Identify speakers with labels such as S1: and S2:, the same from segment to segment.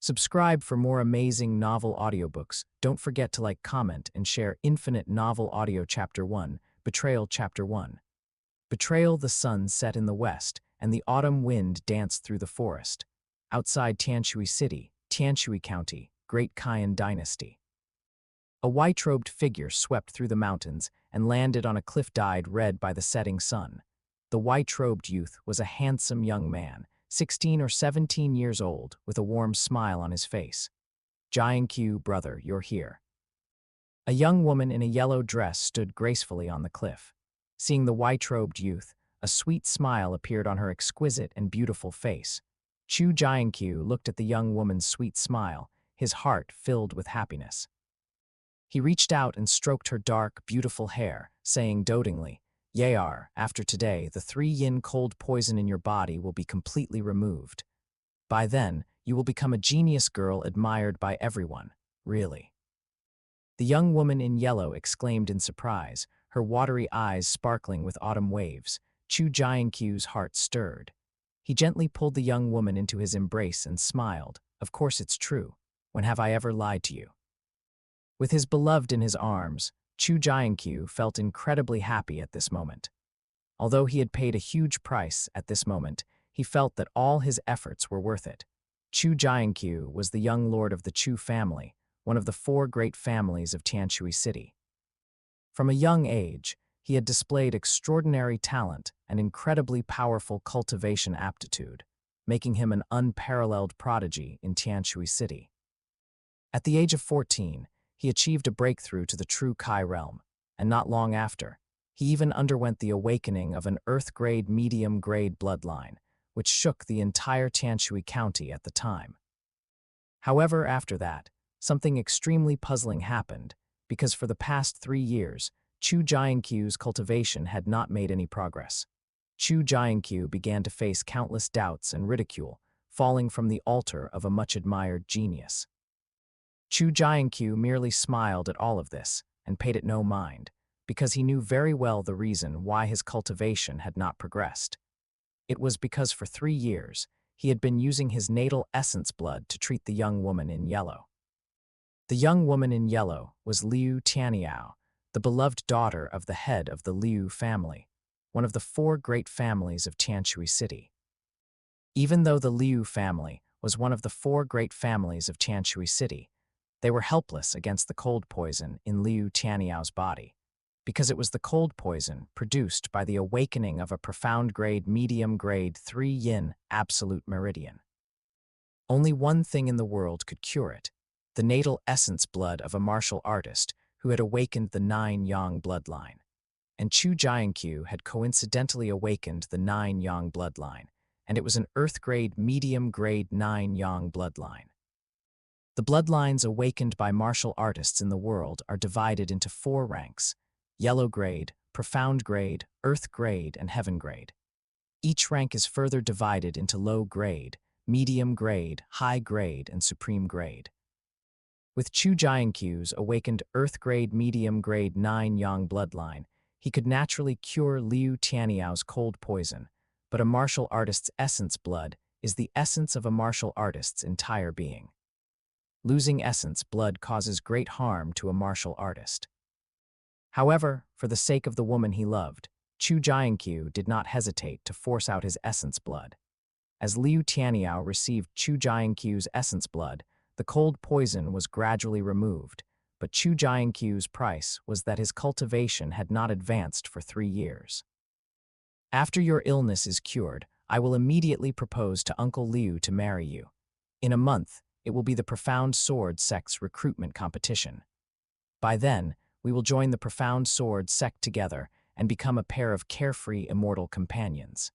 S1: Subscribe for more amazing novel audiobooks. Don't forget to like, comment, and share Infinite Novel Audio Chapter 1, Betrayal Chapter 1. Betrayal. The sun set in the west, and the autumn wind danced through the forest. Outside Tianshui City, Tianshui County, Great Kayan Dynasty. A white-robed figure swept through the mountains and landed on a cliff dyed red by the setting sun. The white-robed youth was a handsome young man, 16 or 17 years old, with a warm smile on his face. Jianqiu, brother, you're here. A young woman in a yellow dress stood gracefully on the cliff. Seeing the white-robed youth, a sweet smile appeared on her exquisite and beautiful face. Chu Jianqiu looked at the young woman's sweet smile, his heart filled with happiness. He reached out and stroked her dark, beautiful hair, saying dotingly, "Yar, after today, the 3-yin cold poison in your body will be completely removed. By then, you will become a genius girl admired by everyone, really." The young woman in yellow exclaimed in surprise, her watery eyes sparkling with autumn waves. Chu Jianqiu's heart stirred. He gently pulled the young woman into his embrace and smiled. "Of course it's true. When have I ever lied to you?" With his beloved in his arms, Chu Jianqiu felt incredibly happy at this moment. Although he had paid a huge price at this moment, he felt that all his efforts were worth it. Chu Jianqiu was the young lord of the Chu family, one of the 4 great families of Tianshui City. From a young age, he had displayed extraordinary talent and incredibly powerful cultivation aptitude, making him an unparalleled prodigy in Tianshui City. At the age of 14, he achieved a breakthrough to the true Kai realm, and not long after, he even underwent the awakening of an Earth-grade medium-grade bloodline, which shook the entire Tianshui County at the time. However, after that, something extremely puzzling happened, because for the past 3 years, Chu Jianqiu's cultivation had not made any progress. Chu Jianqiu began to face countless doubts and ridicule, falling from the altar of a much-admired genius. Chu Jianqiu merely smiled at all of this and paid it no mind, because he knew very well the reason why his cultivation had not progressed. It was because for 3 years, he had been using his natal essence blood to treat the young woman in yellow. The young woman in yellow was Liu Tianyao, the beloved daughter of the head of the Liu family, one of the 4 great families of Tianshui City. Even though the Liu family was one of the 4 great families of Tianshui City, they were helpless against the cold poison in Liu Tianyao's body, because it was the cold poison produced by the awakening of a profound-grade, medium-grade 3-yin absolute meridian. Only one thing in the world could cure it: the natal essence blood of a martial artist who had awakened the 9-yang bloodline. And Chu Jianqiu had coincidentally awakened the 9-yang bloodline, and it was an Earth-grade, medium-grade 9-yang bloodline. The bloodlines awakened by martial artists in the world are divided into 4 ranks: yellow grade, profound grade, earth grade, and heaven grade. Each rank is further divided into low grade, medium grade, high grade, and supreme grade. With Chu Jianqiu's awakened earth grade, medium grade 9-yang bloodline, he could naturally cure Liu Tianyao's cold poison, but a martial artist's essence blood is the essence of a martial artist's entire being. Losing essence blood causes great harm to a martial artist. However, for the sake of the woman he loved, Chu Jianqiu did not hesitate to force out his essence blood. As Liu Tianyao received Chu Jianqiu's essence blood, the cold poison was gradually removed, but Chu Jianqiu's price was that his cultivation had not advanced for 3 years. "After your illness is cured, I will immediately propose to Uncle Liu to marry you. In a month, it will be the Profound Sword sect's recruitment competition. By then, we will join the Profound Sword sect together and become a pair of carefree, immortal companions."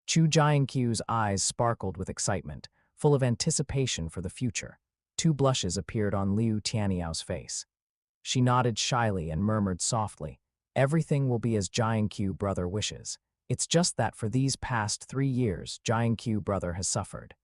S1: Chu Jianqiu's eyes sparkled with excitement, full of anticipation for the future. 2 blushes appeared on Liu Tianyao's face. She nodded shyly and murmured softly, "Everything will be as Jianqiu brother wishes. It's just that for these past 3 years, Jianqiu brother has suffered."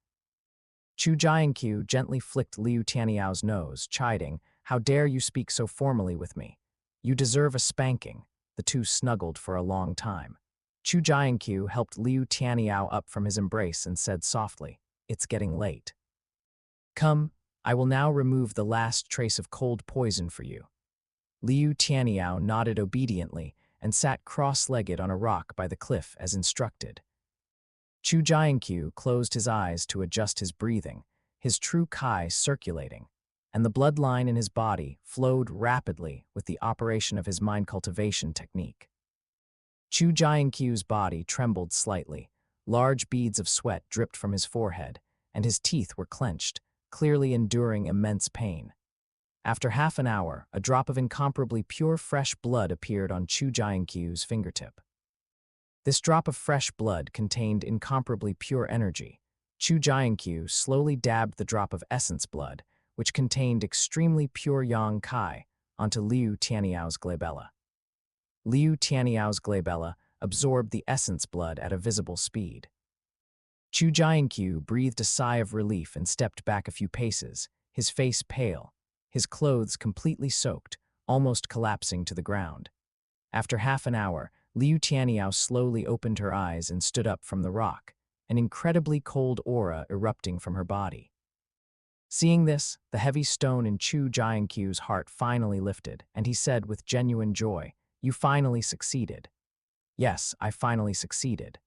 S1: Chu Jianqiu gently flicked Liu Tianyao's nose, chiding, "How dare you speak so formally with me? You deserve a spanking." The 2 snuggled for a long time. Chu Jianqiu helped Liu Tianyao up from his embrace and said softly, "It's getting late." Come, I will now remove the last trace of cold poison for you. Liu Tianyao nodded obediently and sat cross-legged on a rock by the cliff as instructed. Chu Jianqiu closed his eyes to adjust his breathing, his true Kai circulating, and the bloodline in his body flowed rapidly with the operation of his mind cultivation technique. Chu Jianqiu's body trembled slightly, large beads of sweat dripped from his forehead, and his teeth were clenched, clearly enduring immense pain. After half an hour, a drop of incomparably pure fresh blood appeared on Chu Jianqiu's fingertip. This drop of fresh blood contained incomparably pure energy. Chu Jianqiu slowly dabbed the drop of essence blood, which contained extremely pure yang kai, onto Liu Tianyao glabella. Liu Tianyao glabella absorbed the essence blood at a visible speed. Chu Jianqiu breathed a sigh of relief and stepped back a few paces, his face pale, his clothes completely soaked, almost collapsing to the ground. After half an hour, Liu Tianyao slowly opened her eyes and stood up from the rock, an incredibly cold aura erupting from her body. Seeing this, the heavy stone in Chu Jianqiu's heart finally lifted, and he said with genuine joy, "You finally succeeded." "Yes, I finally succeeded."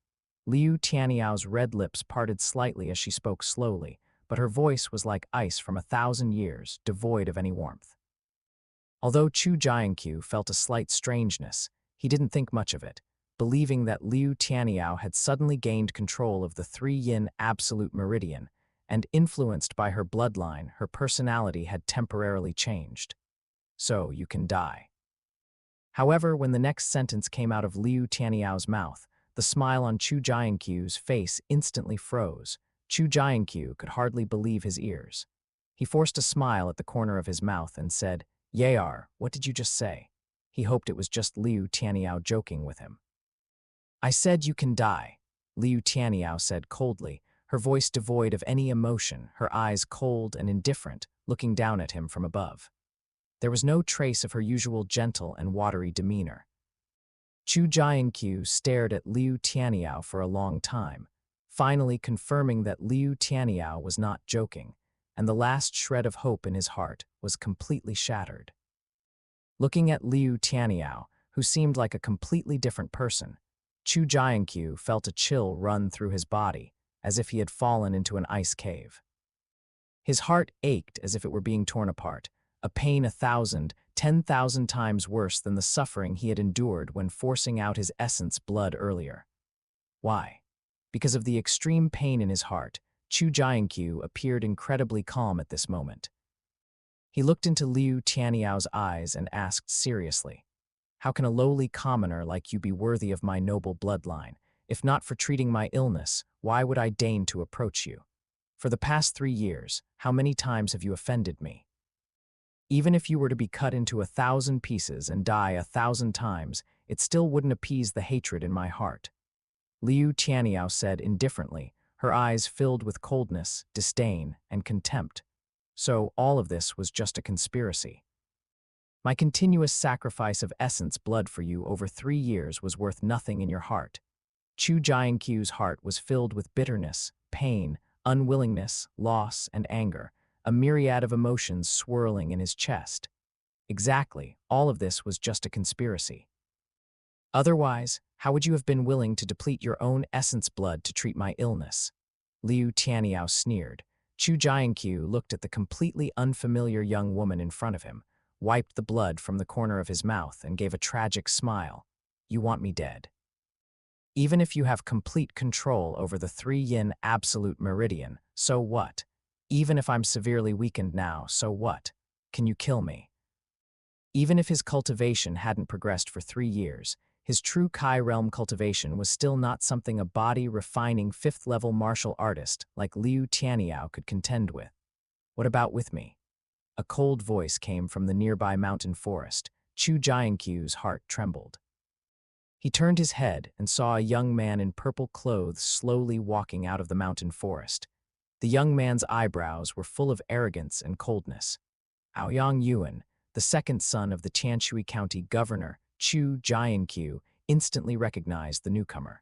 S1: Liu Tianyao red lips parted slightly as she spoke slowly, but her voice was like ice from 1,000 years, devoid of any warmth. Although Chu Jianqiu felt a slight strangeness, he didn't think much of it, believing that Liu Tianyao had suddenly gained control of the 3-yin absolute meridian, and influenced by her bloodline, her personality had temporarily changed. "So you can die." However, when the next sentence came out of Liu Tianyao's mouth, the smile on Chu Jianqiu's face instantly froze. Chu Jianqiu could hardly believe his ears. He forced a smile at the corner of his mouth and said, "Yar, what did you just say?" He hoped it was just Liu Tianyao joking with him. "I said you can die," Liu Tianyao said coldly, her voice devoid of any emotion, her eyes cold and indifferent, looking down at him from above. There was no trace of her usual gentle and watery demeanor. Chu Jianqiu stared at Liu Tianyao for a long time, finally confirming that Liu Tianyao was not joking, and the last shred of hope in his heart was completely shattered. Looking at Liu Tianyao, who seemed like a completely different person, Chu Jianqiu felt a chill run through his body, as if he had fallen into an ice cave. His heart ached as if it were being torn apart, a pain 1,000, 10,000 times worse than the suffering he had endured when forcing out his essence blood earlier. Why? Because of the extreme pain in his heart, Chu Jianqiu appeared incredibly calm at this moment. He looked into Liu Tianyao's eyes and asked seriously, "How can a lowly commoner like you be worthy of my noble bloodline? If not for treating my illness, why would I deign to approach you? For the past 3 years, how many times have you offended me? Even if you were to be cut into 1,000 pieces and die 1,000 times, it still wouldn't appease the hatred in my heart." Liu Tianyao said indifferently, her eyes filled with coldness, disdain, and contempt. "So all of this was just a conspiracy. My continuous sacrifice of essence blood for you over 3 years was worth nothing in your heart." Chu Jianqiu's heart was filled with bitterness, pain, unwillingness, loss, and anger, a myriad of emotions swirling in his chest. Exactly, all of this was just a conspiracy. Otherwise, how would you have been willing to deplete your own essence blood to treat my illness? Liu Tianyao sneered. Chu Jianqiu looked at the completely unfamiliar young woman in front of him, wiped the blood from the corner of his mouth, and gave a tragic smile. "You want me dead? Even if you have complete control over the 3-yin absolute meridian, so what? Even if I'm severely weakened now, so what? Can you kill me?" Even if his cultivation hadn't progressed for 3 years, his true Kai realm cultivation was still not something a body-refining 5th-level martial artist like Liu Tianyao could contend with. "What about with me?" A cold voice came from the nearby mountain forest. Chu Jianqiu's heart trembled. He turned his head and saw a young man in purple clothes slowly walking out of the mountain forest. The young man's eyebrows were full of arrogance and coldness. Aoyang Yuan, the second son of the Tianshui County governor, Chu Jianqiu, instantly recognized the newcomer.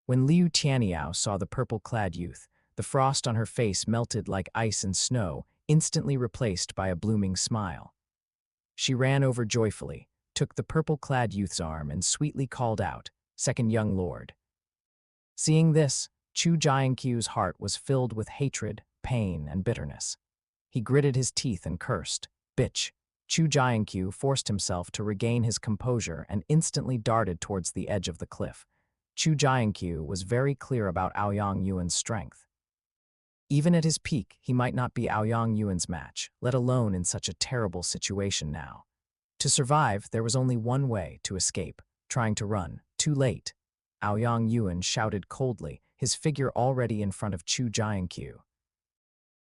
S1: When Liu Tianyao saw the purple-clad youth, the frost on her face melted like ice and snow, instantly replaced by a blooming smile. She ran over joyfully, took the purple-clad youth's arm, and sweetly called out, "Second young lord." Seeing this, Chu Jianqiu's heart was filled with hatred, pain, and bitterness. He gritted his teeth and cursed, "Bitch." Chu Jianqiu forced himself to regain his composure and instantly darted towards the edge of the cliff. Chu Jianqiu was very clear about Aoyang Yuan's strength. Even at his peak, he might not be Aoyang Yuan's match, let alone in such a terrible situation now. To survive, there was only one way: to escape. Trying to run. Too late. Aoyang Yuan shouted coldly, his figure already in front of Chu Jianqiu.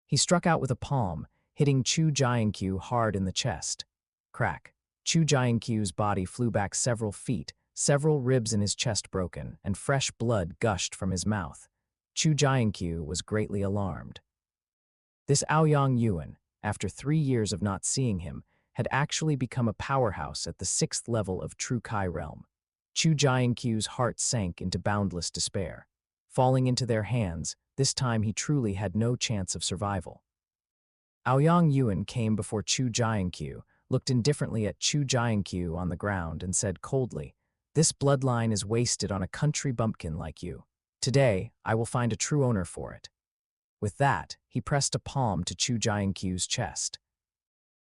S1: He struck out with a palm, hitting Chu Jianqiu hard in the chest. Crack. Chu Jianqiu's body flew back several feet, several ribs in his chest broken, and fresh blood gushed from his mouth. Chu Jianqiu was greatly alarmed. This Aoyang Yuan, after 3 years of not seeing him, had actually become a powerhouse at the 6th level of True Kai realm. Chu Jianqiu's heart sank into boundless despair. Falling into their hands, this time he truly had no chance of survival. Aoyang Yuan came before Chu Jianqiu, looked indifferently at Chu Jianqiu on the ground, and said coldly, "This bloodline is wasted on a country bumpkin like you. Today, I will find a true owner for it." With that, he pressed a palm to Chu Jianqiu's chest.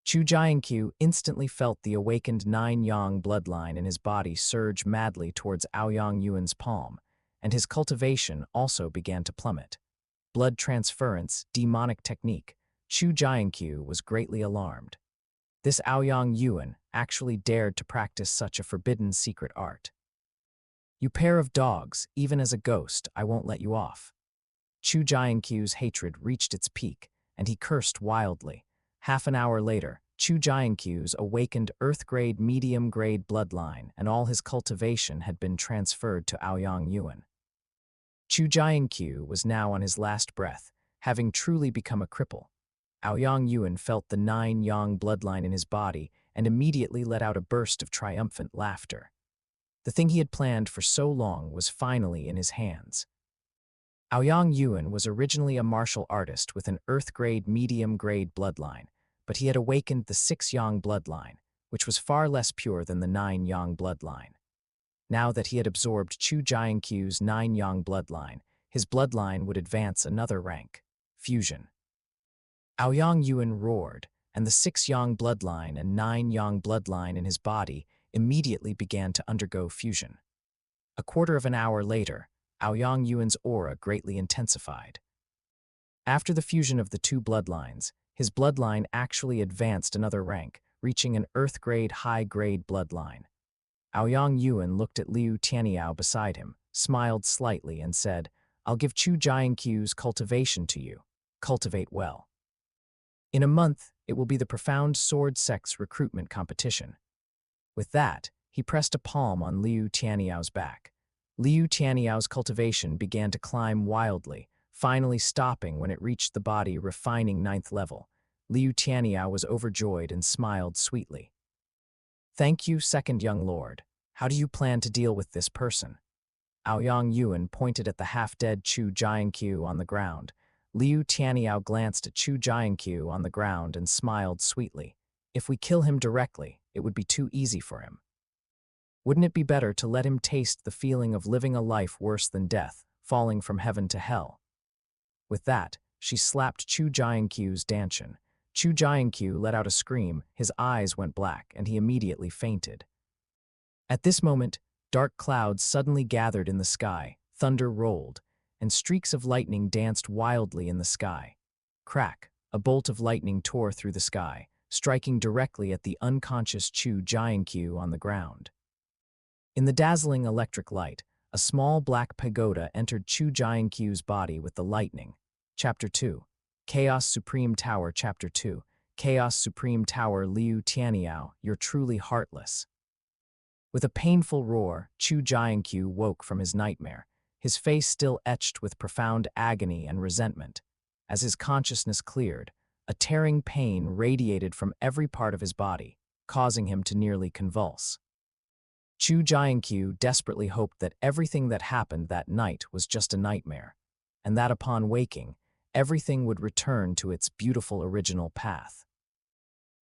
S1: Chu Jianqiu instantly felt the awakened 9-yang bloodline in his body surge madly towards Aoyang Yuan's palm, and his cultivation also began to plummet. Blood transference, demonic technique. Chu Jianqiu was greatly alarmed. This Aoyang Yuan actually dared to practice such a forbidden secret art. "You pair of dogs, even as a ghost, I won't let you off." Chu Jianqiu's hatred reached its peak, and he cursed wildly. Half an hour later, Chu Jianqiu's awakened earth-grade, medium-grade bloodline and all his cultivation had been transferred to Aoyang Yuan. Chu Jianqiu was now on his last breath, having truly become a cripple. Aoyang Yuan felt the 9-yang bloodline in his body and immediately let out a burst of triumphant laughter. The thing he had planned for so long was finally in his hands. Aoyang Yuan was originally a martial artist with an earth-grade, medium-grade bloodline, but he had awakened the 6-yang bloodline, which was far less pure than the 9-yang bloodline. Now that he had absorbed Chu Jianqiu's 9-yang bloodline, his bloodline would advance another rank: fusion. Aoyang Yuan roared, and the 6-yang bloodline and 9-yang bloodline in his body immediately began to undergo fusion. A quarter of an hour later, Aoyang Yuan's aura greatly intensified. After the fusion of the two bloodlines, his bloodline actually advanced another rank, reaching an earth-grade, high-grade bloodline. Aoyang Yuan looked at Liu Tianyao beside him, smiled slightly, and said, "I'll give Chu Jianqiu's cultivation to you. Cultivate well. In a month, it will be the profound sword sex recruitment competition." With that, he pressed a palm on Liu Tianyao back. Liu Tianyao cultivation began to climb wildly, finally stopping when it reached the body refining 9th level. Liu Tianyao was overjoyed and smiled sweetly. "Thank you, second young lord. How do you plan to deal with this person?" Aoyang Yuan pointed at the half-dead Chu Jianqiu on the ground. Liu Tianyao glanced at Chu Jianqiu on the ground and smiled sweetly. "If we kill him directly, it would be too easy for him. Wouldn't it be better to let him taste the feeling of living a life worse than death, falling from heaven to hell?" With that, she slapped Chu Jianqiu's dantian. Chu Jianqiu let out a scream, his eyes went black, and he immediately fainted. At this moment, dark clouds suddenly gathered in the sky, thunder rolled, and streaks of lightning danced wildly in the sky. Crack, a bolt of lightning tore through the sky, striking directly at the unconscious Chu Jianqiu on the ground. In the dazzling electric light, a small black pagoda entered Chu Jianqiu's body with the lightning. Chapter 2. Chaos Supreme Tower. Chapter 2. Chaos Supreme Tower. Liu Tianyao, you're truly heartless. With a painful roar, Chu Jianqiu woke from his nightmare, his face still etched with profound agony and resentment. As his consciousness cleared, a tearing pain radiated from every part of his body, causing him to nearly convulse. Chu Jianqiu desperately hoped that everything that happened that night was just a nightmare, and that upon waking, everything would return to its beautiful original path.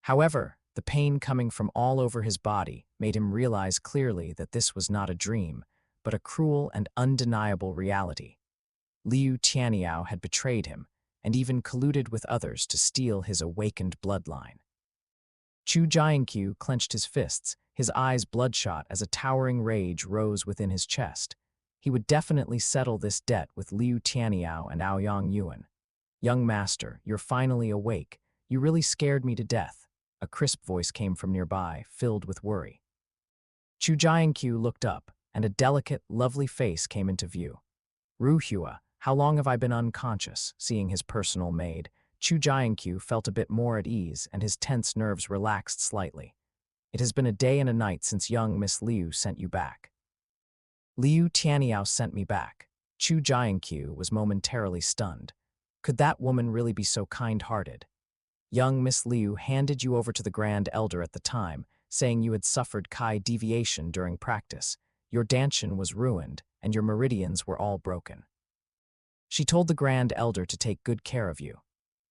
S1: However, the pain coming from all over his body made him realize clearly that this was not a dream, but a cruel and undeniable reality. Liu Tianyao had betrayed him, and even colluded with others to steal his awakened bloodline. Chu Jianqiu clenched his fists, his eyes bloodshot as a towering rage rose within his chest. He would definitely settle this debt with Liu Tianyao and Aoyang Yuan. "Young master, you're finally awake. You really scared me to death." A crisp voice came from nearby, filled with worry. Chu Jianqiu looked up, and a delicate, lovely face came into view. "Ruhua, how long have I been unconscious?" Seeing his personal maid, Chu Jianqiu felt a bit more at ease and his tense nerves relaxed slightly. "It has been a day and a night since young Miss Liu sent you back." "Liu Tianyao sent me back." Chu Jianqiu was momentarily stunned. Could that woman really be so kind-hearted? "Young Miss Liu handed you over to the Grand Elder at the time, saying you had suffered Kai deviation during practice. Your dantian was ruined, and your meridians were all broken. She told the Grand Elder to take good care of you."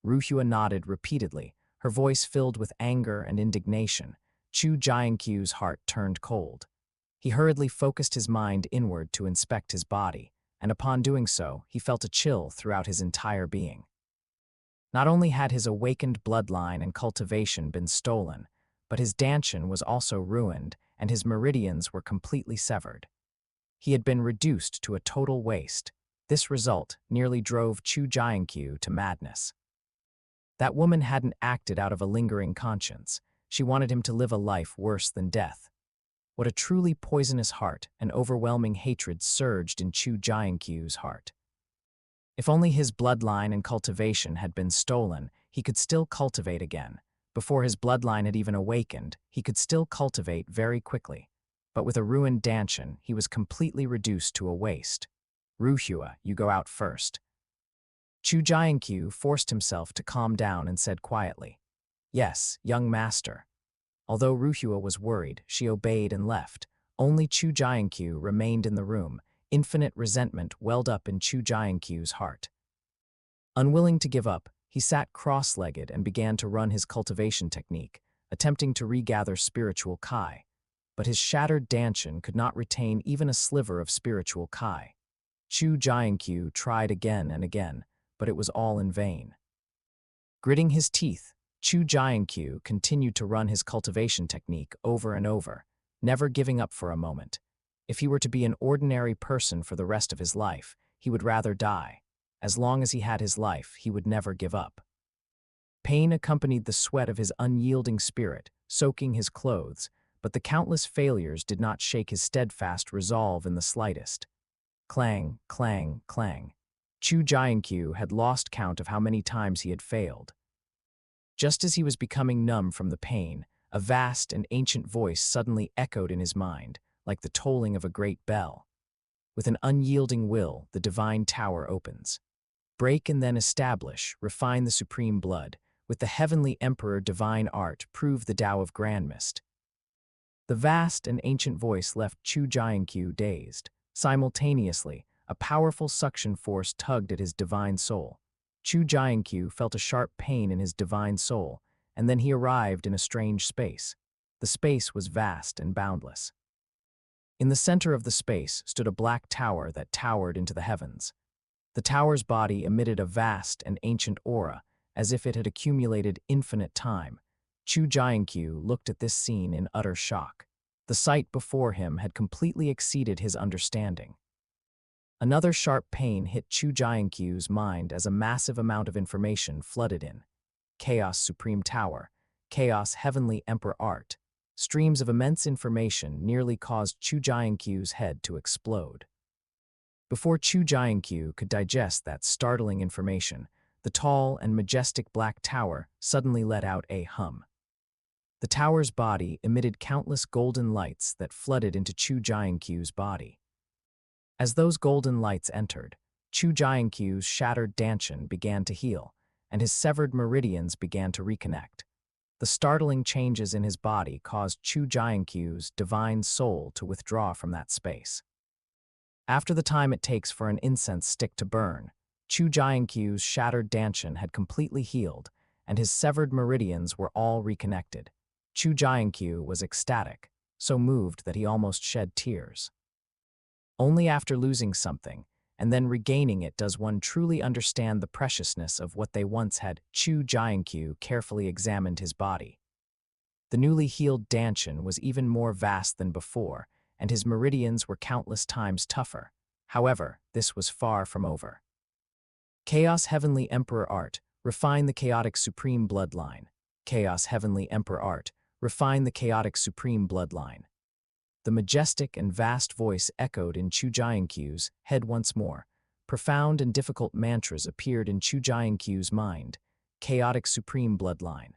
S1: Ruhua nodded repeatedly, her voice filled with anger and indignation. Chu Jianqiu's heart turned cold. He hurriedly focused his mind inward to inspect his body, and upon doing so, he felt a chill throughout his entire being. Not only had his awakened bloodline and cultivation been stolen, but his dantian was also ruined and his meridians were completely severed. He had been reduced to a total waste. This result nearly drove Chu Jianqiu to madness. That woman hadn't acted out of a lingering conscience. She wanted him to live a life worse than death. What a truly poisonous heart and overwhelming hatred surged in Chu Jianqiu's heart. If only his bloodline and cultivation had been stolen, he could still cultivate again. Before his bloodline had even awakened, he could still cultivate very quickly. But with a ruined dantian, he was completely reduced to a waste. "Ruhua, you go out first." Chu Jianqiu forced himself to calm down and said quietly, "Yes, young master." Although Ruhua was worried, she obeyed and left. Only Chu Jianqiu remained in the room. Infinite resentment welled up in Chu Jianqiu's heart. Unwilling to give up, he sat cross-legged and began to run his cultivation technique, attempting to regather spiritual Kai. But his shattered dantian could not retain even a sliver of spiritual Kai. Chu Jianqiu tried again and again, but it was all in vain. Gritting his teeth, Chu Jianqiu continued to run his cultivation technique over and over, never giving up for a moment. If he were to be an ordinary person for the rest of his life, he would rather die. As long as he had his life, he would never give up. Pain accompanied the sweat of his unyielding spirit, soaking his clothes, but the countless failures did not shake his steadfast resolve in the slightest. Clang, clang, clang. Chu Jianqiu had lost count of how many times he had failed. Just as he was becoming numb from the pain, a vast and ancient voice suddenly echoed in his mind, like the tolling of a great bell. With an unyielding will, the divine tower opens. Break and then establish, refine the supreme blood. With the heavenly emperor divine art, prove the Tao of Grand Mist. The vast and ancient voice left Chu Jianqiu dazed. Simultaneously, a powerful suction force tugged at his divine soul. Chu Jianqiu felt a sharp pain in his divine soul, and then he arrived in a strange space. The space was vast and boundless. In the center of the space stood a black tower that towered into the heavens. The tower's body emitted a vast and ancient aura, as if it had accumulated infinite time. Chu Jianqiu looked at this scene in utter shock. The sight before him had completely exceeded his understanding. Another sharp pain hit Chu Jianqiu's mind as a massive amount of information flooded in. Chaos Supreme Tower, Chaos Heavenly Emperor Art. Streams of immense information nearly caused Chu Jianqiu's head to explode. Before Chu Jianqiu could digest that startling information, the tall and majestic black tower suddenly let out a hum. The tower's body emitted countless golden lights that flooded into Chu Jianqiu's body. As those golden lights entered, Chu Jianqiu's shattered dantian began to heal, and his severed meridians began to reconnect. The startling changes in his body caused Chu Jianqiu's divine soul to withdraw from that space. After the time it takes for an incense stick to burn, Chu Jianqiu's shattered dantian had completely healed, and his severed meridians were all reconnected. Chu Jianqiu was ecstatic, so moved that he almost shed tears. Only after losing something, and then regaining it, does one truly understand the preciousness of what they once had. Chu Jianqiu carefully examined his body. The newly healed dantian was even more vast than before, and his meridians were countless times tougher. However, this was far from over. Chaos Heavenly Emperor Art, refine the chaotic supreme bloodline. Chaos Heavenly Emperor Art, refine the chaotic supreme bloodline. The majestic and vast voice echoed in Chu Jianqiu's head once more. Profound and difficult mantras appeared in Chu Jianqiu's mind. Chaotic supreme bloodline.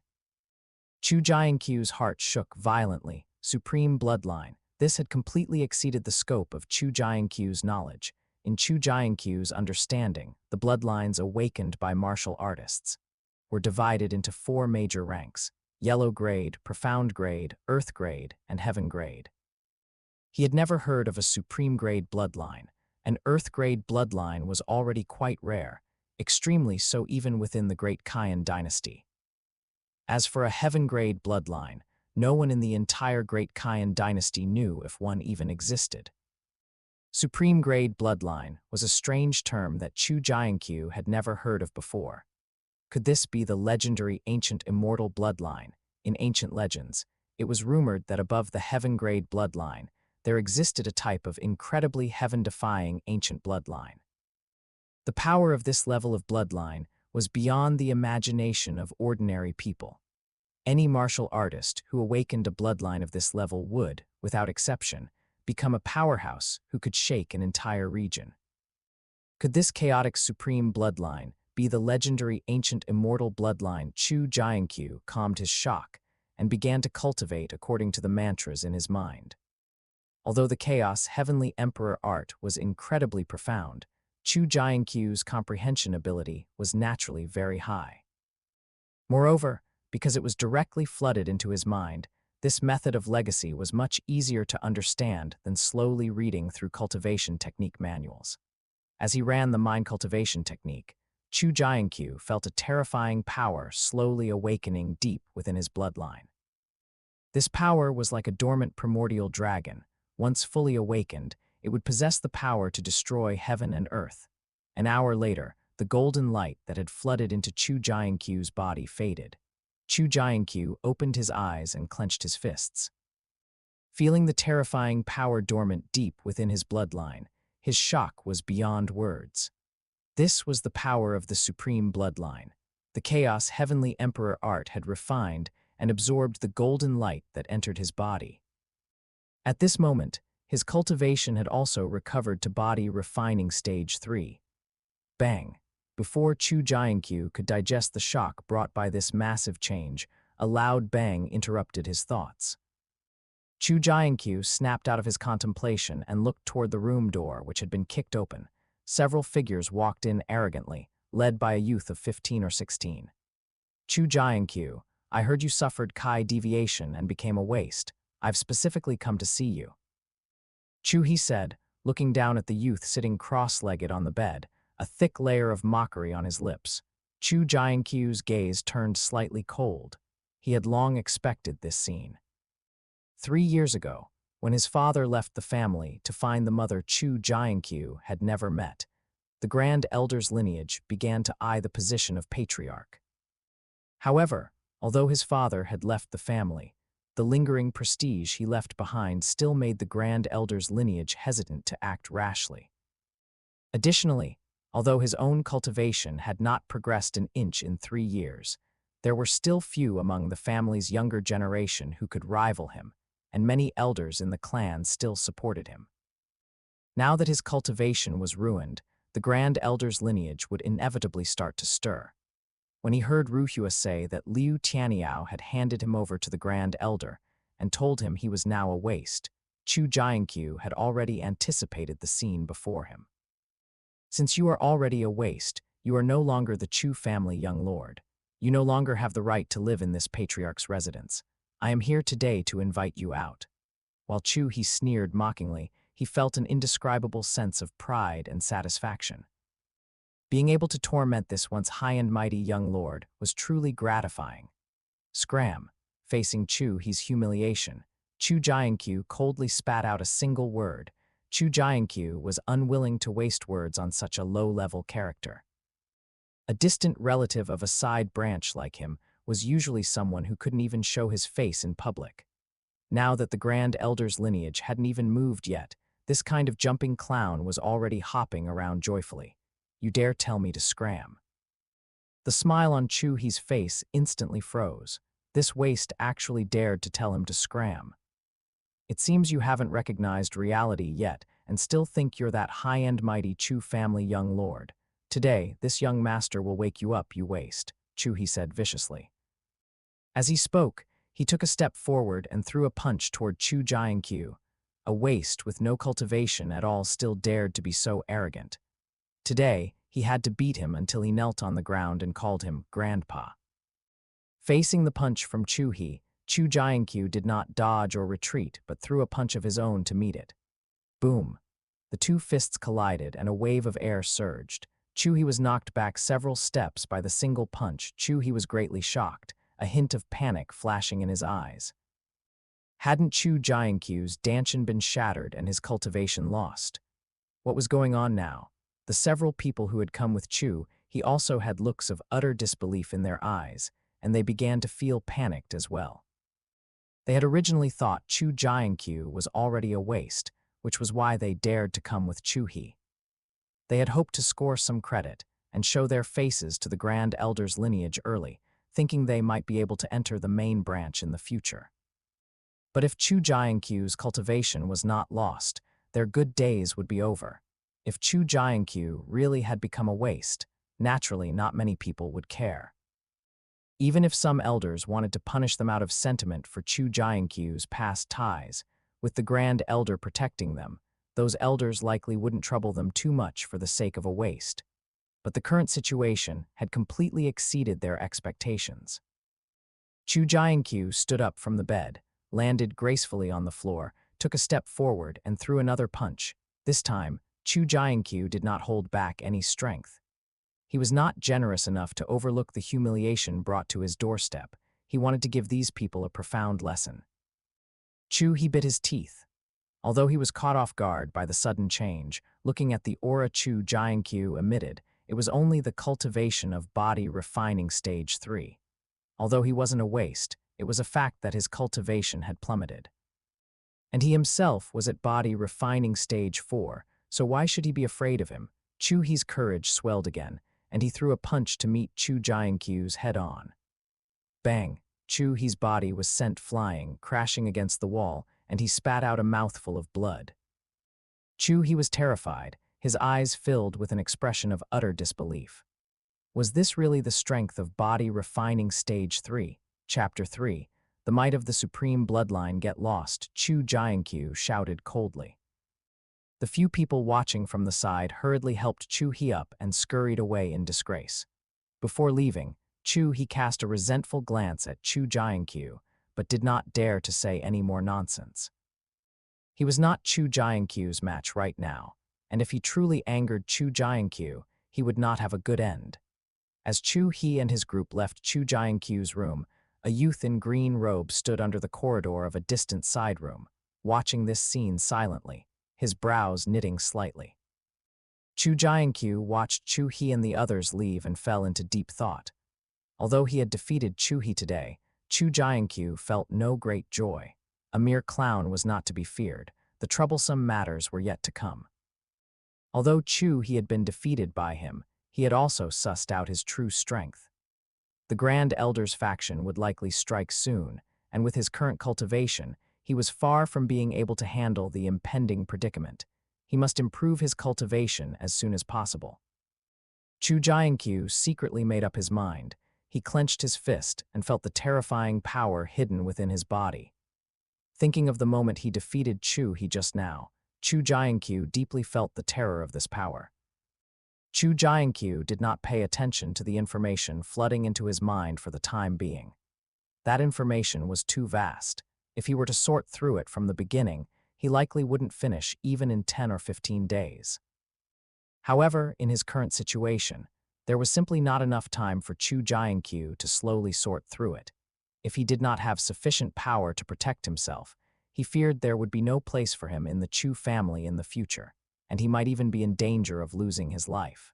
S1: Chu Jianqiu's heart shook violently. Supreme bloodline. This had completely exceeded the scope of Chu Jianqiu's knowledge. In Chu Jianqiu's understanding, the bloodlines awakened by martial artists were divided into 4 major ranks: yellow grade, profound grade, earth grade, and heaven grade. He had never heard of a supreme grade bloodline. An earth grade bloodline was already quite rare, extremely so even within the Great Kayan dynasty. As for a heaven grade bloodline, no one in the entire Great Kayan dynasty knew if one even existed. Supreme grade bloodline was a strange term that Chu Jianqiu had never heard of before. Could this be the legendary ancient immortal bloodline? In ancient legends, it was rumored that above the heaven grade bloodline, there existed a type of incredibly heaven-defying ancient bloodline. The power of this level of bloodline was beyond the imagination of ordinary people. Any martial artist who awakened a bloodline of this level would, without exception, become a powerhouse who could shake an entire region. Could this chaotic supreme bloodline be the legendary ancient immortal bloodline? Chu Jianqiu calmed his shock and began to cultivate according to the mantras in his mind. Although the Chaos Heavenly Emperor Art was incredibly profound, Chu Jianqiu's comprehension ability was naturally very high. Moreover, because it was directly flooded into his mind, this method of legacy was much easier to understand than slowly reading through cultivation technique manuals. As he ran the mind cultivation technique, Chu Jianqiu felt a terrifying power slowly awakening deep within his bloodline. This power was like a dormant primordial dragon. Once fully awakened, it would possess the power to destroy heaven and earth. An hour later, the golden light that had flooded into Chu Jianqiu's body faded. Chu Jianqiu opened his eyes and clenched his fists. Feeling the terrifying power dormant deep within his bloodline, his shock was beyond words. This was the power of the supreme bloodline. The Chaos Heavenly Emperor Art had refined and absorbed the golden light that entered his body. At this moment, his cultivation had also recovered to body refining stage 3. Bang! Before Chu Jianqiu could digest the shock brought by this massive change, a loud bang interrupted his thoughts. Chu Jianqiu snapped out of his contemplation and looked toward the room door, which had been kicked open. Several figures walked in arrogantly, led by a youth of 15 or 16. Chu Jianqiu, I heard you suffered Kai deviation and became a waste. I've specifically come to see you. Chu, he said, looking down at the youth sitting cross-legged on the bed, a thick layer of mockery on his lips. Chu Jianqiu's gaze turned slightly cold. He had long expected this scene. 3 years ago, when his father left the family to find the mother Chu Jianqiu had never met, the Grand Elder's lineage began to eye the position of patriarch. However, although his father had left the family, the lingering prestige he left behind still made the Grand Elder's lineage hesitant to act rashly. Additionally, although his own cultivation had not progressed an inch in 3 years, there were still few among the family's younger generation who could rival him, and many elders in the clan still supported him. Now that his cultivation was ruined, the Grand Elder's lineage would inevitably start to stir. When he heard Ruhua say that Liu Tianyao had handed him over to the Grand Elder and told him he was now a waste, Chu Jianqiu had already anticipated the scene before him. Since you are already a waste, you are no longer the Chu family young lord. You no longer have the right to live in this patriarch's residence. I am here today to invite you out. While Chu he sneered mockingly, he felt an indescribable sense of pride and satisfaction. Being able to torment this once high and mighty young lord was truly gratifying. Scram. Facing Chu Ji's humiliation, Chu Jianqiu coldly spat out a single word. Chu Jianqiu was unwilling to waste words on such a low-level character. A distant relative of a side branch like him was usually someone who couldn't even show his face in public. Now that the Grand Elder's lineage hadn't even moved yet, this kind of jumping clown was already hopping around joyfully. You dare tell me to scram? The smile on Chu Ji's face instantly froze. This waste actually dared to tell him to scram. It seems you haven't recognized reality yet and still think you're that high-end mighty Chu family young lord. Today, this young master will wake you up, you waste, Chu Ji said viciously. As he spoke, he took a step forward and threw a punch toward Chu Jianqiu. A waste with no cultivation at all still dared to be so arrogant. Today, he had to beat him until he knelt on the ground and called him Grandpa. Facing the punch from Chu Ji, Chu Jianqiu did not dodge or retreat but threw a punch of his own to meet it. Boom! The two fists collided and a wave of air surged. Chu Ji was knocked back several steps by the single punch. Chu Ji was greatly shocked, a hint of panic flashing in his eyes. Hadn't Chu Jianqiu's dantian been shattered and his cultivation lost? What was going on now? The several people who had come with Chu Ji also had looks of utter disbelief in their eyes, and they began to feel panicked as well. They had originally thought Chu Jianqiu was already a waste, which was why they dared to come with Chu Ji. They had hoped to score some credit and show their faces to the Grand Elder's lineage early, thinking they might be able to enter the main branch in the future. But if Chu Jianqiu's cultivation was not lost, their good days would be over. If Chu Jianqiu really had become a waste, naturally not many people would care. Even if some elders wanted to punish them out of sentiment for Chu Jianqiu's past ties, with the Grand Elder protecting them, those elders likely wouldn't trouble them too much for the sake of a waste. But the current situation had completely exceeded their expectations. Chu Jianqiu stood up from the bed, landed gracefully on the floor, took a step forward and threw another punch. This time, Chu Jianqiu did not hold back any strength. He was not generous enough to overlook the humiliation brought to his doorstep. He wanted to give these people a profound lesson. Chu Ji bit his teeth. Although he was caught off guard by the sudden change, looking at the aura Chu Jianqiu emitted, it was only the cultivation of body refining stage 3. Although he wasn't a waste, it was a fact that his cultivation had plummeted. And he himself was at body refining stage 4, so why should he be afraid of him? Chu Ji's courage swelled again, and he threw a punch to meet Chu Jianqiu's head-on. Bang! Chu Ji's body was sent flying, crashing against the wall, and he spat out a mouthful of blood. Chu Ji was terrified, his eyes filled with an expression of utter disbelief. Was this really the strength of body refining stage 3? Chapter 3, The Might of the Supreme Bloodline Get Lost, Chu Jianqiu shouted coldly. The few people watching from the side hurriedly helped Chu Ji up and scurried away in disgrace. Before leaving, Chu Ji cast a resentful glance at Chu Jianqiu, but did not dare to say any more nonsense. He was not Chu Jianqiu's match right now, and if he truly angered Chu Jianqiu, he would not have a good end. As Chu Ji and his group left Chu Jianqiu's room, a youth in green robes stood under the corridor of a distant side room, watching this scene silently, his brows knitting slightly. Chu Jianqiu watched Chu Ji and the others leave and fell into deep thought. Although he had defeated Chu Ji today, Chu Jianqiu felt no great joy. A mere clown was not to be feared. The troublesome matters were yet to come. Although Chu Ji had been defeated by him, he had also sussed out his true strength. The Grand Elder's faction would likely strike soon, and with his current cultivation, he was far from being able to handle the impending predicament. He must improve his cultivation as soon as possible. Chu Jianqiu secretly made up his mind. He clenched his fist and felt the terrifying power hidden within his body. Thinking of the moment he defeated Chu Ji just now, Chu Jianqiu deeply felt the terror of this power. Chu Jianqiu did not pay attention to the information flooding into his mind for the time being. That information was too vast. If he were to sort through it from the beginning, he likely wouldn't finish even in 10 or 15 days. However, in his current situation, there was simply not enough time for Chu Jianqiu to slowly sort through it. If he did not have sufficient power to protect himself, he feared there would be no place for him in the Chu family in the future, and he might even be in danger of losing his life.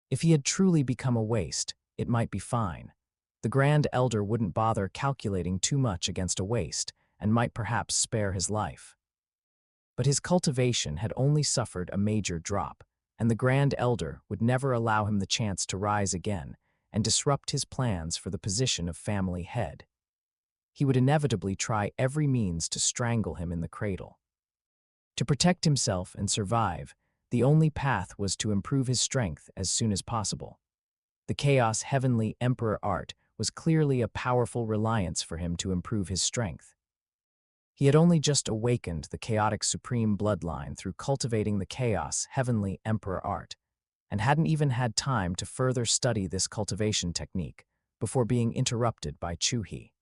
S1: If he had truly become a waste, it might be fine. The Grand Elder wouldn't bother calculating too much against a waste and might perhaps spare his life. But his cultivation had only suffered a major drop, and the Grand Elder would never allow him the chance to rise again and disrupt his plans for the position of family head. He would inevitably try every means to strangle him in the cradle. To protect himself and survive, the only path was to improve his strength as soon as possible. The Chaos Heavenly Emperor art was clearly a powerful reliance for him to improve his strength. He had only just awakened the chaotic supreme bloodline through cultivating the Chaos Heavenly Emperor art, and hadn't even had time to further study this cultivation technique before being interrupted by Chu He.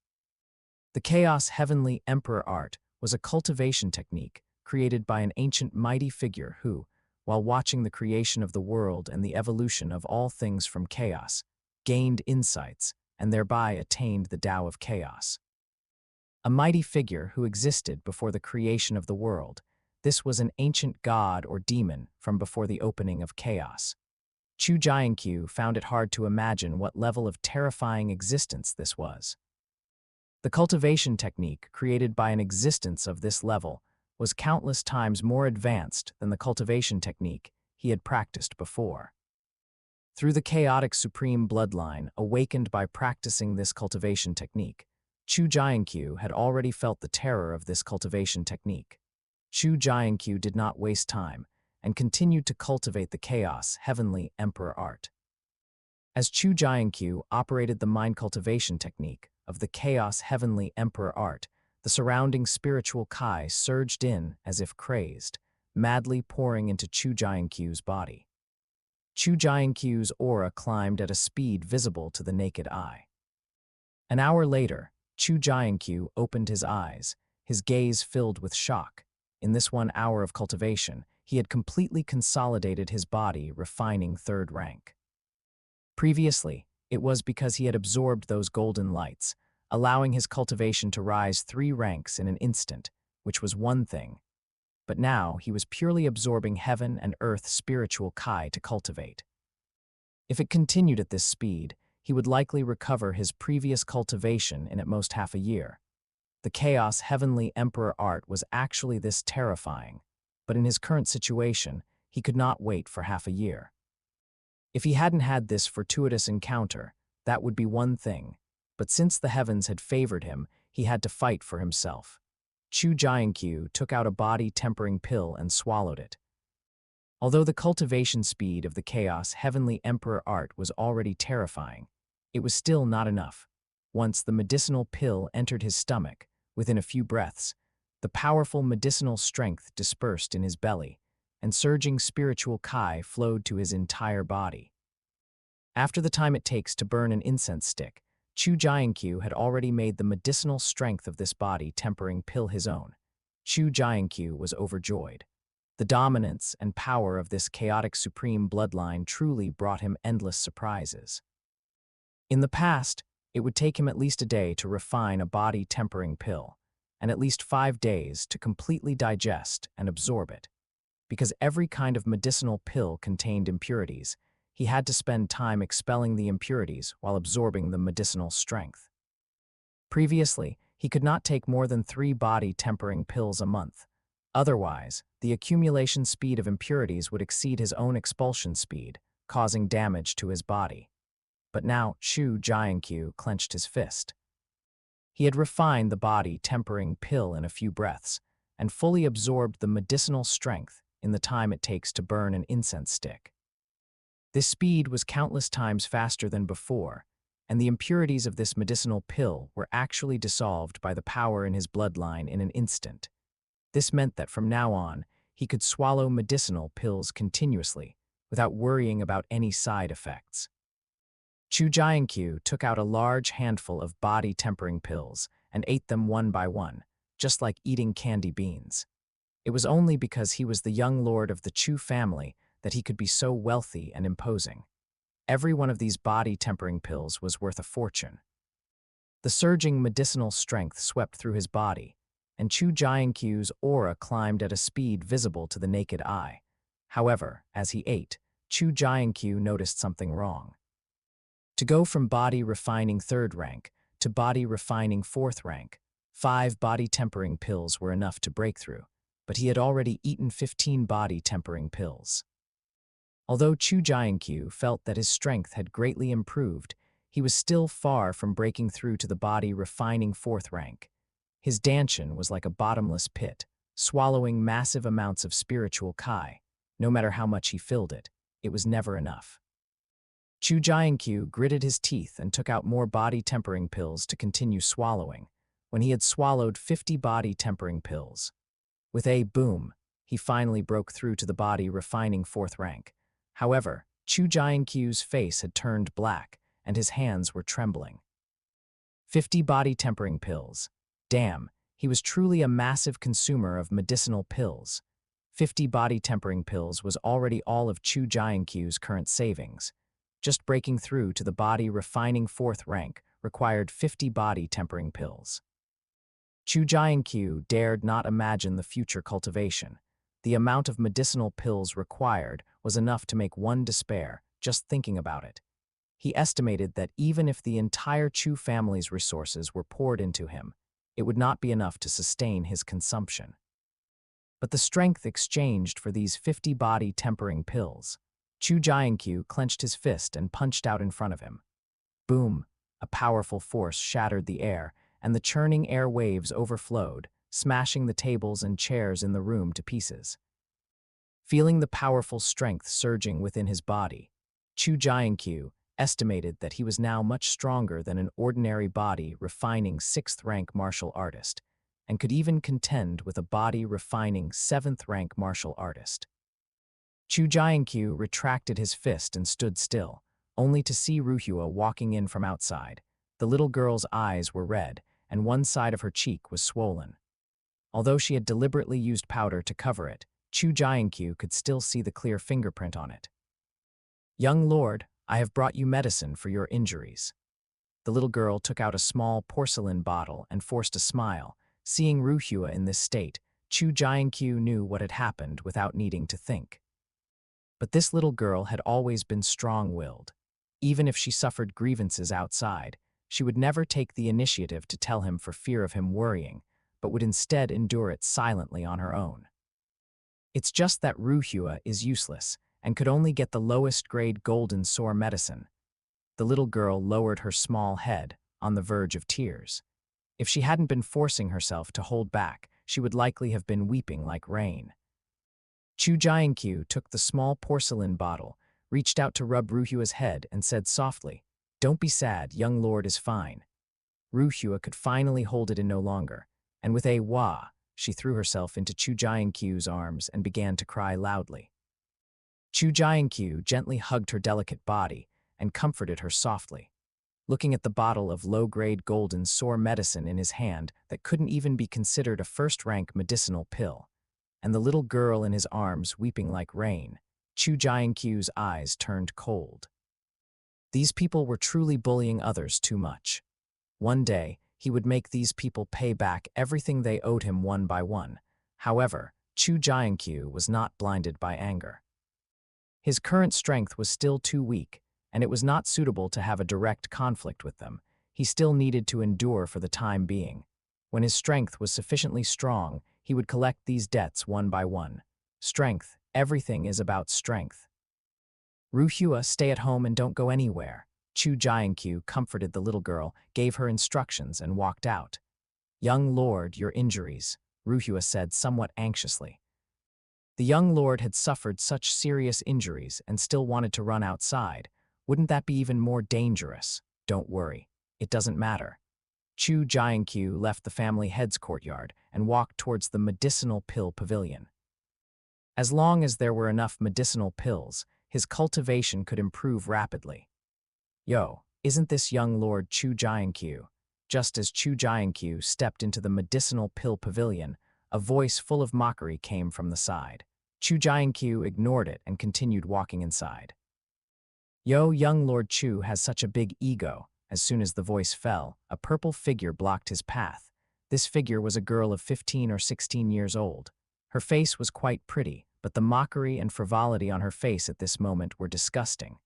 S1: The Chaos Heavenly Emperor art was a cultivation technique created by an ancient mighty figure who, while watching the creation of the world and the evolution of all things from chaos, gained insights and thereby attained the Tao of chaos. A mighty figure who existed before the creation of the world, this was an ancient god or demon from before the opening of chaos. Chu Jianqiu found it hard to imagine what level of terrifying existence this was. The cultivation technique created by an existence of this level was countless times more advanced than the cultivation technique he had practiced before. Through the chaotic supreme bloodline awakened by practicing this cultivation technique, Chu Jianqiu had already felt the terror of this cultivation technique. Chu Jianqiu did not waste time and continued to cultivate the Chaos Heavenly Emperor art. As Chu Jianqiu operated the mind cultivation technique of the Chaos Heavenly Emperor art, the surrounding spiritual Kai surged in as if crazed, madly pouring into Chu Jianqiu's body. Chu Jianqiu's aura climbed at a speed visible to the naked eye. An hour later, Chu Jianqiu opened his eyes, his gaze filled with shock. In this 1 hour of cultivation, he had completely consolidated his body, refining third rank. Previously, it was because he had absorbed those golden lights, allowing his cultivation to rise 3 ranks in an instant, which was one thing. But now he was purely absorbing heaven and earth spiritual Kai to cultivate. If it continued at this speed, he would likely recover his previous cultivation in at most half a year. The Chaos Heavenly Emperor art was actually this terrifying, but in his current situation, he could not wait for half a year. If he hadn't had this fortuitous encounter, that would be one thing, but since the heavens had favored him, he had to fight for himself. Chu Jianqiu took out a body-tempering pill and swallowed it. Although the cultivation speed of the Chaos Heavenly Emperor art was already terrifying, it was still not enough. Once the medicinal pill entered his stomach, within a few breaths, the powerful medicinal strength dispersed in his belly, and surging spiritual Kai flowed to his entire body. After the time it takes to burn an incense stick, Chu Jianqiu had already made the medicinal strength of this body-tempering pill his own. Chu Jianqiu was overjoyed. The dominance and power of this chaotic supreme bloodline truly brought him endless surprises. In the past, it would take him at least a day to refine a body-tempering pill, and at least 5 days to completely digest and absorb it. Because every kind of medicinal pill contained impurities, he had to spend time expelling the impurities while absorbing the medicinal strength. Previously, he could not take more than 3 body-tempering pills a month. Otherwise, the accumulation speed of impurities would exceed his own expulsion speed, causing damage to his body. But now Chu Jianqiu clenched his fist. He had refined the body-tempering pill in a few breaths, and fully absorbed the medicinal strength in the time it takes to burn an incense stick. This speed was countless times faster than before, and the impurities of this medicinal pill were actually dissolved by the power in his bloodline in an instant. This meant that from now on, he could swallow medicinal pills continuously, without worrying about any side effects. Chu Jianqiu took out a large handful of body-tempering pills and ate them one by one, just like eating candy beans. It was only because he was the young lord of the Chu family that he could be so wealthy and imposing. Every one of these body-tempering pills was worth a fortune. The surging medicinal strength swept through his body, and Chu Jianqiu's aura climbed at a speed visible to the naked eye. However, as he ate, Chu Jianqiu noticed something wrong. To go from body-refining 3rd rank to body-refining 4th rank, 5 body-tempering pills were enough to break through, but he had already eaten 15 body-tempering pills. Although Chu Jianqiu felt that his strength had greatly improved, he was still far from breaking through to the body-refining 4th rank. His danshan was like a bottomless pit, swallowing massive amounts of spiritual kai. No matter how much he filled it, it was never enough. Chu Jianqiu gritted his teeth and took out more body-tempering pills to continue swallowing, when he had swallowed 50 body-tempering pills. With a boom, he finally broke through to the body-refining 4th rank. However, Chu Jianqiu's face had turned black, and his hands were trembling. 50 body-tempering pills. Damn, he was truly a massive consumer of medicinal pills. 50 body-tempering pills was already all of Chu Jianqiu's current savings. Just breaking through to the body-refining 4th rank required 50 body-tempering pills. Chu Jianqiu dared not imagine the future cultivation. The amount of medicinal pills required was enough to make one despair just thinking about it. He estimated that even if the entire Chu family's resources were poured into him, it would not be enough to sustain his consumption. But the strength exchanged for these 50 body-tempering pills. Chu Jianqiu clenched his fist and punched out in front of him. Boom! A powerful force shattered the air, and the churning air waves overflowed, smashing the tables and chairs in the room to pieces. Feeling the powerful strength surging within his body, Chu Jianqiu estimated that he was now much stronger than an ordinary body-refining 6th-rank martial artist, and could even contend with a body-refining 7th-rank martial artist. Chu Jianqiu retracted his fist and stood still, only to see Ruhua walking in from outside. The little girl's eyes were red, and one side of her cheek was swollen. Although she had deliberately used powder to cover it, Chu Jianqiu could still see the clear fingerprint on it. "Young lord, I have brought you medicine for your injuries." The little girl took out a small porcelain bottle and forced a smile. Seeing Ruhua in this state, Chu Jianqiu knew what had happened without needing to think. But this little girl had always been strong-willed. Even if she suffered grievances outside, she would never take the initiative to tell him for fear of him worrying, but would instead endure it silently on her own. It's just that Ruhua is useless and could only get the lowest-grade golden sore medicine. The little girl lowered her small head, on the verge of tears. If she hadn't been forcing herself to hold back, she would likely have been weeping like rain. Chu Jianqiu took the small porcelain bottle, reached out to rub Ruhua's head, and said softly, "Don't be sad, young lord is fine." Ruhua could finally hold it in no longer, and with a wah, she threw herself into Chu Jianqiu's arms and began to cry loudly. Chu Jianqiu gently hugged her delicate body and comforted her softly, looking at the bottle of low-grade golden sore medicine in his hand that couldn't even be considered a 1st-rank medicinal pill, and the little girl in his arms weeping like rain. Chu Jianqiu's eyes turned cold. These people were truly bullying others too much. One day, he would make these people pay back everything they owed him one by one. However, Chu Jianqiu was not blinded by anger. His current strength was still too weak, and it was not suitable to have a direct conflict with them. He still needed to endure for the time being. When his strength was sufficiently strong, he would collect these debts one by one. Strength, everything is about strength. "Ruhua, stay at home and don't go anywhere." Chu Jianqiu comforted the little girl, gave her instructions, and walked out. "Young lord, your injuries," Ruhua said somewhat anxiously. The young lord had suffered such serious injuries and still wanted to run outside. Wouldn't that be even more dangerous? "Don't worry, it doesn't matter." Chu Jianqiu left the family head's courtyard and walked towards the medicinal pill pavilion. As long as there were enough medicinal pills, his cultivation could improve rapidly. "Yo, isn't this young lord Chu Jianqiu?" Just as Chu Jianqiu stepped into the medicinal pill pavilion, a voice full of mockery came from the side. Chu Jianqiu ignored it and continued walking inside. Yo, young Lord Chu has such a big ego. As soon as the voice fell, a purple figure blocked his path. This figure was a girl of 15 or 16 years old. Her face was quite pretty, but the mockery and frivolity on her face at this moment were disgusting.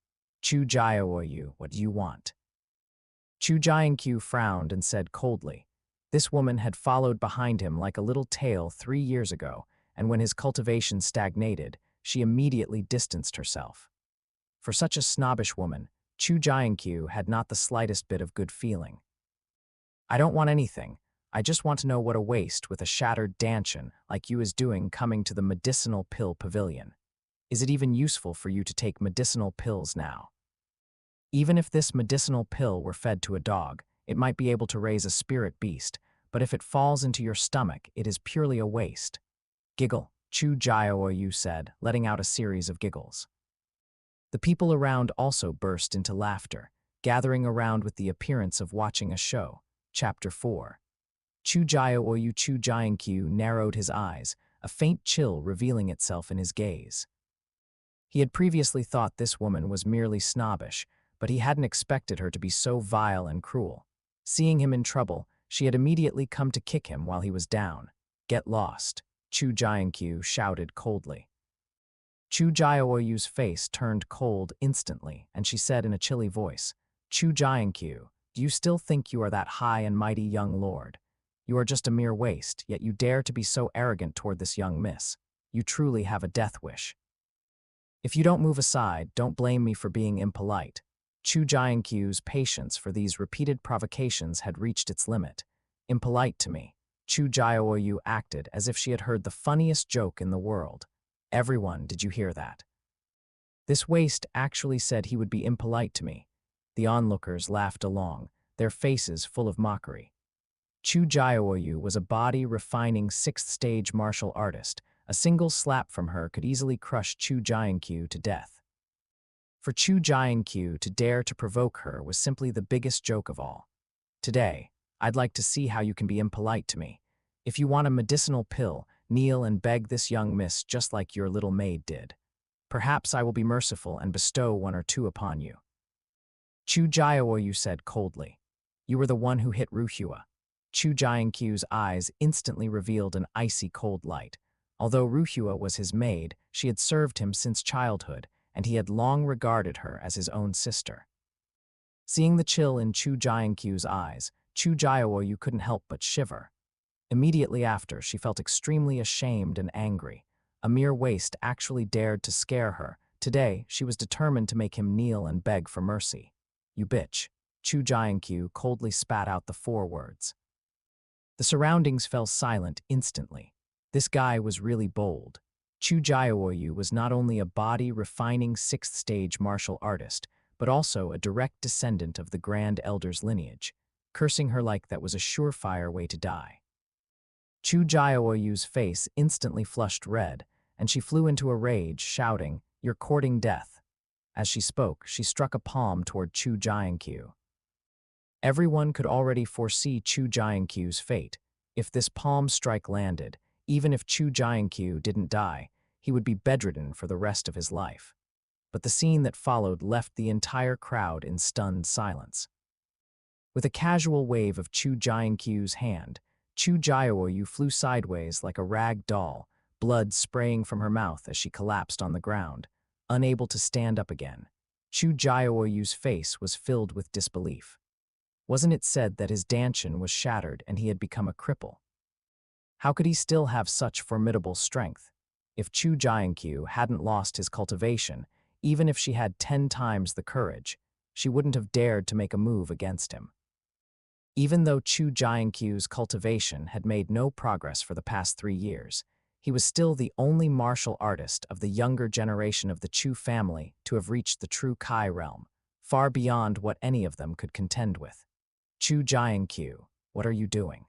S1: Chu Jianqiu, what do you want? Chu Jianqiu frowned and said coldly. This woman had followed behind him like a little tail 3 years ago, and when his cultivation stagnated, she immediately distanced herself. For such a snobbish woman, Chu Jianqiu had not the slightest bit of good feeling. I don't want anything. I just want to know what a waste with a shattered dantian like you is doing coming to the medicinal pill pavilion. Is it even useful for you to take medicinal pills now? Even if this medicinal pill were fed to a dog, it might be able to raise a spirit beast, but if it falls into your stomach, it is purely a waste. Giggle, Chu Jianqiu said, letting out a series of giggles. The people around also burst into laughter, gathering around with the appearance of watching a show. Chapter 4. Chu Jianqiu narrowed his eyes, a faint chill revealing itself in his gaze. He had previously thought this woman was merely snobbish, but he hadn't expected her to be so vile and cruel. Seeing him in trouble, she had immediately come to kick him while he was down. Get lost, Chu Jianqiu shouted coldly. Chu Jianqiu's face turned cold instantly, and she said in a chilly voice, Chu Jianqiu, do you still think you are that high and mighty young lord? You are just a mere waste, yet you dare to be so arrogant toward this young miss. You truly have a death wish. If you don't move aside, don't blame me for being impolite. Chu Jianqiu's patience for these repeated provocations had reached its limit. Impolite to me. Chu Jianqiu acted as if she had heard the funniest joke in the world. Everyone, did you hear that? This waste actually said he would be impolite to me. The onlookers laughed along, their faces full of mockery. Chu Jianqiu was a body-refining 6th-stage martial artist. A single slap from her could easily crush Chu Jianqiu to death. For Chu Jianqiu to dare to provoke her was simply the biggest joke of all. Today, I'd like to see how you can be impolite to me. If you want a medicinal pill, kneel and beg this young miss just like your little maid did. Perhaps I will be merciful and bestow 1 or 2 upon you. Chu Jianqiu said coldly. You were the one who hit Ruhua. Chu Jianqiu's eyes instantly revealed an icy cold light. Although Ruhua was his maid, she had served him since childhood, and he had long regarded her as his own sister. Seeing the chill in Chu Jianqiu's eyes, Chu Jianqiu couldn't help but shiver. Immediately after, she felt extremely ashamed and angry. A mere waste actually dared to scare her. Today, she was determined to make him kneel and beg for mercy. You bitch. Chu Jianqiu coldly spat out the 4 words. The surroundings fell silent instantly. This guy was really bold. Chu Jianqiu was not only a body-refining 6th-stage martial artist, but also a direct descendant of the Grand Elder's lineage. Cursing her like that was a surefire way to die. Chu Jianqiu's face instantly flushed red, and she flew into a rage, shouting, You're courting death. As she spoke, she struck a palm toward Chu Jianqiu. Everyone could already foresee Chu Jianqiu's fate. If this palm strike landed, even if Chu Jianqiu didn't die, he would be bedridden for the rest of his life. But the scene that followed left the entire crowd in stunned silence. With a casual wave of Chu Jianqiu's hand, Chu Jianqiu flew sideways like a rag doll, blood spraying from her mouth as she collapsed on the ground, unable to stand up again. Chu Jianqiu's face was filled with disbelief. Wasn't it said that his dantian was shattered and he had become a cripple? How could he still have such formidable strength? If Chu Jianqiu hadn't lost his cultivation, even if she had 10 times the courage, she wouldn't have dared to make a move against him. Even though Chu Jianqiu's cultivation had made no progress for the past 3 years, he was still the only martial artist of the younger generation of the Chu family to have reached the true Kai realm, far beyond what any of them could contend with. Chu Jianqiu, what are you doing?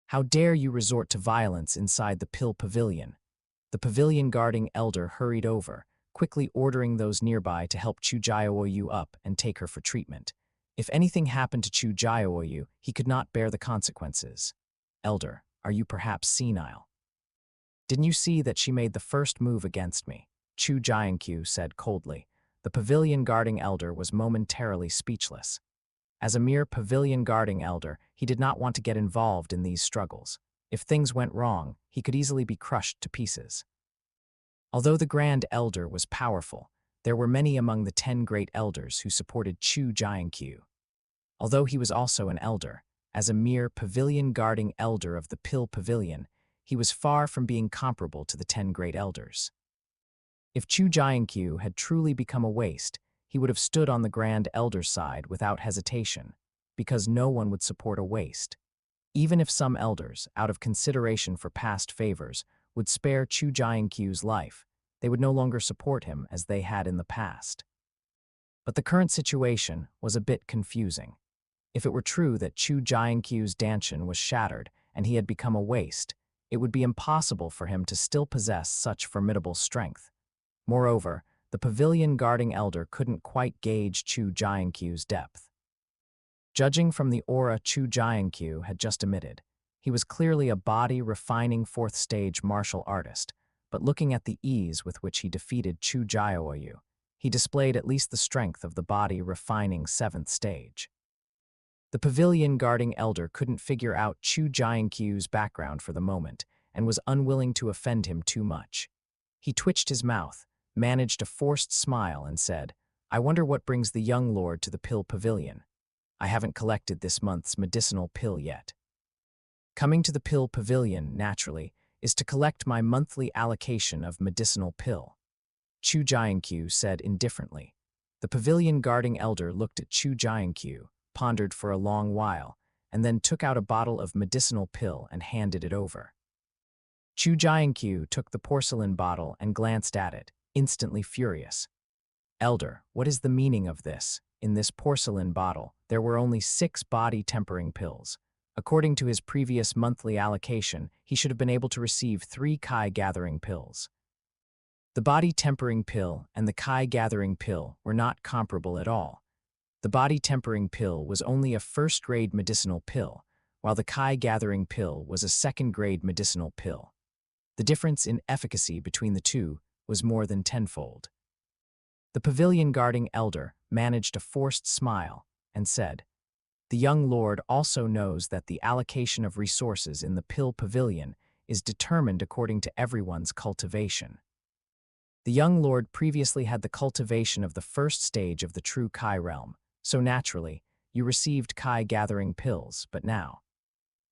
S1: How dare you resort to violence inside the pill pavilion? The pavilion guarding elder hurried over, quickly ordering those nearby to help Chu Jianqiu up and take her for treatment. If anything happened to Chu Jianqiu, he could not bear the consequences. Elder, are you perhaps senile? Didn't you see that she made the first move against me? Chu Jianqiu said coldly. The pavilion guarding elder was momentarily speechless. As a mere pavilion guarding elder, he did not want to get involved in these struggles. If things went wrong, he could easily be crushed to pieces. Although the Grand Elder was powerful, there were many among the 10 great elders who supported Chu Jianqiu. Although he was also an elder, as a mere pavilion-guarding elder of the Pill Pavilion, he was far from being comparable to the 10 great elders. If Chu Jianqiu had truly become a waste, he would have stood on the Grand Elder's side without hesitation, because no one would support a waste. Even if some elders, out of consideration for past favors, would spare Chu Jianqiu's life, they would no longer support him as they had in the past. But the current situation was a bit confusing. If it were true that Chu Jianqiu's dantian was shattered and he had become a waste, it would be impossible for him to still possess such formidable strength. Moreover, the pavilion guarding elder couldn't quite gauge Chu Jianqiu's depth. Judging from the aura Chu Jianqiu had just emitted, he was clearly a body-refining fourth-stage martial artist, but looking at the ease with which he defeated Chu Jianqiu, he displayed at least the strength of the body-refining seventh stage. The pavilion guarding elder couldn't figure out Chu Jianqiu's background for the moment and was unwilling to offend him too much. He twitched his mouth, managed a forced smile, and said, "I wonder what brings the young lord to the Pill Pavilion. I haven't collected this month's medicinal pill yet." Coming to the Pill Pavilion, naturally, is to collect my monthly allocation of medicinal pill, Chu Jianqiu said indifferently. The pavilion guarding elder looked at Chu Jianqiu, pondered for a long while, and then took out a bottle of medicinal pill and handed it over. Chu Jianqiu took the porcelain bottle and glanced at it, instantly furious. "Elder, what is the meaning of this? In this porcelain bottle, there were only 6 body-tempering pills. According to his previous monthly allocation, he should have been able to receive 3 Kai-gathering pills." The body-tempering pill and the Kai-gathering pill were not comparable at all. The body-tempering pill was only a first-grade medicinal pill, while the Kai-gathering pill was a second-grade medicinal pill. The difference in efficacy between the two was more than tenfold. The pavilion guarding elder managed a forced smile and said, "The young lord also knows that the allocation of resources in the Pill Pavilion is determined according to everyone's cultivation. The young lord previously had the cultivation of the first stage of the true Kai realm, so naturally, you received Kai-gathering pills, but now."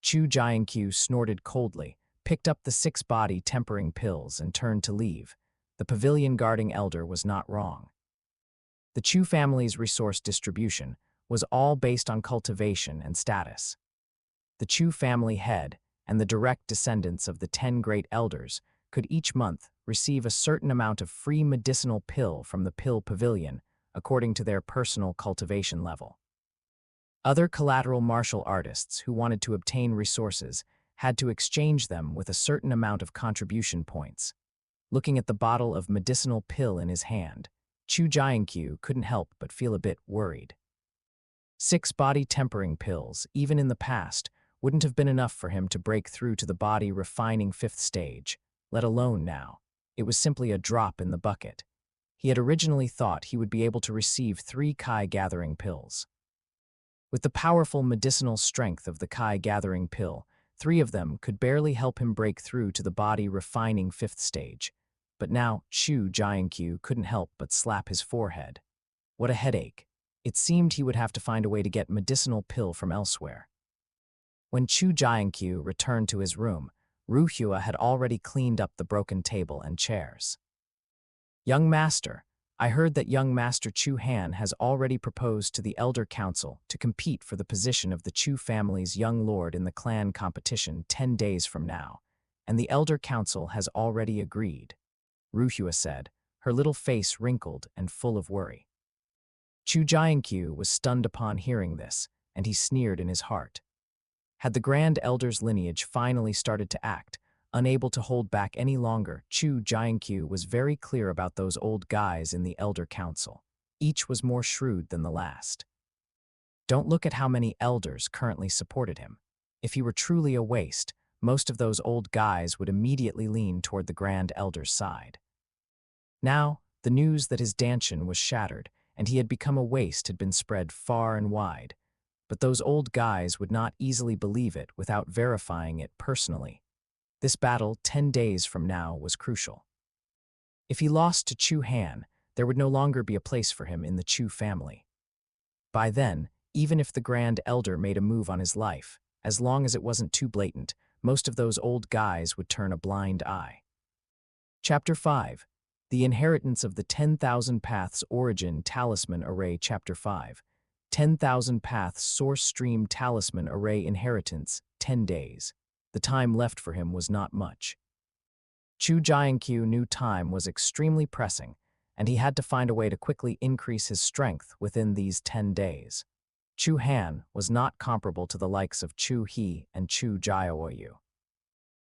S1: Chu Jianqiu snorted coldly, picked up the 6 body-tempering pills and turned to leave. The pavilion guarding elder was not wrong. The Chu family's resource distribution was all based on cultivation and status. The Chu family head and the direct descendants of the 10 great elders could each month receive a certain amount of free medicinal pill from the Pill Pavilion according to their personal cultivation level. Other collateral martial artists who wanted to obtain resources had to exchange them with a certain amount of contribution points. Looking at the bottle of medicinal pill in his hand, Chu Jianqiu couldn't help but feel a bit worried. 6 body-tempering pills, even in the past, wouldn't have been enough for him to break through to the body-refining 5th stage, let alone now. It was simply a drop in the bucket. He had originally thought he would be able to receive 3 Kai-gathering pills. With the powerful medicinal strength of the Kai-gathering pill, 3 of them could barely help him break through to the body-refining 5th stage. But now Chu Jianqiu couldn't help but slap his forehead. What a headache. It seemed he would have to find a way to get medicinal pill from elsewhere. When Chu Jianqiu returned to his room, Ruhua had already cleaned up the broken table and chairs. "Young master, I heard that young master Chu Han has already proposed to the Elder Council to compete for the position of the Chu family's young lord in the clan competition 10 days from now, and the Elder Council has already agreed," Ruhua said, her little face wrinkled and full of worry. Chu Jianqiu was stunned upon hearing this, and he sneered in his heart. Had the Grand Elder's lineage finally started to act, unable to hold back any longer, Chu Jianqiu was very clear about those old guys in the Elder Council. Each was more shrewd than the last. Don't look at how many elders currently supported him. If he were truly a waste, most of those old guys would immediately lean toward the Grand Elder's side. Now, the news that his dantian was shattered and he had become a waste had been spread far and wide, but those old guys would not easily believe it without verifying it personally. This battle 10 days from now was crucial. If he lost to Chu Han, there would no longer be a place for him in the Chu family. By then, even if the Grand Elder made a move on his life, as long as it wasn't too blatant, most of those old guys would turn a blind eye. Chapter 5. The Inheritance of the 10,000 Paths Origin Talisman Array. Chapter 5. 10,000 Paths Source Stream Talisman Array Inheritance, 10 days. The time left for him was not much. Chu Jianqiu knew time was extremely pressing, and he had to find a way to quickly increase his strength within these 10 days. Chu Han was not comparable to the likes of Chu He and Chu Jianqiu.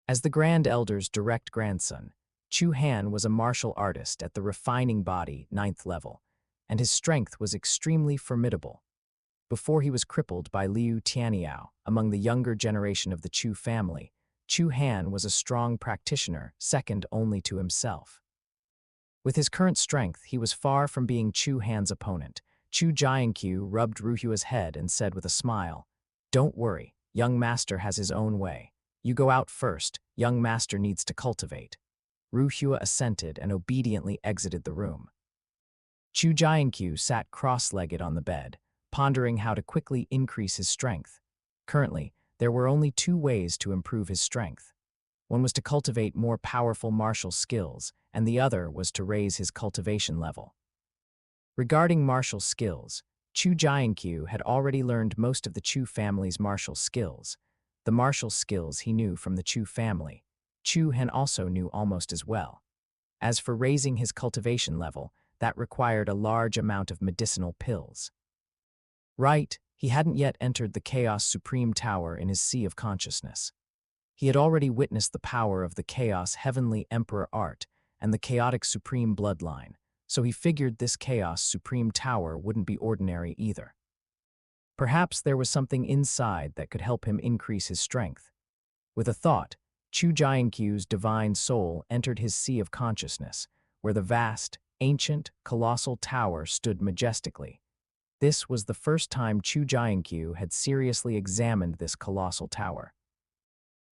S1: As the Grand Elder's direct grandson, Chu Han was a martial artist at the refining body 9th level, and his strength was extremely formidable. Before he was crippled by Liu Tianyao among the younger generation of the Chu family, Chu Han was a strong practitioner, second only to himself. With his current strength, he was far from being Chu Han's opponent. Chu Jianqiu rubbed Ruhua's head and said with a smile, "Don't worry, young master has his own way. You go out first, young master needs to cultivate." Ruhua assented and obediently exited the room. Chu Jianqiu sat cross-legged on the bed, pondering how to quickly increase his strength. Currently, there were only 2 ways to improve his strength. One was to cultivate more powerful martial skills, and the other was to raise his cultivation level. Regarding martial skills, Chu Jianqiu had already learned most of the Chu family's martial skills. The martial skills he knew from the Chu family, Chu Han also knew almost as well. As for raising his cultivation level, that required a large amount of medicinal pills. Right, he hadn't yet entered the Chaos Supreme Tower in his Sea of Consciousness. He had already witnessed the power of the Chaos Heavenly Emperor art and the Chaotic Supreme Bloodline, so he figured this Chaos Supreme Tower wouldn't be ordinary either. Perhaps there was something inside that could help him increase his strength. With a thought, Chu Jianqiu's divine soul entered his Sea of Consciousness, where the vast, ancient, colossal tower stood majestically. This was the first time Chu Jianqiu had seriously examined this colossal tower.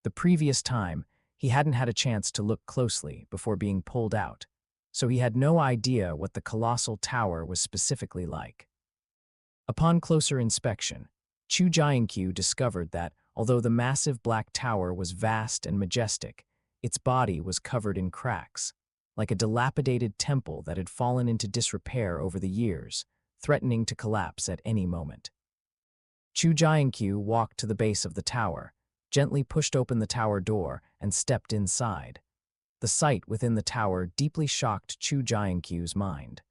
S1: The previous time, he hadn't had a chance to look closely before being pulled out, so he had no idea what the colossal tower was specifically like. Upon closer inspection, Chu Jianqiu discovered that, although the massive black tower was vast and majestic, its body was covered in cracks, like a dilapidated temple that had fallen into disrepair over the years, threatening to collapse at any moment. Chu Jianqiu walked to the base of the tower, gently pushed open the tower door, and stepped inside. The sight within the tower deeply shocked Chu Jianqiu's mind.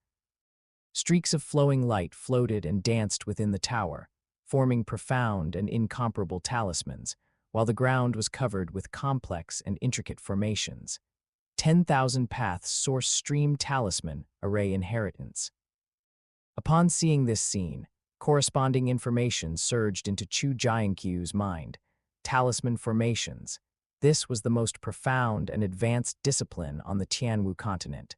S1: Streaks of flowing light floated and danced within the tower, forming profound and incomparable talismans, while the ground was covered with complex and intricate formations. 10,000 Paths Source Stream Talisman Array Inheritance. Upon seeing this scene, corresponding information surged into Chu Jianqiu's mind. Talisman formations. This was the most profound and advanced discipline on the Tianwu continent.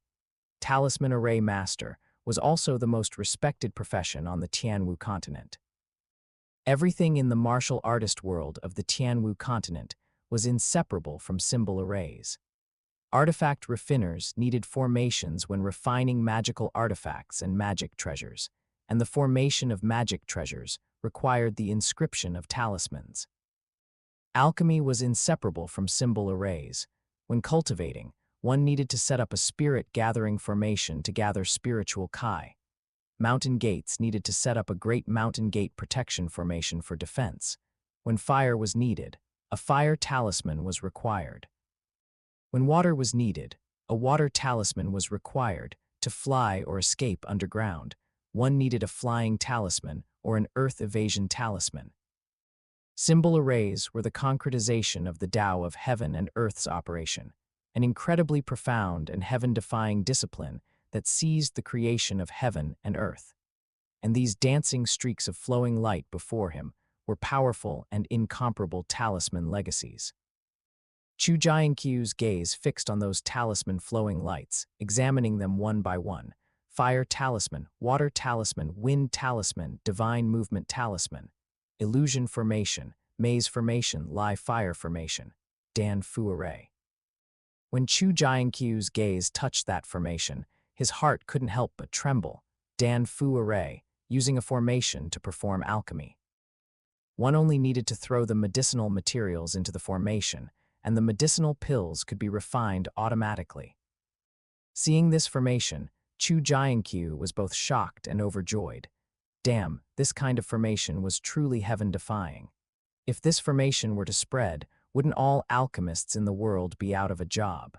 S1: Talisman Array Master was also the most respected profession on the Tianwu continent. Everything in the martial artist world of the Tianwu continent was inseparable from symbol arrays. Artifact refiners needed formations when refining magical artifacts and magic treasures, and the formation of magic treasures required the inscription of talismans. Alchemy was inseparable from symbol arrays. When cultivating, one needed to set up a spirit-gathering formation to gather spiritual kai. Mountain gates needed to set up a great mountain gate protection formation for defense. When fire was needed, a fire talisman was required. When water was needed, a water talisman was required. To fly or escape underground, one needed a flying talisman or an earth evasion talisman. Symbol arrays were the concretization of the Tao of heaven and earth's operation, an incredibly profound and heaven-defying discipline that seized the creation of heaven and earth. And these dancing streaks of flowing light before him were powerful and incomparable talisman legacies. Chu Jianqiu's gaze fixed on those talisman flowing lights, examining them one by one. Fire talisman, water talisman, wind talisman, divine movement talisman, illusion formation, maze formation, live fire formation, Dan Fu array. When Chu Jianqiu's gaze touched that formation, his heart couldn't help but tremble. Dan Fu array, using a formation to perform alchemy. One only needed to throw the medicinal materials into the formation, and the medicinal pills could be refined automatically. Seeing this formation, Chu Jianqiu was both shocked and overjoyed. Damn, this kind of formation was truly heaven-defying. If this formation were to spread, wouldn't all alchemists in the world be out of a job?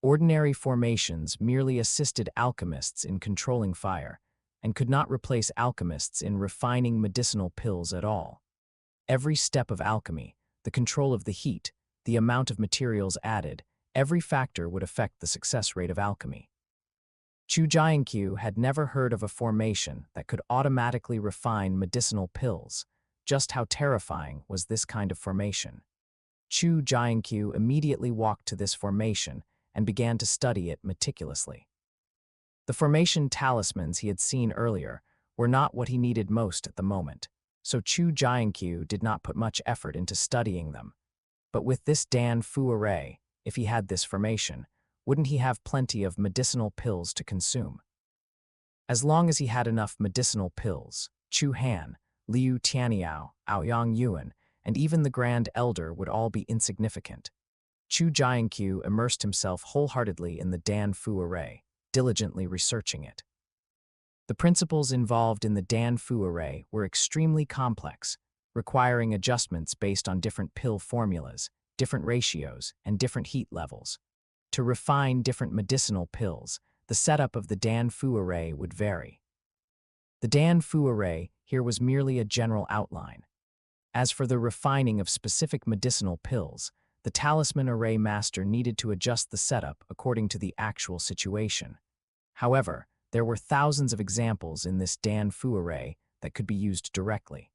S1: Ordinary formations merely assisted alchemists in controlling fire, and could not replace alchemists in refining medicinal pills at all. Every step of alchemy, the control of the heat, the amount of materials added, every factor would affect the success rate of alchemy. Chu Jianqiu had never heard of a formation that could automatically refine medicinal pills. Just how terrifying was this kind of formation? Chu Jianqiu immediately walked to this formation and began to study it meticulously. The formation talismans he had seen earlier were not what he needed most at the moment, so Chu Jianqiu did not put much effort into studying them. But with this Dan Fu array, if he had this formation, wouldn't he have plenty of medicinal pills to consume? As long as he had enough medicinal pills, Chu Han, Liu Tianyao, Aoyang Yuan, and even the Grand Elder would all be insignificant. Chu Jianqiu immersed himself wholeheartedly in the Dan Fu array, diligently researching it. The principles involved in the Dan Fu array were extremely complex, requiring adjustments based on different pill formulas, different ratios, and different heat levels. To refine different medicinal pills, the setup of the Dan Fu array would vary. The Dan Fu array here was merely a general outline. As for the refining of specific medicinal pills, the talisman array master needed to adjust the setup according to the actual situation. However, there were thousands of examples in this Dan Fu array that could be used directly.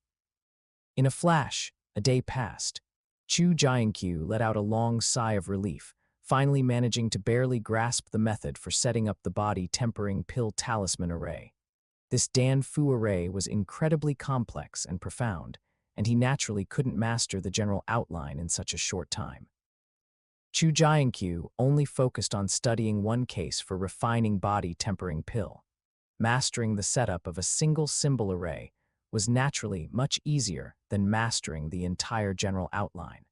S1: In a flash, a day passed. Chu Jianqiu let out a long sigh of relief, finally managing to barely grasp the method for setting up the body-tempering pill talisman array. This Dan Fu array was incredibly complex and profound, and he naturally couldn't master the general outline in such a short time. Chu Jianqiu only focused on studying one case for refining body-tempering pill. Mastering the setup of a single symbol array was naturally much easier than mastering the entire general outline.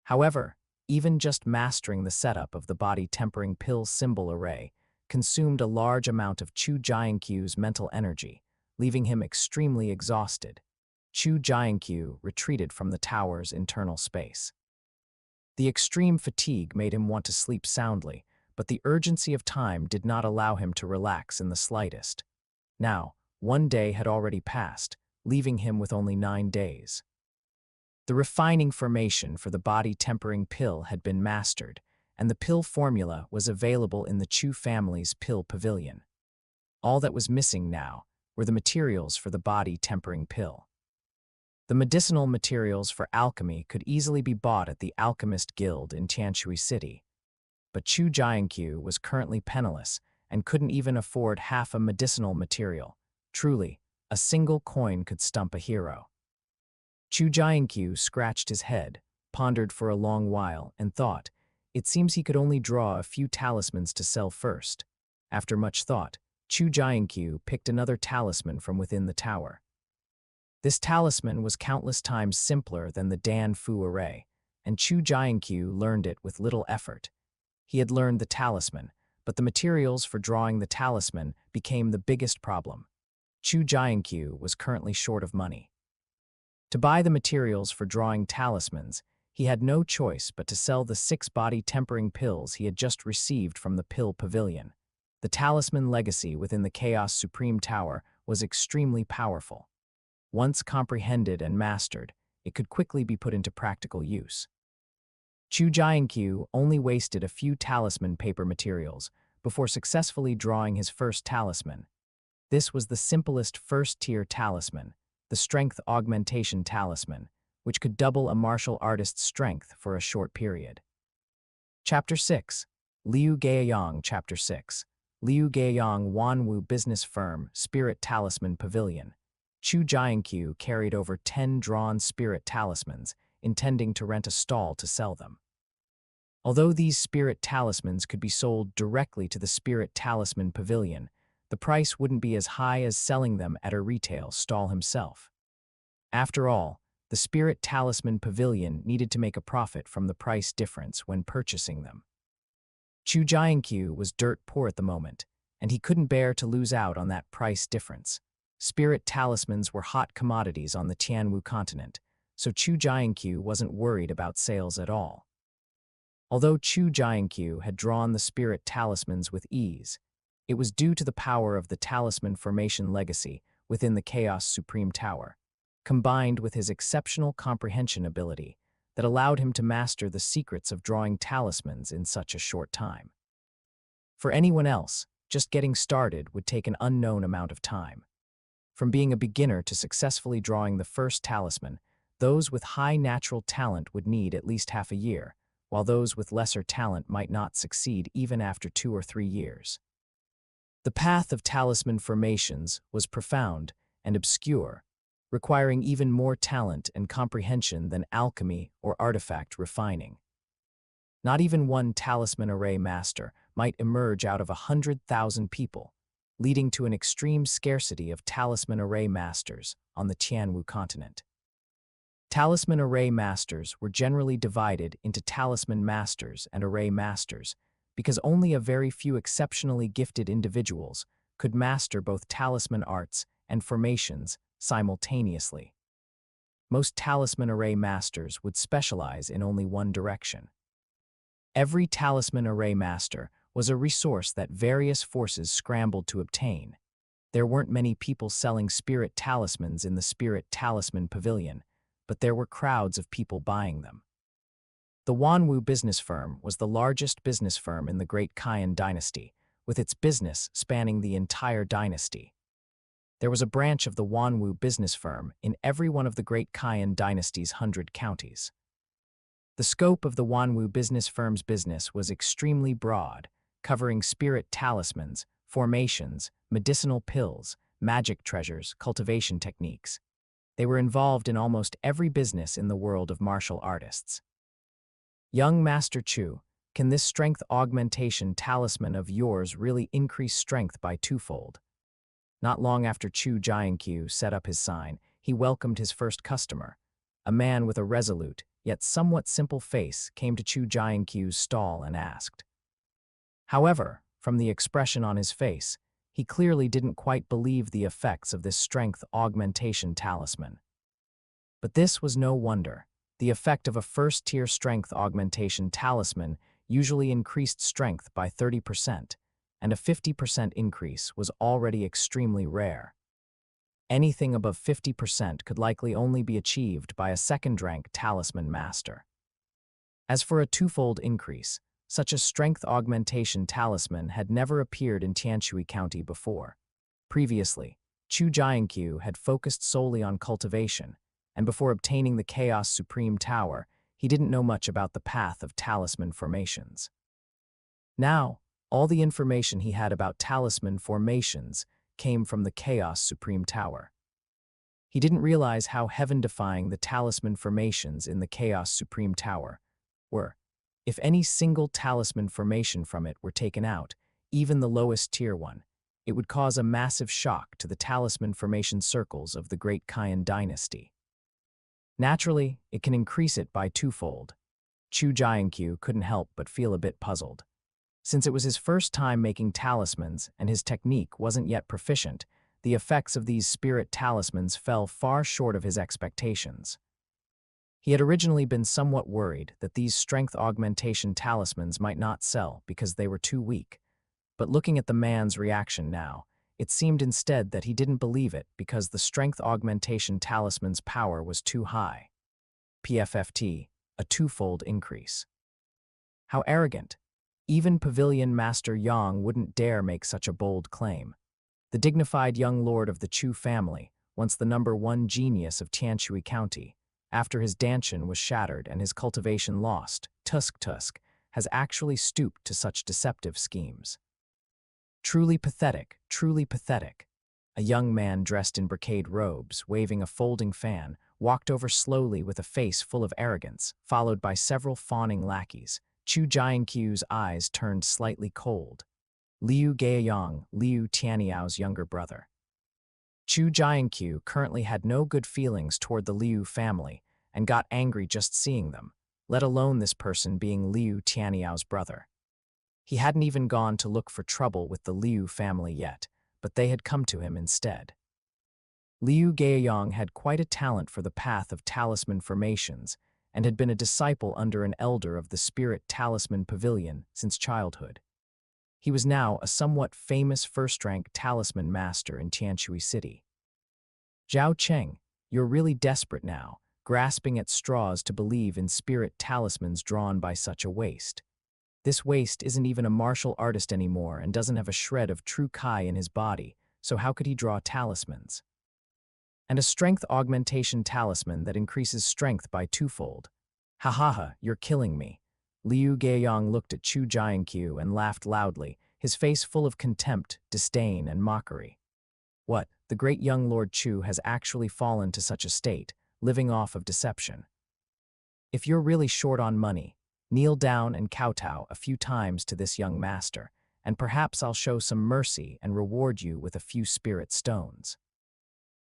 S1: However, even just mastering the setup of the body-tempering pill symbol array consumed a large amount of Chu Jianqiu's mental energy, leaving him extremely exhausted. Chu Jianqiu retreated from the tower's internal space. The extreme fatigue made him want to sleep soundly, but the urgency of time did not allow him to relax in the slightest. Now, one day had already passed, leaving him with only 9 days. The refining formation for the body-tempering pill had been mastered, and the pill formula was available in the Chu family's pill pavilion. All that was missing now were the materials for the body-tempering pill. The medicinal materials for alchemy could easily be bought at the Alchemist Guild in Tianshui City. But Chu Jianqiu was currently penniless and couldn't even afford half a medicinal material. Truly, a single coin could stump a hero. Chu Jianqiu scratched his head, pondered for a long while, and thought, it seems he could only draw a few talismans to sell first. After much thought, Chu Jianqiu picked another talisman from within the tower. This talisman was countless times simpler than the Dan Fu array, and Chu Jianqiu learned it with little effort. He had learned the talisman, but the materials for drawing the talisman became the biggest problem. Chu Jianqiu was currently short of money. To buy the materials for drawing talismans, he had no choice but to sell the 6 body-tempering pills he had just received from the pill pavilion. The talisman legacy within the Chaos Supreme Tower was extremely powerful. Once comprehended and mastered, it could quickly be put into practical use. Chu Jianqiu only wasted a few talisman paper materials before successfully drawing his first talisman. This was the simplest first-tier talisman, the Strength Augmentation Talisman, which could double a martial artist's strength for a short period. Chapter 6. Liu Gaoyang Chapter 6. Liu Gaoyang Wanwu Business Firm Spirit Talisman Pavilion. Chu Jianqiu carried over 10 drawn spirit talismans, intending to rent a stall to sell them. Although these spirit talismans could be sold directly to the Spirit Talisman Pavilion, the price wouldn't be as high as selling them at a retail stall himself. After all, the Spirit Talisman Pavilion needed to make a profit from the price difference when purchasing them. Chu Jianqiu was dirt poor at the moment, and he couldn't bear to lose out on that price difference. Spirit talismans were hot commodities on the Tianwu continent, so Chu Jianqiu wasn't worried about sales at all. Although Chu Jianqiu had drawn the spirit talismans with ease, it was due to the power of the talisman formation legacy within the Chaos Supreme Tower, combined with his exceptional comprehension ability that allowed him to master the secrets of drawing talismans in such a short time. For anyone else, just getting started would take an unknown amount of time. From being a beginner to successfully drawing the first talisman, those with high natural talent would need at least half a year, while those with lesser talent might not succeed even after 2 or 3 years. The path of talisman formations was profound and obscure, requiring even more talent and comprehension than alchemy or artifact refining. Not even one talisman array master might emerge out of 100,000 people, leading to an extreme scarcity of talisman array masters on the Tianwu continent. Talisman array masters were generally divided into talisman masters and array masters because only a very few exceptionally gifted individuals could master both talisman arts and formations simultaneously. Most talisman array masters would specialize in only one direction. Every talisman array master was a resource that various forces scrambled to obtain. There weren't many people selling spirit talismans in the Spirit Talisman Pavilion, but there were crowds of people buying them. The Wanwu business firm was the largest business firm in the Great Kaiyan dynasty, with its business spanning the entire dynasty. There was a branch of the Wanwu business firm in every one of the Great Kaiyan dynasty's 100 counties. The scope of the Wanwu business firm's business was extremely broad, covering spirit talismans, formations, medicinal pills, magic treasures, cultivation techniques. They were involved in almost every business in the world of martial artists. Young Master Chu, can this strength augmentation talisman of yours really increase strength by twofold? Not long after Chu Jianqiu set up his sign, he welcomed his first customer. A man with a resolute, yet somewhat simple face came to Chu Jianqiu's stall and asked. However, from the expression on his face, he clearly didn't quite believe the effects of this strength augmentation talisman. But this was no wonder. The effect of a first-tier strength augmentation talisman usually increased strength by 30%, and a 50% increase was already extremely rare. Anything above 50% could likely only be achieved by a second-rank talisman master. As for a twofold increase, such a strength augmentation talisman had never appeared in Tianshui County before. Previously, Chu Jianqiu had focused solely on cultivation, and before obtaining the Chaos Supreme Tower, he didn't know much about the path of talisman formations. Now, all the information he had about talisman formations came from the Chaos Supreme Tower. He didn't realize how heaven-defying the talisman formations in the Chaos Supreme Tower were. If any single talisman formation from it were taken out, even the lowest tier one, it would cause a massive shock to the talisman formation circles of the Great Kaiyan dynasty. Naturally, it can increase it by twofold. Chu Jianqiu couldn't help but feel a bit puzzled. Since it was his first time making talismans and his technique wasn't yet proficient, the effects of these spirit talismans fell far short of his expectations. He had originally been somewhat worried that these strength augmentation talismans might not sell because they were too weak, but looking at the man's reaction now, it seemed instead that he didn't believe it because the strength augmentation talisman's power was too high. PFFT, a twofold increase. How arrogant! Even Pavilion Master Yang wouldn't dare make such a bold claim. The dignified young lord of the Chu family, once the #1 genius of Tianshui County, after his Danshan was shattered and his cultivation lost, Tusk has actually stooped to such deceptive schemes. Truly pathetic, truly pathetic. A young man dressed in brocade robes, waving a folding fan, walked over slowly with a face full of arrogance, followed by several fawning lackeys. Chu Jianqiu's eyes turned slightly cold. Liu Gaoyang, Liu Tianyao younger brother. Chu Jianqiu currently had no good feelings toward the Liu family and got angry just seeing them, let alone this person being Liu Tianyao brother. He hadn't even gone to look for trouble with the Liu family yet, but they had come to him instead. Liu Gaoyang had quite a talent for the path of talisman formations and had been a disciple under an elder of the Spirit Talisman Pavilion since childhood. He was now a somewhat famous first-rank talisman master in Tianshui City. Zhao Cheng, you're really desperate now, grasping at straws to believe in spirit talismans drawn by such a waste. This waste isn't even a martial artist anymore and doesn't have a shred of true Kai in his body, so how could he draw talismans? And a strength augmentation talisman that increases strength by twofold. Ha ha ha, you're killing me. Liu Gaoyang looked at Chu Jianqiu and laughed loudly, his face full of contempt, disdain, and mockery. What, the great young Lord Chu has actually fallen to such a state, living off of deception. If you're really short on money, kneel down and kowtow a few times to this young master, and perhaps I'll show some mercy and reward you with a few spirit stones.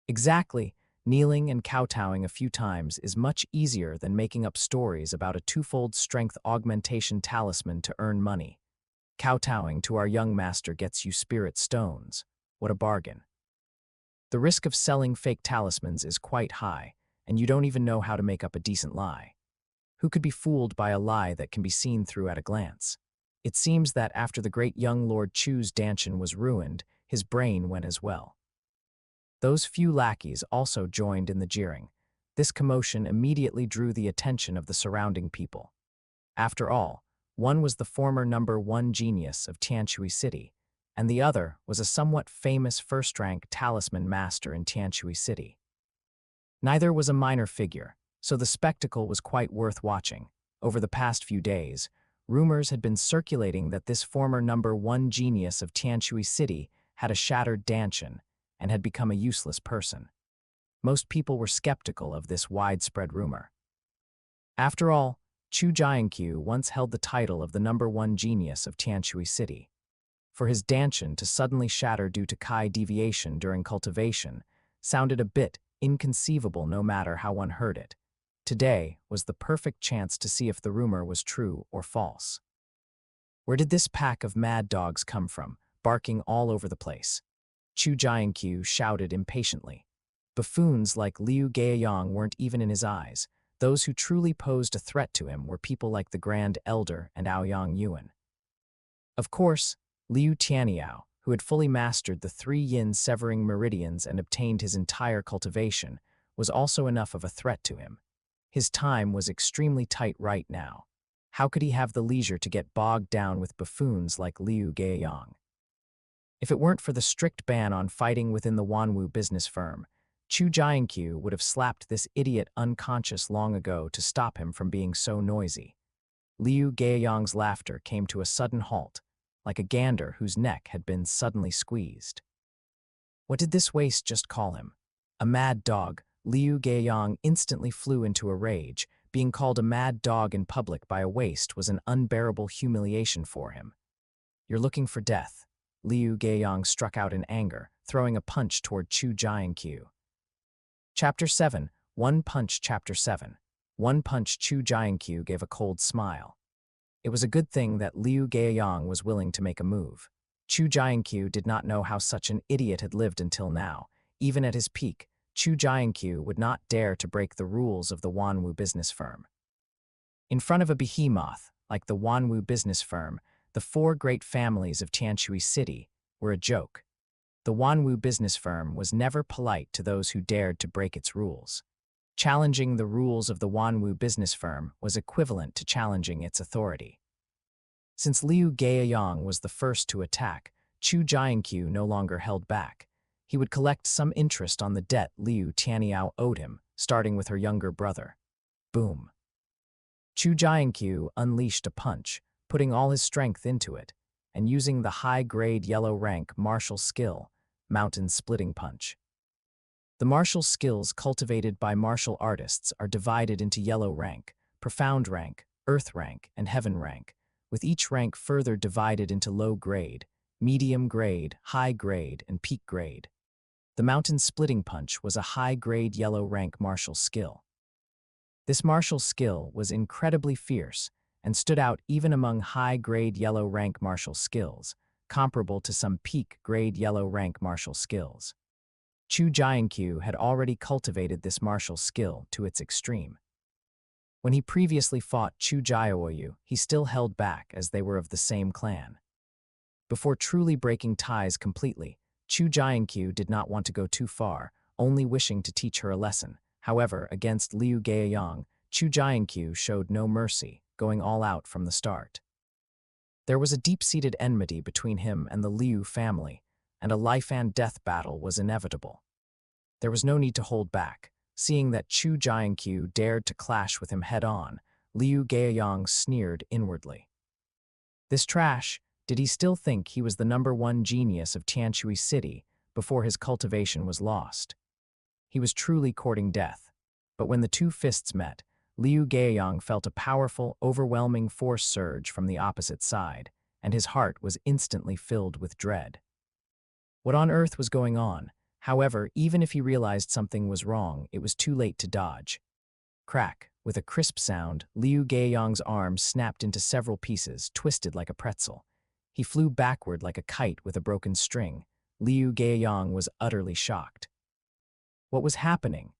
S1: Exactly. Kneeling and kowtowing a few times is much easier than making up stories about a twofold strength augmentation talisman to earn money. Kowtowing to our young master gets you spirit stones. What a bargain. The risk of selling fake talismans is quite high, and you don't even know how to make up a decent lie. Who could be fooled by a lie that can be seen through at a glance? It seems that after the great young Lord Chu's Danshan was ruined, his brain went as well. Those few lackeys also joined in the jeering. This commotion immediately drew the attention of the surrounding people. After all, one was the former #1 genius of Tianshui City, and the other was a somewhat famous first-rank talisman master in Tianshui City. Neither was a minor figure, so the spectacle was quite worth watching. Over the past few days, rumors had been circulating that this former #1 genius of Tianshui City had a shattered Danshan and had become a useless person. Most people were skeptical of this widespread rumor. After all, Chu Jianqiu once held the title of the #1 genius of Tianshui City. For his Danshan to suddenly shatter due to Kai deviation during cultivation sounded a bit inconceivable no matter how one heard it. Today was the perfect chance to see if the rumor was true or false. Where did this pack of mad dogs come from, barking all over the place? Chu Jianqiu shouted impatiently. Buffoons like Liu Gaoyang weren't even in his eyes. Those who truly posed a threat to him were people like the Grand Elder and Aoyang Yuan. Of course, Liu Tianyao, who had fully mastered the 3 yin severing meridians and obtained his entire cultivation, was also enough of a threat to him. His time was extremely tight right now. How could he have the leisure to get bogged down with buffoons like Liu Gaoyang? If it weren't for the strict ban on fighting within the Wanwu business firm, Chu Jianqiu would have slapped this idiot unconscious long ago to stop him from being so noisy. Liu Gaoyang's laughter came to a sudden halt, like a gander whose neck had been suddenly squeezed. What did this waste just call him? A mad dog. Liu Gaoyang instantly flew into a rage. Being called a mad dog in public by a waste was an unbearable humiliation for him. You're looking for death. Liu Gaoyang struck out in anger, throwing a punch toward Chu Jianqiu. Chapter 7, One Punch. Chapter 7, One Punch. Chu Jianqiu gave a cold smile. It was a good thing that Liu Gaoyang was willing to make a move. Chu Jianqiu did not know how such an idiot had lived until now. Even at his peak, Chu Jianqiu would not dare to break the rules of the Wanwu business firm. In front of a behemoth, like the Wanwu business firm, the 4 great families of Tianshui City were a joke. The Wanwu business firm was never polite to those who dared to break its rules. Challenging the rules of the Wanwu business firm was equivalent to challenging its authority. Since Liu Gaoyang was the first to attack, Chu Jianqiu no longer held back. He would collect some interest on the debt Liu Tianyao owed him, starting with her younger brother. Boom. Chu Jianqiu unleashed a punch, putting all his strength into it, and using the high-grade yellow rank martial skill, Mountain Splitting Punch. The martial skills cultivated by martial artists are divided into yellow rank, profound rank, earth rank, and heaven rank, with each rank further divided into low grade, medium grade, high grade, and peak grade. The Mountain Splitting Punch was a high-grade yellow rank martial skill. This martial skill was incredibly fierce and stood out even among high-grade yellow rank martial skills, comparable to some peak-grade yellow rank martial skills. Chu Jianqiu had already cultivated this martial skill to its extreme. When he previously fought Chu Jianqiu, he still held back as they were of the same clan. Before truly breaking ties completely, Chu Jianqiu did not want to go too far, only wishing to teach her a lesson. However, against Liu Gaoyang, Chu Jianqiu showed no mercy, going all out from the start. There was a deep-seated enmity between him and the Liu family, and a life-and-death battle was inevitable. There was no need to hold back. Seeing that Chu Jianqiu dared to clash with him head-on, Liu Gaoyang sneered inwardly. This trash, did he still think he was the #1 genius of Tianshui City before his cultivation was lost? He was truly courting death. But when the two fists met, Liu Gaoyang felt a powerful, overwhelming force surge from the opposite side, and his heart was instantly filled with dread. What on earth was going on? However, even if he realized something was wrong, it was too late to dodge. Crack! With a crisp sound, Liu Gaoyang's arm snapped into several pieces, twisted like a pretzel. He flew backward like a kite with a broken string. Liu Gaoyang was utterly shocked. What was happening?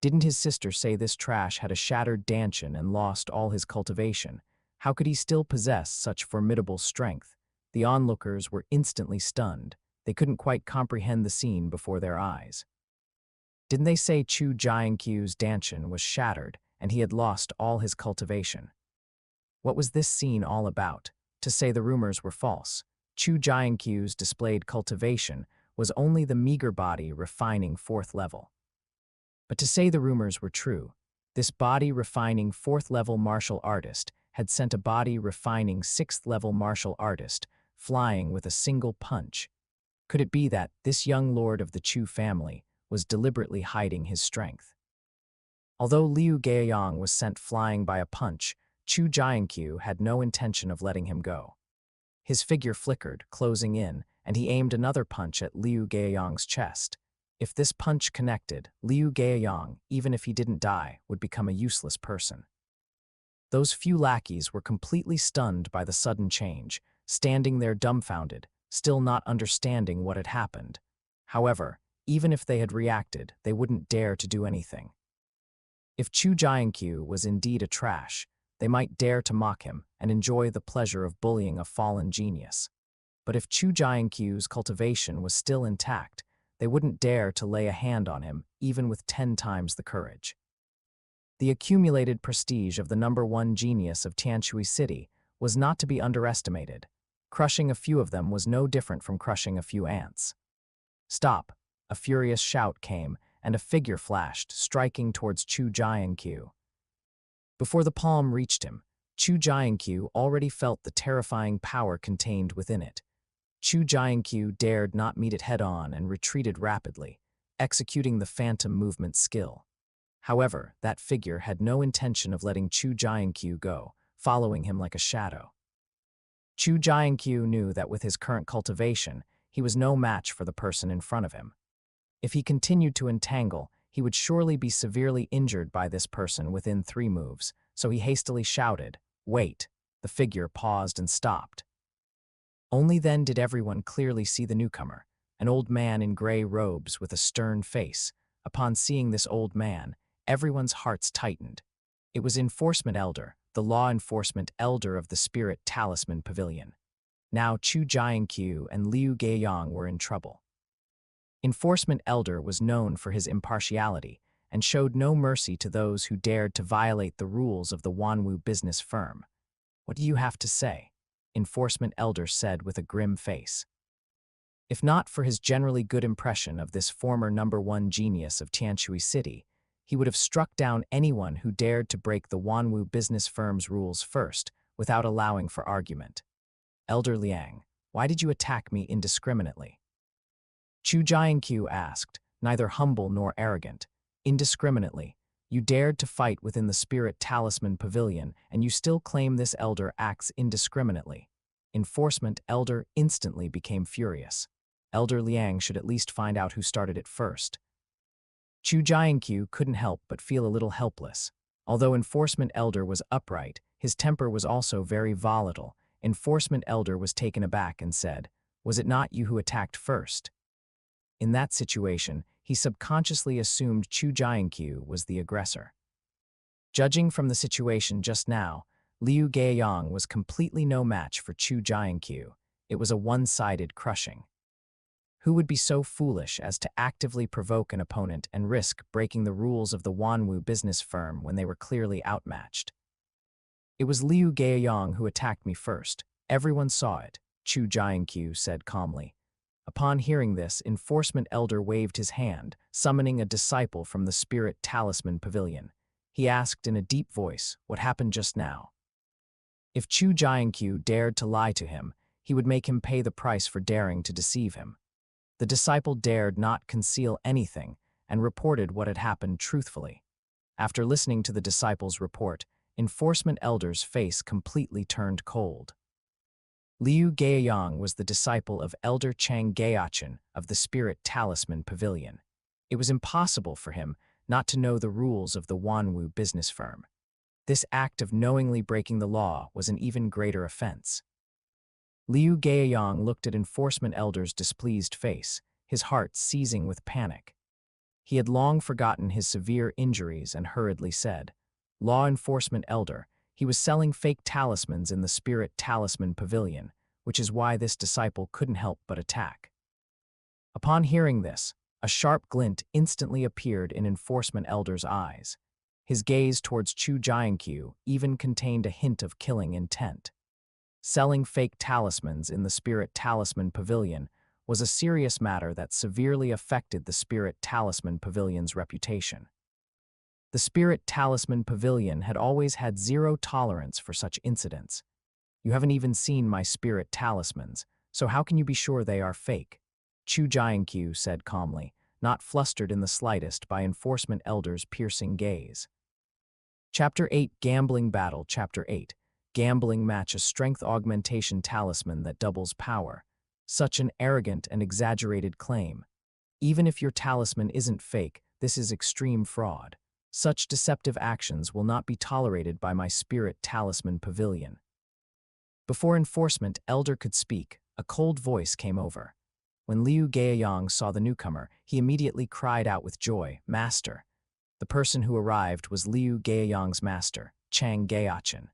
S1: Didn't his sister say this trash had a shattered dantian and lost all his cultivation? How could he still possess such formidable strength? The onlookers were instantly stunned. They couldn't quite comprehend the scene before their eyes. Didn't they say Chu Jianqiu's dantian was shattered and he had lost all his cultivation? What was this scene all about? To say the rumors were false, Chu Jianqiu's displayed cultivation was only the meager body refining 4th level. But to say the rumors were true, this body refining 4th level martial artist had sent a body refining 6th level martial artist flying with a single punch. Could it be that this young lord of the Chu family was deliberately hiding his strength? Although Liu Gaoyang was sent flying by a punch, Chu Jianqiu had no intention of letting him go. His figure flickered, closing in, and he aimed another punch at Liu Gaoyang's chest. If this punch connected, Liu Gaoyang, even if he didn't die, would become a useless person. Those few lackeys were completely stunned by the sudden change, standing there dumbfounded, still not understanding what had happened. However, even if they had reacted, they wouldn't dare to do anything. If Chu Jianqiu was indeed a trash, they might dare to mock him and enjoy the pleasure of bullying a fallen genius. But if Chu Jianqiu's cultivation was still intact, they wouldn't dare to lay a hand on him, even with 10 times the courage. The accumulated prestige of the #1 genius of Tianshui City was not to be underestimated. Crushing a few of them was no different from crushing a few ants. Stop! A furious shout came, and a figure flashed, striking towards Chu Jianqiu. Before the palm reached him, Chu Jianqiu already felt the terrifying power contained within it. Chu Jianqiu dared not meet it head-on and retreated rapidly, executing the phantom movement skill. However, that figure had no intention of letting Chu Jianqiu go, following him like a shadow. Chu Jianqiu knew that with his current cultivation, he was no match for the person in front of him. If he continued to entangle, he would surely be severely injured by this person within 3 moves, so he hastily shouted, "Wait!" The figure paused and stopped. Only then did everyone clearly see the newcomer, an old man in gray robes with a stern face. Upon seeing this old man, everyone's hearts tightened. It was Enforcement Elder, the law enforcement elder of the Spirit Talisman Pavilion. Now Chu Jianqiu and Liu Gaoyang were in trouble. Enforcement Elder was known for his impartiality and showed no mercy to those who dared to violate the rules of the Wanwu business firm. "What do you have to say?" Enforcement Elder said with a grim face. If not for his generally good impression of this former #1 genius of Tianshui City, He would have struck down anyone who dared to break the Wanwu business firm's rules first, without allowing for argument. Elder Liang, why did you attack me indiscriminately? Chu Jianqiu asked, neither humble nor arrogant. Indiscriminately. You dared to fight within the Spirit Talisman Pavilion, and you still claim this elder acts indiscriminately. Enforcement Elder instantly became furious. Elder Liang should at least find out who started it first. Chu Jianqiu couldn't help but feel a little helpless. Although Enforcement Elder was upright, his temper was also very volatile. Enforcement Elder was taken aback and said, "Was it not you who attacked first?" In that situation, he subconsciously assumed Chu Jianqiu was the aggressor. Judging from the situation just now, Liu Gaiyang was completely no match for Chu Jianqiu. It was a one-sided crushing. Who would be so foolish as to actively provoke an opponent and risk breaking the rules of the Wanwu business firm when they were clearly outmatched? It was Liu Gaiyang who attacked me first. Everyone saw it, Chu Jianqiu said calmly. Upon hearing this, Enforcement Elder waved his hand, summoning a disciple from the Spirit Talisman Pavilion. He asked in a deep voice, what happened just now? If Chu Jianqiu dared to lie to him, he would make him pay the price for daring to deceive him. The disciple dared not conceal anything and reported what had happened truthfully. After listening to the disciple's report, Enforcement Elder's face completely turned cold. Liu Gaiyang was the disciple of Elder Chang Gaochan of the Spirit Talisman Pavilion. It was impossible for him not to know the rules of the Wanwu business firm. This act of knowingly breaking the law was an even greater offense. Liu Gaiyang looked at Enforcement Elder's displeased face, his heart seizing with panic. He had long forgotten his severe injuries and hurriedly said, "Law Enforcement Elder, he was selling fake talismans in the Spirit Talisman Pavilion, which is why this disciple couldn't help but attack." Upon hearing this, a sharp glint instantly appeared in Enforcement Elder's eyes. His gaze towards Chu Jianqiu even contained a hint of killing intent. Selling fake talismans in the Spirit Talisman Pavilion was a serious matter that severely affected the Spirit Talisman Pavilion's reputation. The Spirit Talisman Pavilion had always had zero tolerance for such incidents. "You haven't even seen my spirit talismans, so how can you be sure they are fake?" Chu Jianqiu said calmly, not flustered in the slightest by Enforcement Elder's piercing gaze. Chapter 8 Gambling Battle Chapter 8 Gambling Match, a strength augmentation talisman that doubles power. Such an arrogant and exaggerated claim. Even if your talisman isn't fake, this is extreme fraud. Such deceptive actions will not be tolerated by my Spirit Talisman Pavilion. Before Enforcement Elder could speak, a cold voice came over. When Liu Gaiyang saw the newcomer, he immediately cried out with joy, "Master!" The person who arrived was Liu Gaiyang's master, Chang Gaochan.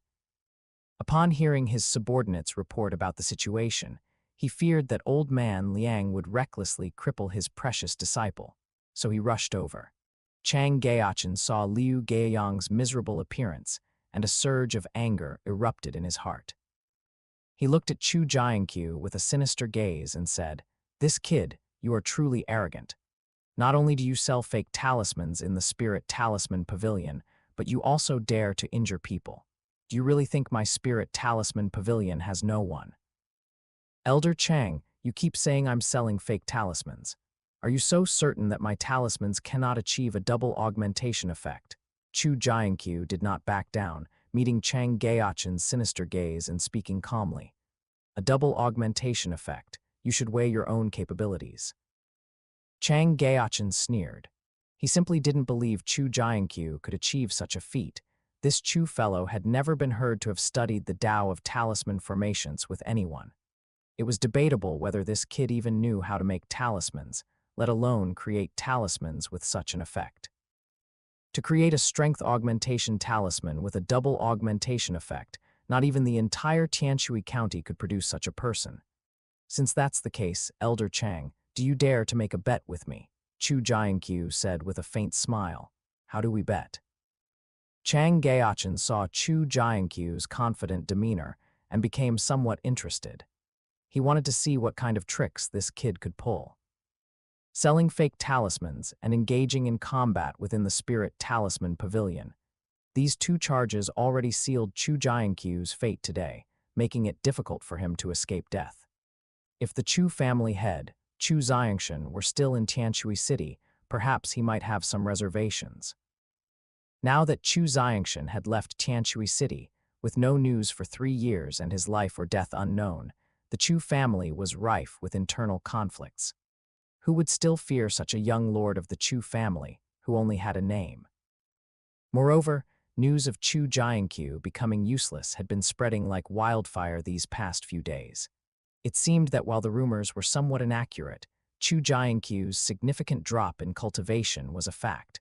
S1: Upon hearing his subordinates report about the situation, he feared that old man Liang would recklessly cripple his precious disciple, so he rushed over. Chang Gaochan saw Liu Gaiyang's miserable appearance, and a surge of anger erupted in his heart. He looked at Chu Jianqiu with a sinister gaze and said, "This kid, you are truly arrogant. Not only do you sell fake talismans in the Spirit Talisman Pavilion, but you also dare to injure people. Do you really think my Spirit Talisman Pavilion has no one?" "Elder Chang, you keep saying I'm selling fake talismans. Are you so certain that my talismans cannot achieve a double augmentation effect?" Chu Jianqiu did not back down, meeting Chang Gaochan's sinister gaze and speaking calmly. "A double augmentation effect. You should weigh your own capabilities." Chang Gaochan sneered. He simply didn't believe Chu Jianqiu could achieve such a feat. This Chu fellow had never been heard to have studied the Tao of talisman formations with anyone. It was debatable whether this kid even knew how to make talismans, let alone create talismans with such an effect. To create a strength augmentation talisman with a double augmentation effect, not even the entire Tianshui County could produce such a person. "Since that's the case, Elder Chang, do you dare to make a bet with me?" Chu Jianqiu said with a faint smile. "How do we bet?" Chang Gaochan saw Chu Jianqiu's confident demeanor and became somewhat interested. He wanted to see what kind of tricks this kid could pull. selling fake talismans, and engaging in combat within the Spirit Talisman Pavilion. These two charges already sealed Chu Jianqiu's fate today, making it difficult for him to escape death. If the Chu family head, Chu Jianqiu, were still in Tianshui City, perhaps he might have some reservations. Now that Chu Jianqiu had left Tianshui City, with no news for 3 years and his life or death unknown, the Chu family was rife with internal conflicts. Who would still fear such a young lord of the Chu family, who only had a name? Moreover, news of Chu Jianqiu becoming useless had been spreading like wildfire these past few days. It seemed that while the rumors were somewhat inaccurate, Chu Jianqiu's significant drop in cultivation was a fact.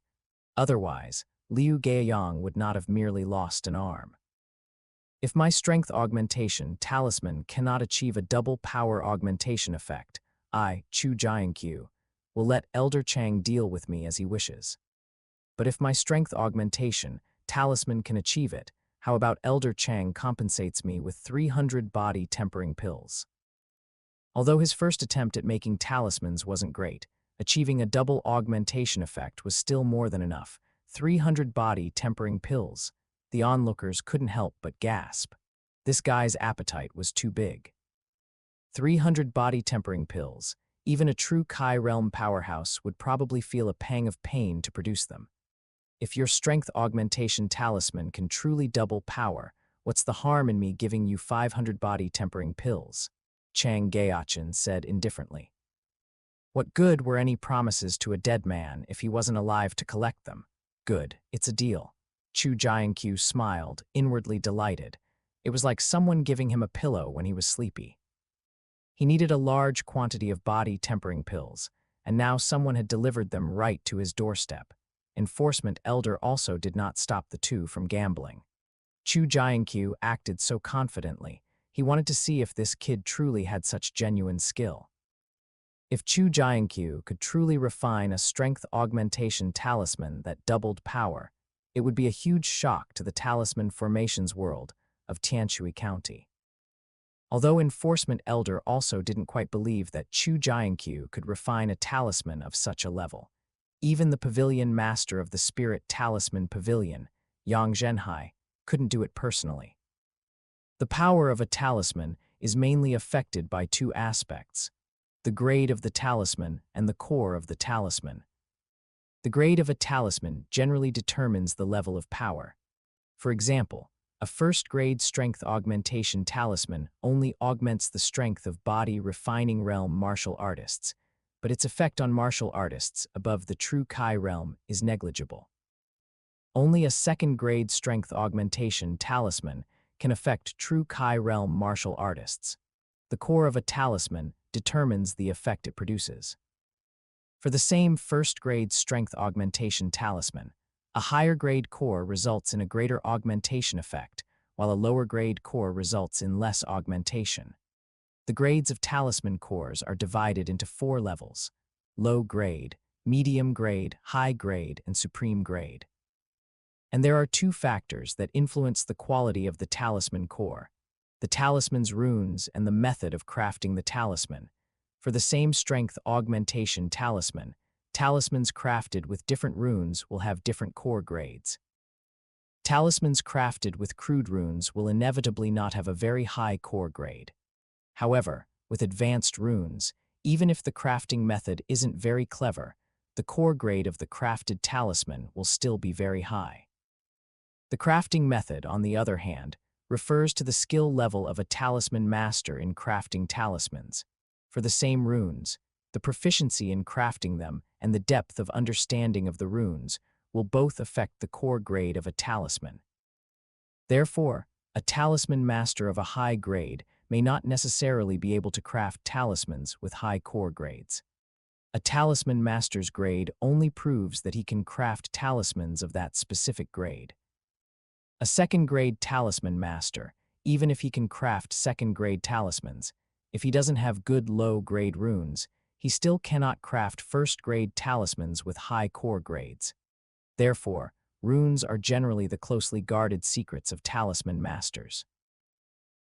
S1: Otherwise, Liu Gaiyang would not have merely lost an arm. If my strength augmentation talisman cannot achieve a double power augmentation effect, I, Chu Jianqiu, will let Elder Chang deal with me as he wishes. But if my strength augmentation talisman can achieve it, how about Elder Chang compensates me with 300 body tempering pills? Although his first attempt at making talismans wasn't great, achieving a double augmentation effect was still more than enough. 300 body tempering pills. The onlookers couldn't help but gasp. This guy's appetite was too big. 300 body tempering pills. Even a true Kai realm powerhouse would probably feel a pang of pain to produce them. If your strength augmentation talisman can truly double power, what's the harm in me giving you 500 body tempering pills? Chang Gaochin said indifferently. What good were any promises to a dead man if he wasn't alive to collect them? Good, it's a deal. Chu Jianqiu smiled, inwardly delighted. It was like someone giving him a pillow when he was sleepy. He needed a large quantity of body tempering pills, and now someone had delivered them right to his doorstep. Enforcement Elder also did not stop the two from gambling. Chu Jianqiu acted so confidently. He wanted to see if this kid truly had such genuine skill. If Chu Jianqiu could truly refine a strength augmentation talisman that doubled power, it would be a huge shock to the talisman formations world of Tianshui County. Although Enforcement Elder also didn't quite believe that Chu Jianqiu could refine a talisman of such a level, even the pavilion master of the Spirit Talisman Pavilion, Yang Zhenhai, couldn't do it personally. The power of a talisman is mainly affected by two aspects: the grade of the talisman and the core of the talisman. The grade of a talisman generally determines the level of power. For example, a first-grade strength augmentation talisman only augments the strength of body refining realm martial artists, but its effect on martial artists above the true Kai realm is negligible. Only a second-grade strength augmentation talisman can affect true Kai realm martial artists. The core of a talisman determines the effect it produces. For the same first-grade strength augmentation talisman, a higher-grade core results in a greater augmentation effect, while a lower-grade core results in less augmentation. The grades of talisman cores are divided into 4 levels: low grade, medium grade, high grade, and supreme grade. And there are 2 factors that influence the quality of the talisman core: the talisman's runes and the method of crafting the talisman. For the same strength augmentation talisman, talismans crafted with different runes will have different core grades. Talismans crafted with crude runes will inevitably not have a very high core grade. However, with advanced runes, even if the crafting method isn't very clever, the core grade of the crafted talisman will still be very high. The crafting method, on the other hand, refers to the skill level of a talisman master in crafting talismans. For the same runes, the proficiency in crafting them and the depth of understanding of the runes will both affect the core grade of a talisman. Therefore, a talisman master of a high grade may not necessarily be able to craft talismans with high core grades. A talisman master's grade only proves that he can craft talismans of that specific grade. A second-grade talisman master, even if he can craft second-grade talismans, if he doesn't have good low-grade runes, he still cannot craft first-grade talismans with high core grades. Therefore, runes are generally the closely guarded secrets of talisman masters.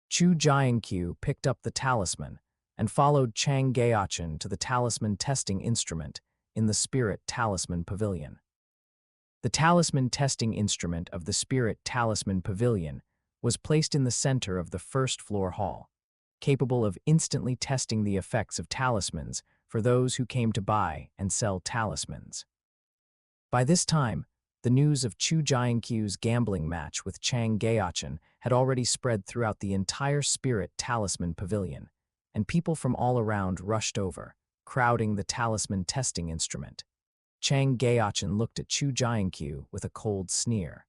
S1: Chu Jianqiu picked up the talisman, and followed Chang Gaochan to the talisman testing instrument in the Spirit Talisman Pavilion. The talisman testing instrument of the Spirit Talisman Pavilion was placed in the center of the first-floor hall, capable of instantly testing the effects of talismans for those who came to buy and sell talismans. By this time, the news of Chu Jianqiu's gambling match with Chang Gaochan had already spread throughout the entire Spirit Talisman Pavilion, and people from all around rushed over, crowding the talisman testing instrument. Chang Gaochan looked at Chu Jianqiu with a cold sneer.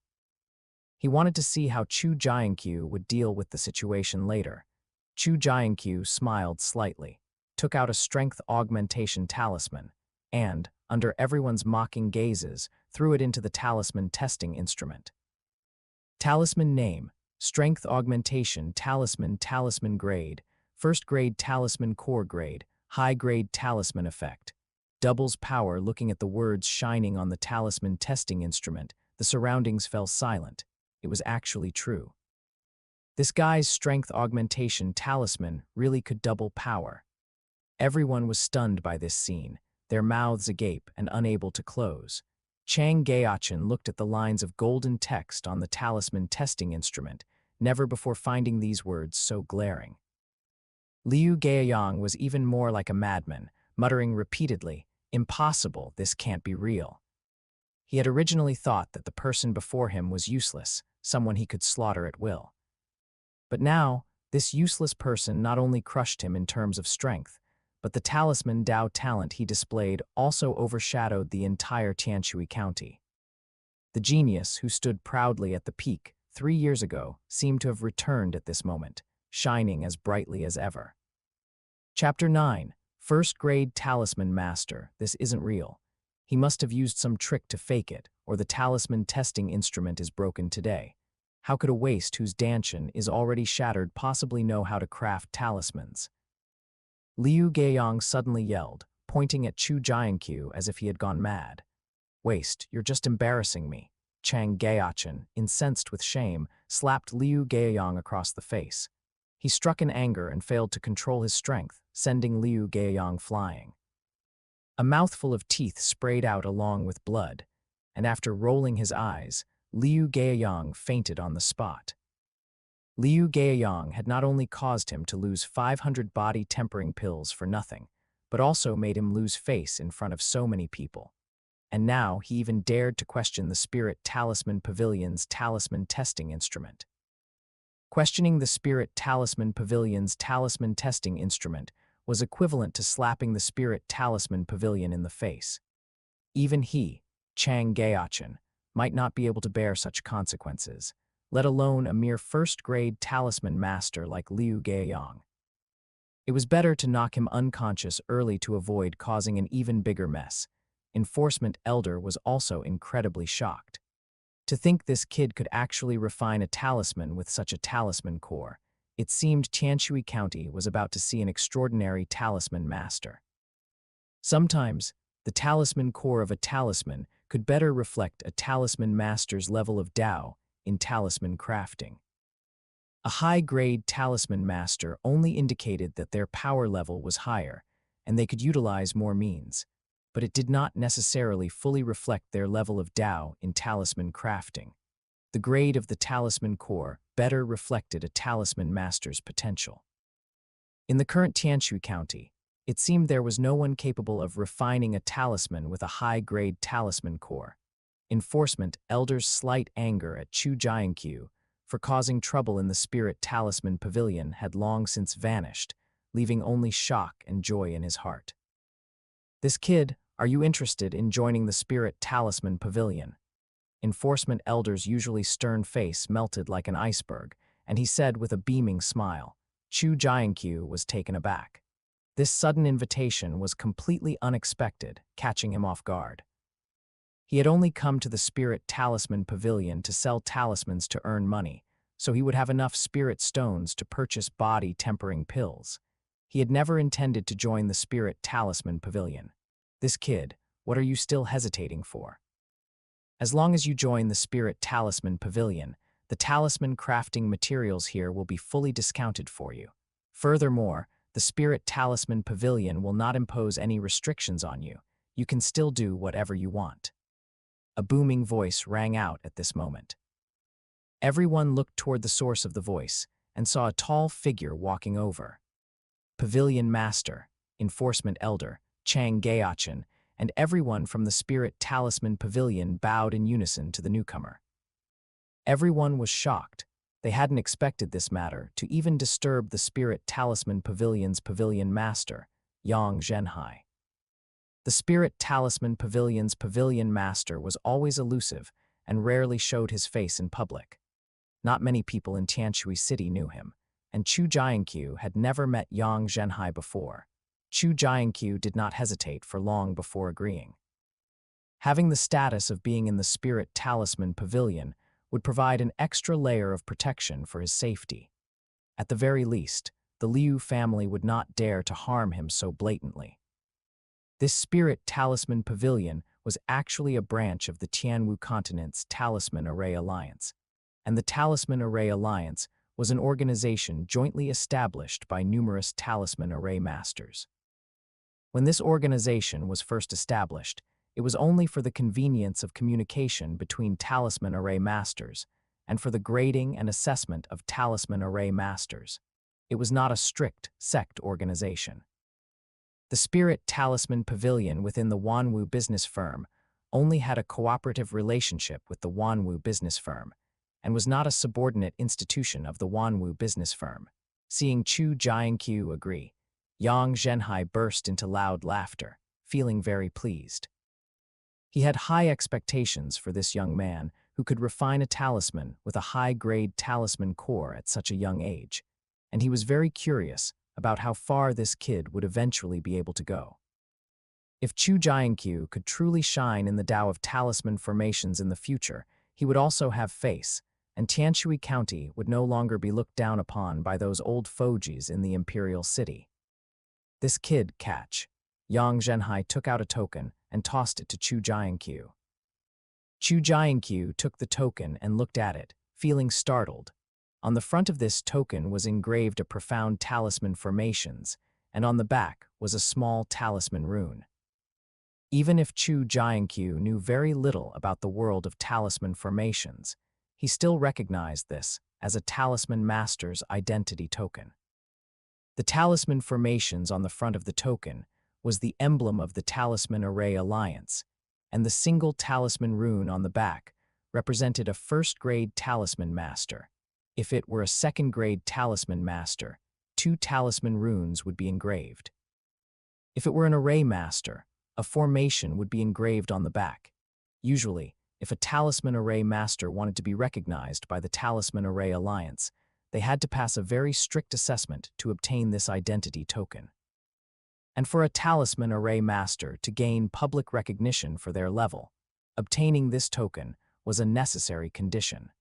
S1: He wanted to see how Chu Jianqiu would deal with the situation later. Chu Jianqiu smiled slightly, took out a strength augmentation talisman, and, under everyone's mocking gazes, threw it into the talisman testing instrument. Talisman name: Strength Augmentation Talisman. Talisman grade: First grade talisman. Core grade: High grade talisman. Effect: doubles power. Looking at the words shining on the talisman testing instrument, the surroundings fell silent. It was actually true. This guy's strength augmentation talisman really could double power. Everyone was stunned by this scene, their mouths agape and unable to close. Chang Gaochan looked at the lines of golden text on the talisman testing instrument, never before finding these words so glaring. Liu Gaoyang was even more like a madman, muttering repeatedly, "Impossible, this can't be real." He had originally thought that the person before him was useless, someone he could slaughter at will. But now, this useless person not only crushed him in terms of strength, but the talisman Dao talent he displayed also overshadowed the entire Tianshui County. The genius who stood proudly at the peak 3 years ago seemed to have returned at this moment, shining as brightly as ever. Chapter 9. First Grade Talisman Master. This isn't real. He must have used some trick to fake it, or the talisman testing instrument is broken today. How could a waste whose danshan is already shattered possibly know how to craft talismans? Liu Gaoyang suddenly yelled, pointing at Chu Jianqiu as if he had gone mad. "Waste, you're just embarrassing me." Chang Gaochan, incensed with shame, slapped Liu Gaoyang across the face. He struck in anger and failed to control his strength, sending Liu Gaoyang flying. A mouthful of teeth sprayed out along with blood, and after rolling his eyes, Liu Gaoyang fainted on the spot. Liu Gaoyang had not only caused him to lose 500 body tempering pills for nothing, but also made him lose face in front of so many people. And now he even dared to question the Spirit Talisman Pavilion's talisman testing instrument. Questioning the Spirit Talisman Pavilion's talisman testing instrument was equivalent to slapping the Spirit Talisman Pavilion in the face. Even he, Chang Gaochan, might not be able to bear such consequences, let alone a mere first-grade talisman master like Liu Gaoyang. It was better to knock him unconscious early to avoid causing an even bigger mess. Enforcement Elder was also incredibly shocked. To think this kid could actually refine a talisman with such a talisman core, it seemed Tianshui County was about to see an extraordinary talisman master. Sometimes, the talisman core of a talisman could better reflect a talisman master's level of Dao in talisman crafting. A high-grade talisman master only indicated that their power level was higher, and they could utilize more means, but it did not necessarily fully reflect their level of Dao in talisman crafting. The grade of the talisman core better reflected a talisman master's potential. In the current Tianshui County, it seemed there was no one capable of refining a talisman with a high-grade talisman core. Enforcement Elder's slight anger at Chu Jianqiu for causing trouble in the Spirit Talisman Pavilion had long since vanished, leaving only shock and joy in his heart. "This kid, are you interested in joining the Spirit Talisman Pavilion?" Enforcement Elder's usually stern face melted like an iceberg, and he said with a beaming smile. Chu Jianqiu was taken aback. This sudden invitation was completely unexpected, catching him off guard. He had only come to the Spirit Talisman Pavilion to sell talismans to earn money, so he would have enough spirit stones to purchase body-tempering pills. He had never intended to join the Spirit Talisman Pavilion. "This kid, what are you still hesitating for? As long as you join the Spirit Talisman Pavilion, the talisman crafting materials here will be fully discounted for you. Furthermore, The Spirit Talisman Pavilion will not impose any restrictions on you. You can still do whatever you want. A booming voice rang out at this moment. Everyone looked toward the source of the voice and saw a tall figure walking over. Pavilion Master, Enforcement Elder, Chang Gayachin, and everyone from the Spirit Talisman Pavilion bowed in unison to the newcomer. Everyone was shocked. They hadn't expected this matter to even disturb the Spirit Talisman Pavilion's Pavilion Master, Yang Zhenhai. The Spirit Talisman Pavilion's Pavilion Master was always elusive and rarely showed his face in public. Not many people in Tianshui City knew him, and Chu Jianqiu had never met Yang Zhenhai before. Chu Jianqiu did not hesitate for long before agreeing. Having the status of being in the Spirit Talisman Pavilion would provide an extra layer of protection for his safety. At the very least, the Liu family would not dare to harm him so blatantly. This Spirit Talisman Pavilion was actually a branch of the Tianwu continent's Talisman Array Alliance, and the Talisman Array Alliance was an organization jointly established by numerous Talisman Array Masters. When this organization was first established, it was only for the convenience of communication between Talisman Array Masters and for the grading and assessment of Talisman Array Masters. It was not a strict sect organization. The Spirit Talisman Pavilion within the Wanwu business firm only had a cooperative relationship with the Wanwu business firm and was not a subordinate institution of the Wanwu business firm. Seeing Chu Jianqiu agree, Yang Zhenhai burst into loud laughter, feeling very pleased. He had high expectations for this young man who could refine a talisman with a high-grade talisman core at such a young age, and he was very curious about how far this kid would eventually be able to go. If Chu Jianqiu could truly shine in the Tao of talisman formations in the future, he would also have face, and Tianshui County would no longer be looked down upon by those old fogies in the imperial city. This kid catch. Yang Zhenhai took out a token and tossed it to Chu Jianqiu. Chu Jianqiu took the token and looked at it, feeling startled. On the front of this token was engraved a profound talisman formations, and on the back was a small talisman rune. Even if Chu Jianqiu knew very little about the world of talisman formations, he still recognized this as a talisman master's identity token. The talisman formations on the front of the token was the emblem of the Talisman Array Alliance, and the single talisman rune on the back represented a first-grade talisman master. If it were a second-grade talisman master, 2 talisman runes would be engraved. If it were an array master, a formation would be engraved on the back. Usually, if a talisman array master wanted to be recognized by the Talisman Array Alliance, they had to pass a very strict assessment to obtain this identity token. And for a talisman array master to gain public recognition for their level, obtaining this token was a necessary condition.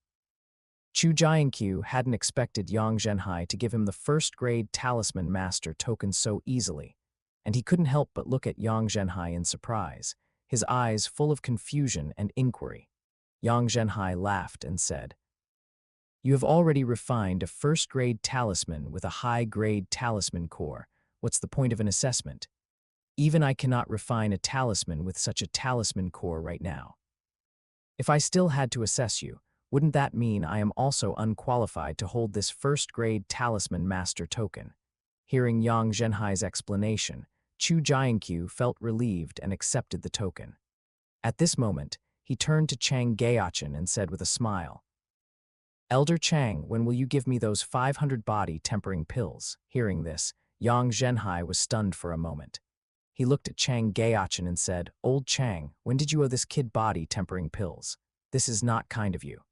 S1: Chu Jianqiu hadn't expected Yang Zhenhai to give him the first-grade talisman master token so easily, and he couldn't help but look at Yang Zhenhai in surprise, his eyes full of confusion and inquiry. Yang Zhenhai laughed and said, "You have already refined a first-grade talisman with a high-grade talisman core. What's the point of an assessment? Even I cannot refine a talisman with such a talisman core right now. If I still had to assess you, wouldn't that mean I am also unqualified to hold this first-grade talisman master token?" Hearing Yang Zhenhai's explanation, Chu Jianqiu felt relieved and accepted the token. At this moment, he turned to Chang Gayachin and said with a smile, "Elder Chang, when will you give me those 500 body-tempering pills?" Hearing this, Yang Zhenhai was stunned for a moment. He looked at Chang Gayachin and said, "Old Chang, when did you owe this kid body-tempering pills? This is not kind of you.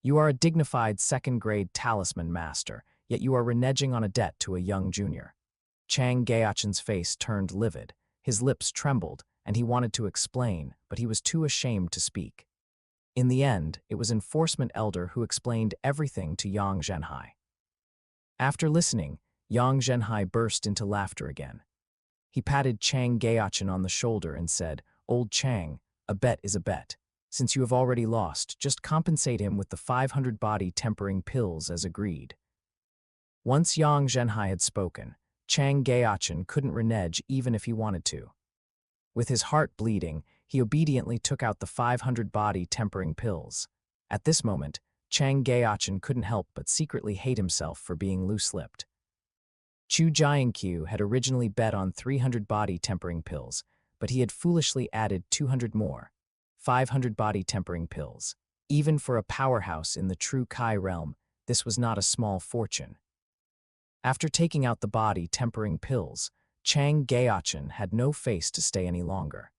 S1: You are a dignified second-grade talisman master, yet you are reneging on a debt to a young junior." Chang Gayachin's face turned livid, his lips trembled, and he wanted to explain, but he was too ashamed to speak. In the end, it was Enforcement Elder who explained everything to Yang Zhenhai. After listening, Yang Zhenhai burst into laughter again. He patted Chang Gayachin on the shoulder and said, "Old Chang, a bet is a bet. Since you have already lost, just compensate him with the 500 body-tempering pills as agreed." Once Yang Zhenhai had spoken, Chang Gaochan couldn't renege even if he wanted to. With his heart bleeding, he obediently took out the 500 body tempering pills. At this moment, Chang Gaochan couldn't help but secretly hate himself for being loose-lipped. Chu Jianqiu had originally bet on 300 body tempering pills, but he had foolishly added 200 more, 500 body tempering pills. Even for a powerhouse in the true Kai realm, this was not a small fortune. After taking out the body tempering pills, Chang Gaochan had no face to stay any longer.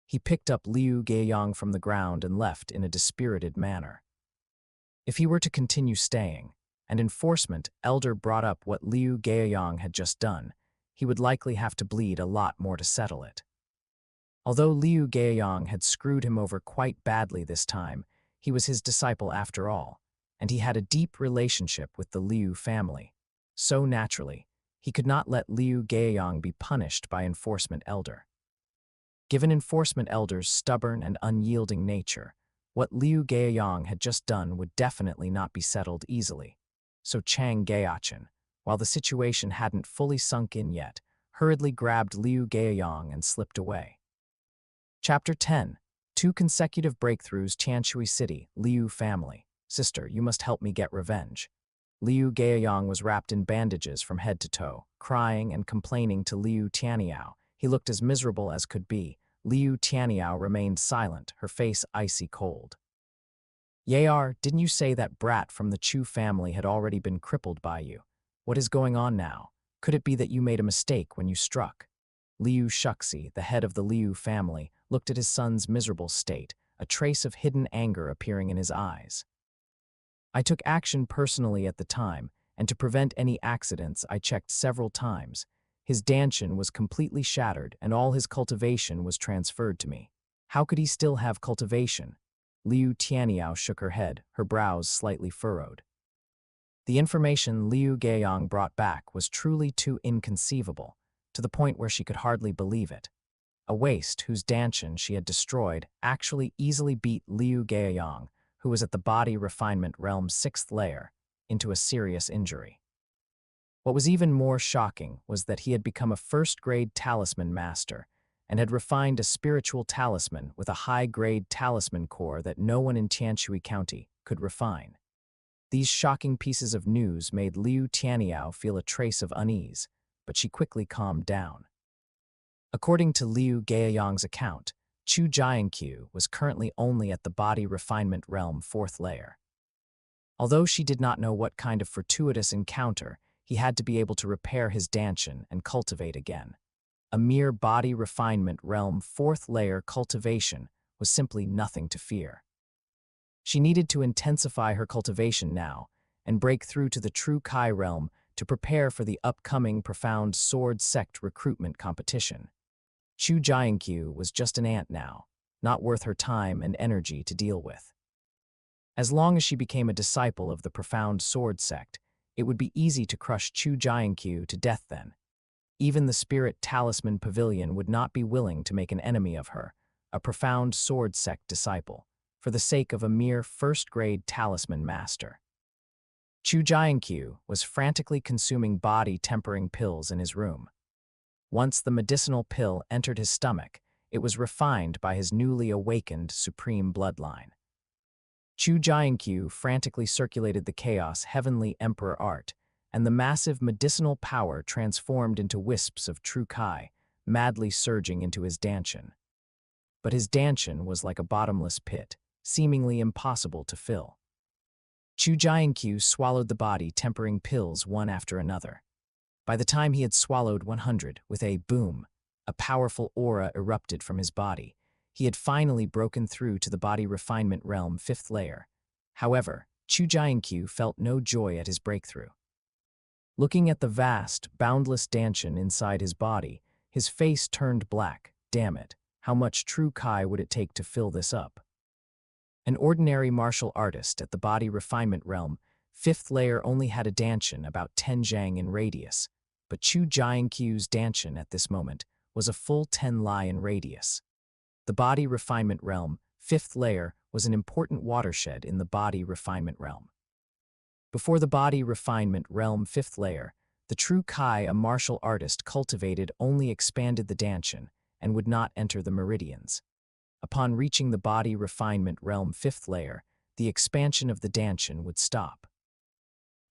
S1: He picked up Liu Gaoyang from the ground and left in a dispirited manner. If he were to continue staying, and enforcement elder brought up what Liu Gaoyang had just done, he would likely have to bleed a lot more to settle it. Although Liu Gaoyang had screwed him over quite badly this time, he was his disciple after all, and he had a deep relationship with the Liu family. So naturally, he could not let Liu Gaoyang be punished by enforcement elder. Given enforcement elder's stubborn and unyielding nature, what Liu Gaoyang had just done would definitely not be settled easily. So Chang Gaochan, while the situation hadn't fully sunk in yet, hurriedly grabbed Liu Gaoyang and slipped away. Chapter 10. 2 consecutive breakthroughs. Tianshui City, Liu family. Sister, you must help me get revenge. Liu Gaoyang was wrapped in bandages from head to toe, crying and complaining to Liu Tianyao. He looked as miserable as could be. Liu Tianyao remained silent, her face icy cold. Yar, didn't you say that brat from the Chu family had already been crippled by you? What is going on now? Could it be that you made a mistake when you struck? Liu Shuxi, the head of the Liu family, looked at his son's miserable state, a trace of hidden anger appearing in his eyes. I took action personally at the time, and to prevent any accidents I checked several times. His danshan was completely shattered and all his cultivation was transferred to me. How could he still have cultivation? Liu Tianyao shook her head, her brows slightly furrowed. The information Liu Gaoyang brought back was truly too inconceivable, to the point where she could hardly believe it. A waste whose danshan she had destroyed actually easily beat Liu Gaoyang, who was at the body refinement realm's 6th layer, into a serious injury. What was even more shocking was that he had become a first-grade talisman master and had refined a spiritual talisman with a high-grade talisman core that no one in Tianshui County could refine. These shocking pieces of news made Liu Tianyao feel a trace of unease, but she quickly calmed down. According to Liu Gaoyang's account, Chu Jianqiu was currently only at the body refinement realm 4th layer. Although she did not know what kind of fortuitous encounter, he had to be able to repair his danshan and cultivate again. A mere body refinement realm 4th layer cultivation was simply nothing to fear. She needed to intensify her cultivation now and break through to the true Kai realm to prepare for the upcoming Profound Sword Sect recruitment competition. Chu Jianqiu was just an ant now, not worth her time and energy to deal with. As long as she became a disciple of the Profound Sword Sect, it would be easy to crush Chu Jianqiu to death then. Even the Spirit Talisman Pavilion would not be willing to make an enemy of her, a Profound Sword Sect disciple, for the sake of a mere first-grade talisman master. Chu Jianqiu was frantically consuming body-tempering pills in his room. Once the medicinal pill entered his stomach, it was refined by his newly awakened supreme bloodline. Chu Jianqiu frantically circulated the chaos heavenly emperor art, and the massive medicinal power transformed into wisps of true Kai, madly surging into his danshan. But his danshan was like a bottomless pit, seemingly impossible to fill. Chu Jianqiu swallowed the body-tempering pills one after another. By the time he had swallowed 100, with a boom, a powerful aura erupted from his body. He had finally broken through to the body refinement realm 5th layer. However, Chu Jianqiu felt no joy at his breakthrough. Looking at the vast, boundless danshan inside his body, his face turned black. Damn it, how much true Kai would it take to fill this up? An ordinary martial artist at the body refinement realm 5th layer only had a danshan about 10 zhang in radius, but Chu Jianqiu's danshan at this moment was a full 10 li in radius. The body refinement realm 5th layer was an important watershed in the body refinement realm. Before the body refinement realm 5th layer, The true Kai a martial artist cultivated only expanded the Danshin and would not enter the meridians. Upon reaching the body refinement realm 5th layer, the expansion of the Danshin would stop.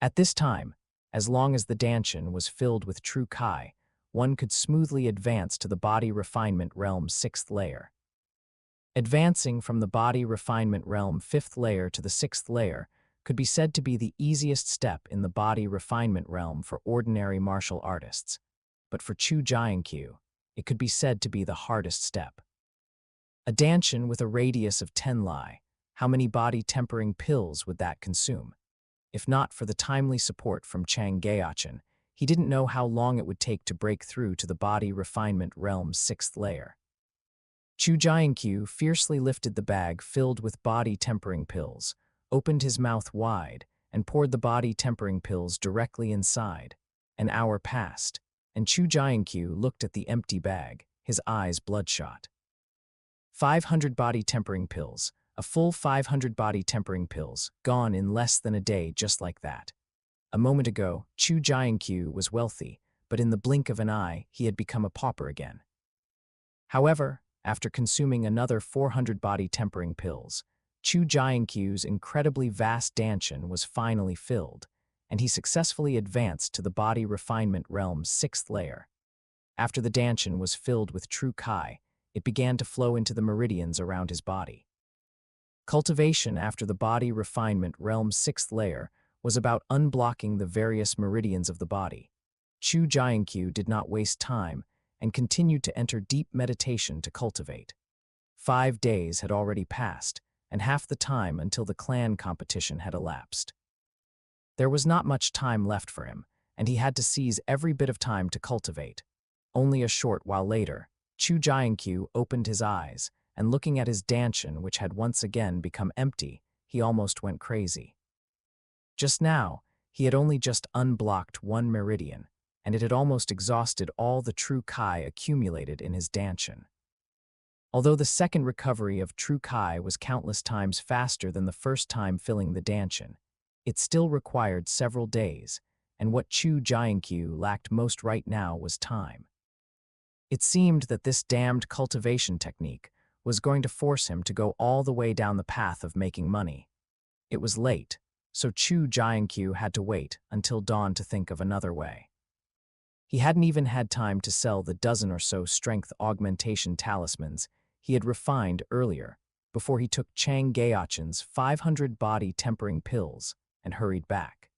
S1: At this time, as long as the Danshin was filled with true Kai, one could smoothly advance to the body refinement realm 6th layer. Advancing from the body refinement realm 5th layer to the 6th layer could be said to be the easiest step in the body refinement realm for ordinary martial artists, but for Chu Jianqiu, it could be said to be the hardest step. A Danshin with a radius of 10 li, how many body-tempering pills would that consume? If not for the timely support from Chang Gaochan, he didn't know how long it would take to break through to the body refinement realm's 6th layer. Chu Jianqiu fiercely lifted the bag filled with body-tempering pills, opened his mouth wide, and poured the body-tempering pills directly inside. An hour passed, and Chu Jianqiu looked at the empty bag, his eyes bloodshot. 500 body-tempering pills, a full 500 body-tempering pills, gone in less than a day just like that. A moment ago, Chu Jianqiu was wealthy, but in the blink of an eye, he had become a pauper again. However, after consuming another 400 body-tempering pills, Chu Jianqiu's incredibly vast Danshin was finally filled, and he successfully advanced to the body refinement realm's 6th layer. After the Danshin was filled with true Kai, it began to flow into the meridians around his body. Cultivation after the body refinement realm's 6th layer was about unblocking the various meridians of the body. Chu Jianqiu did not waste time and continued to enter deep meditation to cultivate. 5 days had already passed, and half the time until the clan competition had elapsed. There was not much time left for him, and he had to seize every bit of time to cultivate. Only a short while later, Chu Jianqiu opened his eyes, and looking at his Danshin, which had once again become empty, he almost went crazy. Just now, he had only just unblocked one meridian, and it had almost exhausted all the true Kai accumulated in his Danshin. Although the second recovery of true Kai was countless times faster than the first time filling the Danshin, it still required several days, and what Chu Jianqiu lacked most right now was time. It seemed that this damned cultivation technique was going to force him to go all the way down the path of making money. It was late, so Chu Jianqiu had to wait until dawn to think of another way. He hadn't even had time to sell the dozen or so strength augmentation talismans he had refined earlier before he took Chang Gaochan's 500 body-tempering pills and hurried back.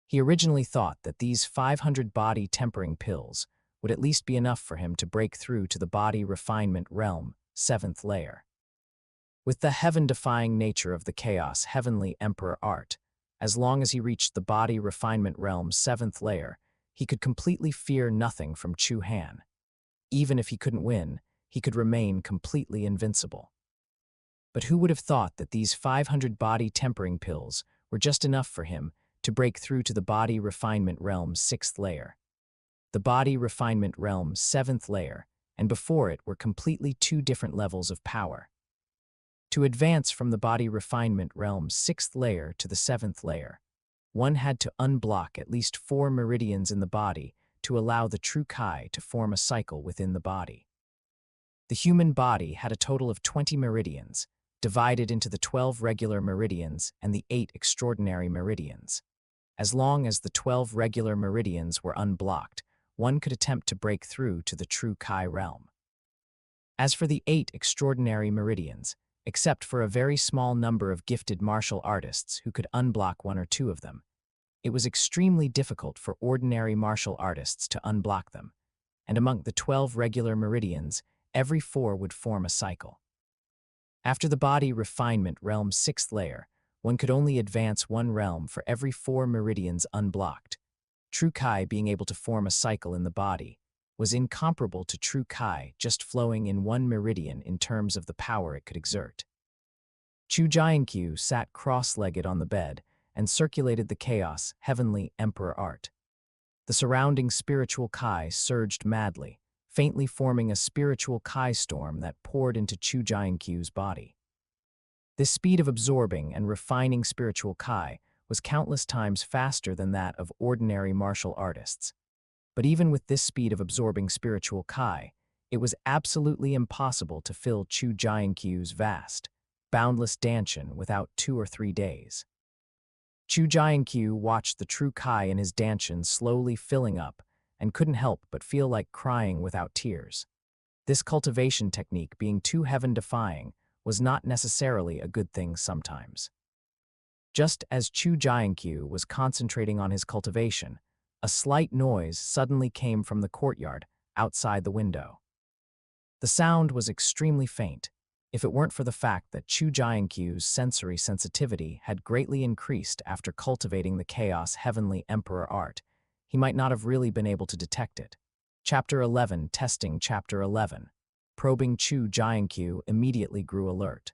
S1: He originally thought that these 500 body-tempering pills would at least be enough for him to break through to the body refinement realm 7th layer. With the heaven-defying nature of the chaos heavenly emperor art, as long as he reached the body refinement realm 7th layer, he could completely fear nothing from Chu Han. Even if he couldn't win, he could remain completely invincible. But who would have thought that these 500 body-tempering pills were just enough for him to break through to the body refinement realm 6th layer? The body refinement realm 7th layer, and before it were completely two different levels of power. To advance from the body refinement realm's 6th layer to the 7th layer, one had to unblock at least 4 meridians in the body to allow the true Kai to form a cycle within the body. The human body had a total of 20 meridians, divided into the 12 regular meridians and the 8 extraordinary meridians. As long as the 12 regular meridians were unblocked, one could attempt to break through to the true Kai realm. As for the 8 extraordinary meridians, except for a very small number of gifted martial artists who could unblock 1 or 2 of them, it was extremely difficult for ordinary martial artists to unblock them, and among the 12 regular meridians, every 4 would form a cycle. After the body refinement realm's 6th layer, one could only advance 1 realm for every 4 meridians unblocked. True Kai being able to form a cycle in the body was incomparable to true Kai just flowing in 1 meridian in terms of the power it could exert. Chu Jianqiu sat cross-legged on the bed and circulated the chaos heavenly emperor art. The surrounding spiritual Kai surged madly, faintly forming a spiritual Kai storm that poured into Chu Jianqiu's body. This speed of absorbing and refining spiritual Kai was countless times faster than that of ordinary martial artists. But even with this speed of absorbing spiritual Kai, it was absolutely impossible to fill Chu Jianqiu's vast, boundless danshan without 2 or 3 days. Chu Jianqiu watched the true Kai in his danshan slowly filling up and couldn't help but feel like crying without tears. This cultivation technique being too heaven-defying was not necessarily a good thing sometimes. Just as Chu Jianqiu was concentrating on his cultivation, a slight noise suddenly came from the courtyard outside the window. The sound was extremely faint. If it weren't for the fact that Chu Jianqiu's sensory sensitivity had greatly increased after cultivating the Chaos Heavenly Emperor art, he might not have really been able to detect it. Chapter 11 Testing Chapter 11 Probing Chu Jianqiu immediately grew alert.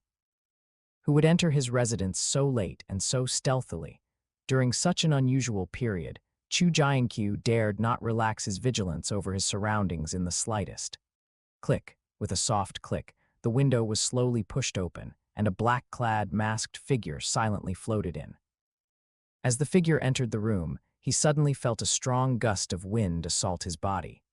S1: Who would enter his residence so late and so stealthily? During such an unusual period, Chu Jianqiu dared not relax his vigilance over his surroundings in the slightest. Click, with a soft click, the window was slowly pushed open, and a black-clad, masked figure silently floated in. As the figure entered the room, he suddenly felt a strong gust of wind assault his body.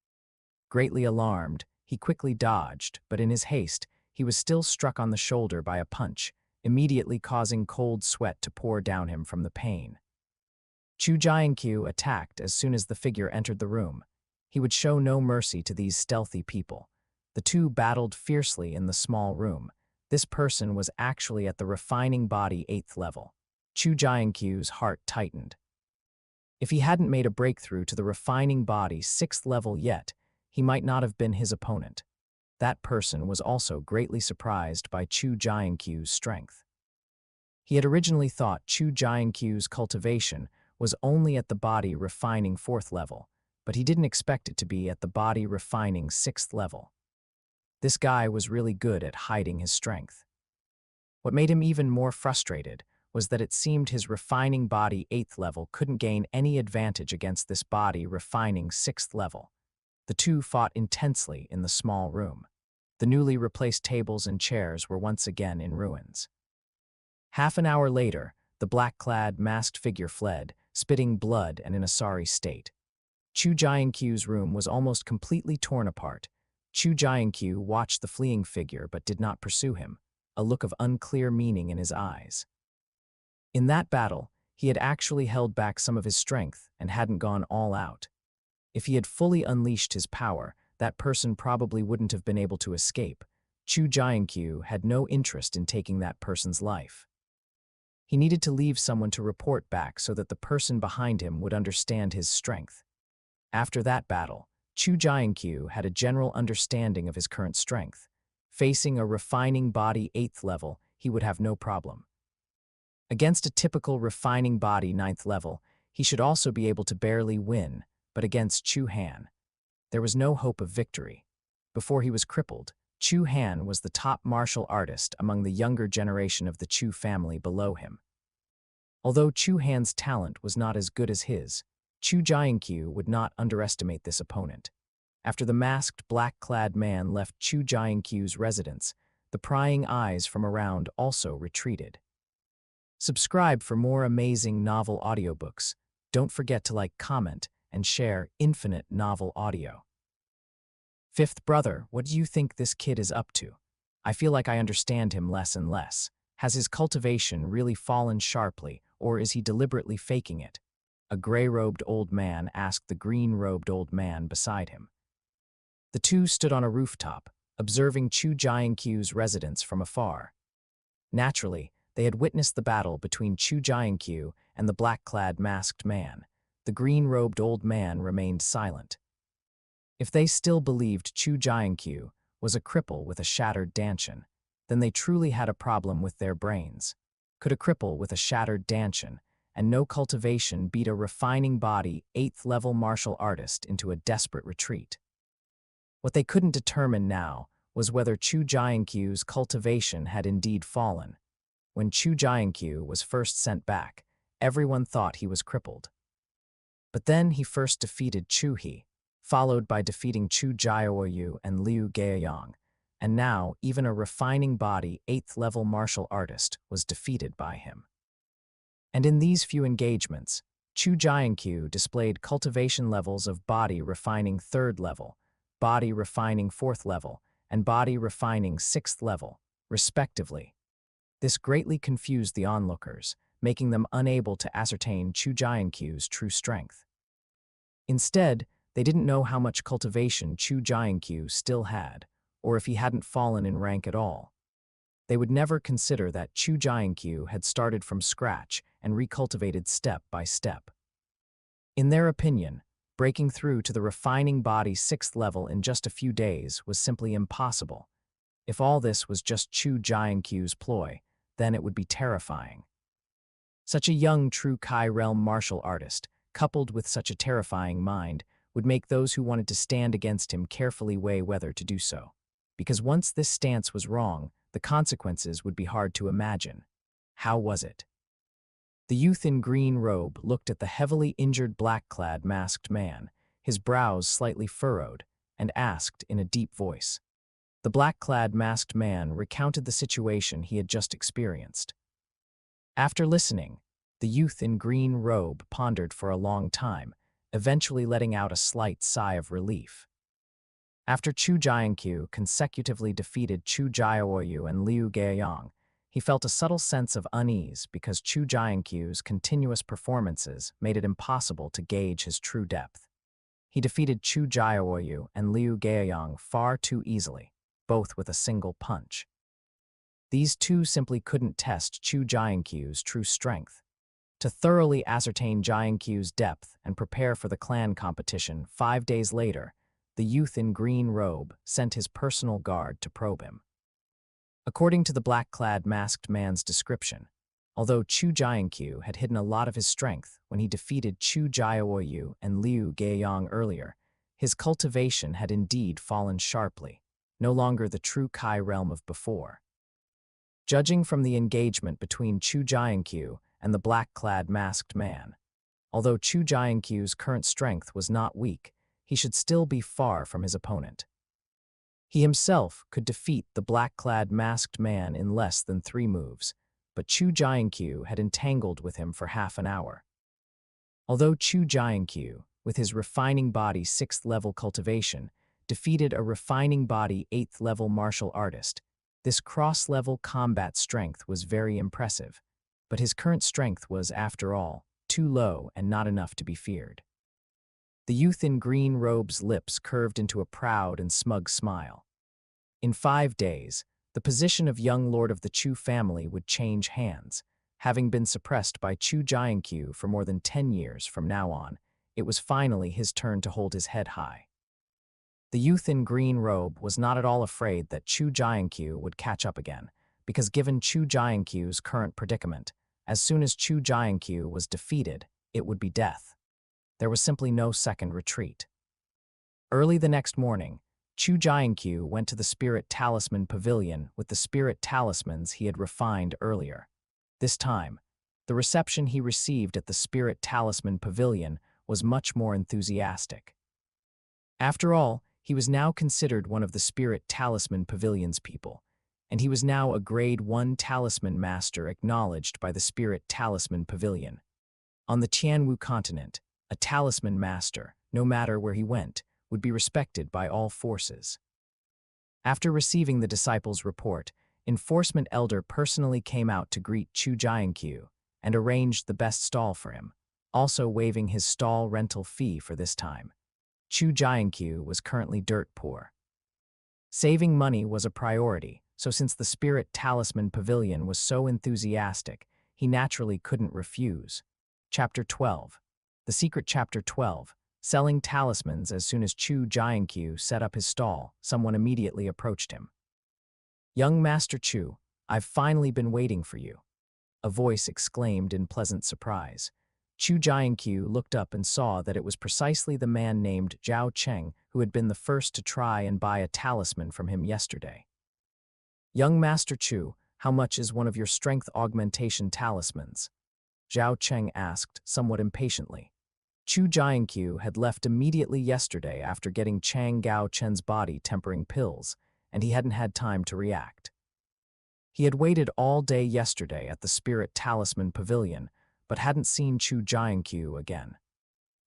S1: Greatly alarmed, he quickly dodged, but in his haste, he was still struck on the shoulder by a punch, immediately causing cold sweat to pour down him from the pain. Chu Jianqiu attacked as soon as the figure entered the room. He would show no mercy to these stealthy people. The two battled fiercely in the small room. This person was actually at the refining body 8th level. Chu Jianqiu's heart tightened. If he hadn't made a breakthrough to the refining body 6th level yet, he might not have been his opponent. That person was also greatly surprised by Chu Jianqiu's strength. He had originally thought Chu Jianqiu's cultivation was only at the body refining 4th level, but he didn't expect it to be at the body refining 6th level. This guy was really good at hiding his strength. What made him even more frustrated was that it seemed his refining body 8th level couldn't gain any advantage against this body refining 6th level. The two fought intensely in the small room. The newly replaced tables and chairs were once again in ruins. Half an hour later, the black-clad, masked figure fled, spitting blood and in a sorry state. Chu Jianqiu's room was almost completely torn apart. Chu Jianqiu watched the fleeing figure but did not pursue him, a look of unclear meaning in his eyes. In that battle, he had actually held back some of his strength and hadn't gone all out. If he had fully unleashed his power, that person probably wouldn't have been able to escape. Chu Jianqiu had no interest in taking that person's life. He needed to leave someone to report back so that the person behind him would understand his strength. After that battle, Chu Jianqiu had a general understanding of his current strength. Facing a refining body 8th level, he would have no problem. Against a typical refining body 9th level, he should also be able to barely win, but against Chu Han, there was no hope of victory. Before he was crippled, Chu Han was the top martial artist among the younger generation of the Chu family below him. Although Chu Han's talent was not as good as his, Chu Jianqiu would not underestimate this opponent. After the masked, black-clad man left Chu Jianqiu's residence, the prying eyes from around also retreated. Subscribe for more amazing novel audiobooks. Don't forget to like, comment, and share infinite novel audio. Fifth brother, what do you think this kid is up to? I feel like I understand him less and less. Has his cultivation really fallen sharply, or is he deliberately faking it? A gray-robed old man asked the green-robed old man beside him. The two stood on a rooftop, observing Chu Jianqiu's residence from afar. Naturally, they had witnessed the battle between Chu Jianqiu and the black-clad masked man. The green-robed old man remained silent. If they still believed Chu Jianqiu was a cripple with a shattered danshan, then they truly had a problem with their brains. Could a cripple with a shattered danshan and no cultivation beat a refining body 8th level martial artist into a desperate retreat? What they couldn't determine now was whether Chu Jianqiu's cultivation had indeed fallen. When Chu Jianqiu was first sent back, everyone thought he was crippled. But then he first defeated Chu He, followed by defeating Chu Jiaoyu and Liu Gaoyang, and now even a refining body 8th level martial artist was defeated by him. And in these few engagements, Chu Jianqiu displayed cultivation levels of body refining 3rd level, body refining 4th level, and body refining 6th level, respectively. This greatly confused the onlookers, making them unable to ascertain Chu Jianqiu's true strength. Instead, they didn't know how much cultivation Chu Jianqiu still had, or if he hadn't fallen in rank at all. They would never consider that Chu Jianqiu had started from scratch and recultivated step by step. In their opinion, breaking through to the refining body 6th level in just a few days was simply impossible. If all this was just Chu Jianqiu's ploy, then it would be terrifying. Such a young true Kai realm martial artist, coupled with such a terrifying mind, would make those who wanted to stand against him carefully weigh whether to do so. Because once this stance was wrong, the consequences would be hard to imagine. How was it? The youth in green robe looked at the heavily injured black-clad masked man, his brows slightly furrowed, and asked in a deep voice. The black-clad masked man recounted the situation he had just experienced. After listening, the youth in green robe pondered for a long time, eventually letting out a slight sigh of relief. After Chu Jianqiu consecutively defeated Chu Jianqiu and Liu Gaiyang, he felt a subtle sense of unease because Chu Jianqiu's continuous performances made it impossible to gauge his true depth. He defeated Chu Jianqiu and Liu Gaiyang far too easily, both with a single punch. These two simply couldn't test Chu Jianqiu's true strength. To thoroughly ascertain Jianqiu's depth and prepare for the clan competition 5 days later, the youth in green robe sent his personal guard to probe him. According to the black-clad masked man's description, although Chu Jianqiu had hidden a lot of his strength when he defeated Chu Jianqiu and Liu Gaiyang earlier, his cultivation had indeed fallen sharply, no longer the true Kai realm of before. Judging from the engagement between Chu Jianqiu and the black-clad masked man, although Chu Jianqiu's current strength was not weak, he should still be far from his opponent. He himself could defeat the black-clad masked man in less than 3 moves, but Chu Jianqiu had entangled with him for half an hour. Although Chu Jianqiu, with his refining body 6th level cultivation, defeated a refining body 8th level martial artist, this cross-level combat strength was very impressive, but his current strength was, after all, too low and not enough to be feared. The youth in green robe's lips curved into a proud and smug smile. In 5 days, the position of young lord of the Chu family would change hands. Having been suppressed by Chu Jianqiu for more than 10 years from now on, it was finally his turn to hold his head high. The youth in green robe was not at all afraid that Chu Jianqiu would catch up again, because given Chu Jianqiu's current predicament, as soon as Chu Jianqiu was defeated, it would be death. There was simply no second retreat. Early the next morning, Chu Jianqiu went to the Spirit Talisman Pavilion with the spirit talismans he had refined earlier. This time, the reception he received at the Spirit Talisman Pavilion was much more enthusiastic. After all, he was now considered one of the Spirit Talisman Pavilion's people, and he was now a Grade 1 Talisman Master acknowledged by the Spirit Talisman Pavilion. On the Tianwu continent, a Talisman Master, no matter where he went, would be respected by all forces. After receiving the disciple's report, Enforcement Elder personally came out to greet Chu Jianqiu and arranged the best stall for him, also waiving his stall rental fee for this time. Chu Jianqiu was currently dirt poor. Saving money was a priority, so since the Spirit Talisman Pavilion was so enthusiastic, he naturally couldn't refuse. Chapter 12. The Secret Chapter 12. Selling talismans. As soon as Chu Jianqiu set up his stall, someone immediately approached him. "Young Master Chu, I've finally been waiting for you," a voice exclaimed in pleasant surprise. Chu Jianqiu looked up and saw that it was precisely the man named Zhao Cheng who had been the first to try and buy a talisman from him yesterday. "Young Master Chu, how much is one of your strength augmentation talismans?" Zhao Cheng asked, somewhat impatiently. Chu Jianqiu had left immediately yesterday after getting Chang Gao Chen's body tempering pills, and he hadn't had time to react. He had waited all day yesterday at the Spirit Talisman Pavilion, but hadn't seen Chu Jianqiu again.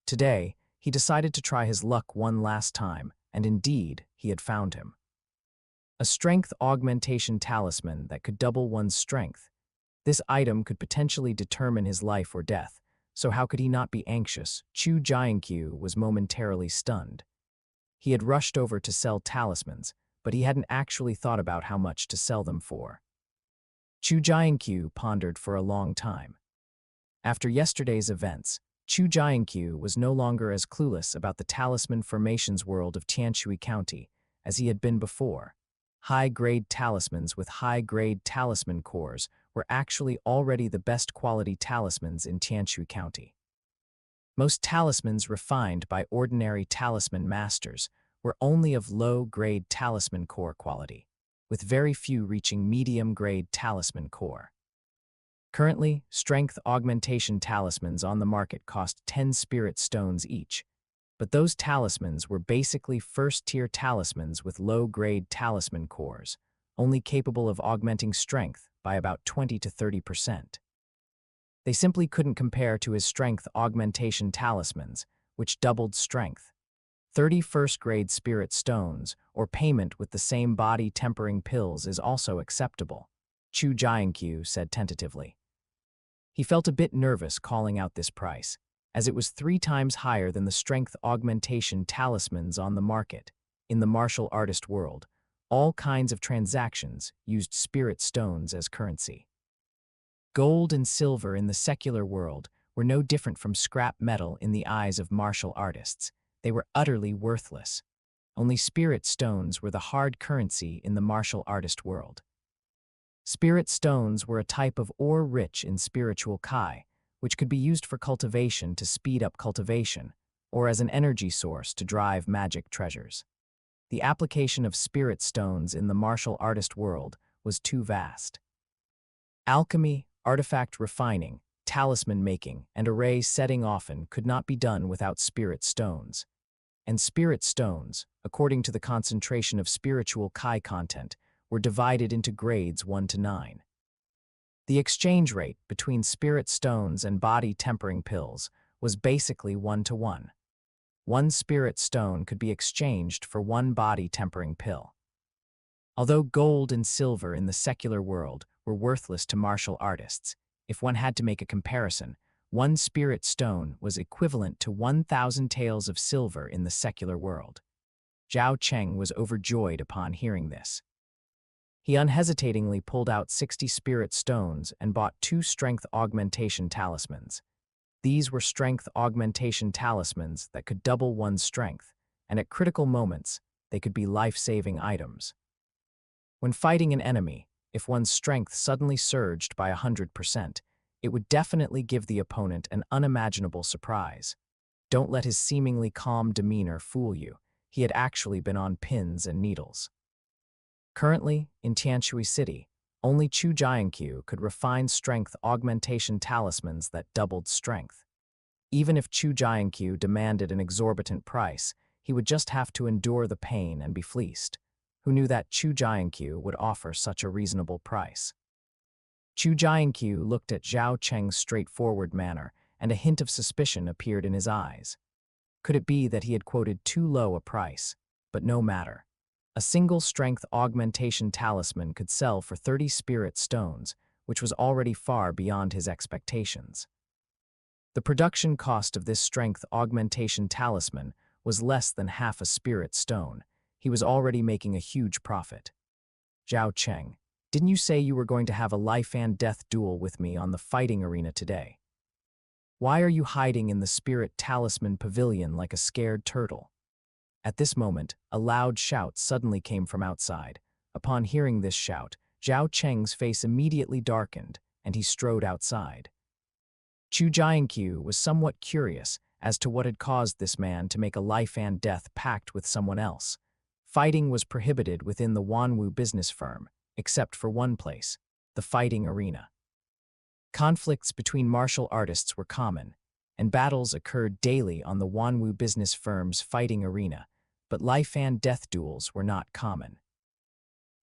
S1: Today, he decided to try his luck one last time, and indeed, he had found him. A strength augmentation talisman that could double one's strength. This item could potentially determine his life or death, so how could he not be anxious? Chu Jianqiu was momentarily stunned. He had rushed over to sell talismans, but he hadn't actually thought about how much to sell them for. Chu Jianqiu pondered for a long time. After yesterday's events, Chu Jianqiu was no longer as clueless about the talisman formations world of Tianshui County as he had been before. High-grade talismans with high-grade talisman cores were actually already the best quality talismans in Tianshui County. Most talismans refined by ordinary talisman masters were only of low-grade talisman core quality, with very few reaching medium-grade talisman core. Currently, strength augmentation talismans on the market cost 10 spirit stones each, but those talismans were basically first-tier talismans with low-grade talisman cores, only capable of augmenting strength by about 20 to 30%. They simply couldn't compare to his strength augmentation talismans, which doubled strength. 30 first-grade spirit stones, or payment with the same body-tempering pills is also acceptable, Chu Jianqiu said tentatively. He felt a bit nervous calling out this price, as it was 3 times higher than the strength augmentation talismans on the market. In the martial artist world, all kinds of transactions used spirit stones as currency. Gold and silver in the secular world were no different from scrap metal in the eyes of martial artists. They were utterly worthless. Only spirit stones were the hard currency in the martial artist world. Spirit stones were a type of ore rich in spiritual kai, which could be used for cultivation to speed up cultivation, or as an energy source to drive magic treasures. The application of spirit stones in the martial artist world was too vast. Alchemy, artifact refining, talisman making, and array setting often could not be done without spirit stones. And spirit stones, according to the concentration of spiritual kai content, were divided into grades 1 to 9. The exchange rate between spirit stones and body-tempering pills was basically 1 to 1. 1 spirit stone could be exchanged for 1 body-tempering pill. Although gold and silver in the secular world were worthless to martial artists, if one had to make a comparison, 1 spirit stone was equivalent to 1,000 taels of silver in the secular world. Zhao Cheng was overjoyed upon hearing this. He unhesitatingly pulled out 60 spirit stones and bought 2 strength augmentation talismans. These were strength augmentation talismans that could double one's strength, and at critical moments, they could be life-saving items. When fighting an enemy, if one's strength suddenly surged by 100%, it would definitely give the opponent an unimaginable surprise. Don't let his seemingly calm demeanor fool you. He had actually been on pins and needles. Currently, in Tianshui City, only Chu Jianqiu could refine strength augmentation talismans that doubled strength. Even if Chu Jianqiu demanded an exorbitant price, he would just have to endure the pain and be fleeced. Who knew that Chu Jianqiu would offer such a reasonable price? Chu Jianqiu looked at Zhao Cheng's straightforward manner, and a hint of suspicion appeared in his eyes. Could it be that he had quoted too low a price? But no matter. A single strength augmentation talisman could sell for 30 spirit stones, which was already far beyond his expectations. The production cost of this strength augmentation talisman was less than half a spirit stone. He was already making a huge profit. Zhao Cheng, didn't you say you were going to have a life and death duel with me on the fighting arena today? Why are you hiding in the spirit talisman pavilion like a scared turtle? At this moment, a loud shout suddenly came from outside. Upon hearing this shout, Zhao Cheng's face immediately darkened, and he strode outside. Chu Jianqiu was somewhat curious as to what had caused this man to make a life and death pact with someone else. Fighting was prohibited within the Wanwu business firm, except for one place, the fighting arena. Conflicts between martial artists were common, and battles occurred daily on the Wanwu business firm's fighting arena, but life and death duels were not common.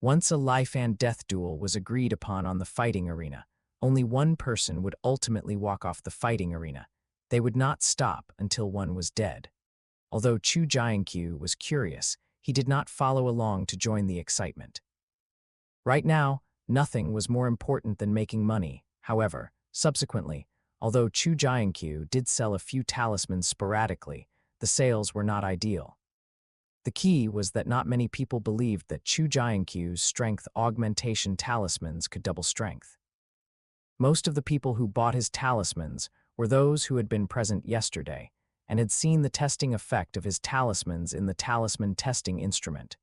S1: Once a life and death duel was agreed upon on the fighting arena, Only one person would ultimately walk off the fighting arena. They would not stop until one was dead. Although Chu Jianqiu was curious, he did not follow along to join the excitement. Right now, nothing was more important than making money. However, subsequently, although Chu Jianqiu did sell a few talismans sporadically, the sales were not ideal. The key was that not many people believed that Chu Jianqiu's strength augmentation talismans could double strength. Most of the people who bought his talismans were those who had been present yesterday and had seen the testing effect of his talismans in the talisman testing instrument.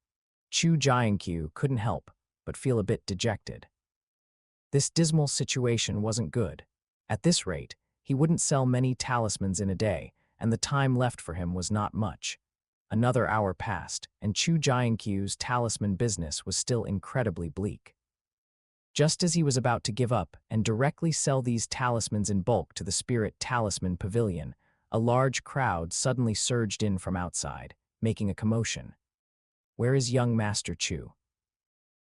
S1: Chu Jianqiu couldn't help but feel a bit dejected. This dismal situation wasn't good. At this rate, he wouldn't sell many talismans in a day, and the time left for him was not much. Another hour passed, and Chu Jianqiu's talisman business was still incredibly bleak. Just as he was about to give up and directly sell these talismans in bulk to the Spirit Talisman Pavilion, a large crowd suddenly surged in from outside, making a commotion. "Where is young Master Chu?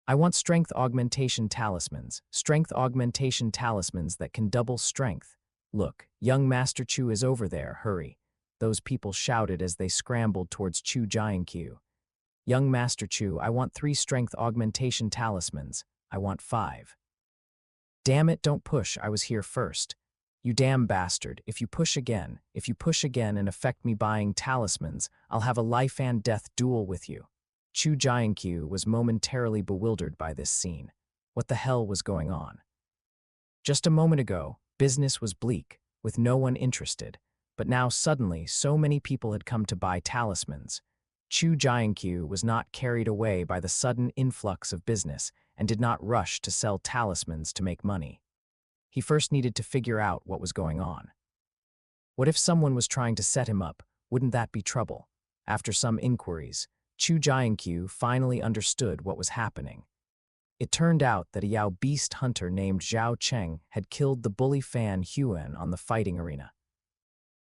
S1: I want strength augmentation talismans that can double strength. Look, young Master Chu is over there, hurry," those people shouted as they scrambled towards Chu Jianqiu. "Young Master Chu, I want 3 strength augmentation talismans. I want 5. Damn it, don't push, I was here first. You damn bastard, if you push again and affect me buying talismans, I'll have a life and death duel with you." Chu Jianqiu was momentarily bewildered by this scene. What the hell was going on? Just a moment ago, business was bleak, with no one interested, but now suddenly so many people had come to buy talismans. Chu Jianqiu was not carried away by the sudden influx of business and did not rush to sell talismans to make money. He first needed to figure out what was going on. What if someone was trying to set him up? Wouldn't that be trouble? After some inquiries, Chu Jianqiu finally understood what was happening. It turned out that a Yao beast hunter named Zhao Cheng had killed the bully Fan Huan on the fighting arena.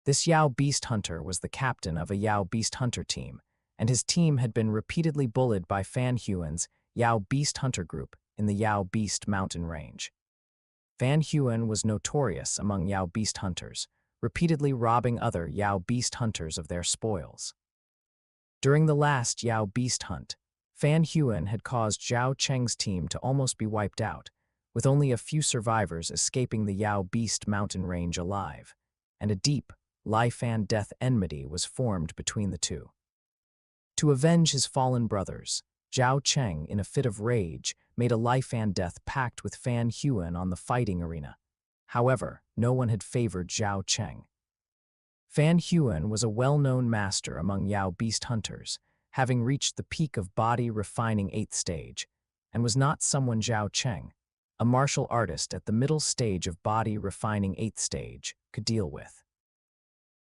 S1: This Yao beast hunter was the captain of a Yao beast hunter team, and his team had been repeatedly bullied by Fan Huan's Yao beast hunter group in the Yao beast mountain range. Fan Huan was notorious among Yao beast hunters, repeatedly robbing other Yao beast hunters of their spoils. During the last Yao beast hunt, Fan Huan had caused Zhao Cheng's team to almost be wiped out, with only a few survivors escaping the Yao beast mountain range alive, and a deep, life and death enmity was formed between the two. To avenge his fallen brothers, Zhao Cheng, in a fit of rage, made a life and death pact with Fan Huan on the fighting arena. However, no one had favored Zhao Cheng. Fan Huan was a well-known master among Yao beast hunters, having reached the peak of body refining 8th stage, and was not someone Zhao Cheng, a martial artist at the middle stage of body refining 8th stage, could deal with.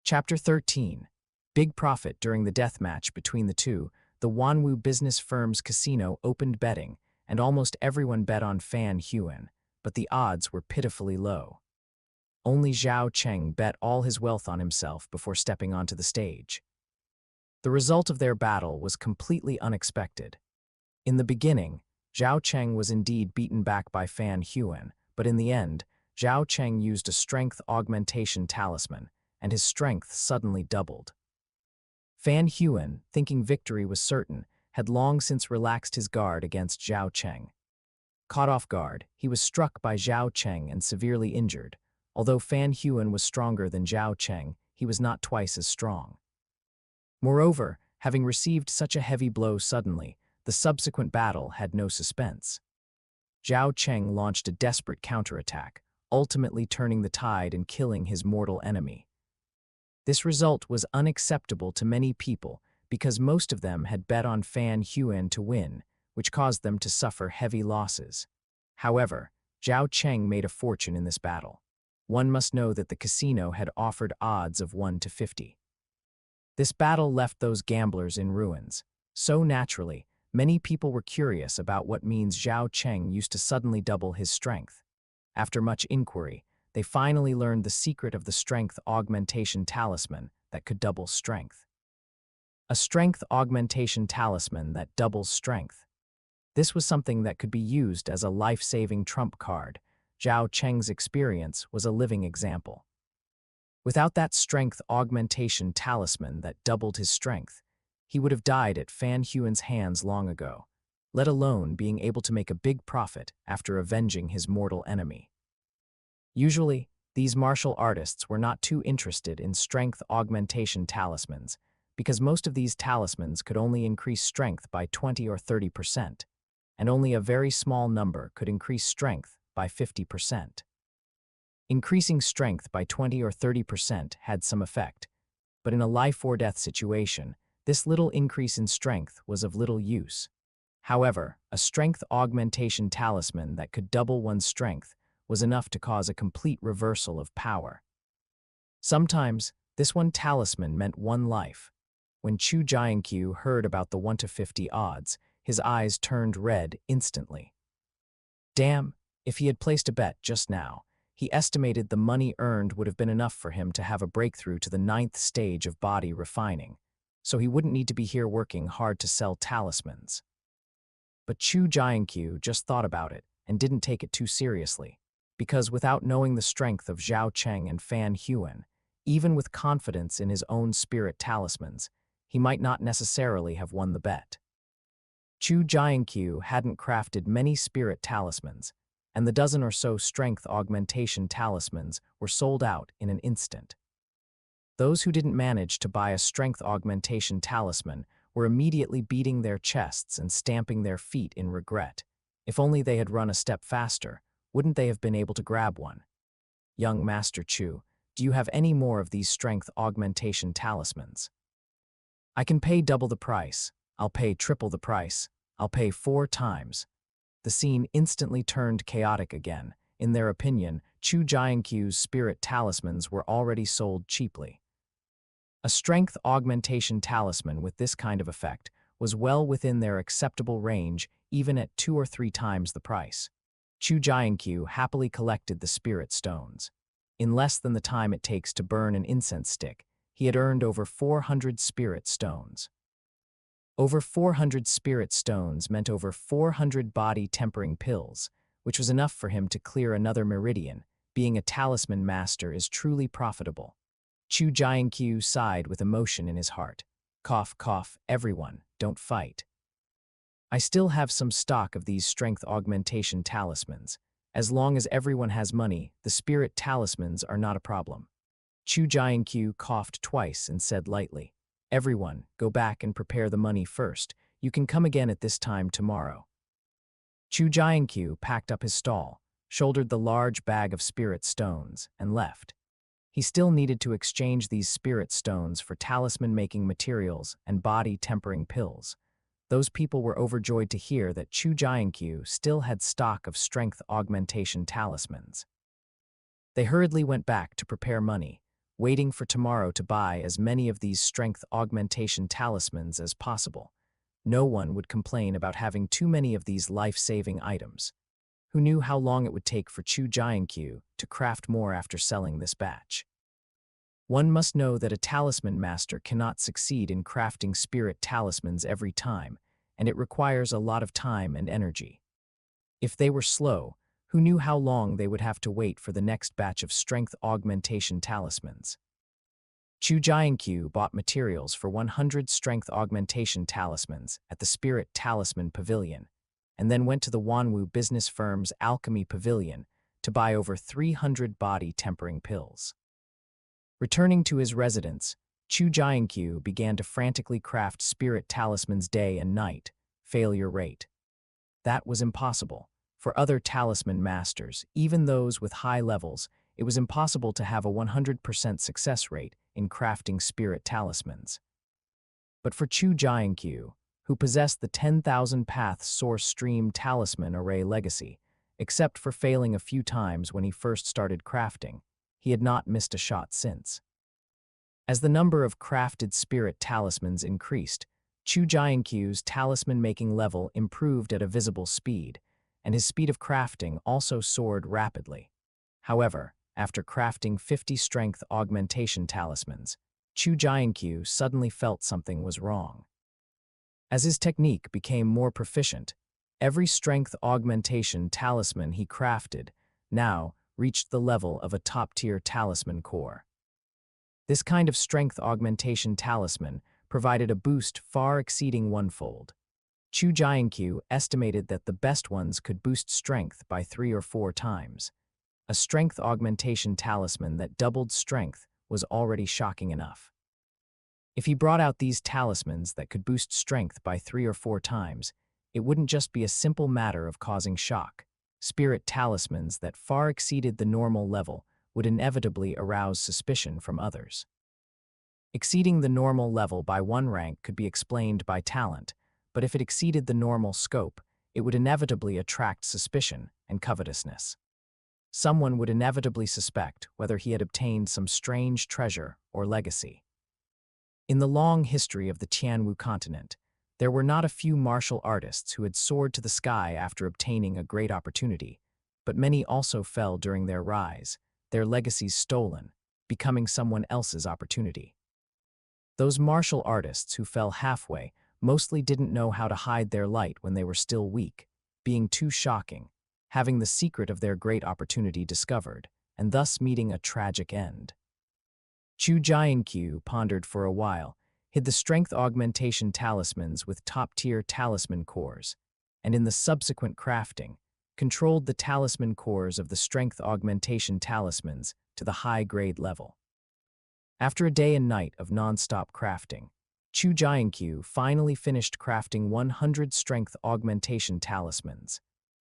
S1: Chapter 13. Big profit. During the deathmatch between the two, the Wanwu business firm's casino opened betting, and almost everyone bet on Fan Huan, but the odds were pitifully low. Only Zhao Cheng bet all his wealth on himself before stepping onto the stage. The result of their battle was completely unexpected. In the beginning, Zhao Cheng was indeed beaten back by Fan Huan, but in the end, Zhao Cheng used a strength augmentation talisman, and his strength suddenly doubled. Fan Huan, thinking victory was certain, had long since relaxed his guard against Zhao Cheng. Caught off guard, he was struck by Zhao Cheng and severely injured. Although Fan Huan was stronger than Zhao Cheng, he was not twice as strong. Moreover, having received such a heavy blow suddenly, the subsequent battle had no suspense. Zhao Cheng launched a desperate counterattack, ultimately turning the tide and killing his mortal enemy. This result was unacceptable to many people because most of them had bet on Fan Huan to win, which caused them to suffer heavy losses. However, Zhao Cheng made a fortune in this battle. One must know that the casino had offered odds of 1 to 50. This battle left those gamblers in ruins. So naturally, many people were curious about what means Zhao Cheng used to suddenly double his strength. After much inquiry, they finally learned the secret of the strength augmentation talisman that could double strength. A strength augmentation talisman that doubles strength. This was something that could be used as a life-saving trump card. Zhao Cheng's experience was a living example. Without that strength augmentation talisman that doubled his strength, he would have died at Fan Huan's hands long ago, let alone being able to make a big profit after avenging his mortal enemy. Usually, these martial artists were not too interested in strength augmentation talismans because most of these talismans could only increase strength by 20 or 30%, and only a very small number could increase strength by 50%. Increasing strength by 20 or 30% had some effect, but in a life-or-death situation, this little increase in strength was of little use. However, a strength augmentation talisman that could double one's strength was enough to cause a complete reversal of power. Sometimes, this one talisman meant one life. When Chu Jianqiu heard about the 1 to 50 odds, his eyes turned red instantly. Damn, if he had placed a bet just now, he estimated the money earned would have been enough for him to have a breakthrough to the 9th stage of body refining, so he wouldn't need to be here working hard to sell talismans. But Chu Jianqiu just thought about it and didn't take it too seriously, because without knowing the strength of Zhao Cheng and Fan Huan, even with confidence in his own spirit talismans, he might not necessarily have won the bet. Chu Jianqiu hadn't crafted many spirit talismans, and the dozen or so strength augmentation talismans were sold out in an instant. Those who didn't manage to buy a strength augmentation talisman were immediately beating their chests and stamping their feet in regret. If only they had run a step faster, wouldn't they have been able to grab one? Young Master Chu, do you have any more of these strength augmentation talismans? I can pay double the price. I'll pay triple the price. I'll pay 4 times. The scene instantly turned chaotic again. In their opinion, Chu Jianqiu's spirit talismans were already sold cheaply. A strength augmentation talisman with this kind of effect was well within their acceptable range, even at 2 or 3 times the price. Chu Jianqiu happily collected the spirit stones. In less than the time it takes to burn an incense stick, he had earned over 400 spirit stones. Over 400 spirit stones meant over 400 body-tempering pills, which was enough for him to clear another meridian. Being a talisman master is truly profitable. Chu Jianqiu sighed with emotion in his heart. Cough, cough, everyone, don't fight. I still have some stock of these strength augmentation talismans. As long as everyone has money, the spirit talismans are not a problem. Chu Jianqiu coughed twice and said lightly, Everyone, go back and prepare the money first. You can come again at this time tomorrow. Chu Jianqiu packed up his stall, shouldered the large bag of spirit stones, and left. He still needed to exchange these spirit stones for talisman-making materials and body-tempering pills. Those people were overjoyed to hear that Chu Jianqiu still had stock of strength augmentation talismans. They hurriedly went back to prepare money, waiting for tomorrow to buy as many of these strength augmentation talismans as possible. No one would complain about having too many of these life-saving items. Who knew how long it would take for Chu Jianqiu to craft more after selling this batch? One must know that a talisman master cannot succeed in crafting spirit talismans every time, and it requires a lot of time and energy. If they were slow, who knew how long they would have to wait for the next batch of strength augmentation talismans? Chu Jianqiu bought materials for 100 strength augmentation talismans at the Spirit Talisman Pavilion, and then went to the Wanwu business firm's Alchemy Pavilion to buy over 300 body-tempering pills. Returning to his residence, Chu Jianqiu began to frantically craft spirit talismans day and night. Failure rate. That was impossible. For other talisman masters, even those with high levels, it was impossible to have a 100% success rate in crafting spirit talismans. But for Chu Jianqiu, who possessed the 10,000 Paths Source Stream Talisman Array legacy, except for failing a few times when he first started crafting, he had not missed a shot since. As the number of crafted spirit talismans increased, Chu Jianqiu's talisman-making level improved at a visible speed, and his speed of crafting also soared rapidly. However, after crafting 50 strength augmentation talismans, Chu Jianqiu suddenly felt something was wrong. As his technique became more proficient, every strength augmentation talisman he crafted now reached the level of a top-tier talisman core. This kind of strength augmentation talisman provided a boost far exceeding onefold. Chu Jianqiu estimated that the best ones could boost strength by 3 or 4 times. A strength augmentation talisman that doubled strength was already shocking enough. If he brought out these talismans that could boost strength by 3 or 4 times, it wouldn't just be a simple matter of causing shock. Spirit talismans that far exceeded the normal level would inevitably arouse suspicion from others. Exceeding the normal level by 1 rank could be explained by talent, but if it exceeded the normal scope, it would inevitably attract suspicion and covetousness. Someone would inevitably suspect whether he had obtained some strange treasure or legacy. In the long history of the Tianwu continent, there were not a few martial artists who had soared to the sky after obtaining a great opportunity, but many also fell during their rise, their legacies stolen, becoming someone else's opportunity. Those martial artists who fell halfway mostly didn't know how to hide their light when they were still weak, being too shocking, having the secret of their great opportunity discovered, and thus meeting a tragic end. Chu Jianqiu pondered for a while, hid the strength augmentation talismans with top-tier talisman cores, and in the subsequent crafting, controlled the talisman cores of the strength augmentation talismans to the high-grade level. After a day and night of non-stop crafting, Chu Jianqiu finally finished crafting 100 strength augmentation talismans.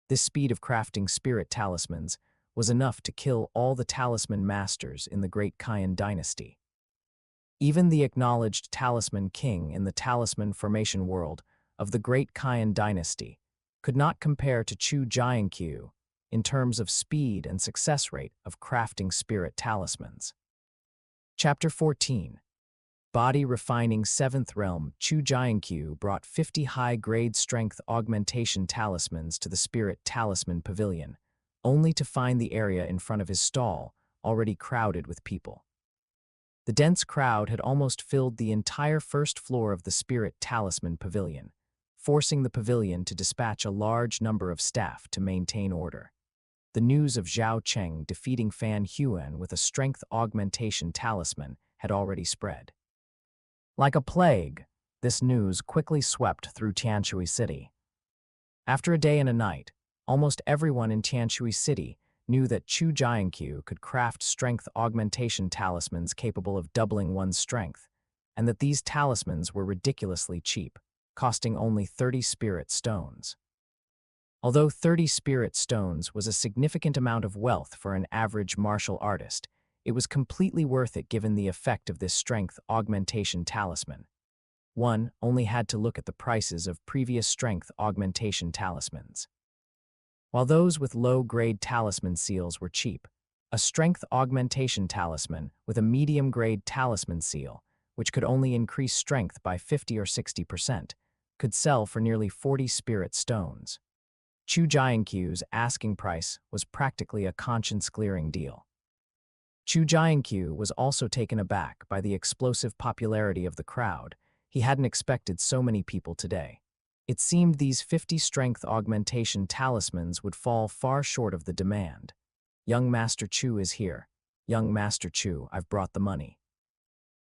S1: This speed of crafting spirit talismans was enough to kill all the talisman masters in the Great Kaiyan dynasty. Even the acknowledged talisman king in the talisman formation world of the Great Kaiyan dynasty could not compare to Chu Jianqiu in terms of speed and success rate of crafting spirit talismans. Chapter 14. Body Refining 7th Realm. Chu Jianqiu brought 50 high-grade strength augmentation talismans to the Spirit Talisman Pavilion, only to find the area in front of his stall already crowded with people. The dense crowd had almost filled the entire first floor of the Spirit Talisman Pavilion, forcing the pavilion to dispatch a large number of staff to maintain order. The news of Zhao Cheng defeating Fan Huan with a strength augmentation talisman had already spread. Like a plague, this news quickly swept through Tianshui City. After a day and a night, almost everyone in Tianshui City knew that Chu Jianqiu could craft strength augmentation talismans capable of doubling one's strength, and that these talismans were ridiculously cheap, costing only 30 spirit stones. Although 30 spirit stones was a significant amount of wealth for an average martial artist, it was completely worth it given the effect of this strength augmentation talisman. One only had to look at the prices of previous strength augmentation talismans. While those with low-grade talisman seals were cheap, a strength augmentation talisman with a medium-grade talisman seal, which could only increase strength by 50 or 60%, could sell for nearly 40 spirit stones. Chu Jianqiu's asking price was practically a conscience-clearing deal. Chu Jianqiu was also taken aback by the explosive popularity of the crowd. He hadn't expected so many people today. It seemed these 50 strength augmentation talismans would fall far short of the demand. Young Master Chu is here. Young Master Chu, I've brought the money.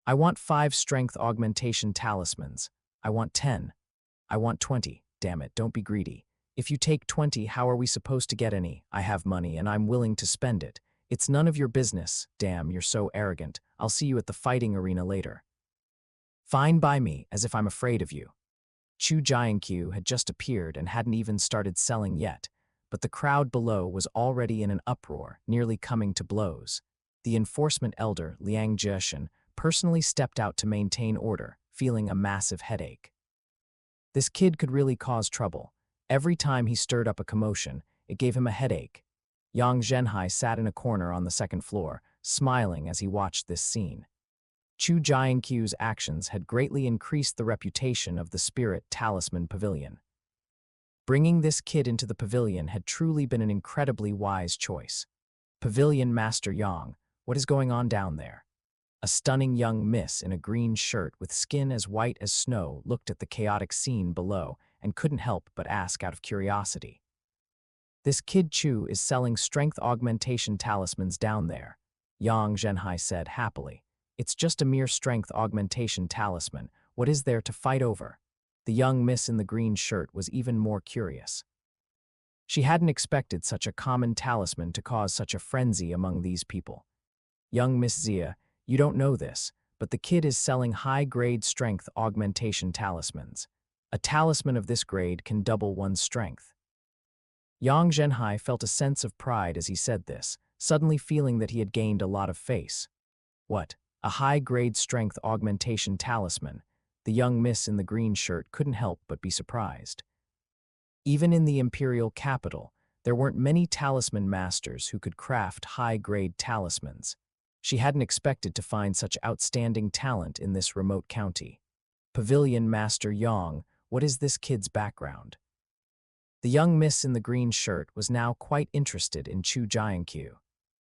S1: I want 5 strength augmentation talismans. I want 10. I want 20. Damn it, don't be greedy. If you take 20, how are we supposed to get any? I have money and I'm willing to spend it. It's none of your business. Damn, you're so arrogant. I'll see you at the fighting arena later. Fine by me, as if I'm afraid of you. Chu Jianqiu had just appeared and hadn't even started selling yet, but the crowd below was already in an uproar, nearly coming to blows. The enforcement elder, Liang Jieshan, personally stepped out to maintain order, feeling a massive headache. This kid could really cause trouble. Every time he stirred up a commotion, it gave him a headache. Yang Zhenhai sat in a corner on the second floor, smiling as he watched this scene. Chu Jianqiu's actions had greatly increased the reputation of the Spirit Talisman Pavilion. Bringing this kid into the pavilion had truly been an incredibly wise choice. Pavilion Master Yang, what is going on down there? A stunning young miss in a green shirt with skin as white as snow looked at the chaotic scene below and couldn't help but ask out of curiosity. This kid Chu is selling strength augmentation talismans down there, Yang Zhenhai said happily. It's just a mere strength augmentation talisman. What is there to fight over? The young miss in the green shirt was even more curious. She hadn't expected such a common talisman to cause such a frenzy among these people. Young Miss Zia, you don't know this, but the kid is selling high-grade strength augmentation talismans. A talisman of this grade can double one's strength. Yang Zhenhai felt a sense of pride as he said this, suddenly feeling that he had gained a lot of face. What? A high-grade strength augmentation talisman? The young miss in the green shirt couldn't help but be surprised. Even in the imperial capital, there weren't many talisman masters who could craft high-grade talismans. She hadn't expected to find such outstanding talent in this remote county. Pavilion Master Yang, what is this kid's background? The young miss in the green shirt was now quite interested in Chu Jianqiu.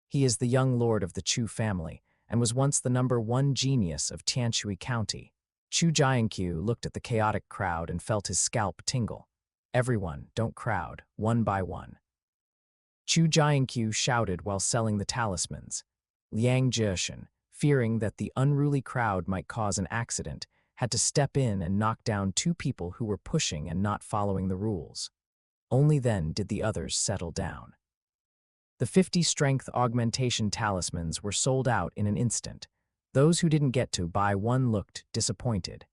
S1: He is the young lord of the Chu family and was once the #1 genius of Tianshui County. Chu Jianqiu looked at the chaotic crowd and felt his scalp tingle. Everyone, don't crowd, one by one. Chu Jianqiu shouted while selling the talismans. Liang Jishan, fearing that the unruly crowd might cause an accident, had to step in and knock down 2 people who were pushing and not following the rules. Only then did the others settle down. The 50 strength augmentation talismans were sold out in an instant. Those who didn't get to buy one looked disappointed.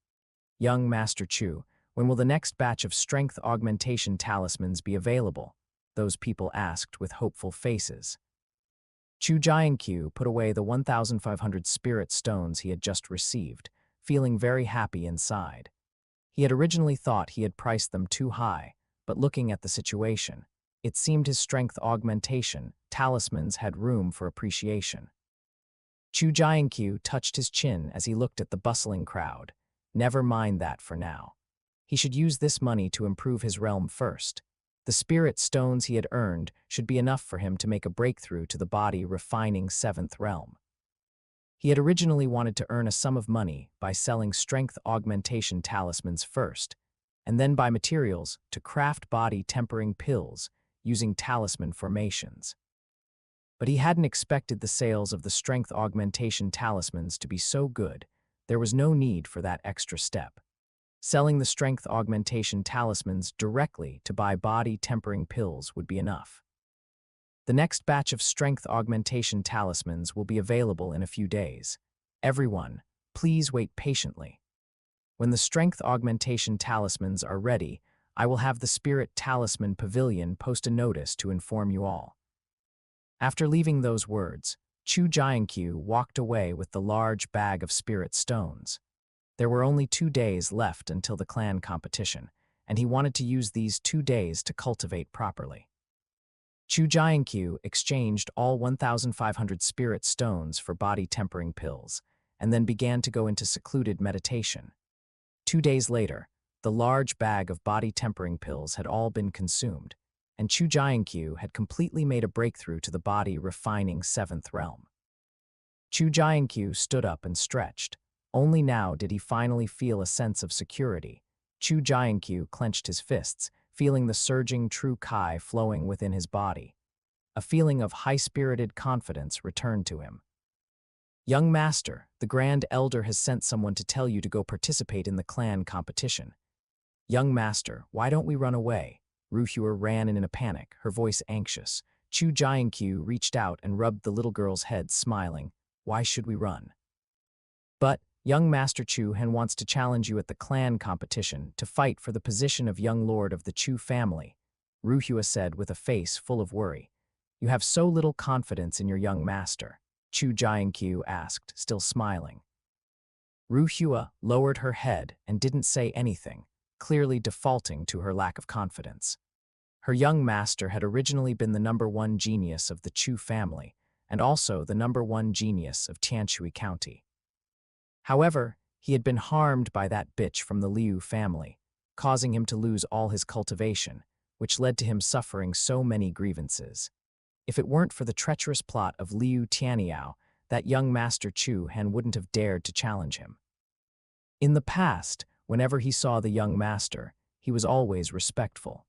S1: Young Master Chu, when will the next batch of strength augmentation talismans be available? Those people asked with hopeful faces. Chu Jianqiu put away the 1,500 spirit stones he had just received, feeling very happy inside. He had originally thought he had priced them too high, but looking at the situation, it seemed his strength augmentation talismans had room for appreciation. Chu Jianqiu touched his chin as he looked at the bustling crowd. Never mind that for now. He should use this money to improve his realm first. The spirit stones he had earned should be enough for him to make a breakthrough to the body-refining 7th realm. He had originally wanted to earn a sum of money by selling strength augmentation talismans first, and then buy materials to craft body-tempering pills using talisman formations. But he hadn't expected the sales of the strength augmentation talismans to be so good. There was no need for that extra step. Selling the strength augmentation talismans directly to buy body-tempering pills would be enough. The next batch of strength augmentation talismans will be available in a few days. Everyone, please wait patiently. When the strength augmentation talismans are ready, I will have the Spirit Talisman Pavilion post a notice to inform you all. After leaving those words, Chu Jianqiu walked away with the large bag of spirit stones. There were only 2 days left until the clan competition, and he wanted to use these 2 days to cultivate properly. Chu Jianqiu exchanged all 1,500 spirit stones for body-tempering pills, and then began to go into secluded meditation. 2 days later, the large bag of body-tempering pills had all been consumed, and Chu Jianqiu had completely made a breakthrough to the body-refining 7th realm. Chu Jianqiu stood up and stretched. Only now did he finally feel a sense of security. Chu Jianqiu clenched his fists, feeling the surging true Kai flowing within his body. A feeling of high-spirited confidence returned to him. Young Master, the Grand Elder has sent someone to tell you to go participate in the clan competition. Young Master, why don't we run away? Ruhua ran in a panic, her voice anxious. Chu Jianqiu reached out and rubbed the little girl's head, smiling. Why should we run? But young Master Chu Han wants to challenge you at the clan competition to fight for the position of young lord of the Chu family, Ruhua said with a face full of worry. You have so little confidence in your young master, Chu Jianqiu asked, still smiling. Ruhua lowered her head and didn't say anything, clearly defaulting to her lack of confidence. Her young master had originally been the #1 genius of the Chu family, and also the #1 genius of Tianshui County. However, he had been harmed by that bitch from the Liu family, causing him to lose all his cultivation, which led to him suffering so many grievances. If it weren't for the treacherous plot of Liu Tianyao, that young Master Chu Han wouldn't have dared to challenge him. In the past, whenever he saw the young master, he was always respectful.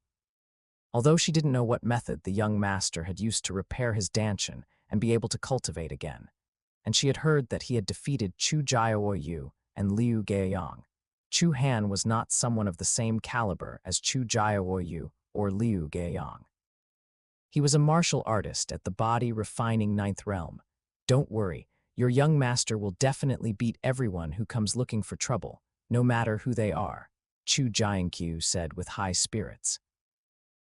S1: Although she didn't know what method the young master had used to repair his dantian and be able to cultivate again, and she had heard that he had defeated Chu Jianqiu and Liu Gaoyang. Chu Han was not someone of the same caliber as Chu Jianqiu or Liu Gaoyang. He was a martial artist at the body refining ninth realm. Don't worry, your young master will definitely beat everyone who comes looking for trouble, no matter who they are, Chu Jianqiu said with high spirits.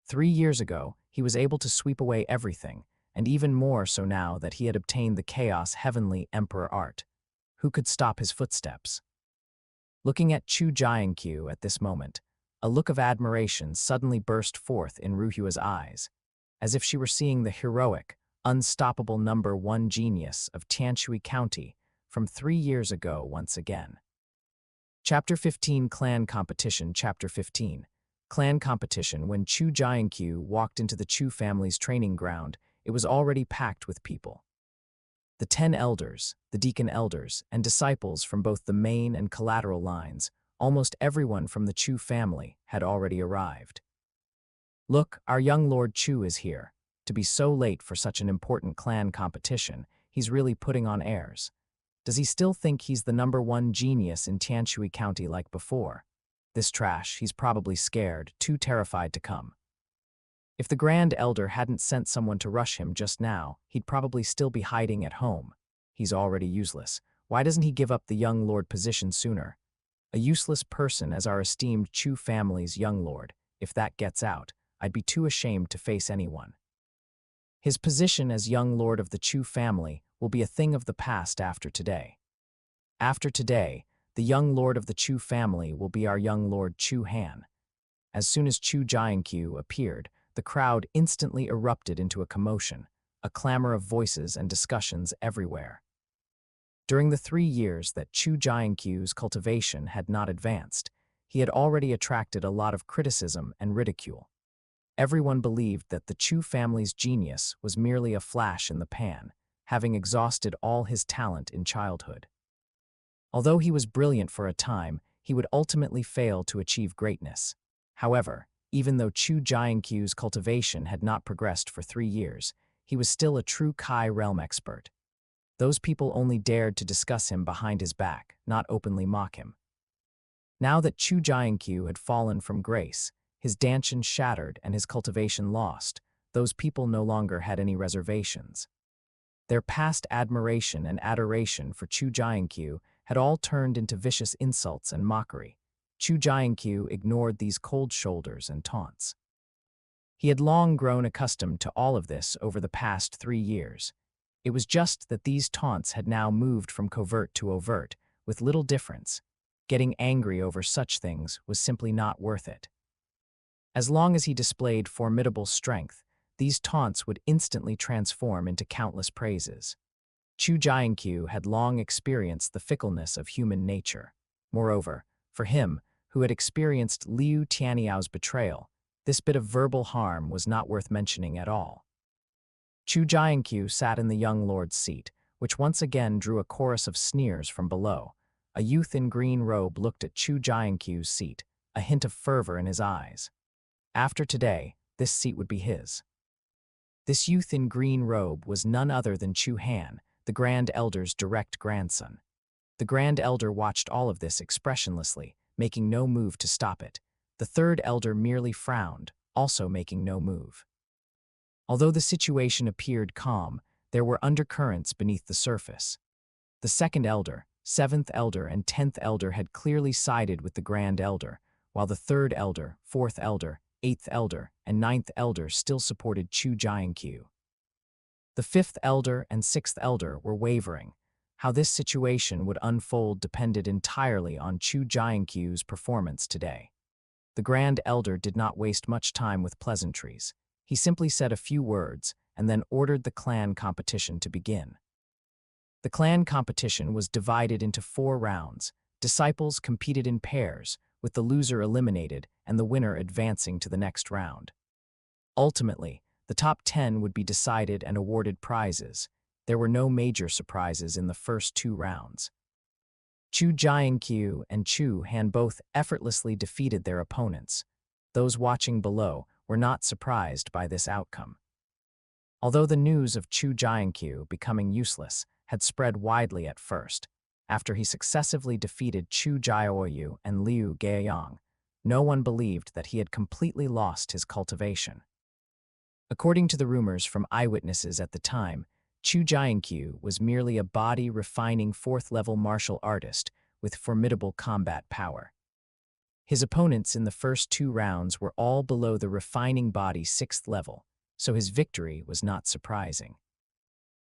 S1: 3 years ago, he was able to sweep away everything, and even more so now that he had obtained the Chaos Heavenly Emperor art. Who could stop his footsteps? Looking at Chu Jianqiu at this moment, a look of admiration suddenly burst forth in Ruhua's eyes, as if she were seeing the heroic, unstoppable #1 genius of Tianshui County from 3 years ago once again. Chapter 15 Clan Competition Chapter 15 Clan Competition. When Chu Jianqiu walked into the Chu family's training ground, it was already packed with people. The 10 elders, the deacon elders, and disciples from both the main and collateral lines, almost everyone from the Chu family, had already arrived. Look, our young Lord Chu is here. To be so late for such an important clan competition, he's really putting on airs. Does he still think he's the #1 genius in Tianshui County like before? This trash, he's probably scared, too terrified to come. If the Grand Elder hadn't sent someone to rush him just now, he'd probably still be hiding at home. He's already useless. Why doesn't he give up the young lord position sooner? A useless person as our esteemed Chu family's young lord. If that gets out, I'd be too ashamed to face anyone. His position as young lord of the Chu family will be a thing of the past after today. After today, the young lord of the Chu family will be our young lord Chu Han. As soon as Chu Jianqiu appeared, the crowd instantly erupted into a commotion, a clamor of voices and discussions everywhere. During the 3 years that Chu Jianqiu's cultivation had not advanced, he had already attracted a lot of criticism and ridicule. Everyone believed that the Chu family's genius was merely a flash in the pan, having exhausted all his talent in childhood. Although he was brilliant for a time, he would ultimately fail to achieve greatness. However, even though Chu Jianqiu's cultivation had not progressed for 3 years, he was still a true Kai realm expert. Those people only dared to discuss him behind his back, not openly mock him. Now that Chu Jianqiu had fallen from grace, his dantian shattered and his cultivation lost, those people no longer had any reservations. Their past admiration and adoration for Chu Jianqiu had all turned into vicious insults and mockery. Chu Jianqiu ignored these cold shoulders and taunts. He had long grown accustomed to all of this over the past 3 years. It was just that these taunts had now moved from covert to overt, with little difference. Getting angry over such things was simply not worth it. As long as he displayed formidable strength, these taunts would instantly transform into countless praises. Chu Jianqiu had long experienced the fickleness of human nature. Moreover, for him, who had experienced Liu Tianyao betrayal, this bit of verbal harm was not worth mentioning at all. Chu Jianqiu sat in the young lord's seat, which once again drew a chorus of sneers from below. A youth in green robe looked at Chu Jianqiu's seat, a hint of fervor in his eyes. After today, this seat would be his. This youth in green robe was none other than Chu Han, the Grand Elder's direct grandson. The Grand Elder watched all of this expressionlessly, making no move to stop it. The third elder merely frowned, also making no move. Although the situation appeared calm, there were undercurrents beneath the surface. The second elder, 7th elder, and 10th elder had clearly sided with the Grand Elder, while the 3rd elder, 4th elder, 8th elder, and 9th elder still supported Chu Jianqiu. The 5th elder and 6th elder were wavering. How this situation would unfold depended entirely on Chu Jianqiu's performance today. The Grand Elder did not waste much time with pleasantries. He simply said a few words and then ordered the clan competition to begin. The clan competition was divided into 4 rounds. Disciples competed in pairs, with the loser eliminated and the winner advancing to the next round. Ultimately, the top 10 would be decided and awarded prizes. There were no major surprises in the first 2 rounds. Chu Jianqiu and Chu Han both effortlessly defeated their opponents. Those watching below were not surprised by this outcome. Although the news of Chu Jianqiu becoming useless had spread widely at first, after he successively defeated Chu Jianqiu and Liu Gaoyang, no one believed that he had completely lost his cultivation. According to the rumors from eyewitnesses at the time, Chu Jianqiu was merely a body-refining fourth-level martial artist with formidable combat power. His opponents in the first 2 rounds were all below the refining body 6th level, so his victory was not surprising.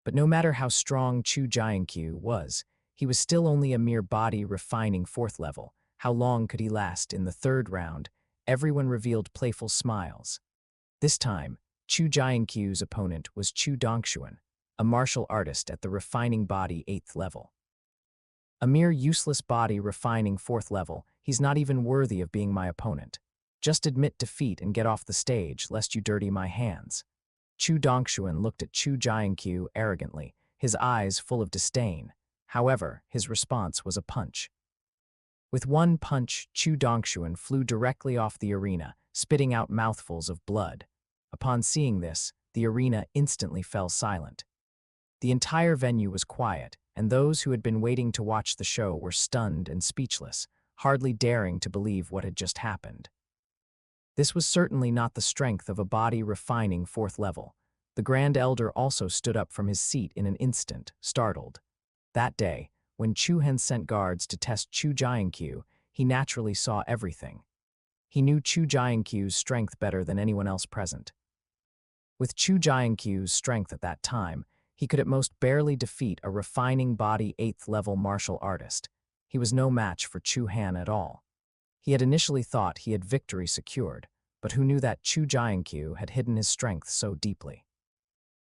S1: But no matter how strong Chu Jianqiu was, he was still only a mere body-refining 4th level. How long could he last in the 3rd round? Everyone revealed playful smiles. This time, Chu Jianqiu's opponent was Chu Jianqiu, a martial artist at the refining body 8th level. A mere useless body refining 4th level, he's not even worthy of being my opponent. Just admit defeat and get off the stage, lest you dirty my hands. Chu Jianqiu looked at Chu Jianqiu arrogantly, his eyes full of disdain. However, his response was a punch. With one punch, Chu Jianqiu flew directly off the arena, spitting out mouthfuls of blood. Upon seeing this, the arena instantly fell silent. The entire venue was quiet, and those who had been waiting to watch the show were stunned and speechless, hardly daring to believe what had just happened. This was certainly not the strength of a body refining 4th level. The Grand Elder also stood up from his seat in an instant, startled. That day, when Chu Han sent guards to test Chu Jianqiu, he naturally saw everything. He knew Chu Jianqiu's strength better than anyone else present. With Chu Jianqiu's strength at that time, he could at most barely defeat a refining body 8th level martial artist. He was no match for Chu Han at all. He had initially thought he had victory secured, but who knew that Chu Jianqiu had hidden his strength so deeply?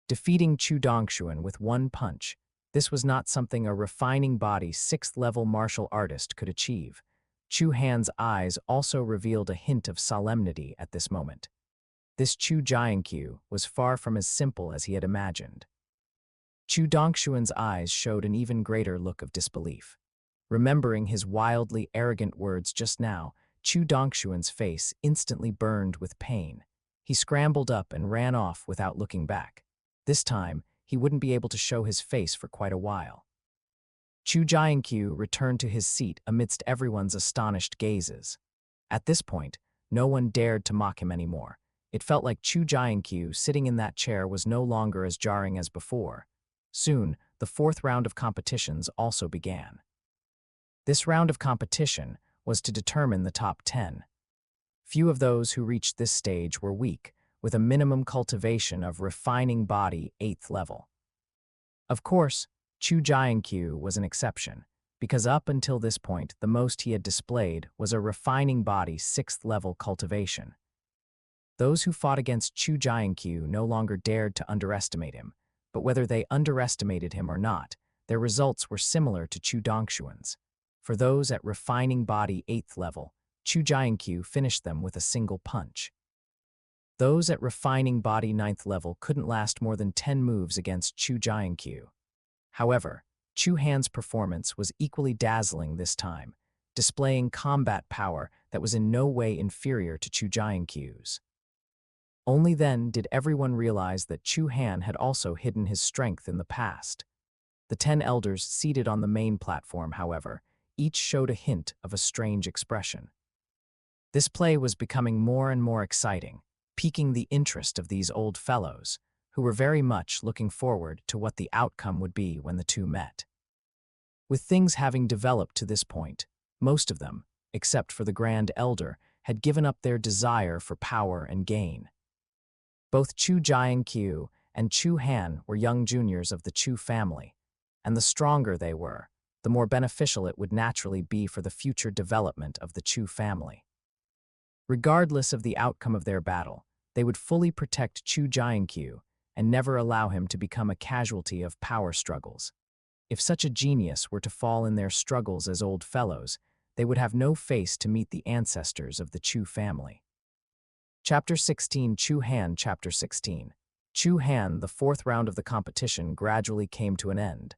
S1: Defeating Chu Jianqiu with one punch, this was not something a refining body 6th level martial artist could achieve. Chu Han's eyes also revealed a hint of solemnity at this moment. This Chu Jianqiu was far from as simple as he had imagined. Chu Jianqiu's eyes showed an even greater look of disbelief. Remembering his wildly arrogant words just now, Chu Jianqiu's face instantly burned with pain. He scrambled up and ran off without looking back. This time, he wouldn't be able to show his face for quite a while. Chu Jianqiu returned to his seat amidst everyone's astonished gazes. At this point, no one dared to mock him anymore. It felt like Chu Jianqiu sitting in that chair was no longer as jarring as before. Soon, the 4th round of competitions also began. This round of competition was to determine the top 10. Few of those who reached this stage were weak, with a minimum cultivation of refining body 8th level. Of course, Chu Jianqiu was an exception, because up until this point the most he had displayed was a refining body 6th level cultivation. Those who fought against Chu Jianqiu no longer dared to underestimate him, but whether they underestimated him or not, their results were similar to Chu Jianqiu's. For those at refining body 8th level, Chu Jianqiu finished them with a single punch. Those at refining body 9th level couldn't last more than 10 moves against Chu Jianqiu. However, Chu Han's performance was equally dazzling this time, displaying combat power that was in no way inferior to Chu Jianqiu's. Only then did everyone realize that Chu Han had also hidden his strength in the past. The 10 elders seated on the main platform, however, each showed a hint of a strange expression. This play was becoming more and more exciting, piquing the interest of these old fellows, who were very much looking forward to what the outcome would be when the two met. With things having developed to this point, most of them, except for the Grand Elder, had given up their desire for power and gain. Both Chu Jianqiu and Chu Han were young juniors of the Chu family, and the stronger they were, the more beneficial it would naturally be for the future development of the Chu family. Regardless of the outcome of their battle, they would fully protect Chu Jianqiu and never allow him to become a casualty of power struggles. If such a genius were to fall in their struggles as old fellows, they would have no face to meet the ancestors of the Chu family. Chapter 16 Chu Han Chapter 16 Chu Han, the 4th round of the competition, gradually came to an end.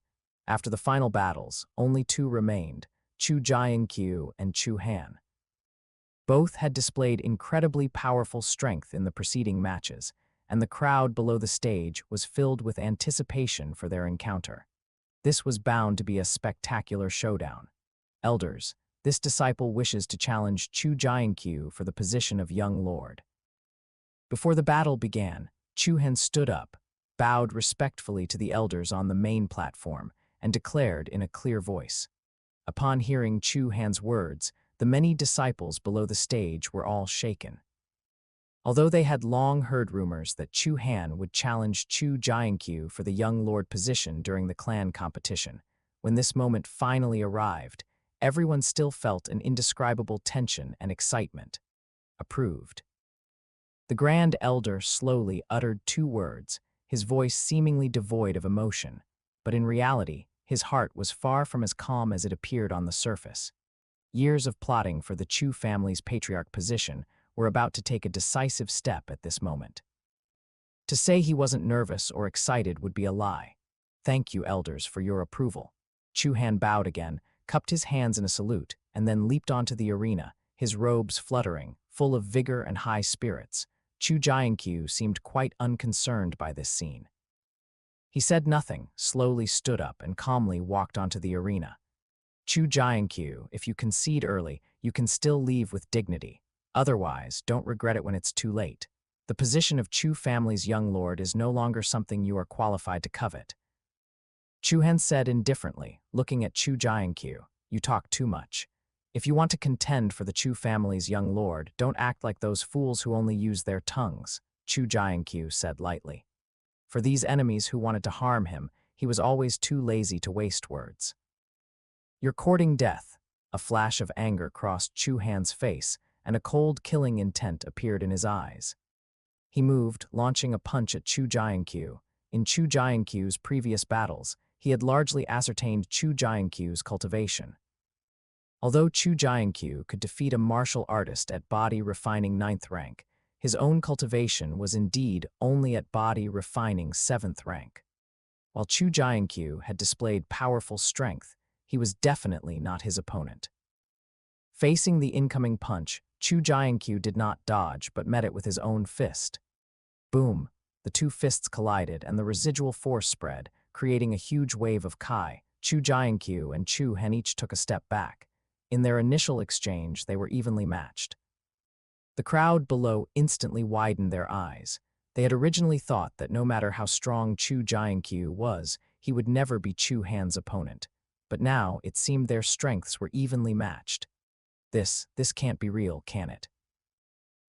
S1: After the final battles, only 2 remained, Chu Jianqiu and Chu Han. Both had displayed incredibly powerful strength in the preceding matches, and the crowd below the stage was filled with anticipation for their encounter. This was bound to be a spectacular showdown. Elders, this disciple wishes to challenge Chu Jianqiu for the position of young lord. Before the battle began, Chu Han stood up, bowed respectfully to the elders on the main platform, and declared in a clear voice. Upon hearing Chu Han's words, the many disciples below the stage were all shaken. Although they had long heard rumors that Chu Han would challenge Chu Jianqiu for the young lord position during the clan competition, when this moment finally arrived, everyone still felt an indescribable tension and excitement. Approved. The Grand Elder slowly uttered 2 words, his voice seemingly devoid of emotion, but in reality, his heart was far from as calm as it appeared on the surface. Years of plotting for the Chu family's patriarch position were about to take a decisive step at this moment. To say he wasn't nervous or excited would be a lie. Thank you, elders, for your approval. Chu Han bowed again, cupped his hands in a salute, and then leaped onto the arena, his robes fluttering, full of vigor and high spirits. Chu Jianqiu seemed quite unconcerned by this scene. He said nothing, slowly stood up, and calmly walked onto the arena. Chu Jianqiu, if you concede early, you can still leave with dignity. Otherwise, don't regret it when it's too late. The position of Chu family's young lord is no longer something you are qualified to covet. Chu Han said indifferently, looking at Chu Jianqiu, you talk too much. If you want to contend for the Chu family's young lord, don't act like those fools who only use their tongues, Chu Jianqiu said lightly. For these enemies who wanted to harm him, he was always too lazy to waste words. You're courting death. A flash of anger crossed Chu Han's face, and a cold killing intent appeared in his eyes. He moved, launching a punch at Chu Jianqiu. In Chu Jianqiu's previous battles, he had largely ascertained Chu Jianqiu's cultivation. Although Chu Jianqiu could defeat a martial artist at body refining 9th rank, his own cultivation was indeed only at body refining 7th rank. While Chu Jianqiu had displayed powerful strength, he was definitely not his opponent. Facing the incoming punch, Chu Jianqiu did not dodge but met it with his own fist. Boom! The 2 fists collided and the residual force spread, creating a huge wave of Kai. Chu Jianqiu and Chu Han each took a step back. In their initial exchange, they were evenly matched. The crowd below instantly widened their eyes. They had originally thought that no matter how strong Chu Jianqiu was, he would never be Chu Han's opponent. But now, it seemed their strengths were evenly matched. This can't be real, can it?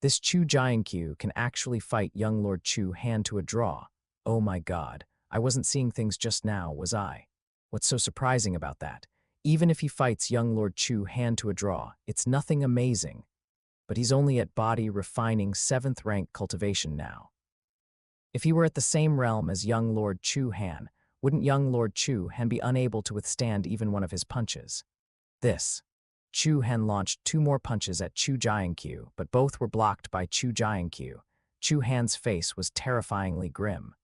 S1: This Chu Jianqiu can actually fight young Lord Chu Han to a draw. Oh my god, I wasn't seeing things just now, was I? What's so surprising about that? Even if he fights young Lord Chu Han to a draw, it's nothing amazing. But he's only at body refining 7th rank cultivation now. If he were at the same realm as young Lord Chu Han, wouldn't young Lord Chu Han be unable to withstand even one of his punches? Chu Han launched 2 more punches at Chu Jianqiu, but both were blocked by Chu Jianqiu. Chu Han's face was terrifyingly grim.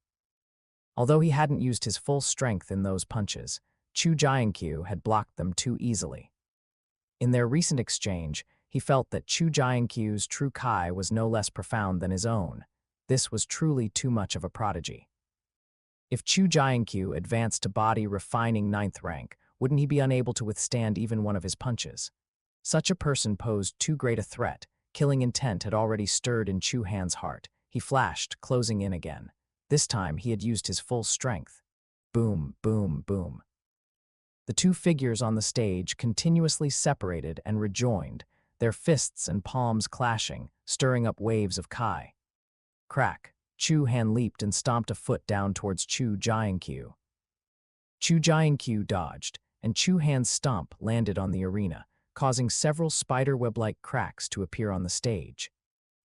S1: Although he hadn't used his full strength in those punches, Chu Jianqiu had blocked them too easily. In their recent exchange, he felt that Chu Jianqiu's true Kai was no less profound than his own. This was truly too much of a prodigy. If Chu Jianqiu advanced to body refining 9th rank, wouldn't he be unable to withstand even one of his punches? Such a person posed too great a threat. Killing intent had already stirred in Chu Han's heart. He flashed, closing in again. This time he had used his full strength. Boom, boom, boom. The 2 figures on the stage continuously separated and rejoined, their fists and palms clashing, stirring up waves of Kai. Crack! Chu Han leaped and stomped a foot down towards Chu Jianqiu. Chu Jianqiu dodged, and Chu Han's stomp landed on the arena, causing several spiderweb-like cracks to appear on the stage.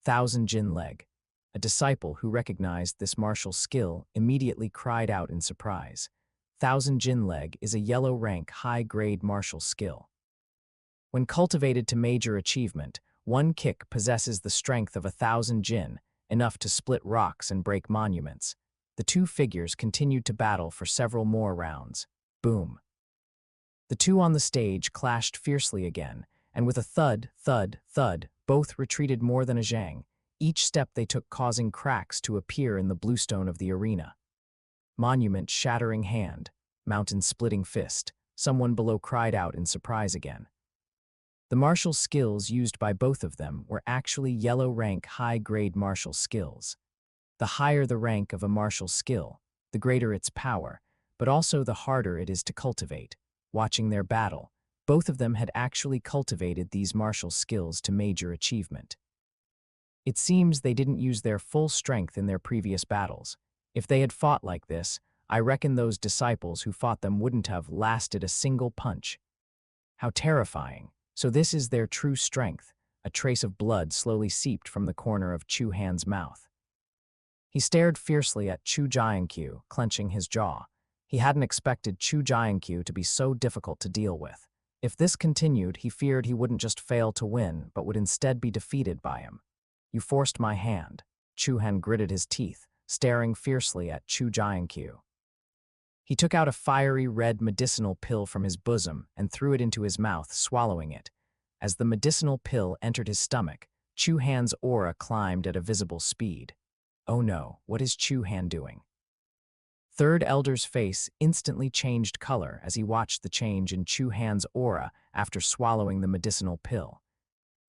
S1: Thousand Jin Leg. A disciple who recognized this martial skill immediately cried out in surprise. Thousand Jin Leg is a yellow-rank high-grade martial skill. When cultivated to major achievement, one kick possesses the strength of 1,000 Jin, enough to split rocks and break monuments. The 2 figures continued to battle for several more rounds. Boom. The 2 on the stage clashed fiercely again, and with a thud, thud, thud, Both retreated more than a zhang, each step they took causing cracks to appear in the bluestone of the arena. Monument shattering hand, mountain splitting fist, someone below cried out in surprise again. The martial skills used by both of them were actually yellow rank high-grade martial skills. The higher the rank of a martial skill, the greater its power, but also the harder it is to cultivate. Watching their battle, both of them had actually cultivated these martial skills to major achievement. It seems they didn't use their full strength in their previous battles. If they had fought like this, I reckon those disciples who fought them wouldn't have lasted a single punch. How terrifying. So this is their true strength. A trace of blood slowly seeped from the corner of Chu Han's mouth. He stared fiercely at Chu Jianqiu, clenching his jaw. He hadn't expected Chu Jianqiu to be so difficult to deal with. If this continued, he feared he wouldn't just fail to win, but would instead be defeated by him. You forced my hand. Chu Han gritted his teeth, staring fiercely at Chu Jianqiu. He took out a fiery red medicinal pill from his bosom and threw it into his mouth, swallowing it. As the medicinal pill entered his stomach, Chu Han's aura climbed at a visible speed. Oh no, what is Chu Han doing? Third Elder's face instantly changed color as he watched the change in Chu Han's aura after swallowing the medicinal pill.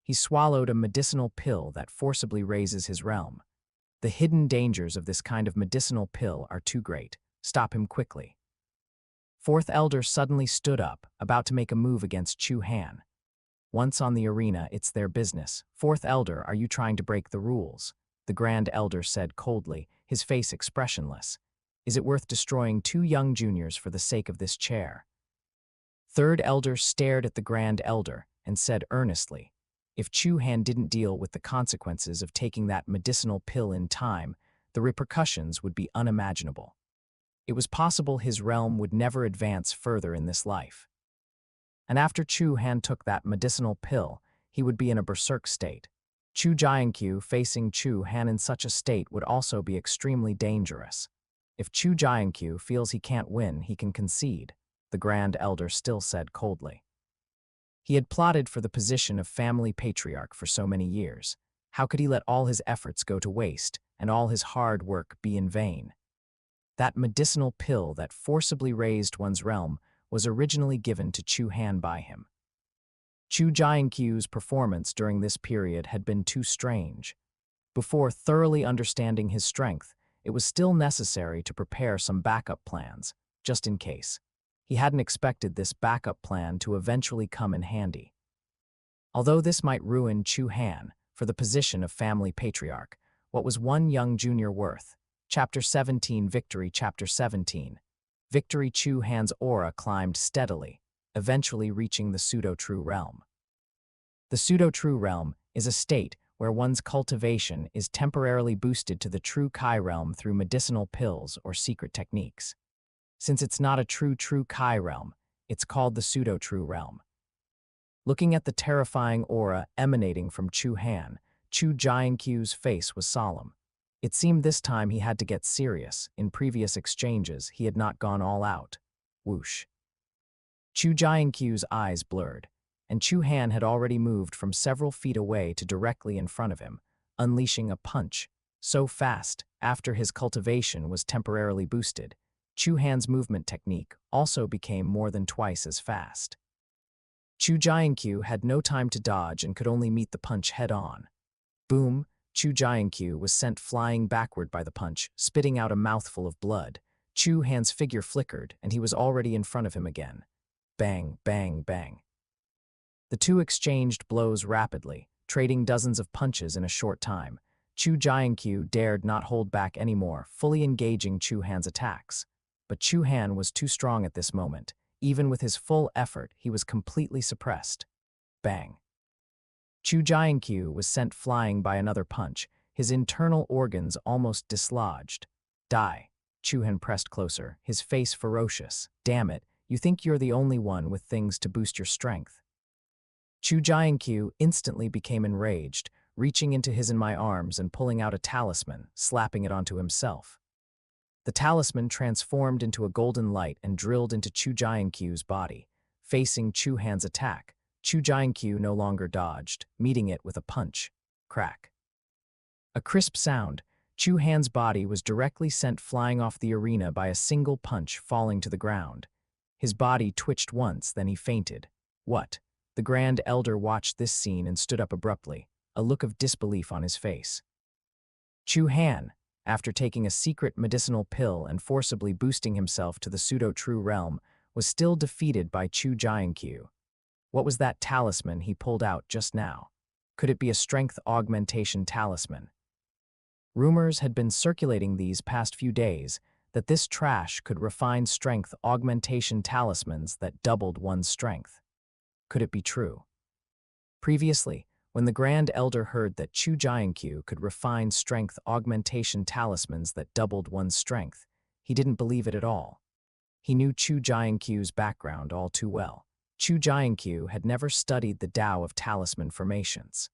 S1: He swallowed a medicinal pill that forcibly raises his realm. The hidden dangers of this kind of medicinal pill are too great. Stop him quickly. Fourth Elder suddenly stood up, about to make a move against Chu Han. Once on the arena, it's their business. Fourth Elder, are you trying to break the rules? The Grand Elder said coldly, his face expressionless. Is it worth destroying two young juniors for the sake of this chair? Third Elder stared at the Grand Elder and said earnestly, if Chu Han didn't deal with the consequences of taking that medicinal pill in time, the repercussions would be unimaginable. It was possible his realm would never advance further in this life. And after Chu Han took that medicinal pill, he would be in a berserk state. Chu Jianqiu facing Chu Han in such a state would also be extremely dangerous. If Chu Jianqiu feels he can't win, he can concede, the Grand Elder still said coldly. He had plotted for the position of family patriarch for so many years. How could he let all his efforts go to waste and all his hard work be in vain? That medicinal pill that forcibly raised one's realm was originally given to Chu Han by him. Chu Jianqiu's performance during this period had been too strange. Before thoroughly understanding his strength, it was still necessary to prepare some backup plans, just in case. He hadn't expected this backup plan to eventually come in handy. Although this might ruin Chu Han for the position of family patriarch, what was one young junior worth? Chapter 17 Victory Chapter 17 Victory. Chu Han's aura climbed steadily, eventually reaching the pseudo-true realm. The pseudo-true realm is a state where one's cultivation is temporarily boosted to the true Kai realm through medicinal pills or secret techniques. Since it's not a true Kai realm, it's called the pseudo-true realm. Looking at the terrifying aura emanating from Chu Han, Chu Jianqiu's face was solemn. It seemed this time he had to get serious. In previous exchanges, he had not gone all out. Whoosh. Chu Jianqiu's eyes blurred, and Chu Han had already moved from several feet away to directly in front of him, unleashing a punch. So fast, after his cultivation was temporarily boosted, Chu Han's movement technique also became more than twice as fast. Chu Jianqiu had no time to dodge and could only meet the punch head-on. Boom! Chu Jianqiu was sent flying backward by the punch, spitting out a mouthful of blood. Chu Han's figure flickered, and he was already in front of him again. Bang, bang, bang. The two exchanged blows rapidly, trading dozens of punches in a short time. Chu Jianqiu dared not hold back anymore, fully engaging Chu Han's attacks. But Chu Han was too strong at this moment. Even with his full effort, he was completely suppressed. Bang. Chu Jianqiu was sent flying by another punch, his internal organs almost dislodged. Die. Chu Han pressed closer, his face ferocious. Damn it, you think you're the only one with things to boost your strength. Chu Jianqiu instantly became enraged, reaching into his and my arms and pulling out a talisman, slapping it onto himself. The talisman transformed into a golden light and drilled into Chu Jianqiu's body. Facing Chu Han's attack, Chu Jianqiu no longer dodged, meeting it with a punch. Crack. A crisp sound. Chu Han's body was directly sent flying off the arena by a single punch, falling to the ground. His body twitched once, then he fainted. What? The Grand Elder watched this scene and stood up abruptly, a look of disbelief on his face. Chu Han, after taking a secret medicinal pill and forcibly boosting himself to the pseudo-true realm, was still defeated by Chu Jianqiu. What was that talisman he pulled out just now? Could it be a strength augmentation talisman? Rumors had been circulating these past few days that this trash could refine strength augmentation talismans that doubled one's strength. Could it be true? Previously, when the Grand Elder heard that Chu Jianqiu could refine strength augmentation talismans that doubled one's strength, he didn't believe it at all. He knew Chu Jianqiu's background all too well. Chu Jianqiu had never studied the Tao of talisman formations.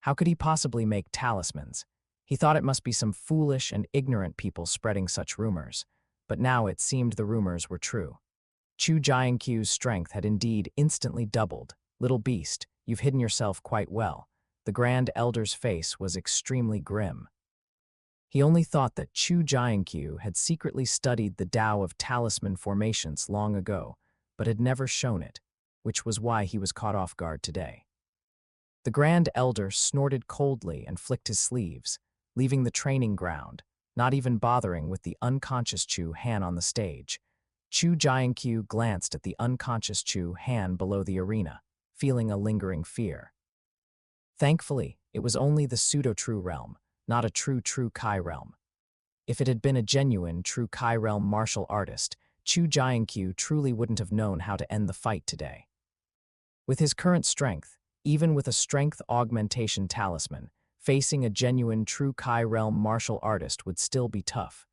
S1: How could he possibly make talismans? He thought it must be some foolish and ignorant people spreading such rumors, but now it seemed the rumors were true. Chu Jianqiu's strength had indeed instantly doubled. Little beast, you've hidden yourself quite well. The Grand Elder's face was extremely grim. He only thought that Chu Jianqiu had secretly studied the Tao of talisman formations long ago, but had never shown it, which was why he was caught off guard today. The Grand Elder snorted coldly and flicked his sleeves, leaving the training ground, not even bothering with the unconscious Chu Han on the stage. Chu Jianqiu glanced at the unconscious Chu Han below the arena, feeling a lingering fear. Thankfully, it was only the pseudo-true realm, not a true Kai realm. If it had been a genuine true Kai realm martial artist, Chu Jianqiu truly wouldn't have known how to end the fight today. With his current strength, even with a strength augmentation talisman, facing a genuine true Kai realm martial artist would still be tough.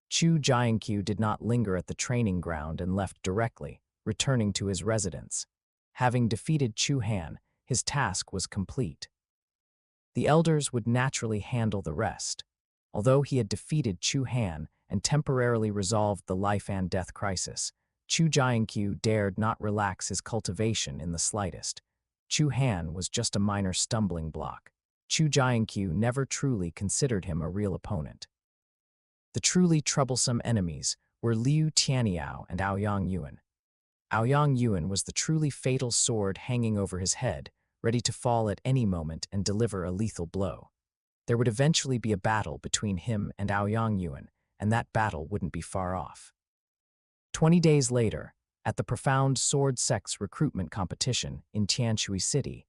S1: Chu Jianqiu did not linger at the training ground and left directly, returning to his residence. Having defeated Chu Han, his task was complete. The elders would naturally handle the rest. Although he had defeated Chu Han and temporarily resolved the life and death crisis, Chu Jianqiu dared not relax his cultivation in the slightest. Chu Han was just a minor stumbling block. Chu Jianqiu never truly considered him a real opponent. The truly troublesome enemies were Liu Tianyao and Aoyang Yuan. Aoyang Yuan was the truly fatal sword hanging over his head, ready to fall at any moment and deliver a lethal blow. There would eventually be a battle between him and Aoyang Yuan, and that battle wouldn't be far off. 20 days later, at the Profound Sword Sect's recruitment competition in Tianshui City,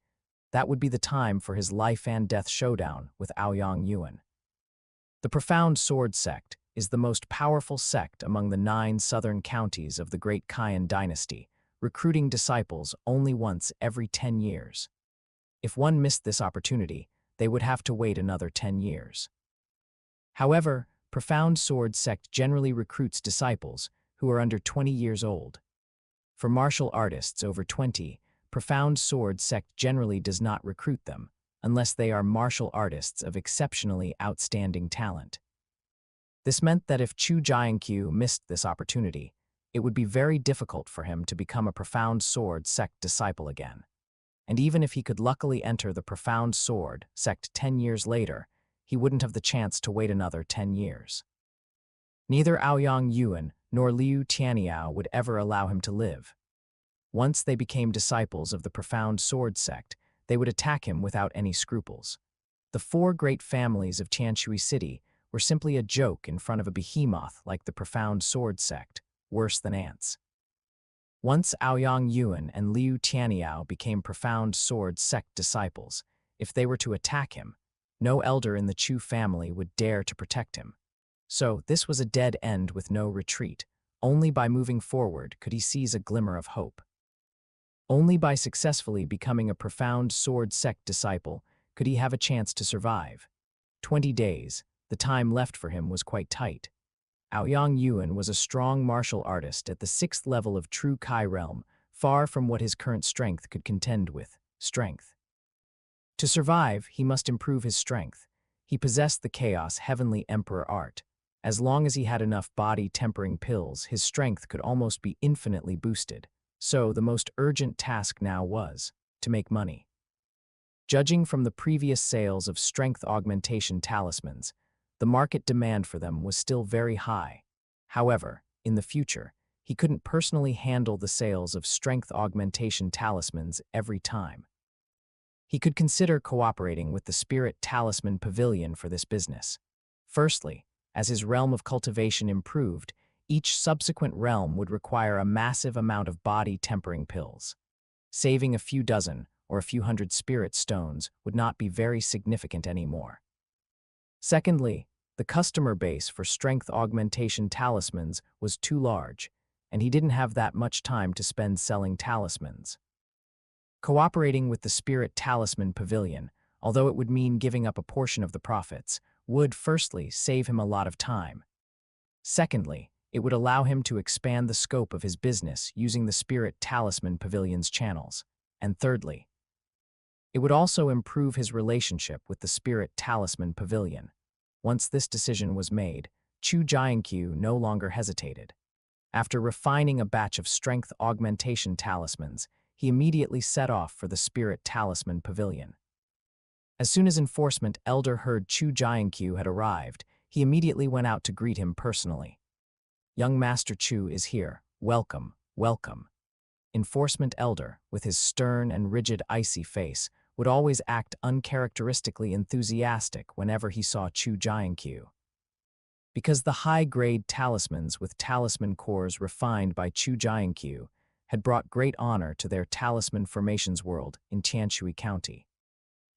S1: that would be the time for his life and death showdown with Aoyang Yuan. The Profound Sword Sect is the most powerful sect among the 9 southern counties of the Great Kaiyan dynasty, recruiting disciples only once every 10 years. If one missed this opportunity, they would have to wait another 10 years. However, Profound Sword Sect generally recruits disciples who are under 20 years old. For martial artists over 20, Profound Sword Sect generally does not recruit them, unless they are martial artists of exceptionally outstanding talent. This meant that if Chu Jianqiu missed this opportunity, it would be very difficult for him to become a Profound Sword Sect disciple again. And even if he could luckily enter the Profound Sword Sect 10 years later, he wouldn't have the chance to wait another 10 years. Neither Aoyang Yuan nor Liu Tianyao would ever allow him to live. Once they became disciples of the Profound Sword Sect, they would attack him without any scruples. The 4 great families of Tianshui City were simply a joke in front of a behemoth like the Profound Sword Sect, worse than ants. Once Aoyang Yuan and Liu Tianyao became Profound Sword Sect disciples, if they were to attack him, no elder in the Chu family would dare to protect him. So this was a dead end with no retreat. Only by moving forward could he seize a glimmer of hope. Only by successfully becoming a Profound Sword Sect disciple could he have a chance to survive. 20 days, the time left for him was quite tight. Aoyang Yuan was a strong martial artist at the 6th level of True Kai realm, far from what his current strength could contend with, strength. To survive, he must improve his strength. He possessed the Chaos Heavenly Emperor art. As long as he had enough body-tempering pills, his strength could almost be infinitely boosted. So the most urgent task now was to make money. Judging from the previous sales of strength augmentation talismans, the market demand for them was still very high. However, in the future, he couldn't personally handle the sales of strength augmentation talismans every time. He could consider cooperating with the Spirit Talisman Pavilion for this business. Firstly, as his realm of cultivation improved, each subsequent realm would require a massive amount of body tempering pills. Saving a few dozen or a few hundred spirit stones would not be very significant anymore. Secondly, the customer base for strength augmentation talismans was too large, and he didn't have that much time to spend selling talismans. Cooperating with the Spirit Talisman Pavilion, although it would mean giving up a portion of the profits, would firstly save him a lot of time. Secondly, it would allow him to expand the scope of his business using the Spirit Talisman Pavilion's channels. And thirdly, it would also improve his relationship with the Spirit Talisman Pavilion. Once this decision was made, Chu Jianqiu no longer hesitated. After refining a batch of strength augmentation talismans, he immediately set off for the Spirit Talisman Pavilion. As soon as Enforcement Elder heard Chu Jianqiu had arrived, he immediately went out to greet him personally. "Young Master Chu is here. Welcome, welcome." Enforcement Elder, with his stern and rigid icy face, would always act uncharacteristically enthusiastic whenever he saw Chu Jianqiu. Because the high-grade talismans with talisman cores refined by Chu Jianqiu had brought great honor to their talisman formations world in Tianshui County.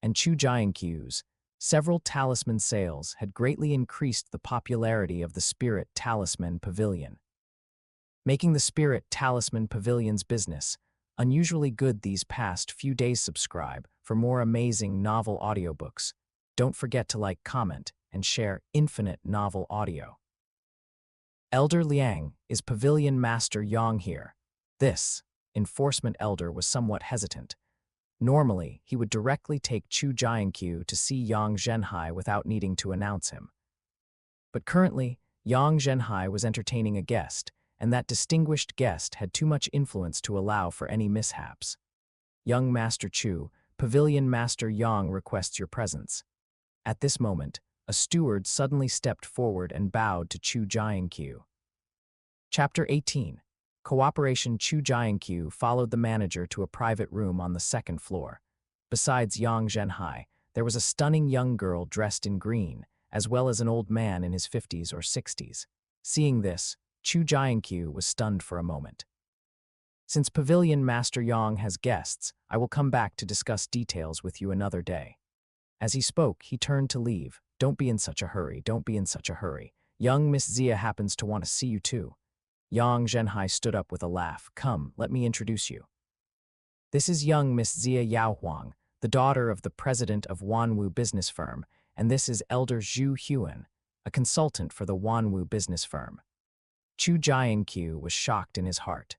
S1: And Chu Jianqiu's several talisman sales had greatly increased the popularity of the Spirit Talisman Pavilion, making the Spirit Talisman Pavilion's business unusually good these past few days. Subscribe for more amazing novel audiobooks. Don't forget to like, comment, and share infinite novel audio. Elder Liang, is Pavilion Master Yang here? This Enforcement Elder was somewhat hesitant. Normally, he would directly take Chu Jianqiu to see Yang Zhenhai without needing to announce him. But currently, Yang Zhenhai was entertaining a guest, and that distinguished guest had too much influence to allow for any mishaps. "Young Master Chu, Pavilion Master Yang requests your presence." At this moment, a steward suddenly stepped forward and bowed to Chu Jianqiu. Chapter 18. Cooperation. Chu Jianqiu followed the manager to a private room on the second floor. Besides Yang Zhenhai, there was a stunning young girl dressed in green, as well as an old man in his 50s or 60s. Seeing this, Chu Jianqiu was stunned for a moment. "Since Pavilion Master Yang has guests, I will come back to discuss details with you another day." As he spoke, he turned to leave. "Don't be in such a hurry, don't be in such a hurry. Young Miss Zia happens to want to see you too." Yang Zhenhai stood up with a laugh. "Come, let me introduce you. This is young Miss Zia Yaohuang, the daughter of the president of Wanwu business firm, and this is Elder Zhu Huan, a consultant for the Wanwu business firm." Chu Jianqiu was shocked in his heart.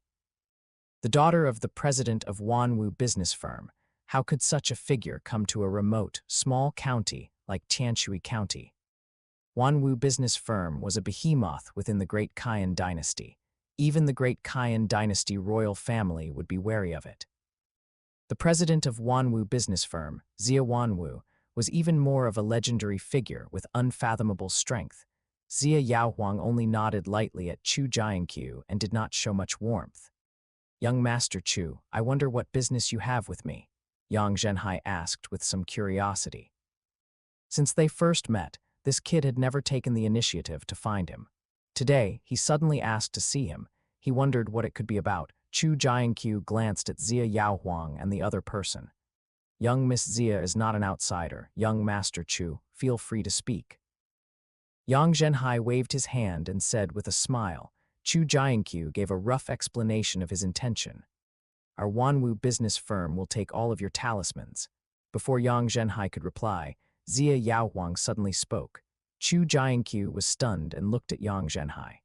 S1: The daughter of the president of Wanwu business firm, how could such a figure come to a remote, small county like Tianshui County? Wanwu business firm was a behemoth within the Great Kaiyan dynasty. Even the Great Kaiyan dynasty royal family would be wary of it. The president of Wanwu business firm, Zia Wanwu, was even more of a legendary figure with unfathomable strength. Zia Yaohuang only nodded lightly at Chu Jianqiu and did not show much warmth. "Young Master Chu, I wonder what business you have with me?" Yang Zhenhai asked with some curiosity. Since they first met, this kid had never taken the initiative to find him. Today, he suddenly asked to see him. He wondered what it could be about. Chu Jianqiu glanced at Zia Yaohuang and the other person. "Young Miss Zia is not an outsider. Young Master Chu, feel free to speak." Yang Zhenhai waved his hand and said with a smile. Chu Jianqiu gave a rough explanation of his intention. "Our Wanwu business firm will take all of your talismans." Before Yang Zhenhai could reply, Zia Yaohuang suddenly spoke. Chu Jianqiu was stunned and looked at Yang Zhenhai.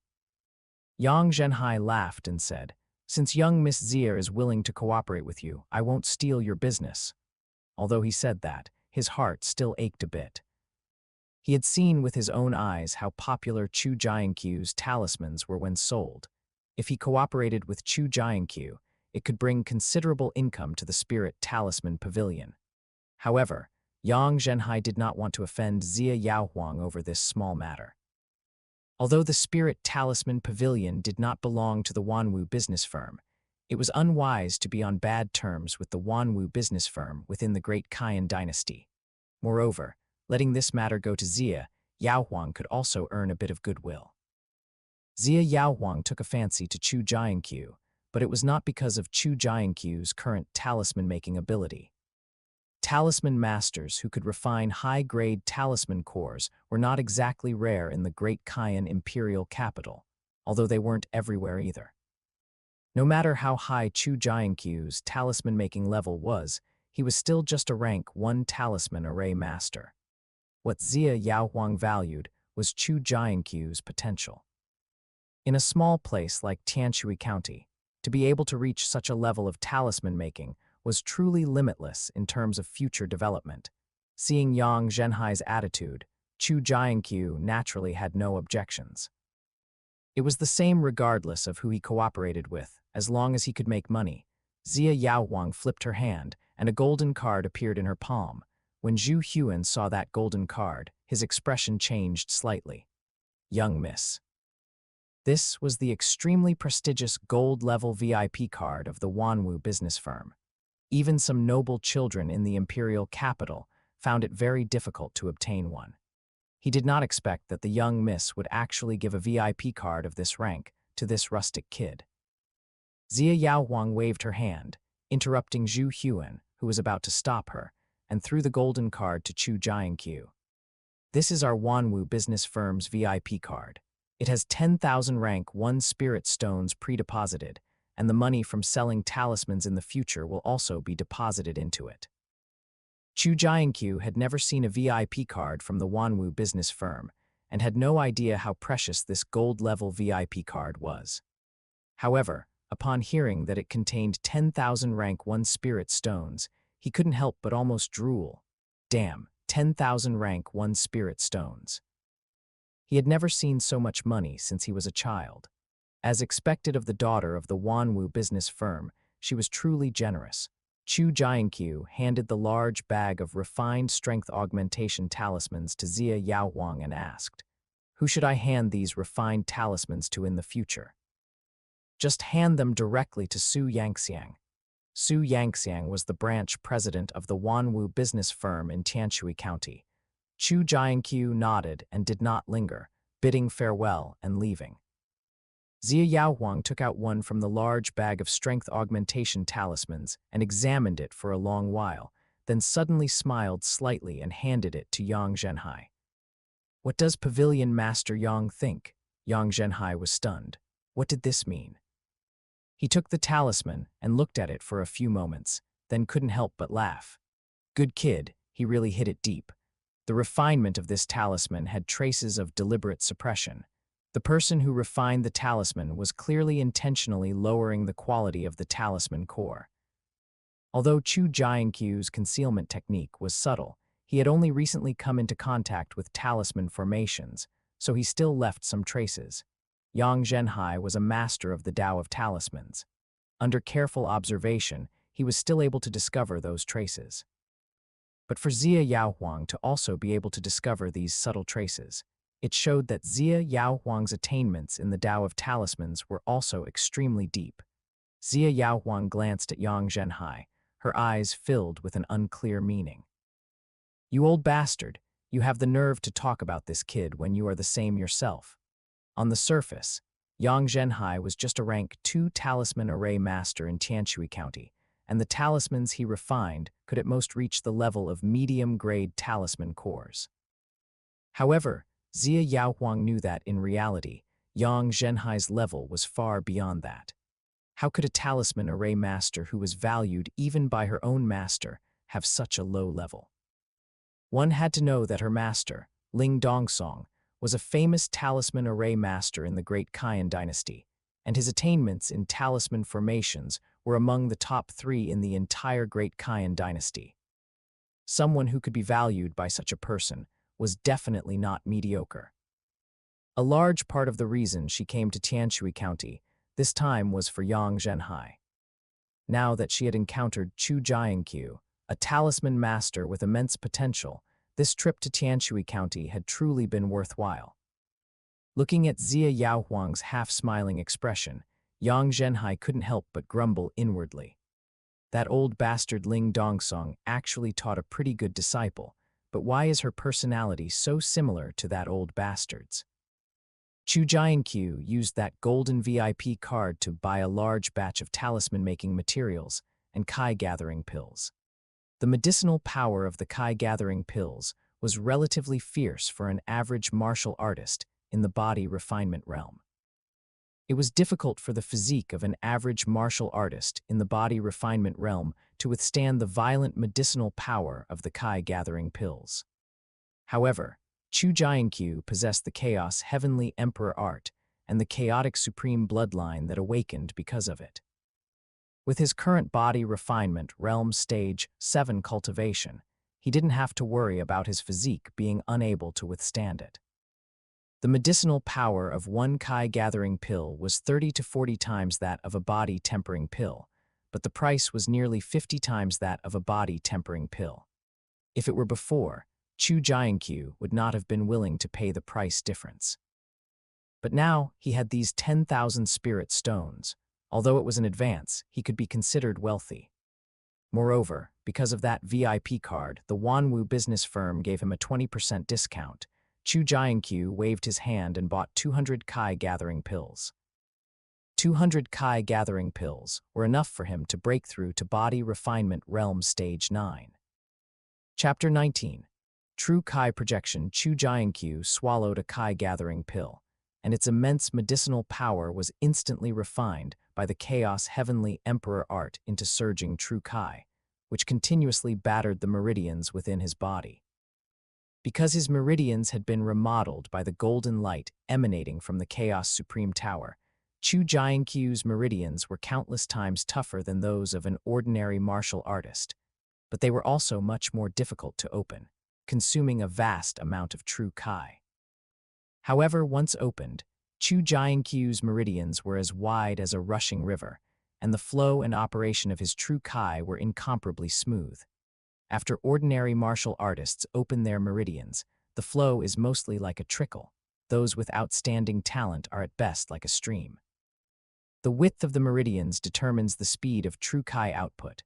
S1: Yang Zhenhai laughed and said, "Since young Miss Zia is willing to cooperate with you, I won't steal your business." Although he said that, his heart still ached a bit. He had seen with his own eyes how popular Chu Jianqiu's talismans were when sold. If he cooperated with Chu Jianqiu, it could bring considerable income to the Spirit Talisman Pavilion. However, Yang Zhenhai did not want to offend Xia Yaohuang over this small matter. Although the Spirit Talisman Pavilion did not belong to the Wanwu business firm, it was unwise to be on bad terms with the Wanwu business firm within the Great Kayan dynasty. Moreover, letting this matter go to Xia Yaohuang could also earn a bit of goodwill. Xia Yaohuang took a fancy to Chu Jianqiu, but it was not because of Chu Jianqiu's current talisman-making ability. Talisman masters who could refine high-grade talisman cores were not exactly rare in the Great Kayan imperial capital, although they weren't everywhere either. No matter how high Chu Jianqiu's talisman-making level was, he was still just a rank 1 talisman array master. What Xia Yaohuang valued was Chu Jianqiu's potential. In a small place like Tianshui County, to be able to reach such a level of talisman making was truly limitless in terms of future development. Seeing Yang Zhenhai's attitude, Chu Jianqiu naturally had no objections. It was the same regardless of who he cooperated with, as long as he could make money. Xia Yaohuang flipped her hand, and a golden card appeared in her palm. When Zhu Huan saw that golden card, his expression changed slightly. Young miss. This was the extremely prestigious gold-level VIP card of the Wanwu business firm. Even some noble children in the imperial capital found it very difficult to obtain one. He did not expect that the young miss would actually give a VIP card of this rank to this rustic kid. Xia Yaohuang waved her hand, interrupting Zhu Huan, who was about to stop her, and threw the golden card to Chu Jianqiu. This is our Wanwu business firm's VIP card. It has 10,000 rank 1 spirit stones pre-deposited, and the money from selling talismans in the future will also be deposited into it. Chu Jianqiu had never seen a VIP card from the Wanwu business firm, and had no idea how precious this gold-level VIP card was. However, upon hearing that it contained 10,000 rank 1 spirit stones, he couldn't help but almost drool. Damn, 10,000 rank 1 spirit stones. He had never seen so much money since he was a child. As expected of the daughter of the Wanwu business firm, she was truly generous. Chu Jianqiu handed the large bag of refined strength augmentation talismans to Xia Yaohuang and asked, "Who should I hand these refined talismans to in the future?" "Just hand them directly to Su Yangxiang." Su Yangxiang was the branch president of the Wanwu business firm in Tianshui County. Chu Jianqiu nodded and did not linger, bidding farewell and leaving. Xia Yaohuang took out one from the large bag of strength augmentation talismans and examined it for a long while, then suddenly smiled slightly and handed it to Yang Zhenhai. What does Pavilion Master Yang think? Yang Zhenhai was stunned. What did this mean? He took the talisman and looked at it for a few moments, then couldn't help but laugh. Good kid, he really hit it deep. The refinement of this talisman had traces of deliberate suppression. The person who refined the talisman was clearly intentionally lowering the quality of the talisman core. Although Chu Jianqiu's concealment technique was subtle, he had only recently come into contact with talisman formations, so he still left some traces. Yang Zhenhai was a master of the Tao of talismans. Under careful observation, he was still able to discover those traces. But for Xia Yaohuang to also be able to discover these subtle traces, it showed that Xia Yaohuang's attainments in the Tao of talismans were also extremely deep. Xia Yaohuang glanced at Yang Zhenhai, her eyes filled with an unclear meaning. "You old bastard, you have the nerve to talk about this kid when you are the same yourself." On the surface, Yang Zhenhai was just a rank 2 talisman array master in Tianshui County, and the talismans he refined could at most reach the level of medium-grade talisman cores. However, Xia Yaohuang knew that, in reality, Yang Zhenhai's level was far beyond that. How could a talisman array master who was valued even by her own master have such a low level? One had to know that her master, Ling Dongsong, was a famous talisman array master in the Great Kayan dynasty, and his attainments in talisman formations were among the top 3 in the entire Great Kayan dynasty. Someone who could be valued by such a person was definitely not mediocre. A large part of the reason she came to Tianshui County this time was for Yang Zhenhai. Now that she had encountered Chu Jianqiu, a talisman master with immense potential, this trip to Tianshui County had truly been worthwhile. Looking at Zia Yaohuang's half-smiling expression, Yang Zhenhai couldn't help but grumble inwardly. That old bastard Ling Dongsong actually taught a pretty good disciple, but why is her personality so similar to that old bastard's? Chu Jianqiu used that golden VIP card to buy a large batch of talisman-making materials and Kai-gathering pills. The medicinal power of the Kai-gathering pills was relatively fierce for an average martial artist in the body refinement realm. It was difficult for the physique of an average martial artist in the body refinement realm to withstand the violent medicinal power of the Kai-gathering pills. However, Chu Jianqiu possessed the Chaos Heavenly Emperor art and the chaotic supreme bloodline that awakened because of it. With his current body refinement realm stage 7 cultivation, he didn't have to worry about his physique being unable to withstand it. The medicinal power of one Kai-gathering pill was 30 to 40 times that of a body-tempering pill, but the price was nearly 50 times that of a body-tempering pill. If it were before, Chu Jianqiu would not have been willing to pay the price difference. But now he had these 10,000 spirit stones. Although it was an advance, he could be considered wealthy. Moreover, because of that VIP card, the Wanwu business firm gave him a 20% discount. Chu Jianqiu waved his hand and bought 200 Kai-gathering pills. 200 Kai-gathering pills were enough for him to break through to Body Refinement Realm Stage 9. Chapter 19. True Kai Projection. Chu Jianqiu swallowed a Kai-gathering pill, and its immense medicinal power was instantly refined by the Chaos Heavenly Emperor art into surging True Kai, which continuously battered the meridians within his body. Because his meridians had been remodeled by the golden light emanating from the Chaos Supreme Tower, Chu Jianqiu's meridians were countless times tougher than those of an ordinary martial artist, but they were also much more difficult to open, consuming a vast amount of True Kai. However, once opened, Chu Jianqiu's meridians were as wide as a rushing river, and the flow and operation of his True Kai were incomparably smooth. After ordinary martial artists open their meridians, the flow is mostly like a trickle. Those with outstanding talent are at best like a stream. The width of the meridians determines the speed of True Kai output.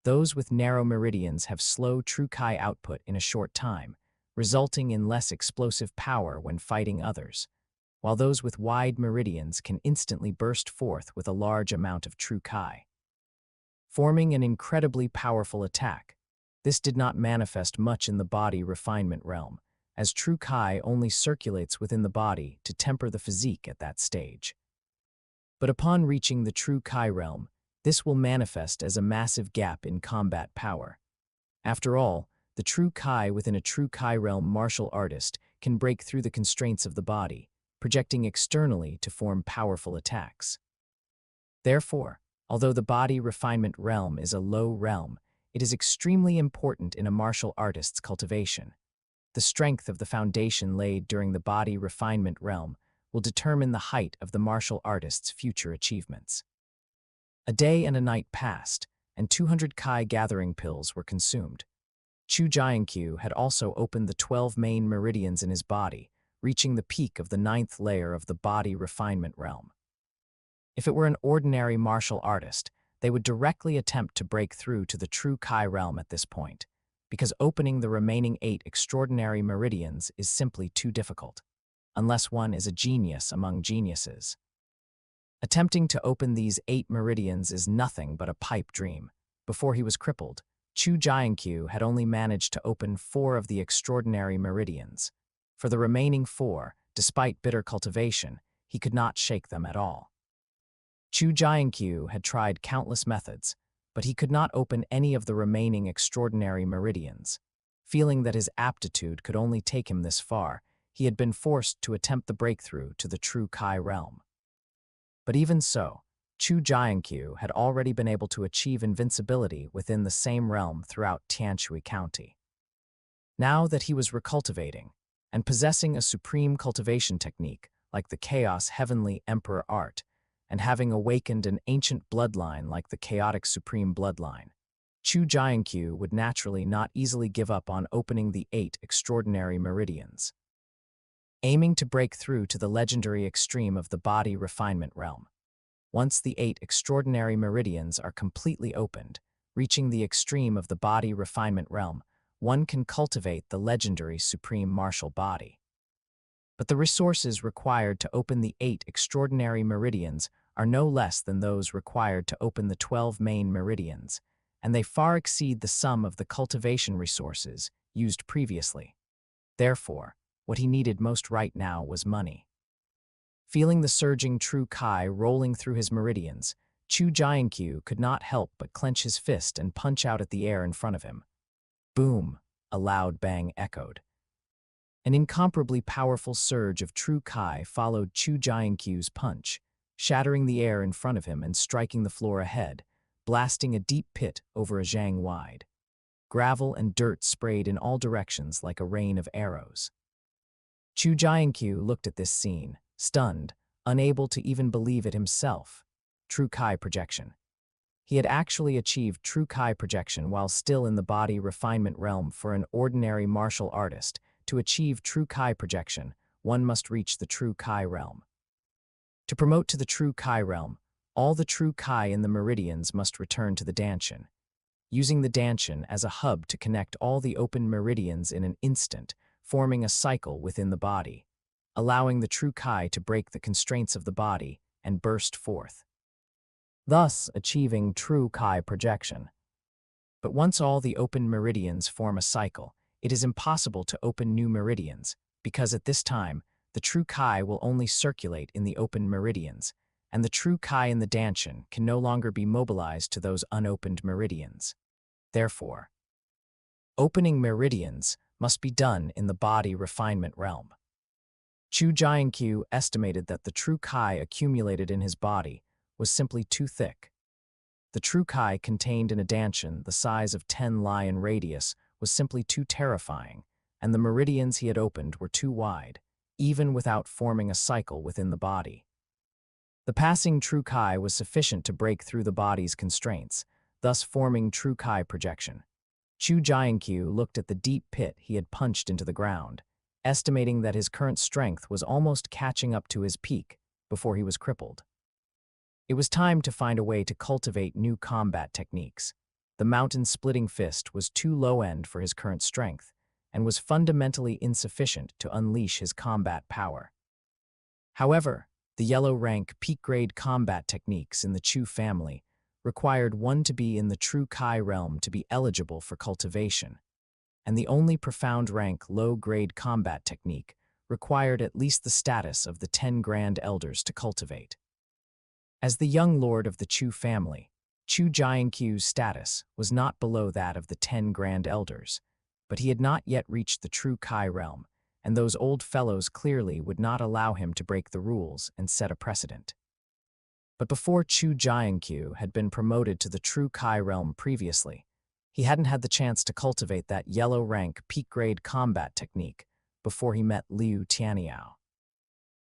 S1: Those with narrow meridians have slow True Kai output in a short time, resulting in less explosive power when fighting others, while those with wide meridians can instantly burst forth with a large amount of True Kai, forming an incredibly powerful attack. This did not manifest much in the body refinement realm, as True Kai only circulates within the body to temper the physique at that stage. But upon reaching the True Kai realm, this will manifest as a massive gap in combat power. After all, the True Kai within a True Kai realm martial artist can break through the constraints of the body, projecting externally to form powerful attacks. Therefore, although the body refinement realm is a low realm, it is extremely important in a martial artist's cultivation. The strength of the foundation laid during the body refinement realm will determine the height of the martial artist's future achievements. A day and a night passed, and 200 Kai-gathering pills were consumed. Chu Jianqiu had also opened the 12 main meridians in his body, reaching the peak of the 9th layer of the body refinement realm. If it were an ordinary martial artist, they would directly attempt to break through to the True Kai realm at this point, because opening the remaining 8 extraordinary meridians is simply too difficult, unless one is a genius among geniuses. Attempting to open these 8 meridians is nothing but a pipe dream. Before he was crippled, Chu Jianqiu had only managed to open 4 of the extraordinary meridians. For the remaining 4, despite bitter cultivation, he could not shake them at all. Chu Jianqiu had tried countless methods, but he could not open any of the remaining extraordinary meridians. Feeling that his aptitude could only take him this far, he had been forced to attempt the breakthrough to the True Kai realm. But even so, Chu Jianqiu had already been able to achieve invincibility within the same realm throughout Tianshui County. Now that he was recultivating, and possessing a supreme cultivation technique like the Chaos Heavenly Emperor art, and having awakened an ancient bloodline like the chaotic supreme bloodline, Chu Jianqiu would naturally not easily give up on opening the 8 extraordinary meridians, aiming to break through to the legendary extreme of the body refinement realm. Once the 8 extraordinary meridians are completely opened, reaching the extreme of the body refinement realm, one can cultivate the legendary supreme martial body. But the resources required to open the 8 extraordinary meridians are no less than those required to open the 12 main meridians, and they far exceed the sum of the cultivation resources used previously. Therefore, what he needed most right now was money. Feeling the surging true Kai rolling through his meridians, Chu Jianqiu could not help but clench his fist and punch out at the air in front of him. Boom! A loud bang echoed. An incomparably powerful surge of true Kai followed Chu Jianqiu's punch, shattering the air in front of him and striking the floor ahead, blasting a deep pit over a zhang wide. Gravel and dirt sprayed in all directions like a rain of arrows. Chu Jianqiu looked at this scene, stunned, unable to even believe it himself. True Kai projection. He had actually achieved true Kai projection while still in the body refinement realm. For an ordinary martial artist, to achieve true Kai projection, one must reach the true Kai realm. To promote to the true Kai realm, all the true Kai in the meridians must return to the Danshan, using the Danshan as a hub to connect all the open meridians in an instant, forming a cycle within the body, allowing the true Kai to break the constraints of the body and burst forth, thus achieving true Kai projection. But once all the open meridians form a cycle, it is impossible to open new meridians, because at this time, the true Kai will only circulate in the open meridians, and the true Kai in the Danshan can no longer be mobilized to those unopened meridians. Therefore, opening meridians must be done in the body refinement realm. Chu Jianqiu estimated that the true Kai accumulated in his body was simply too thick. The true Kai contained in a Danshan the size of 10 li in radius was simply too terrifying, and the meridians he had opened were too wide, even without forming a cycle within the body. The passing true Kai was sufficient to break through the body's constraints, thus forming true Kai projection. Chu Jianqiu looked at the deep pit he had punched into the ground, estimating that his current strength was almost catching up to his peak before he was crippled. It was time to find a way to cultivate new combat techniques. The mountain-splitting fist was too low-end for his current strength, and was fundamentally insufficient to unleash his combat power. However, the yellow-rank peak-grade combat techniques in the Chu family required one to be in the true Kai realm to be eligible for cultivation, and the only profound rank low-grade combat technique required at least the status of the 10 Grand Elders to cultivate. As the young lord of the Chu family, Chu Jianqiu's status was not below that of the 10 Grand Elders, but he had not yet reached the true Kai realm, and those old fellows clearly would not allow him to break the rules and set a precedent. But before Chu Jianqiu had been promoted to the true Kai realm previously, he hadn't had the chance to cultivate that yellow-rank peak-grade combat technique before he met Liu Tianyao.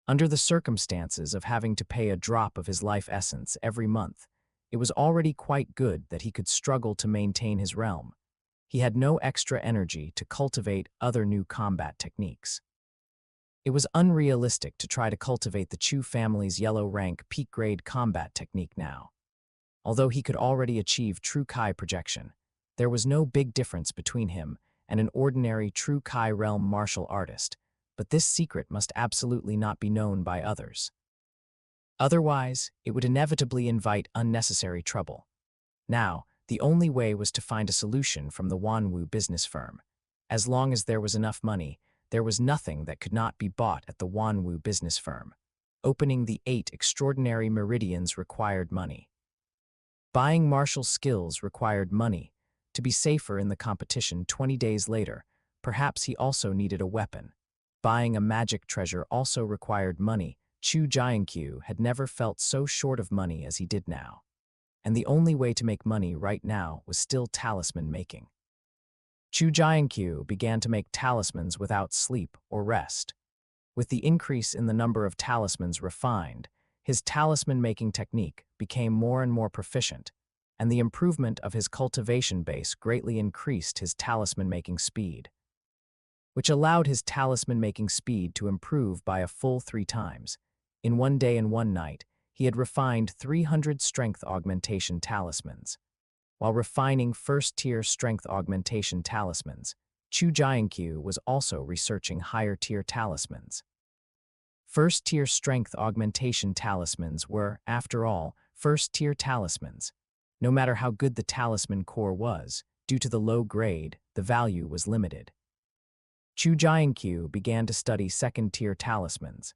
S1: Under the circumstances of having to pay a drop of his life essence every month, it was already quite good that he could struggle to maintain his realm. He had no extra energy to cultivate other new combat techniques. It was unrealistic to try to cultivate the Chu family's yellow-rank peak-grade combat technique now. Although he could already achieve true Kai projection, there was no big difference between him and an ordinary true Kai realm martial artist, but this secret must absolutely not be known by others. Otherwise, it would inevitably invite unnecessary trouble. Now, the only way was to find a solution from the Wanwu business firm. As long as there was enough money, there was nothing that could not be bought at the Wanwu business firm. Opening the 8 extraordinary meridians required money. Buying martial skills required money. To be safer in the competition 20 days later, perhaps he also needed a weapon. Buying a magic treasure also required money. Chu Jianqiu had never felt so short of money as he did now. And the only way to make money right now was still talisman making. Chu Jianqiu began to make talismans without sleep or rest. With the increase in the number of talismans refined, His talisman-making technique became more and more proficient, and the improvement of his cultivation base greatly increased his talisman-making speed, which allowed his talisman-making speed to improve by a full 3 times. In 1 day and 1 night, he had refined 300 strength augmentation talismans. While refining first-tier strength augmentation talismans, Chu Jianqiu was also researching higher-tier talismans. First-tier strength augmentation talismans were, after all, first-tier talismans. No matter how good the talisman core was, due to the low grade, the value was limited. Chu Jianqiu began to study second-tier talismans.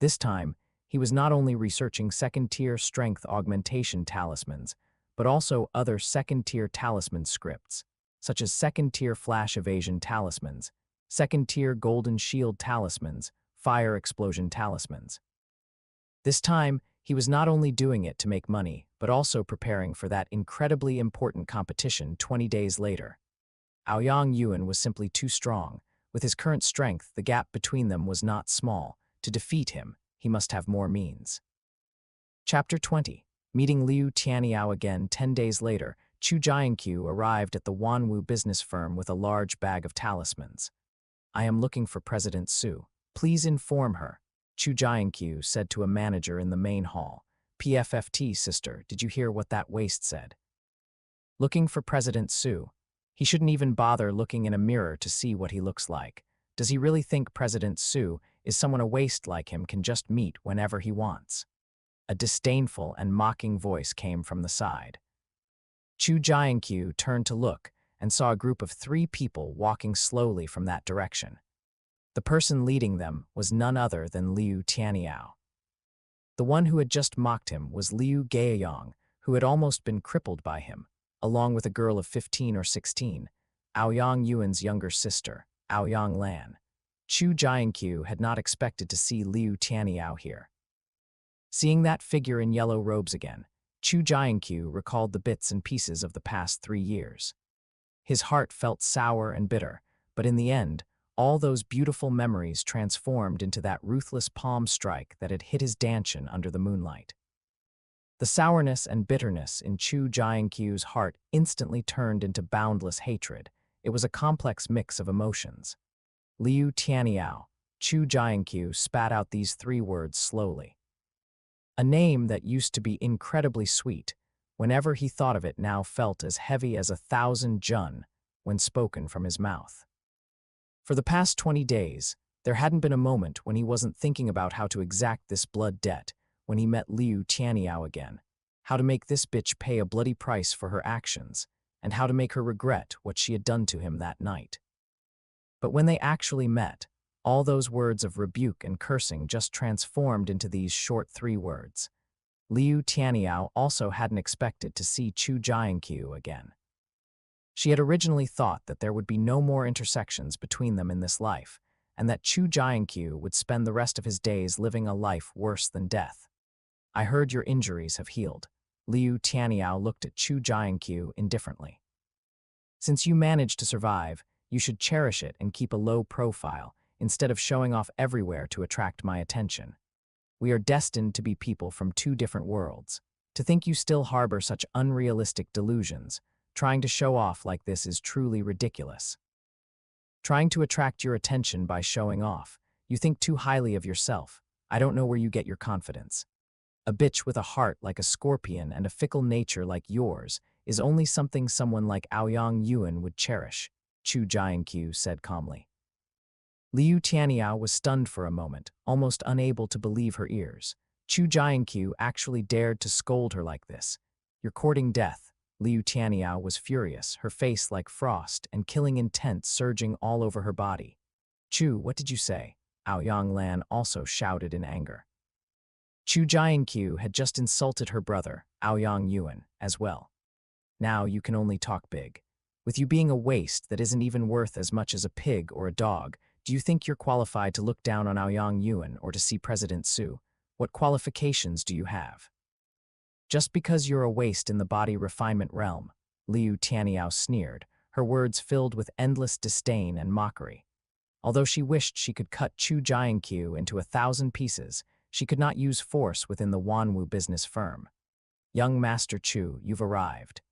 S1: This time, he was not only researching second-tier strength augmentation talismans, but also other second-tier talisman scripts, such as second-tier flash evasion talismans, second-tier golden shield talismans, fire explosion talismans. This time, he was not only doing it to make money, but also preparing for that incredibly important competition 20 days later. Aoyang Yuan was simply too strong. With his current strength, the gap between them was not small. To defeat him, he must have more means. Chapter 20. Meeting Liu Tianyao again 10 days later, Chu Jianqiu arrived at the Wanwu business firm with a large bag of talismans. "I am looking for President Su. Please inform her," Chu Jianqiu said to a manager in the main hall. "PFFT, sister, did you hear what that waste said? Looking for President Su. He shouldn't even bother looking in a mirror to see what he looks like. Does he really think President Su is someone a waste like him can just meet whenever he wants?" A disdainful and mocking voice came from the side. Chu Jianqiu turned to look and saw a group of 3 people walking slowly from that direction. The person leading them was none other than Liu Tianyao. The one who had just mocked him was Liu Gaoyang, who had almost been crippled by him, along with a girl of 15 or 16, Aoyang Yuan's younger sister, Aoyang Lan. Chu Jianqiu had not expected to see Liu Tianyao here. Seeing that figure in yellow robes again, Chu Jianqiu recalled the bits and pieces of the past 3 years. His heart felt sour and bitter, but in the end, all those beautiful memories transformed into that ruthless palm strike that had hit his dantian under the moonlight. The sourness and bitterness in Chu Jianqiu's heart instantly turned into boundless hatred. It was a complex mix of emotions. "Liu Tianyao," Chu Jianqiu spat out these 3 words slowly. A name that used to be incredibly sweet, whenever he thought of it now felt as heavy as 1,000 jun when spoken from his mouth. For the past 20 days, there hadn't been a moment when he wasn't thinking about how to exact this blood debt when he met Liu Tianyao again, how to make this bitch pay a bloody price for her actions, and how to make her regret what she had done to him that night. But when they actually met, all those words of rebuke and cursing just transformed into these short 3 words. Liu Tianyao also hadn't expected to see Chu Jianqiu again. She had originally thought that there would be no more intersections between them in this life, and that Chu Jianqiu would spend the rest of his days living a life worse than death. "I heard your injuries have healed." Liu Tianyao looked at Chu Jianqiu indifferently. "Since you managed to survive, you should cherish it and keep a low profile, instead of showing off everywhere to attract my attention. We are destined to be people from 2 different worlds. To think you still harbor such unrealistic delusions, trying to show off like this is truly ridiculous. Trying to attract your attention by showing off, you think too highly of yourself. I don't know where you get your confidence. A bitch with a heart like a scorpion and a fickle nature like yours is only something someone like Aoyang Yuan would cherish," Chu Jianqiu said calmly. Liu Tianyao was stunned for a moment, almost unable to believe her ears. Chu Jianqiu actually dared to scold her like this. "You're courting death." Liu Tianyao was furious, her face like frost and killing intent surging all over her body. "Chu, what did you say?" Aoyang Lan also shouted in anger. Chu Jianqiu had just insulted her brother, Aoyang Yuan, as well. "Now you can only talk big. With you being a waste that isn't even worth as much as a pig or a dog, do you think you're qualified to look down on Aoyang Yuan or to see President Su? What qualifications do you have? Just because you're a waste in the body refinement realm," Liu Tianyao sneered, her words filled with endless disdain and mockery. Although she wished she could cut Chu Jianqiu into 1,000 pieces, she could not use force within the Wanwu business firm. "Young Master Chu, you've arrived."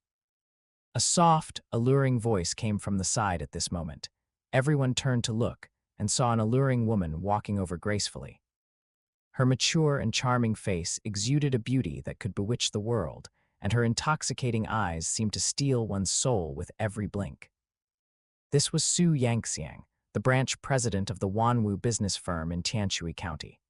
S1: A soft, alluring voice came from the side at this moment. Everyone turned to look and saw an alluring woman walking over gracefully. Her mature and charming face exuded a beauty that could bewitch the world, and her intoxicating eyes seemed to steal one's soul with every blink. This was Chu Jianqiu, the branch president of the Wanwu business firm in Tianshui County.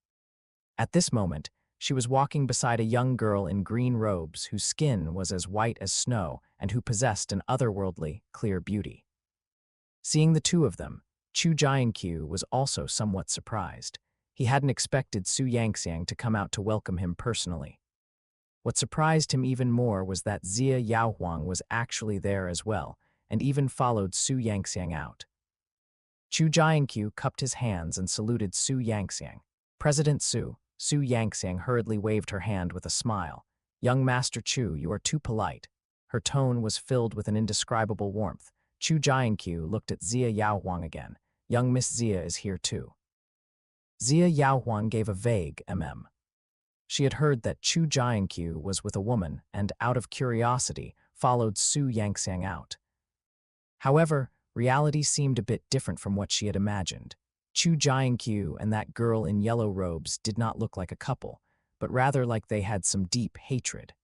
S1: At this moment, she was walking beside a young girl in green robes whose skin was as white as snow and who possessed an otherworldly, clear beauty. Seeing the two of them, Chu Jianqiu was also somewhat surprised. He hadn't expected Chu Jianqiu to come out to welcome him personally. What surprised him even more was that Zia Yaohuang was actually there as well, and even followed Chu Jianqiu out. Chu Jianqiu cupped his hands and saluted Chu Jianqiu. "President Chu." Chu Jianqiu hurriedly waved her hand with a smile. "Young Master Chu, you are too polite." Her tone was filled with an indescribable warmth. Chu Jianqiu looked at Zia Yaohuang again. "Young Miss Zia is here too." Zia Yaohuang gave a vague She had heard that Chu Jianqiu was with a woman and, out of curiosity, followed Chu Jianqiu out. However, reality seemed a bit different from what she had imagined. Chu Jianqiu and that girl in yellow robes did not look like a couple, but rather like they had some deep hatred.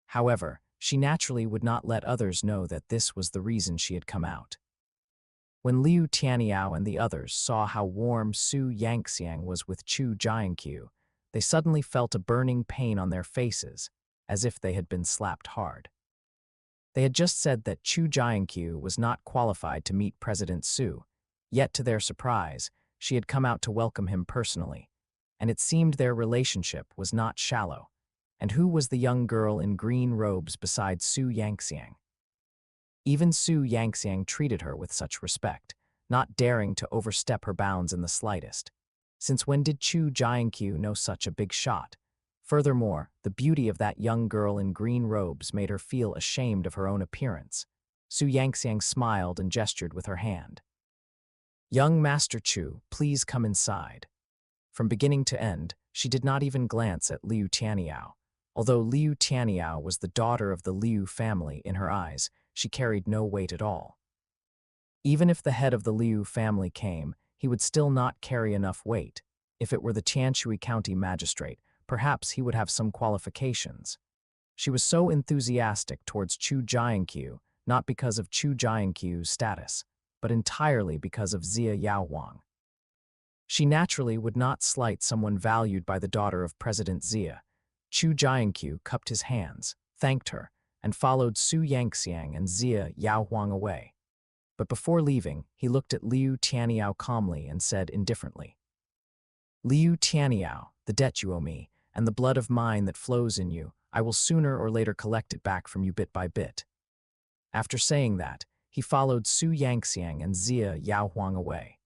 S1: However, she naturally would not let others know that this was the reason she had come out. When Liu Tianyao and the others saw how warm Chu Jianqiu was with Chu Jianqiu, they suddenly felt a burning pain on their faces, as if they had been slapped hard. They had just said that Chu Jianqiu was not qualified to meet President Chu, yet to their surprise, she had come out to welcome him personally, and it seemed their relationship was not shallow. And who was the young girl in green robes beside Chu Jianqiu? Even Chu Jianqiu treated her with such respect, not daring to overstep her bounds in the slightest. Since when did Chu Jianqiu know such a big shot? Furthermore, the beauty of that young girl in green robes made her feel ashamed of her own appearance. Chu Jianqiu smiled and gestured with her hand. "Young Master Chu, please come inside." From beginning to end, she did not even glance at Liu Tianyao. Although Liu Tianyao was the daughter of the Liu family, in her eyes, she carried no weight at all. Even if the head of the Liu family came, he would still not carry enough weight. If it were the Tianshui County magistrate, perhaps he would have some qualifications. She was so enthusiastic towards Chu Jianqiu, not because of Chu Jianqiu's status, but entirely because of Zia Yaohuang. She naturally would not slight someone valued by the daughter of President Zia. Chu Jianqiu cupped his hands, thanked her, and followed Chu Jianqiu and Zia Yaohuang away. But before leaving, he looked at Liu Tianyao calmly and said indifferently, "Liu Tianyao, the debt you owe me, and the blood of mine that flows in you, I will sooner or later collect it back from you bit by bit." After saying that, he followed Chu Jianqiu and Zia Yaohuang away.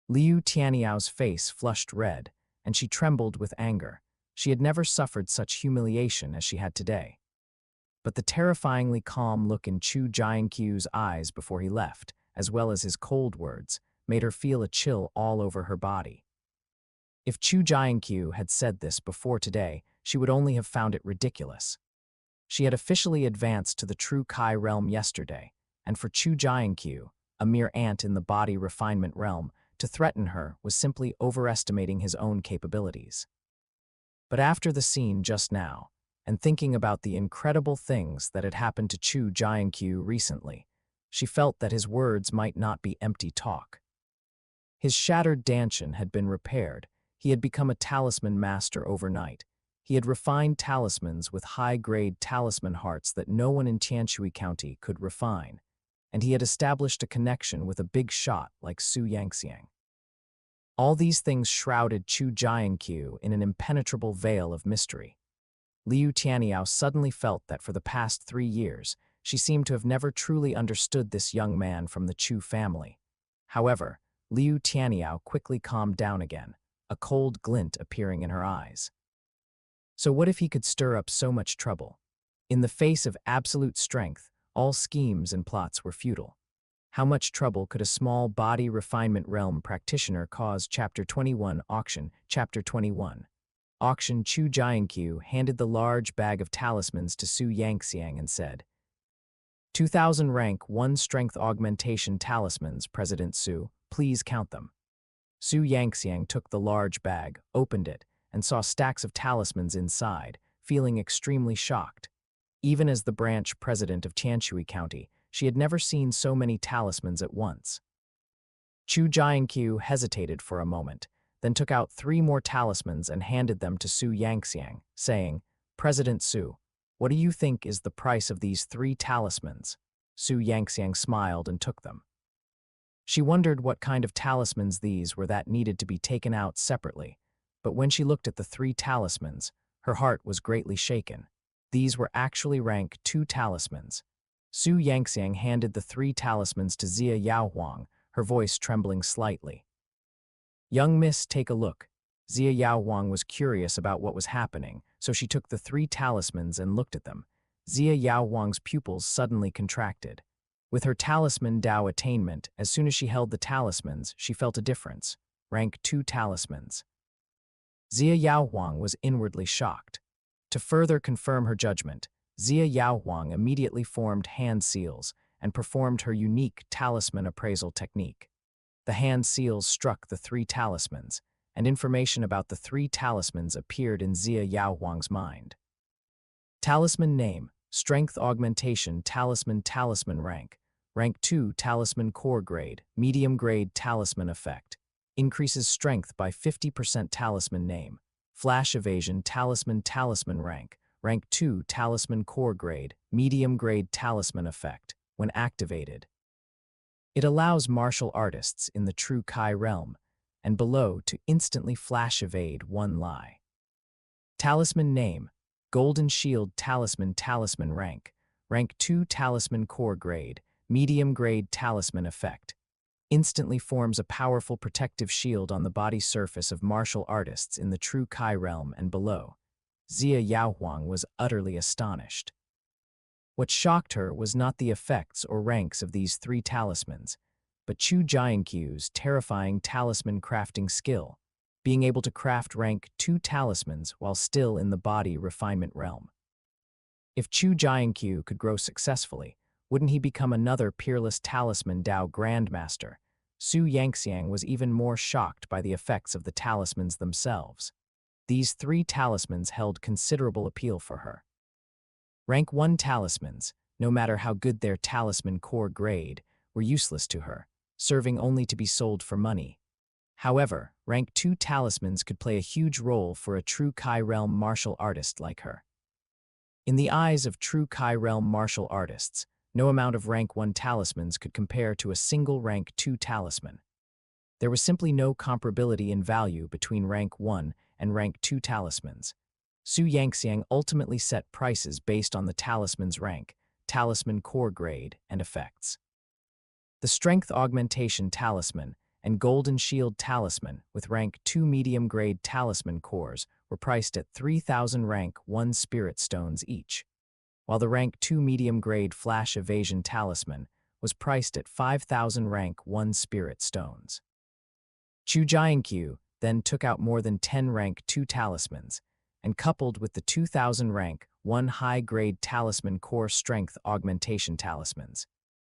S1: Liu Tianyao's face flushed red, and she trembled with anger. She had never suffered such humiliation as she had today. But the terrifyingly calm look in Chu Jianqiu's eyes before he left, as well as his cold words, made her feel a chill all over her body. If Chu Jianqiu had said this before today, she would only have found it ridiculous. She had officially advanced to the true Kai realm yesterday, and for Chu Jianqiu, a mere ant in the body refinement realm, to threaten her was simply overestimating his own capabilities. But after the scene just now, and thinking about the incredible things that had happened to Chu Jianqiu recently, she felt that his words might not be empty talk. His shattered dantian had been repaired. He had become a talisman master overnight. He had refined talismans with high-grade talisman hearts that no one in Tianshui County could refine, and he had established a connection with a big shot like Chu Jianqiu. All these things shrouded Chu Jianqiu in an impenetrable veil of mystery. Liu Tianyao suddenly felt that for the past 3 years, she seemed to have never truly understood this young man from the Chu family. However, Liu Tianyao quickly calmed down again, a cold glint appearing in her eyes. So what if he could stir up so much trouble? In the face of absolute strength, all schemes and plots were futile. How much trouble could a small body refinement realm practitioner cause? Chapter 21 Auction. Chapter 21 Auction Chu Jianqiu handed the large bag of talismans to Su Yangxiang and said, 2,000 rank 1 strength augmentation talismans, President Su, please count them. Su Yangxiang took the large bag, opened it, and saw stacks of talismans inside, feeling extremely shocked. Even as the branch president of Tianshui County, she had never seen so many talismans at once. Chu Jianqiu hesitated for a moment, then took out 3 more talismans and handed them to Su Yangxiang, saying, President Su, what do you think is the price of these 3 talismans? Su Yangxiang smiled and took them. She wondered what kind of talismans these were that needed to be taken out separately, but when she looked at the 3 talismans, her heart was greatly shaken. These were actually rank 2 talismans. Su Yangxiang handed the 3 talismans to Xia Yaohuang, her voice trembling slightly. Young miss, take a look. Xia Yaohuang was curious about what was happening, so she took the 3 talismans and looked at them. Xia Yaohuang's pupils suddenly contracted. With her talisman Dao attainment, as soon as she held the talismans, she felt a difference. Rank 2 talismans. Xia Yaohuang was inwardly shocked. To further confirm her judgment, Xia Yaohuang immediately formed hand seals and performed her unique talisman appraisal technique. The hand seals struck the 3 talismans, and information about the 3 talismans appeared in Xia Yaohuang's mind. Talisman name, Strength Augmentation Talisman rank, Rank 2 Talisman Core Grade, Medium Grade Talisman Effect. Increases strength by 50% Talisman name. Flash Evasion Talisman rank, Rank 2 Talisman Core Grade, Medium Grade Talisman Effect. When activated, it allows martial artists in the True Kai realm and below to instantly flash evade 1 lie. Talisman name, Golden Shield Talisman rank, Rank 2 Talisman Core Grade, Medium Grade Talisman Effect. Instantly forms a powerful protective shield on the body surface of martial artists in the True Kai realm and below. Xia Yaohuang was utterly astonished. What shocked her was not the effects or ranks of these 3 talismans, but Chu Jianqiu's terrifying talisman crafting skill, being able to craft rank 2 talismans while still in the body refinement realm. If Chu Jianqiu could grow successfully, wouldn't he become another peerless talisman Dao Grandmaster? Su Yangxiang was even more shocked by the effects of the talismans themselves. These 3 talismans held considerable appeal for her. Rank 1 talismans, no matter how good their talisman core grade, were useless to her, serving only to be sold for money. However, rank 2 talismans could play a huge role for a True Kai realm martial artist like her. In the eyes of True Kai realm martial artists, no amount of rank 1 talismans could compare to a single rank 2 talisman. There was simply no comparability in value between rank 1 and rank 2 talismans. Su Yangxiang ultimately set prices based on the talisman's rank, talisman core grade, and effects. The Strength Augmentation Talisman and Golden Shield Talisman with rank 2 medium grade talisman cores were priced at 3,000 rank 1 spirit stones each, while the rank 2 medium grade Flash Evasion Talisman was priced at 5,000 rank 1 spirit stones. Chu Jianqiu then took out more than 10 rank 2 talismans, and coupled with the 2,000 rank 1 high-grade talisman core strength augmentation talismans,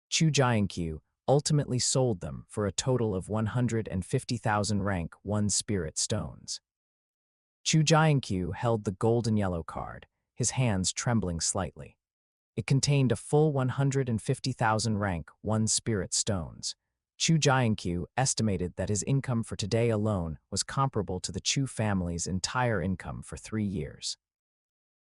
S1: Chu Jianqiu ultimately sold them for a total of 150,000 rank 1 spirit stones. Chu Jianqiu held the golden yellow card, his hands trembling slightly. It contained a full 150,000 rank 1 spirit stones. Chu Jianqiu estimated that his income for today alone was comparable to the Chu family's entire income for 3 years.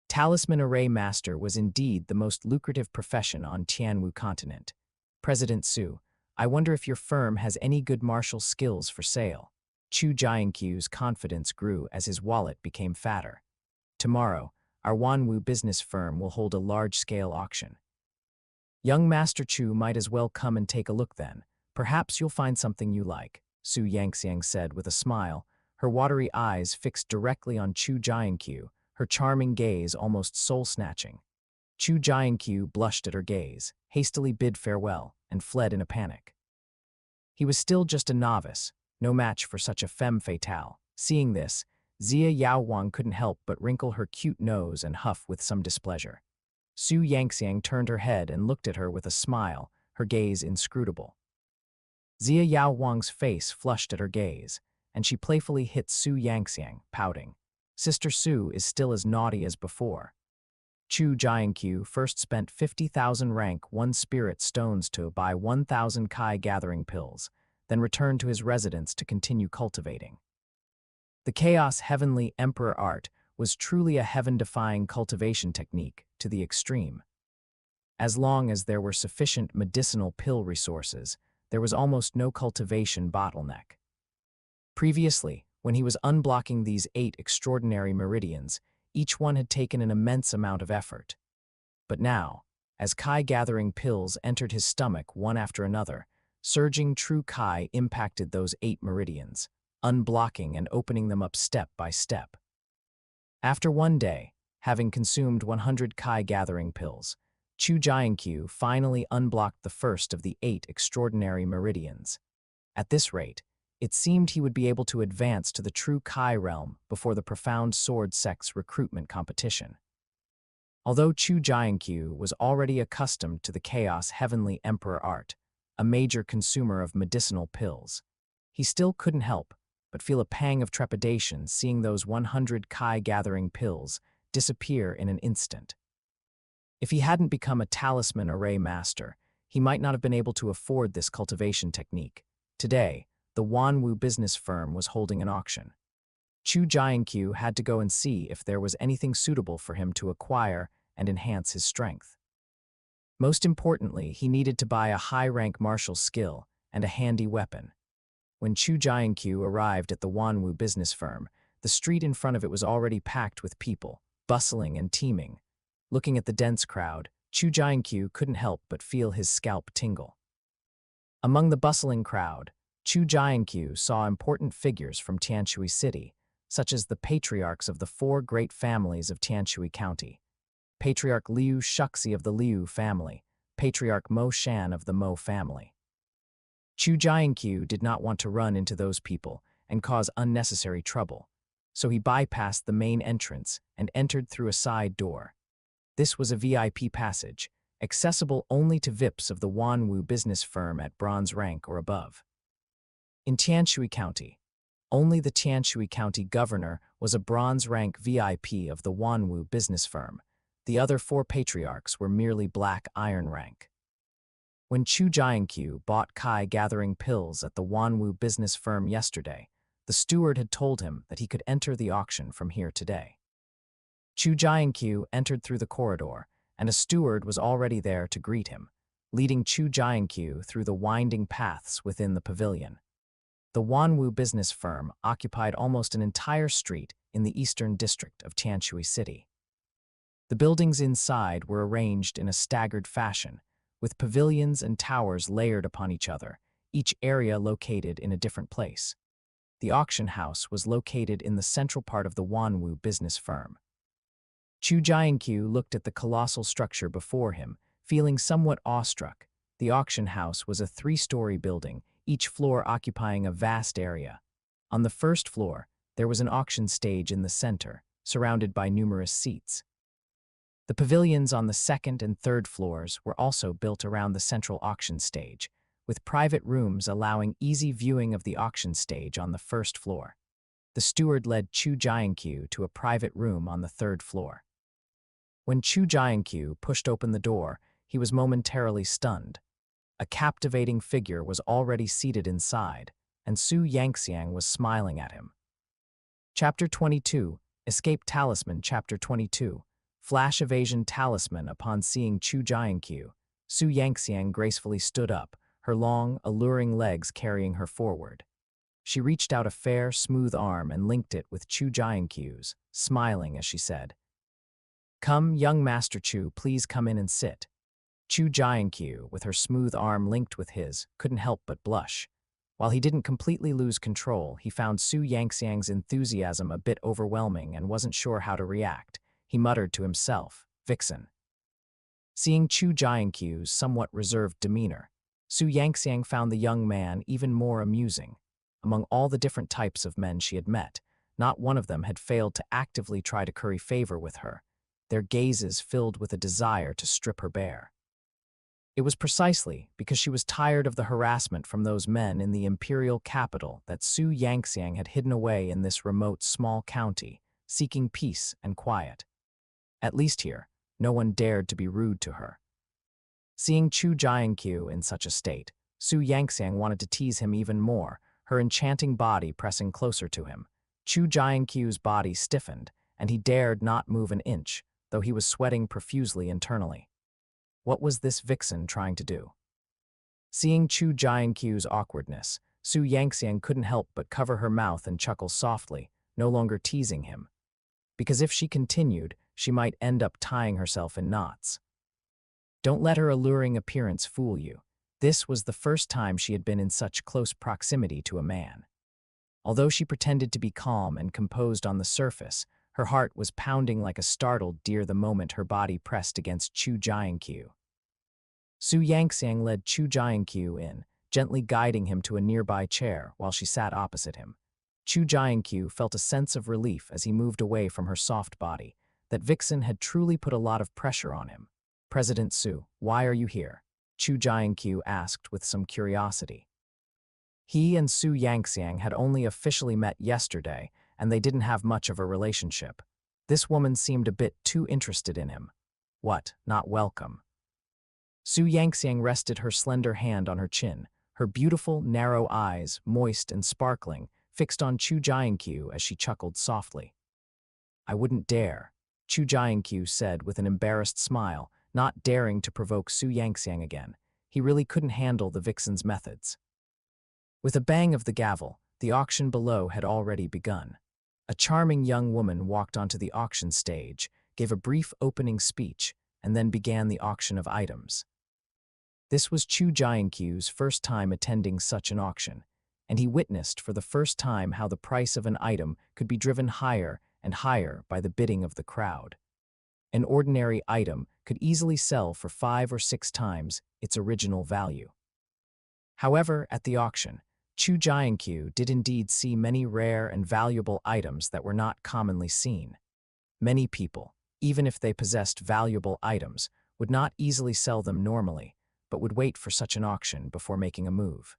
S1: Talisman Array Master was indeed the most lucrative profession on Tianwu continent. President Su, I wonder if your firm has any good martial skills for sale. Chu Jianqiu's confidence grew as his wallet became fatter. Tomorrow, our Wanwu business firm will hold a large-scale auction. Young Master Chu might as well come and take a look then. Perhaps you'll find something you like, Su Yangxiang said with a smile, her watery eyes fixed directly on Chu Jianqiu, her charming gaze almost soul-snatching. Chu Jianqiu blushed at her gaze, hastily bid farewell, and fled in a panic. He was still just a novice, no match for such a femme fatale. Seeing this, Xia Yaowang couldn't help but wrinkle her cute nose and huff with some displeasure. Su Yangxiang turned her head and looked at her with a smile, her gaze inscrutable. Xia Yaowang's face flushed at her gaze, and she playfully hit Su Yangxiang, pouting. Sister Su is still as naughty as before. Chu Jianqiu first spent 50,000 rank 1 spirit stones to buy 1,000 Kai gathering pills, then returned to his residence to continue cultivating. The Chaos Heavenly Emperor art was truly a heaven-defying cultivation technique to the extreme. As long as there were sufficient medicinal pill resources, there was almost no cultivation bottleneck. Previously, when he was unblocking these 8 extraordinary meridians, each one had taken an immense amount of effort. But now, as Kai-gathering pills entered his stomach one after another, surging true Kai impacted those 8 meridians, unblocking and opening them up step by step. After one day, having consumed 100 Kai-gathering pills, Chu Jianqiu finally unblocked the first of the 8 extraordinary meridians. At this rate, it seemed he would be able to advance to the true Kai realm before the Profound Sword Sect's recruitment competition. Although Chu Jianqiu was already accustomed to the Chaos Heavenly Emperor art, a major consumer of medicinal pills, he still couldn't help but feel a pang of trepidation seeing those 100 Kai-gathering pills disappear in an instant. If he hadn't become a talisman array master, he might not have been able to afford this cultivation technique. Today, the Wanwu business firm was holding an auction. Chu Jianqiu had to go and see if there was anything suitable for him to acquire and enhance his strength. Most importantly, he needed to buy a high-rank martial skill and a handy weapon. When Chu Jianqiu arrived at the Wanwu business firm, the street in front of it was already packed with people, bustling and teeming. Looking at the dense crowd, Chu Jianqiu couldn't help but feel his scalp tingle. Among the bustling crowd, Chu Jianqiu saw important figures from Tianshui City, such as the patriarchs of the 4 great families of Tianshui County. Patriarch Liu Shuxi of the Liu family, Patriarch Mo Shan of the Mo family. Chu Jianqiu did not want to run into those people and cause unnecessary trouble, so he bypassed the main entrance and entered through a side door. This was a VIP passage, accessible only to VIPs of the Wanwu business firm at bronze rank or above. In Tianshui County, only the Tianshui County governor was a bronze rank VIP of the Wanwu business firm. The other 4 patriarchs were merely black iron rank. When Chu Jianqiu bought Kai gathering pills at the Wanwu business firm yesterday, the steward had told him that he could enter the auction from here today. Chu Jianqiu entered through the corridor, and a steward was already there to greet him, leading Chu Jianqiu through the winding paths within the pavilion. The Wanwu business firm occupied almost an entire street in the eastern district of Tianshui City. The buildings inside were arranged in a staggered fashion, with pavilions and towers layered upon each other, each area located in a different place. The auction house was located in the central part of the Wanwu business firm. Chu Jianqiu looked at the colossal structure before him, feeling somewhat awestruck. The auction house was a 3-story building, each floor occupying a vast area. On the first floor, there was an auction stage in the center, surrounded by numerous seats. The pavilions on the second and third floors were also built around the central auction stage, with private rooms allowing easy viewing of the auction stage on the first floor. The steward led Chu Jianqiu to a private room on the third floor. When Chu Jianqiu pushed open the door, he was momentarily stunned. A captivating figure was already seated inside, and Su Yangxiang was smiling at him. Chapter 22, Escape Talisman. Chapter 22, Flash Evasion Talisman. Upon seeing Chu Jianqiu, Su Yangxiang gracefully stood up, her long, alluring legs carrying her forward. She reached out a fair, smooth arm and linked it with Chu Jianqiu's, smiling as she said, "Come, young Master Chu, please come in and sit." Chu Jianqiu, with her smooth arm linked with his, couldn't help but blush. While he didn't completely lose control, he found Su Yangxiang's enthusiasm a bit overwhelming and wasn't sure how to react. He muttered to himself, "Vixen." Seeing Chu Jianqiu's somewhat reserved demeanor, Su Yangxiang found the young man even more amusing. Among all the different types of men she had met, Not one of them had failed to actively try to curry favor with her, their gazes filled with a desire to strip her bare. It was precisely because she was tired of the harassment from those men in the imperial capital that Chu Jianqiu had hidden away in this remote small county, seeking peace and quiet. At least here, no one dared to be rude to her. Seeing Chu Jianqiu in such a state, Chu Jianqiu wanted to tease him even more, her enchanting body pressing closer to him. Chu Jianqiu's body stiffened, and he dared not move an inch, though he was sweating profusely internally. What was this vixen trying to do? Seeing Chu Jianqiu's awkwardness, Chu Jianqiu couldn't help but cover her mouth and chuckle softly, no longer teasing him. Because if she continued, she might end up tying herself in knots. Don't let her alluring appearance fool you. This was the first time she had been in such close proximity to a man. Although she pretended to be calm and composed on the surface, her heart was pounding like a startled deer the moment her body pressed against Chu Jianqiu. Chu Jianqiu led Chu Jianqiu in, gently guiding him to a nearby chair while she sat opposite him. Chu Jianqiu felt a sense of relief as he moved away from her soft body. That vixen had truly put a lot of pressure on him. "President Chu, why are you here?" Chu Jianqiu asked with some curiosity. He and Chu Jianqiu had only officially met yesterday, and they didn't have much of a relationship. This woman seemed a bit too interested in him. What, not welcome? Chu Jianqiu rested her slender hand on her chin, her beautiful, narrow eyes, moist and sparkling, fixed on Chu Jianqiu as she chuckled softly. "I wouldn't dare," Chu Jianqiu said with an embarrassed smile, not daring to provoke Chu Jianqiu again. He really couldn't handle the vixen's methods. With a bang of the gavel, the auction below had already begun. A charming young woman walked onto the auction stage, gave a brief opening speech, and then began the auction of items. This was Chu Jianqiu's first time attending such an auction, and he witnessed for the first time how the price of an item could be driven higher and higher by the bidding of the crowd. An ordinary item could easily sell for 5 or 6 times its original value. However, at the auction, Chu Jianqiu did indeed see many rare and valuable items that were not commonly seen. Many people, even if they possessed valuable items, would not easily sell them normally, but would wait for such an auction before making a move.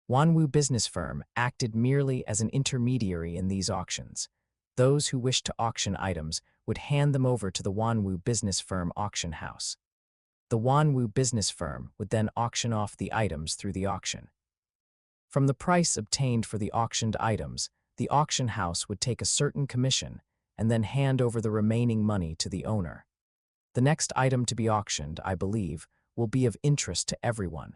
S1: Wanwu business firm acted merely as an intermediary in these auctions. Those who wished to auction items would hand them over to the Wanwu business firm auction house. The Wanwu business firm would then auction off the items through the auction. From the price obtained for the auctioned items, the auction house would take a certain commission and then hand over the remaining money to the owner. The next item to be auctioned, I believe, will be of interest to everyone.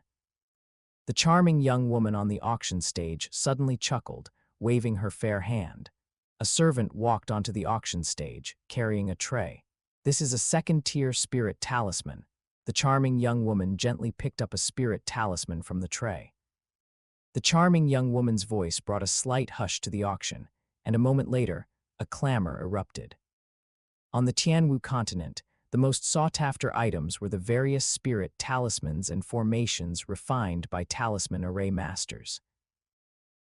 S1: The charming young woman on the auction stage suddenly chuckled, waving her fair hand. A servant walked onto the auction stage, carrying a tray. "This is a second-tier spirit talisman." The charming young woman gently picked up a spirit talisman from the tray. The charming young woman's voice brought a slight hush to the auction, and a moment later, a clamor erupted. On the Tianwu continent, the most sought-after items were the various spirit talismans and formations refined by talisman array masters.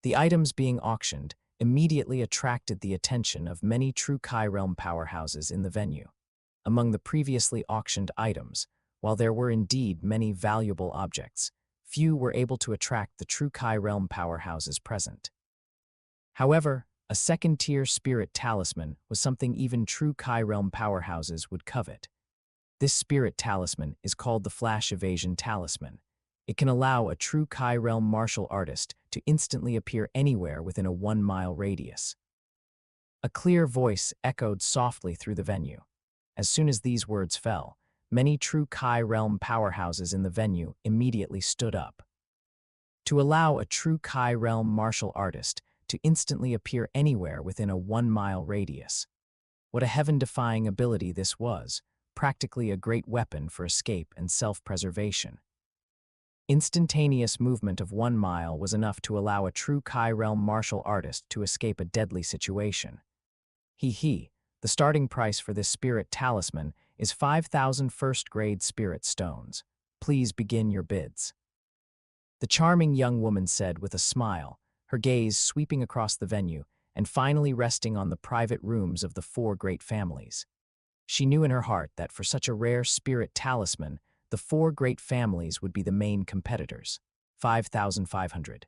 S1: The items being auctioned immediately attracted the attention of many true Kai realm powerhouses in the venue. Among the previously auctioned items, while there were indeed many valuable objects, few were able to attract the true Kai realm powerhouses present. However, a second-tier spirit talisman was something even true Kai realm powerhouses would covet. This spirit talisman is called the Flash Evasion Talisman. It can allow a true Kai realm martial artist to instantly appear anywhere within a 1-mile radius. A clear voice echoed softly through the venue. As soon as these words fell, many true Kai realm powerhouses in the venue immediately stood up. To allow a true Kai realm martial artist to instantly appear anywhere within a 1-mile radius. What a heaven-defying ability this was, practically a great weapon for escape and self-preservation. Instantaneous movement of 1 mile was enough to allow a true Kai realm martial artist to escape a deadly situation. The starting price for this spirit talisman is 5,000 first-grade spirit stones. Please begin your bids. The charming young woman said with a smile, her gaze sweeping across the venue and finally resting on the private rooms of the four great families. She knew in her heart that for such a rare spirit talisman, the four great families would be the main competitors. 5,500.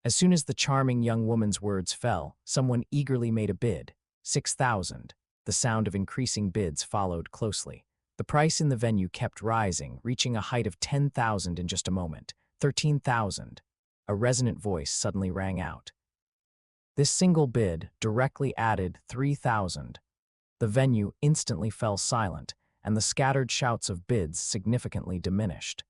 S1: As soon as the charming young woman's words fell, someone eagerly made a bid. 6,000. The sound of increasing bids followed closely. The price in the venue kept rising, reaching a height of 10,000 in just a moment. 13,000. A resonant voice suddenly rang out. This single bid directly added 3,000. The venue instantly fell silent, and the scattered shouts of bids significantly diminished.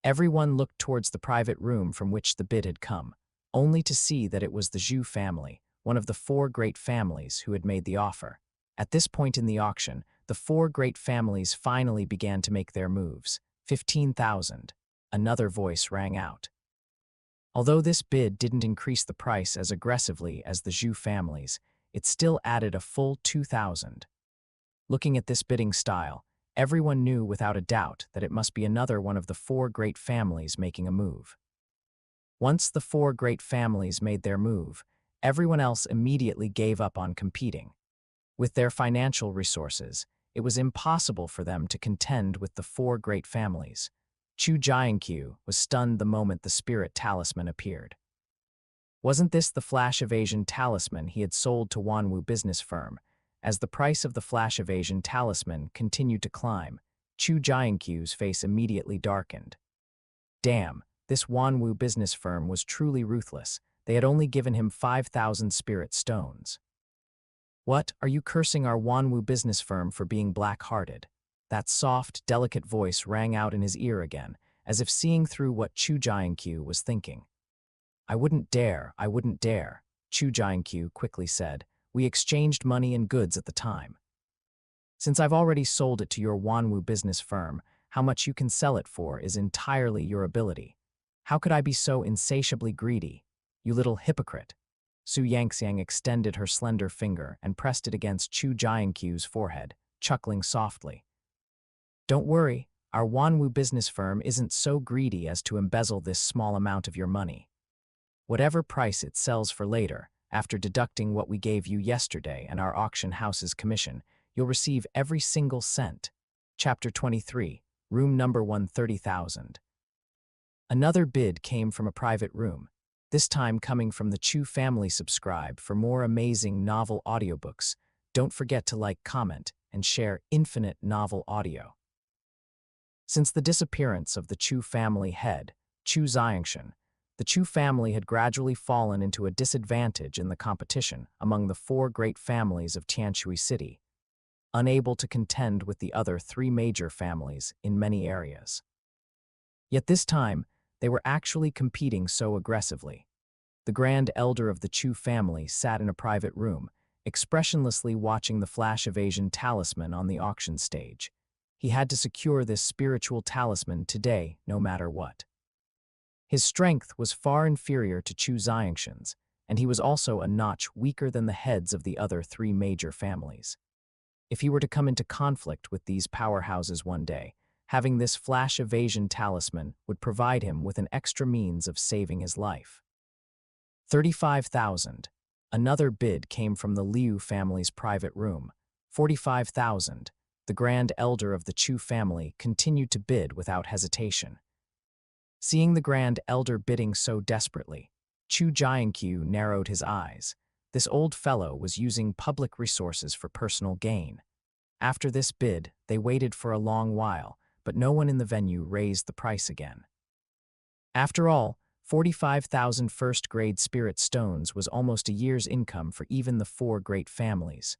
S1: Everyone looked towards the private room from which the bid had come, only to see that it was the Zhu family, one of the four great families, who had made the offer. At this point in the auction, the four great families finally began to make their moves. 15,000. Another voice rang out. Although this bid didn't increase the price as aggressively as the Zhu families, it still added a full 2,000. Looking at this bidding style, everyone knew without a doubt that it must be another one of the four great families making a move. Once the four great families made their move, everyone else immediately gave up on competing. With their financial resources, it was impossible for them to contend with the four great families. Chu Jianqiu was stunned the moment the spirit talisman appeared. Wasn't this the flash evasion talisman he had sold to Wanwu business firm? As the price of the flash evasion talisman continued to climb, Chu Jianqiu's face immediately darkened. Damn, this Wanwu business firm was truly ruthless. They had only given him 5,000 spirit stones. What, are you cursing our Wanwu business firm for being black-hearted? That soft, delicate voice rang out in his ear again, as if seeing through what Chu Jianqiu was thinking. I wouldn't dare, Chu Jianqiu quickly said. We exchanged money and goods at the time. Since I've already sold it to your Wanwu business firm, how much you can sell it for is entirely your ability. How could I be so insatiably greedy? You little hypocrite. Su Yangxiang extended her slender finger and pressed it against Chu Jianqiu's forehead, chuckling softly. Don't worry, our Wanwu business firm isn't so greedy as to embezzle this small amount of your money. Whatever price it sells for later, after deducting what we gave you yesterday and our auction house's commission, you'll receive every single cent. Chapter 23, Room Number 130,000. Another bid came from a private room, this time coming from the Chu family. Subscribe for more amazing novel audiobooks. Don't forget to like, comment, and share infinite novel audio. Since the disappearance of the Chu family head, Chu Jianqiu, the Chu family had gradually fallen into a disadvantage in the competition among the four great families of Tianshui City, unable to contend with the other three major families in many areas. Yet this time, they were actually competing so aggressively. The grand elder of the Chu family sat in a private room, expressionlessly watching the flash evasion talisman on the auction stage. He had to secure this spiritual talisman today, no matter what. His strength was far inferior to Chu Jianqiu's, and he was also a notch weaker than the heads of the other three major families. If he were to come into conflict with these powerhouses one day, having this flash evasion talisman would provide him with an extra means of saving his life. 35,000. Another bid came from the Liu family's private room. 45,000. The grand elder of the Chu family continued to bid without hesitation. Seeing the grand elder bidding so desperately, Chu Jianqiu narrowed his eyes. This old fellow was using public resources for personal gain. After this bid, they waited for a long while, but no one in the venue raised the price again. After all, 45,000 first-grade spirit stones was almost a year's income for even the four great families.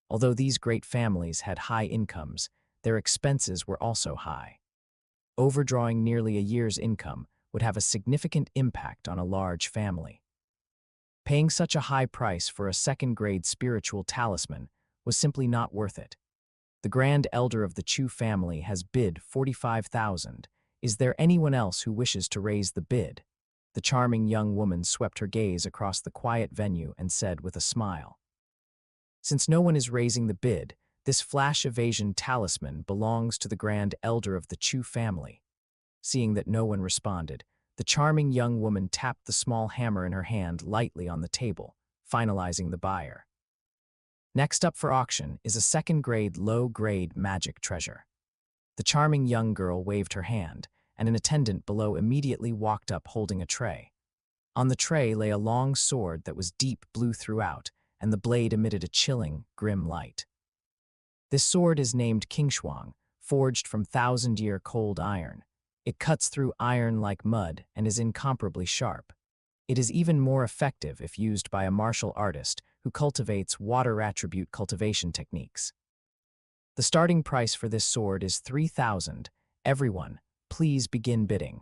S1: Although these great families had high incomes, their expenses were also high. Overdrawing nearly a year's income would have a significant impact on a large family. Paying such a high price for a second-grade spiritual talisman was simply not worth it. The grand elder of the Chu family has bid 45,000. Is there anyone else who wishes to raise the bid? The charming young woman swept her gaze across the quiet venue and said with a smile. Since no one is raising the bid, this flash evasion talisman belongs to the grand elder of the Chu family. Seeing that no one responded, the charming young woman tapped the small hammer in her hand lightly on the table. finalizing the buyer. Next up for auction is a second-grade, low-grade magic treasure. The charming young girl waved her hand, and an attendant below immediately walked up holding a tray. On the tray lay a long sword that was deep blue throughout, and the blade emitted a chilling, grim light. This sword is named Qingshuang, forged from thousand-year cold iron. It cuts through iron like mud and is incomparably sharp. It is even more effective if used by a martial artist who cultivates water attribute cultivation techniques. The starting price for this sword is 3,000. Everyone, please begin bidding.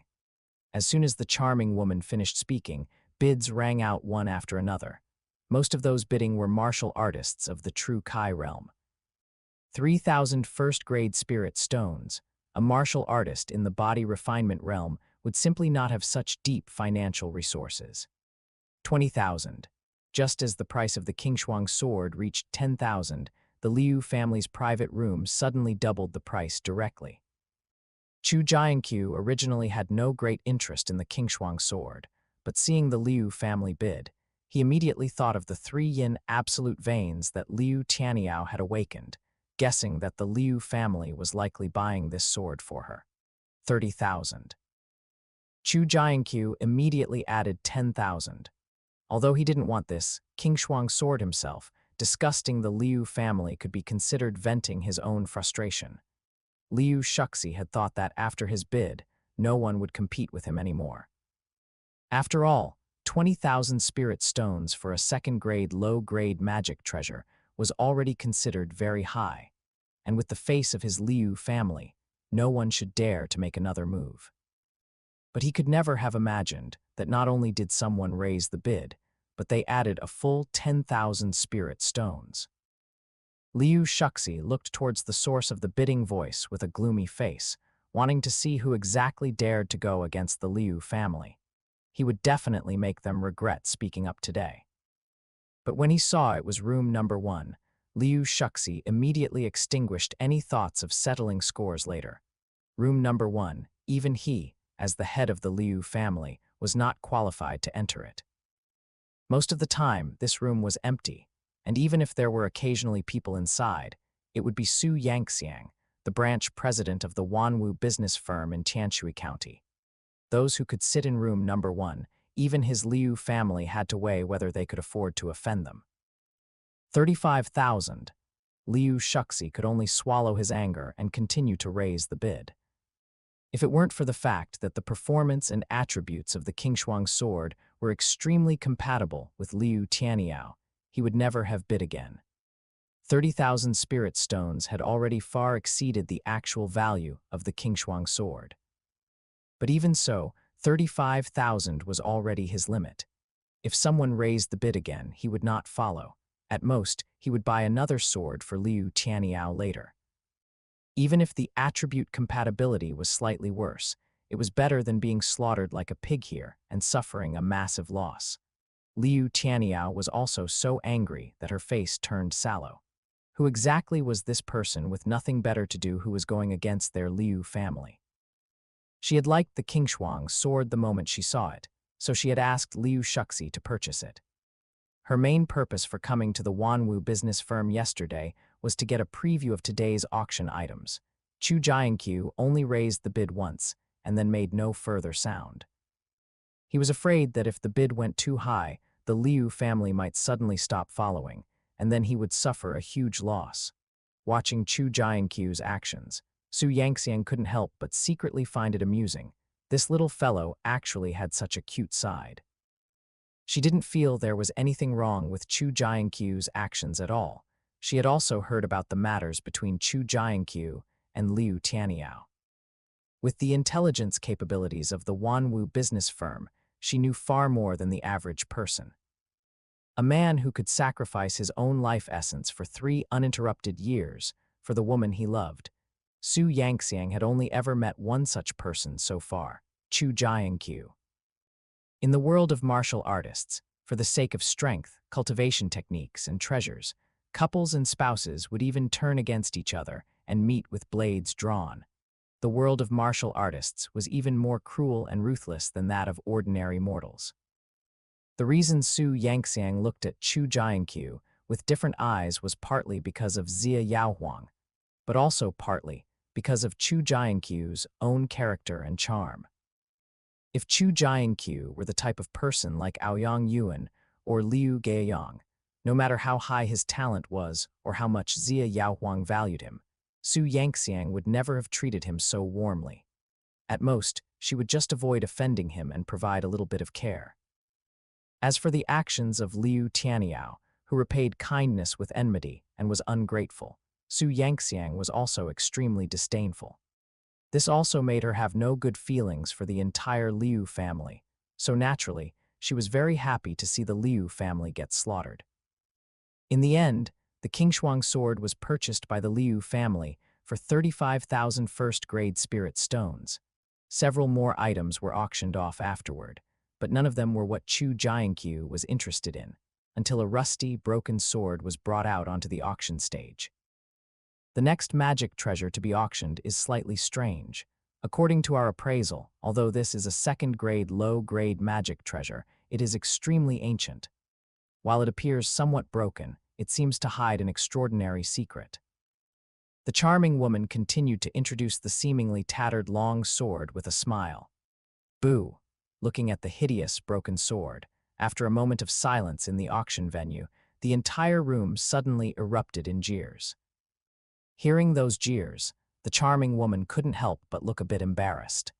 S1: As soon as the charming woman finished speaking, bids rang out one after another. Most of those bidding were martial artists of the true Kai realm. 3,000 first-grade spirit stones. A martial artist in the body refinement realm would simply not have such deep financial resources. 20,000. Just as the price of the Qingshuang sword reached 10,000, the Liu family's private room suddenly doubled the price directly. Chu Jianqiu originally had no great interest in the Qingshuang sword, but seeing the Liu family bid, he immediately thought of the 3-yin absolute veins that Liu Tianyao had awakened, guessing that the Liu family was likely buying this sword for her. 30,000. Chu Jianqiu immediately added 10,000. Although he didn't want this Qingshuang sword himself, disgusting the Liu family could be considered venting his own frustration. Liu Shuxi had thought that after his bid, no one would compete with him anymore. After all, 20,000 spirit stones for a second-grade, low-grade magic treasure was already considered very high, and with the face of his Liu family, no one should dare to make another move. But he could never have imagined that not only did someone raise the bid, but they added a full 10,000 spirit stones. Liu Shuxi looked towards the source of the bidding voice with a gloomy face, wanting to see who exactly dared to go against the Liu family. He would definitely make them regret speaking up today. But when he saw it was room number 1, Liu Shuxi immediately extinguished any thoughts of settling scores later. Room number 1, even he, as the head of the Liu family, was not qualified to enter it. Most of the time, this room was empty, and even if there were occasionally people inside, it would be Chu Jianqiu, the branch president of the Wanwu business firm in Tianshui County. Those who could sit in room number 1, even his Liu family had to weigh whether they could afford to offend them. 35,000. Liu Shuxi could only swallow his anger and continue to raise the bid. If it weren't for the fact that the performance and attributes of the Qingshuang sword were extremely compatible with Liu Tianyao, he would never have bid again. 30,000 spirit stones had already far exceeded the actual value of the Qingshuang sword. But even so, 35,000 was already his limit. If someone raised the bid again, he would not follow. At most, he would buy another sword for Liu Tianyao later. Even if the attribute compatibility was slightly worse, it was better than being slaughtered like a pig here and suffering a massive loss. Liu Tianyao was also so angry that her face turned sallow. Who exactly was this person with nothing better to do who was going against their Liu family? She had liked the Qingshuang sword the moment she saw it, so she had asked Liu Shuxi to purchase it. Her main purpose for coming to the Wanwu business firm yesterday was to get a preview of today's auction items. Chu Jianqiu only raised the bid once and then made no further sound. He was afraid that if the bid went too high, the Liu family might suddenly stop following, and then he would suffer a huge loss. Watching Chu Jianqiu's actions, Chu Jianqiu couldn't help but secretly find it amusing. This little fellow actually had such a cute side. She didn't feel there was anything wrong with Chu Jianqiu's actions at all. She had also heard about the matters between Chu Jianqiu and Liu Tianyao. With the intelligence capabilities of the Wanwu business firm, she knew far more than the average person. A man who could sacrifice his own life essence for 3 uninterrupted years for the woman he loved. Chu Jianqiu had only ever met one such person so far, Chu Jianqiu. In the world of martial artists, for the sake of strength, cultivation techniques, and treasures, couples and spouses would even turn against each other and meet with blades drawn. The world of martial artists was even more cruel and ruthless than that of ordinary mortals. The reason Su Yangxiang looked at Chu Jianqiu with different eyes was partly because of Xia Yaohuang, but also partly because of Chu Jianqiu's own character and charm. If Chu Jianqiu were the type of person like Aoyang Yuan or Liu Gaiyang, no matter how high his talent was or how much Xia Yaohuang valued him, Su Yangxiang would never have treated him so warmly. At most, she would just avoid offending him and provide a little bit of care. As for the actions of Liu Tianyao, who repaid kindness with enmity and was ungrateful, Su Yangxiang was also extremely disdainful. This also made her have no good feelings for the entire Liu family, so naturally, she was very happy to see the Liu family get slaughtered. In the end, the Qingshuang sword was purchased by the Liu family for 35,000 first-grade spirit stones. Several more items were auctioned off afterward, but none of them were what Chu Jianqiu was interested in, until a rusty, broken sword was brought out onto the auction stage. The next magic treasure to be auctioned is slightly strange. According to our appraisal, although this is a second-grade, low-grade magic treasure, it is extremely ancient. While it appears somewhat broken, it seems to hide an extraordinary secret. The charming woman continued to introduce the seemingly tattered long sword with a smile. Boo! Looking at the hideous, broken sword, after a moment of silence in the auction venue, the entire room suddenly erupted in jeers. Hearing those jeers, the charming woman couldn't help but look a bit embarrassed.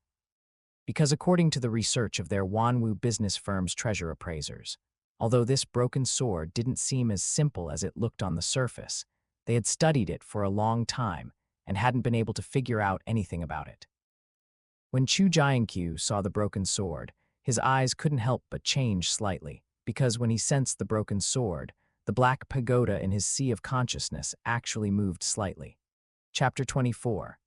S1: Because according to the research of their Wanwu business firm's treasure appraisers, although this broken sword didn't seem as simple as it looked on the surface, they had studied it for a long time and hadn't been able to figure out anything about it. When Chu Jianqiu saw the broken sword, his eyes couldn't help but change slightly, because when he sensed the broken sword, the black pagoda in his sea of consciousness actually moved slightly. Chapter 24.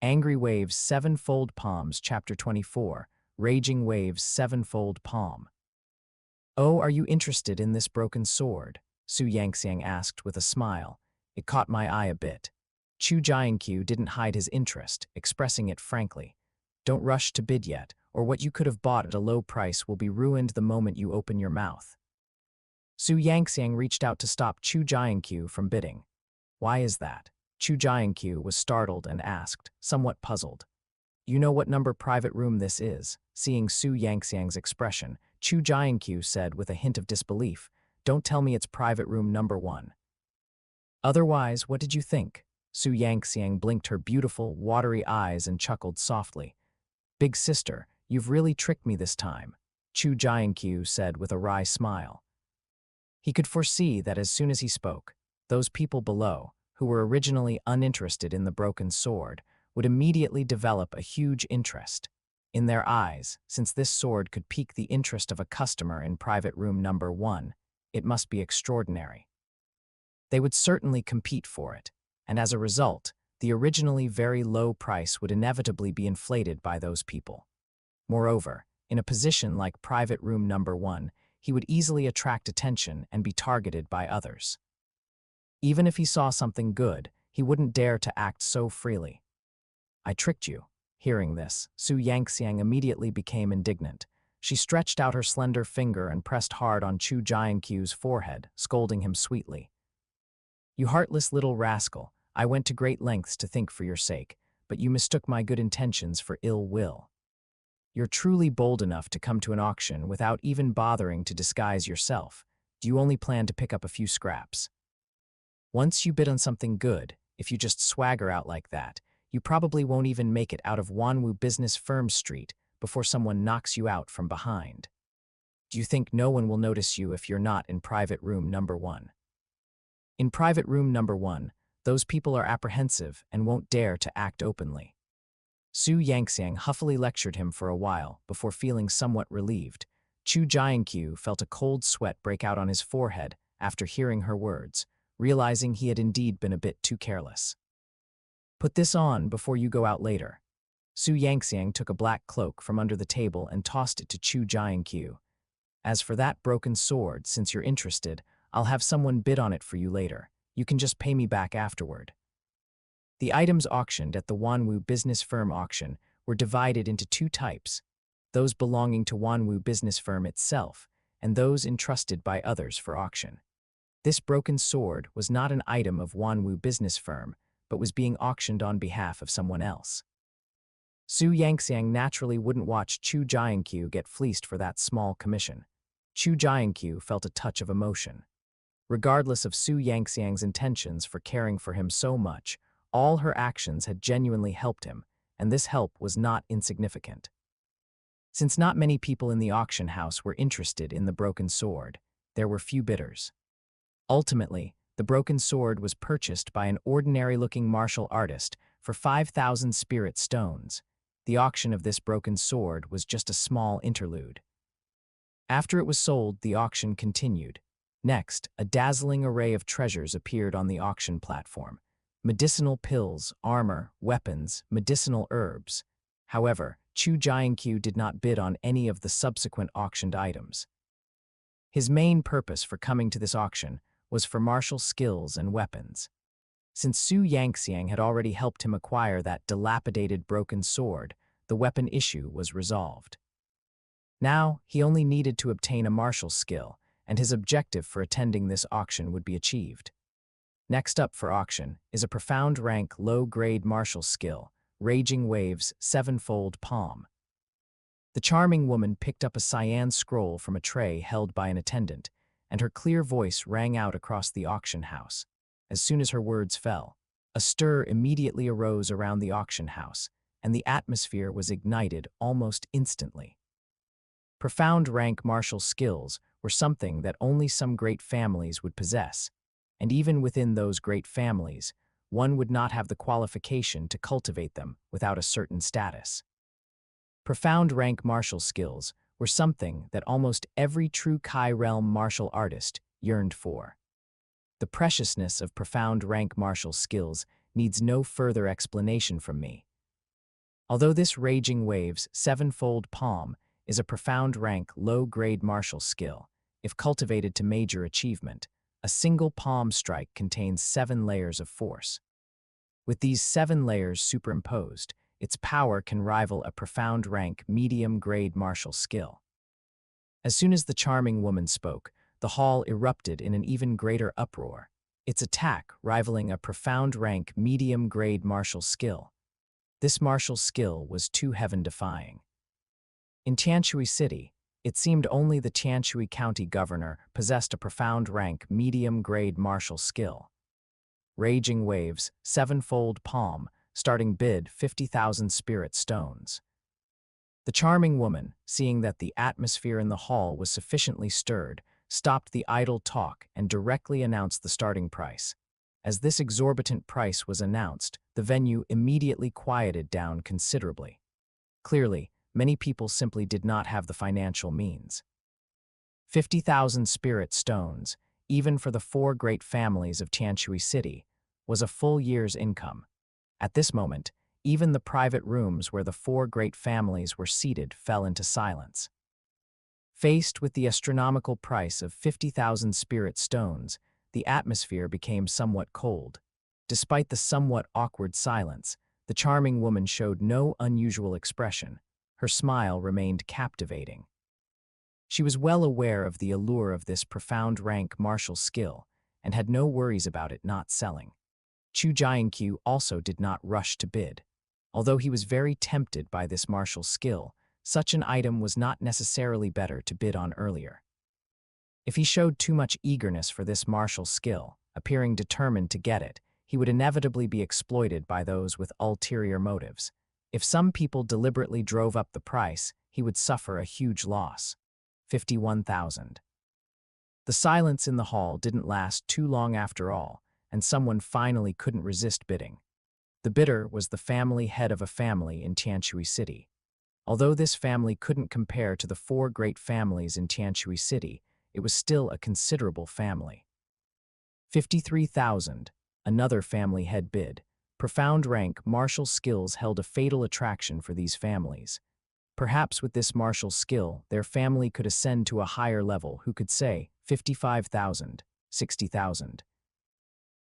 S1: Angry Waves Sevenfold Palms. Chapter 24. Raging Waves Sevenfold Palm. "Oh, are you interested in this broken sword?" Su Yangxiang asked with a smile. It caught my eye a bit. Chu Jianqiu didn't hide his interest, expressing it frankly. "Don't rush to bid yet, or what you could have bought at a low price will be ruined the moment you open your mouth." Su Yangxiang reached out to stop Chu Jianqiu from bidding. "Why is that?" Chu Jianqiu was startled and asked, somewhat puzzled. "You know what number private room this is?" Seeing Su Yangxiang's expression, Chu Jianqiu said with a hint of disbelief, "Don't tell me it's private room number 1. Otherwise, what did you think?" Su Yangxiang blinked her beautiful, watery eyes and chuckled softly. "Big sister, you've really tricked me this time," Chu Jianqiu said with a wry smile. He could foresee that as soon as he spoke, those people below, who were originally uninterested in the broken sword, would immediately develop a huge interest. In their eyes, since this sword could pique the interest of a customer in private room number 1, it must be extraordinary. They would certainly compete for it, and as a result, the originally very low price would inevitably be inflated by those people. Moreover, in a position like private room number 1, he would easily attract attention and be targeted by others. Even if he saw something good, he wouldn't dare to act so freely. "I tricked you." Hearing this, Su Yangxiang immediately became indignant. She stretched out her slender finger and pressed hard on Chu Jianqiu's forehead, scolding him sweetly. "You heartless little rascal, I went to great lengths to think for your sake, but you mistook my good intentions for ill will. You're truly bold enough to come to an auction without even bothering to disguise yourself. Do you only plan to pick up a few scraps? Once you bid on something good, if you just swagger out like that, you probably won't even make it out of Wanwu Business Firm Street before someone knocks you out from behind. Do you think no one will notice you if you're not in private room number 1? In private room number 1, those people are apprehensive and won't dare to act openly." Su Yangxiang huffily lectured him for a while before feeling somewhat relieved. Chu Jianqiu felt a cold sweat break out on his forehead after hearing her words, realizing he had indeed been a bit too careless. "Put this on before you go out later." Su Yangxiang took a black cloak from under the table and tossed it to Chu Jianqiu. "As for that broken sword, since you're interested, I'll have someone bid on it for you later. You can just pay me back afterward." The items auctioned at the Wanwu Business Firm auction were divided into 2 types, those belonging to Wanwu Business Firm itself, and those entrusted by others for auction. This broken sword was not an item of Wanwu business firm, but was being auctioned on behalf of someone else. Chu Jianqiu naturally wouldn't watch Chu Jianqiu get fleeced for that small commission. Chu Jianqiu felt a touch of emotion. Regardless of Chu Jianqiu's intentions for caring for him so much, all her actions had genuinely helped him, and this help was not insignificant. Since not many people in the auction house were interested in the broken sword, there were few bidders. Ultimately, the broken sword was purchased by an ordinary-looking martial artist for 5,000 spirit stones. The auction of this broken sword was just a small interlude. After it was sold, the auction continued. Next, a dazzling array of treasures appeared on the auction platform. Medicinal pills, armor, weapons, medicinal herbs. However, Chu Jianqiu did not bid on any of the subsequent auctioned items. His main purpose for coming to this auction was for martial skills and weapons. Since Chu Jianqiu had already helped him acquire that dilapidated broken sword, the weapon issue was resolved. Now, he only needed to obtain a martial skill, and his objective for attending this auction would be achieved. Next up for auction is a profound rank low-grade martial skill, Raging Waves Sevenfold Palm. The charming woman picked up a cyan scroll from a tray held by an attendant, and her clear voice rang out across the auction house. As soon as her words fell, a stir immediately arose around the auction house, and the atmosphere was ignited almost instantly. Profound rank martial skills were something that only some great families would possess, and even within those great families, one would not have the qualification to cultivate them without a certain status. Profound rank martial skills were something that almost every true Kai realm martial artist yearned for. The preciousness of profound rank martial skills needs no further explanation from me. Although this Raging Waves Sevenfold Palm is a profound rank low-grade martial skill, if cultivated to major achievement, a single palm strike contains 7 layers of force. With these 7 layers superimposed, its power can rival a profound rank medium-grade martial skill. As soon as the charming woman spoke, the hall erupted in an even greater uproar, its attack rivaling a profound rank medium-grade martial skill. This martial skill was too heaven-defying. In Jianqiu City, it seemed only the Jianqiu County governor possessed a profound rank medium-grade martial skill. Raging Waves Sevenfold Palm, starting bid 50,000 spirit stones. The charming woman, seeing that the atmosphere in the hall was sufficiently stirred, stopped the idle talk and directly announced the starting price. As this exorbitant price was announced, the venue immediately quieted down considerably. Clearly, many people simply did not have the financial means. 50,000 spirit stones, even for the 4 great families of Jianqiu City, was a full year's income. At this moment, even the private rooms where the 4 great families were seated fell into silence. Faced with the astronomical price of 50,000 spirit stones, the atmosphere became somewhat cold. Despite the somewhat awkward silence, the charming woman showed no unusual expression. Her smile remained captivating. She was well aware of the allure of this profound rank martial skill and had no worries about it not selling. Chu Jianqiu also did not rush to bid. Although he was very tempted by this martial skill, such an item was not necessarily better to bid on earlier. If he showed too much eagerness for this martial skill, appearing determined to get it, he would inevitably be exploited by those with ulterior motives. If some people deliberately drove up the price, he would suffer a huge loss. 51,000. The silence in the hall didn't last too long after all, and someone finally couldn't resist bidding. The bidder was the family head of a family in Jianqiu City. Although this family couldn't compare to the 4 great families in Jianqiu City, it was still a considerable family. 53,000, another family head bid. Profound rank martial skills held a fatal attraction for these families. Perhaps with this martial skill, their family could ascend to a higher level. Who could say 55,000, 60,000.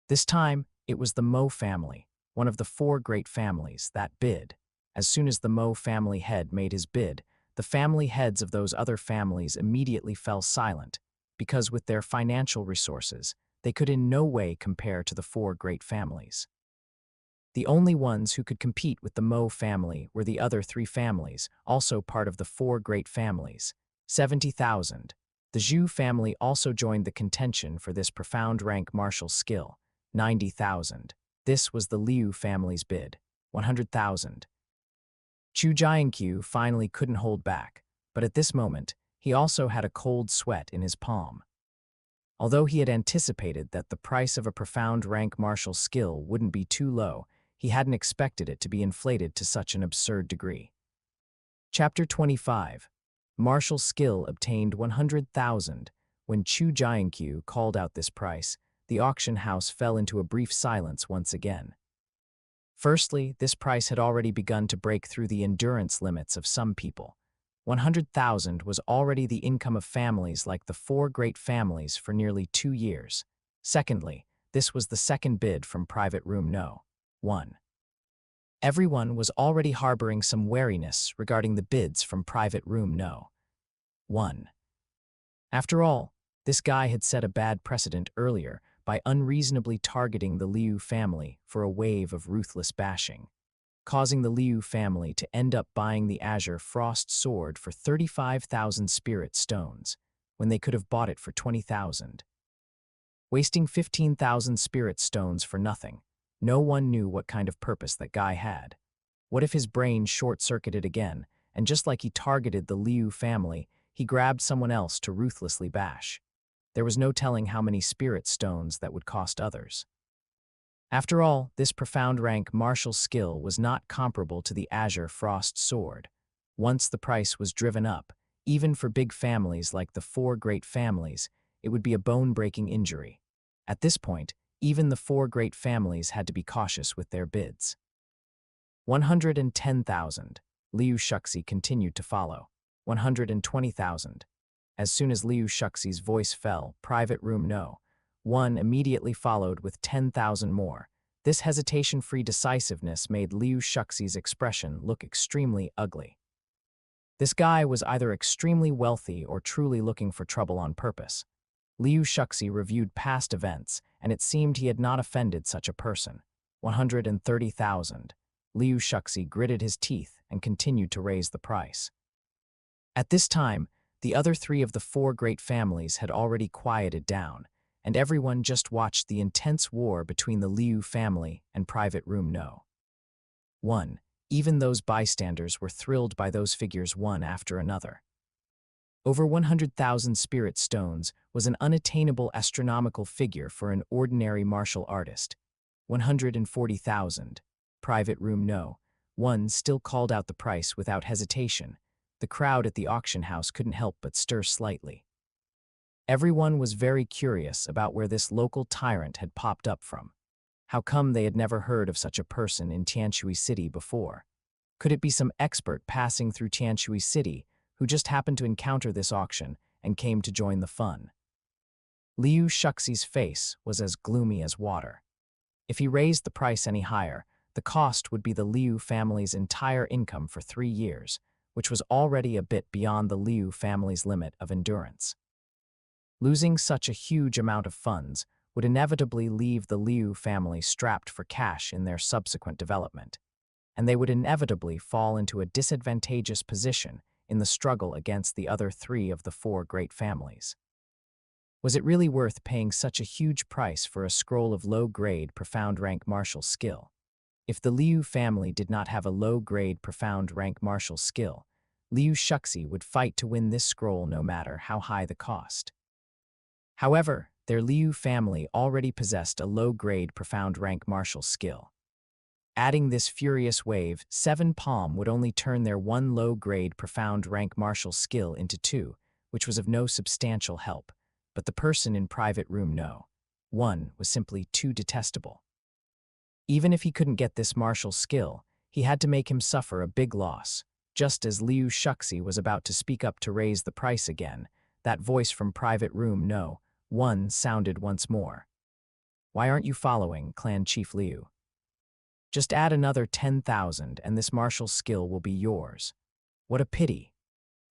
S1: This time, it was the Mo family, one of the 4 great families, that bid. As soon as the Mo family head made his bid, the family heads of those other families immediately fell silent, because with their financial resources, they could in no way compare to the four great families. The only ones who could compete with the Mo family were the other three families, also part of the four great families, 70,000. The Zhu family also joined the contention for this profound rank martial skill, 90,000. This was the Liu family's bid, 100,000. Chu Jianqiu finally couldn't hold back, but at this moment, he also had a cold sweat in his palm. Although he had anticipated that the price of a profound rank martial skill wouldn't be too low, he hadn't expected it to be inflated to such an absurd degree. Chapter 25. Martial skill obtained 100,000. When Chu Jianqiu called out this price, the auction house fell into a brief silence once again. Firstly, this price had already begun to break through the endurance limits of some people. 100,000 was already the income of families like the four great families for nearly 2 years. Secondly, this was the second bid from Private Room No. 1. Everyone was already harboring some wariness regarding the bids from Private Room No. 1. After all, this guy had set a bad precedent earlier by unreasonably targeting the Liu family for a wave of ruthless bashing, causing the Liu family to end up buying the Azure Frost Sword for 35,000 spirit stones, when they could have bought it for 20,000. Wasting 15,000 spirit stones for nothing. No one knew what kind of purpose that guy had. What if his brain short-circuited again, and just like he targeted the Liu family, he grabbed someone else to ruthlessly bash? There was no telling how many spirit stones that would cost others. After all, this profound rank martial skill was not comparable to the Azure Frost Sword. Once the price was driven up, even for big families like the four great families, it would be a bone-breaking injury. At this point, even the four great families had to be cautious with their bids. 110,000. Liu Shuxi continued to follow. 120,000. As soon as Liu Shuxi's voice fell, Private Room No. 1 immediately followed with 10,000 more. This hesitation-free decisiveness made Liu Shuxi's expression look extremely ugly. This guy was either extremely wealthy or truly looking for trouble on purpose. Liu Shuxi reviewed past events, and it seemed he had not offended such a person. 130,000. Liu Shuxi gritted his teeth and continued to raise the price. At this time, the other three of the four great families had already quieted down, and everyone just watched the intense war between the Liu family and Private Room No. 1. Even those bystanders were thrilled by those figures one after another. Over 100,000 spirit stones was an unattainable astronomical figure for an ordinary martial artist. 140,000. Private Room No. 1 still called out the price without hesitation. The crowd at the auction house couldn't help but stir slightly. Everyone was very curious about where this local tyrant had popped up from. How come they had never heard of such a person in Tianshui City before? Could it be some expert passing through Tianshui City who just happened to encounter this auction and came to join the fun? Liu Shuxi's face was as gloomy as water. If he raised the price any higher, the cost would be the Liu family's entire income for 3 years, which was already a bit beyond the Liu family's limit of endurance. Losing such a huge amount of funds would inevitably leave the Liu family strapped for cash in their subsequent development, and they would inevitably fall into a disadvantageous position in the struggle against the other three of the four great families. Was it really worth paying such a huge price for a scroll of low-grade, profound-rank martial skill? If the Liu family did not have a low-grade, profound-rank martial skill, Liu Shuxi would fight to win this scroll no matter how high the cost. However, their Liu family already possessed a low-grade, profound-rank martial skill. Adding this furious wave, 7 palm would only turn their 1 low-grade, profound-rank martial skill into 2, which was of no substantial help, but the person in Private Room No. 1 was simply too detestable. Even if he couldn't get this martial skill, he had to make him suffer a big loss. Just as Liu Shuxi was about to speak up to raise the price again, that voice from Private Room No. 1 sounded once more. "Why aren't you following, Clan Chief Liu? Just add another 10,000 and this martial skill will be yours. What a pity.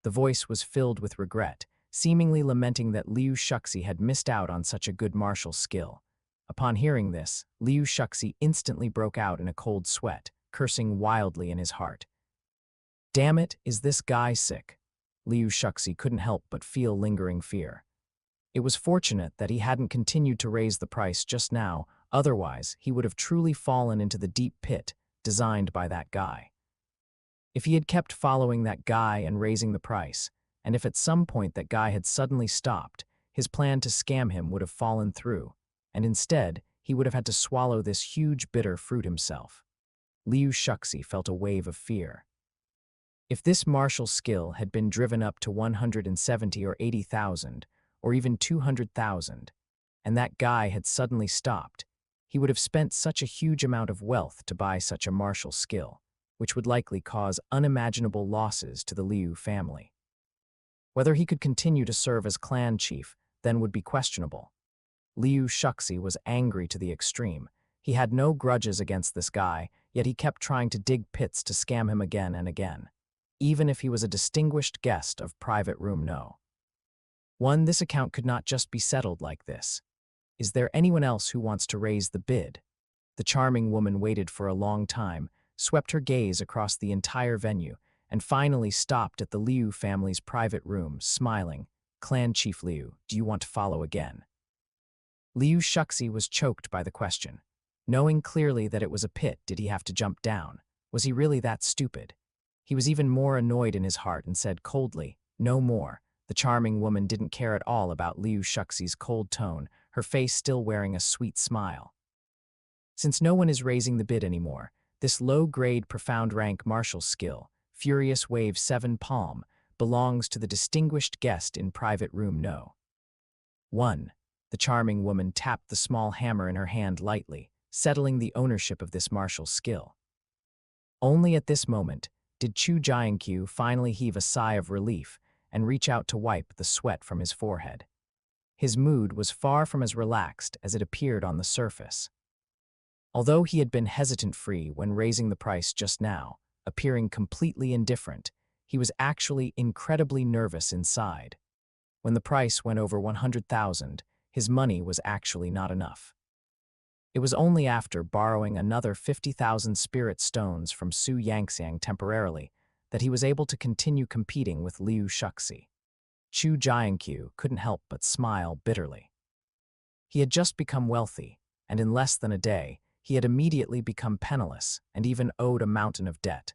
S1: The voice was filled with regret, seemingly lamenting that Liu Shuxi had missed out on such a good martial skill. Upon hearing this, Liu Shuxi instantly broke out in a cold sweat, cursing wildly in his heart. Damn it, is this guy sick? Liu Shuxi couldn't help but feel lingering fear. It was fortunate that he hadn't continued to raise the price just now, otherwise he would have truly fallen into the deep pit designed by that guy. If he had kept following that guy and raising the price, and if at some point that guy had suddenly stopped, his plan to scam him would have fallen through, and instead he would have had to swallow this huge bitter fruit himself. Liu Shuxi felt a wave of fear. If this martial skill had been driven up to 170 or 80,000, or even 200,000, and that guy had suddenly stopped, he would have spent such a huge amount of wealth to buy such a martial skill, which would likely cause unimaginable losses to the Liu family. Whether he could continue to serve as clan chief then would be questionable. Liu Shuxi was angry to the extreme. He had no grudges against this guy, yet he kept trying to dig pits to scam him again and again, even if he was a distinguished guest of Private Room No. 1. This account could not just be settled like this. Is there anyone else who wants to raise the bid? The charming woman waited for a long time, swept her gaze across the entire venue, and finally stopped at the Liu family's private room, smiling. Clan Chief Liu, do you want to follow again? Liu Shuxi was choked by the question. Knowing clearly that it was a pit, did he have to jump down? Was he really that stupid? He was even more annoyed in his heart and said coldly, no more. The charming woman didn't care at all about Liu Shuxi's cold tone, her face still wearing a sweet smile. Since no one is raising the bid anymore, this low-grade profound rank martial skill, Furious Wave 7 Palm, belongs to the distinguished guest in Private Room No. 1. The charming woman tapped the small hammer in her hand lightly, settling the ownership of this martial skill. Only at this moment did Chu Jianqiu finally heave a sigh of relief and reach out to wipe the sweat from his forehead. His mood was far from as relaxed as it appeared on the surface. Although he had been hesitant-free when raising the price just now, appearing completely indifferent, he was actually incredibly nervous inside. When the price went over 100,000, his money was actually not enough. It was only after borrowing another 50,000 spirit stones from Chu Jianqiu temporarily that he was able to continue competing with Liu Shuxi. Chu Jianqiu couldn't help but smile bitterly. He had just become wealthy, and in less than a day, he had immediately become penniless and even owed a mountain of debt.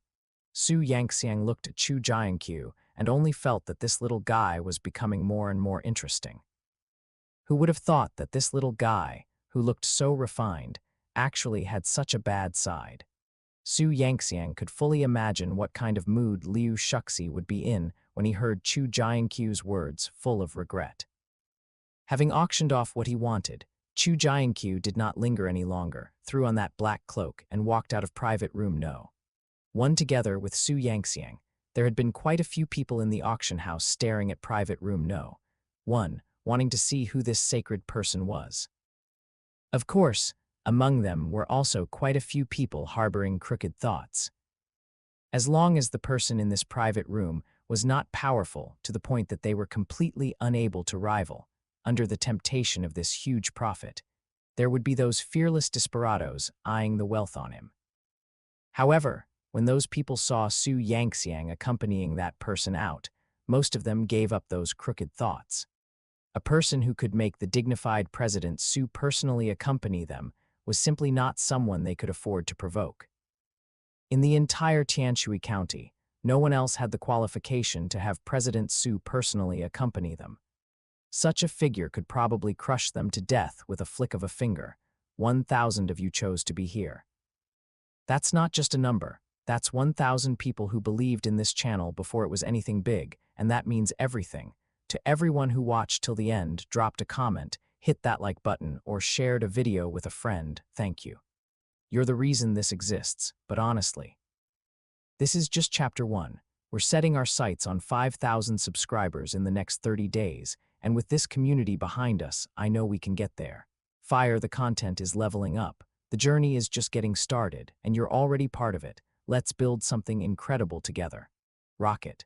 S1: Chu Jianqiu looked at Chu Jianqiu and only felt that this little guy was becoming more and more interesting. Who would have thought that this little guy, who looked so refined, actually had such a bad side? Chu Jianqiu could fully imagine what kind of mood Liu Shuxi would be in when he heard Chu Jianqiu's words full of regret. Having auctioned off what he wanted, Chu Jianqiu did not linger any longer, threw on that black cloak, and walked out of Private Room No. 1. Together with Chu Jianqiu, there had been quite a few people in the auction house staring at Private Room No. 1, wanting to see who this sacred person was. Of course, among them were also quite a few people harboring crooked thoughts. As long as the person in this private room was not powerful to the point that they were completely unable to rival, under the temptation of this huge profit, there would be those fearless desperados eyeing the wealth on him. However, when those people saw Chu Jianqiu accompanying that person out, most of them gave up those crooked thoughts. A person who could make the dignified President Chu personally accompany them was simply not someone they could afford to provoke. In the entire Tianshui County, no one else had the qualification to have President Chu personally accompany them. Such a figure could probably crush them to death with a flick of a finger. 1,000 of you chose to be here. That's not just a number. That's 1,000 people who believed in this channel before it was anything big, and that means everything. To everyone who watched till the end, dropped a comment, hit that like button, or shared a video with a friend, thank you. You're the reason this exists, but honestly. This is just Chapter 1. We're setting our sights on 5,000 subscribers in the next 30 days, and with this community behind us, I know we can get there. The content is leveling up. The journey is just getting started, and you're already part of it. Let's build something incredible together. Rocket.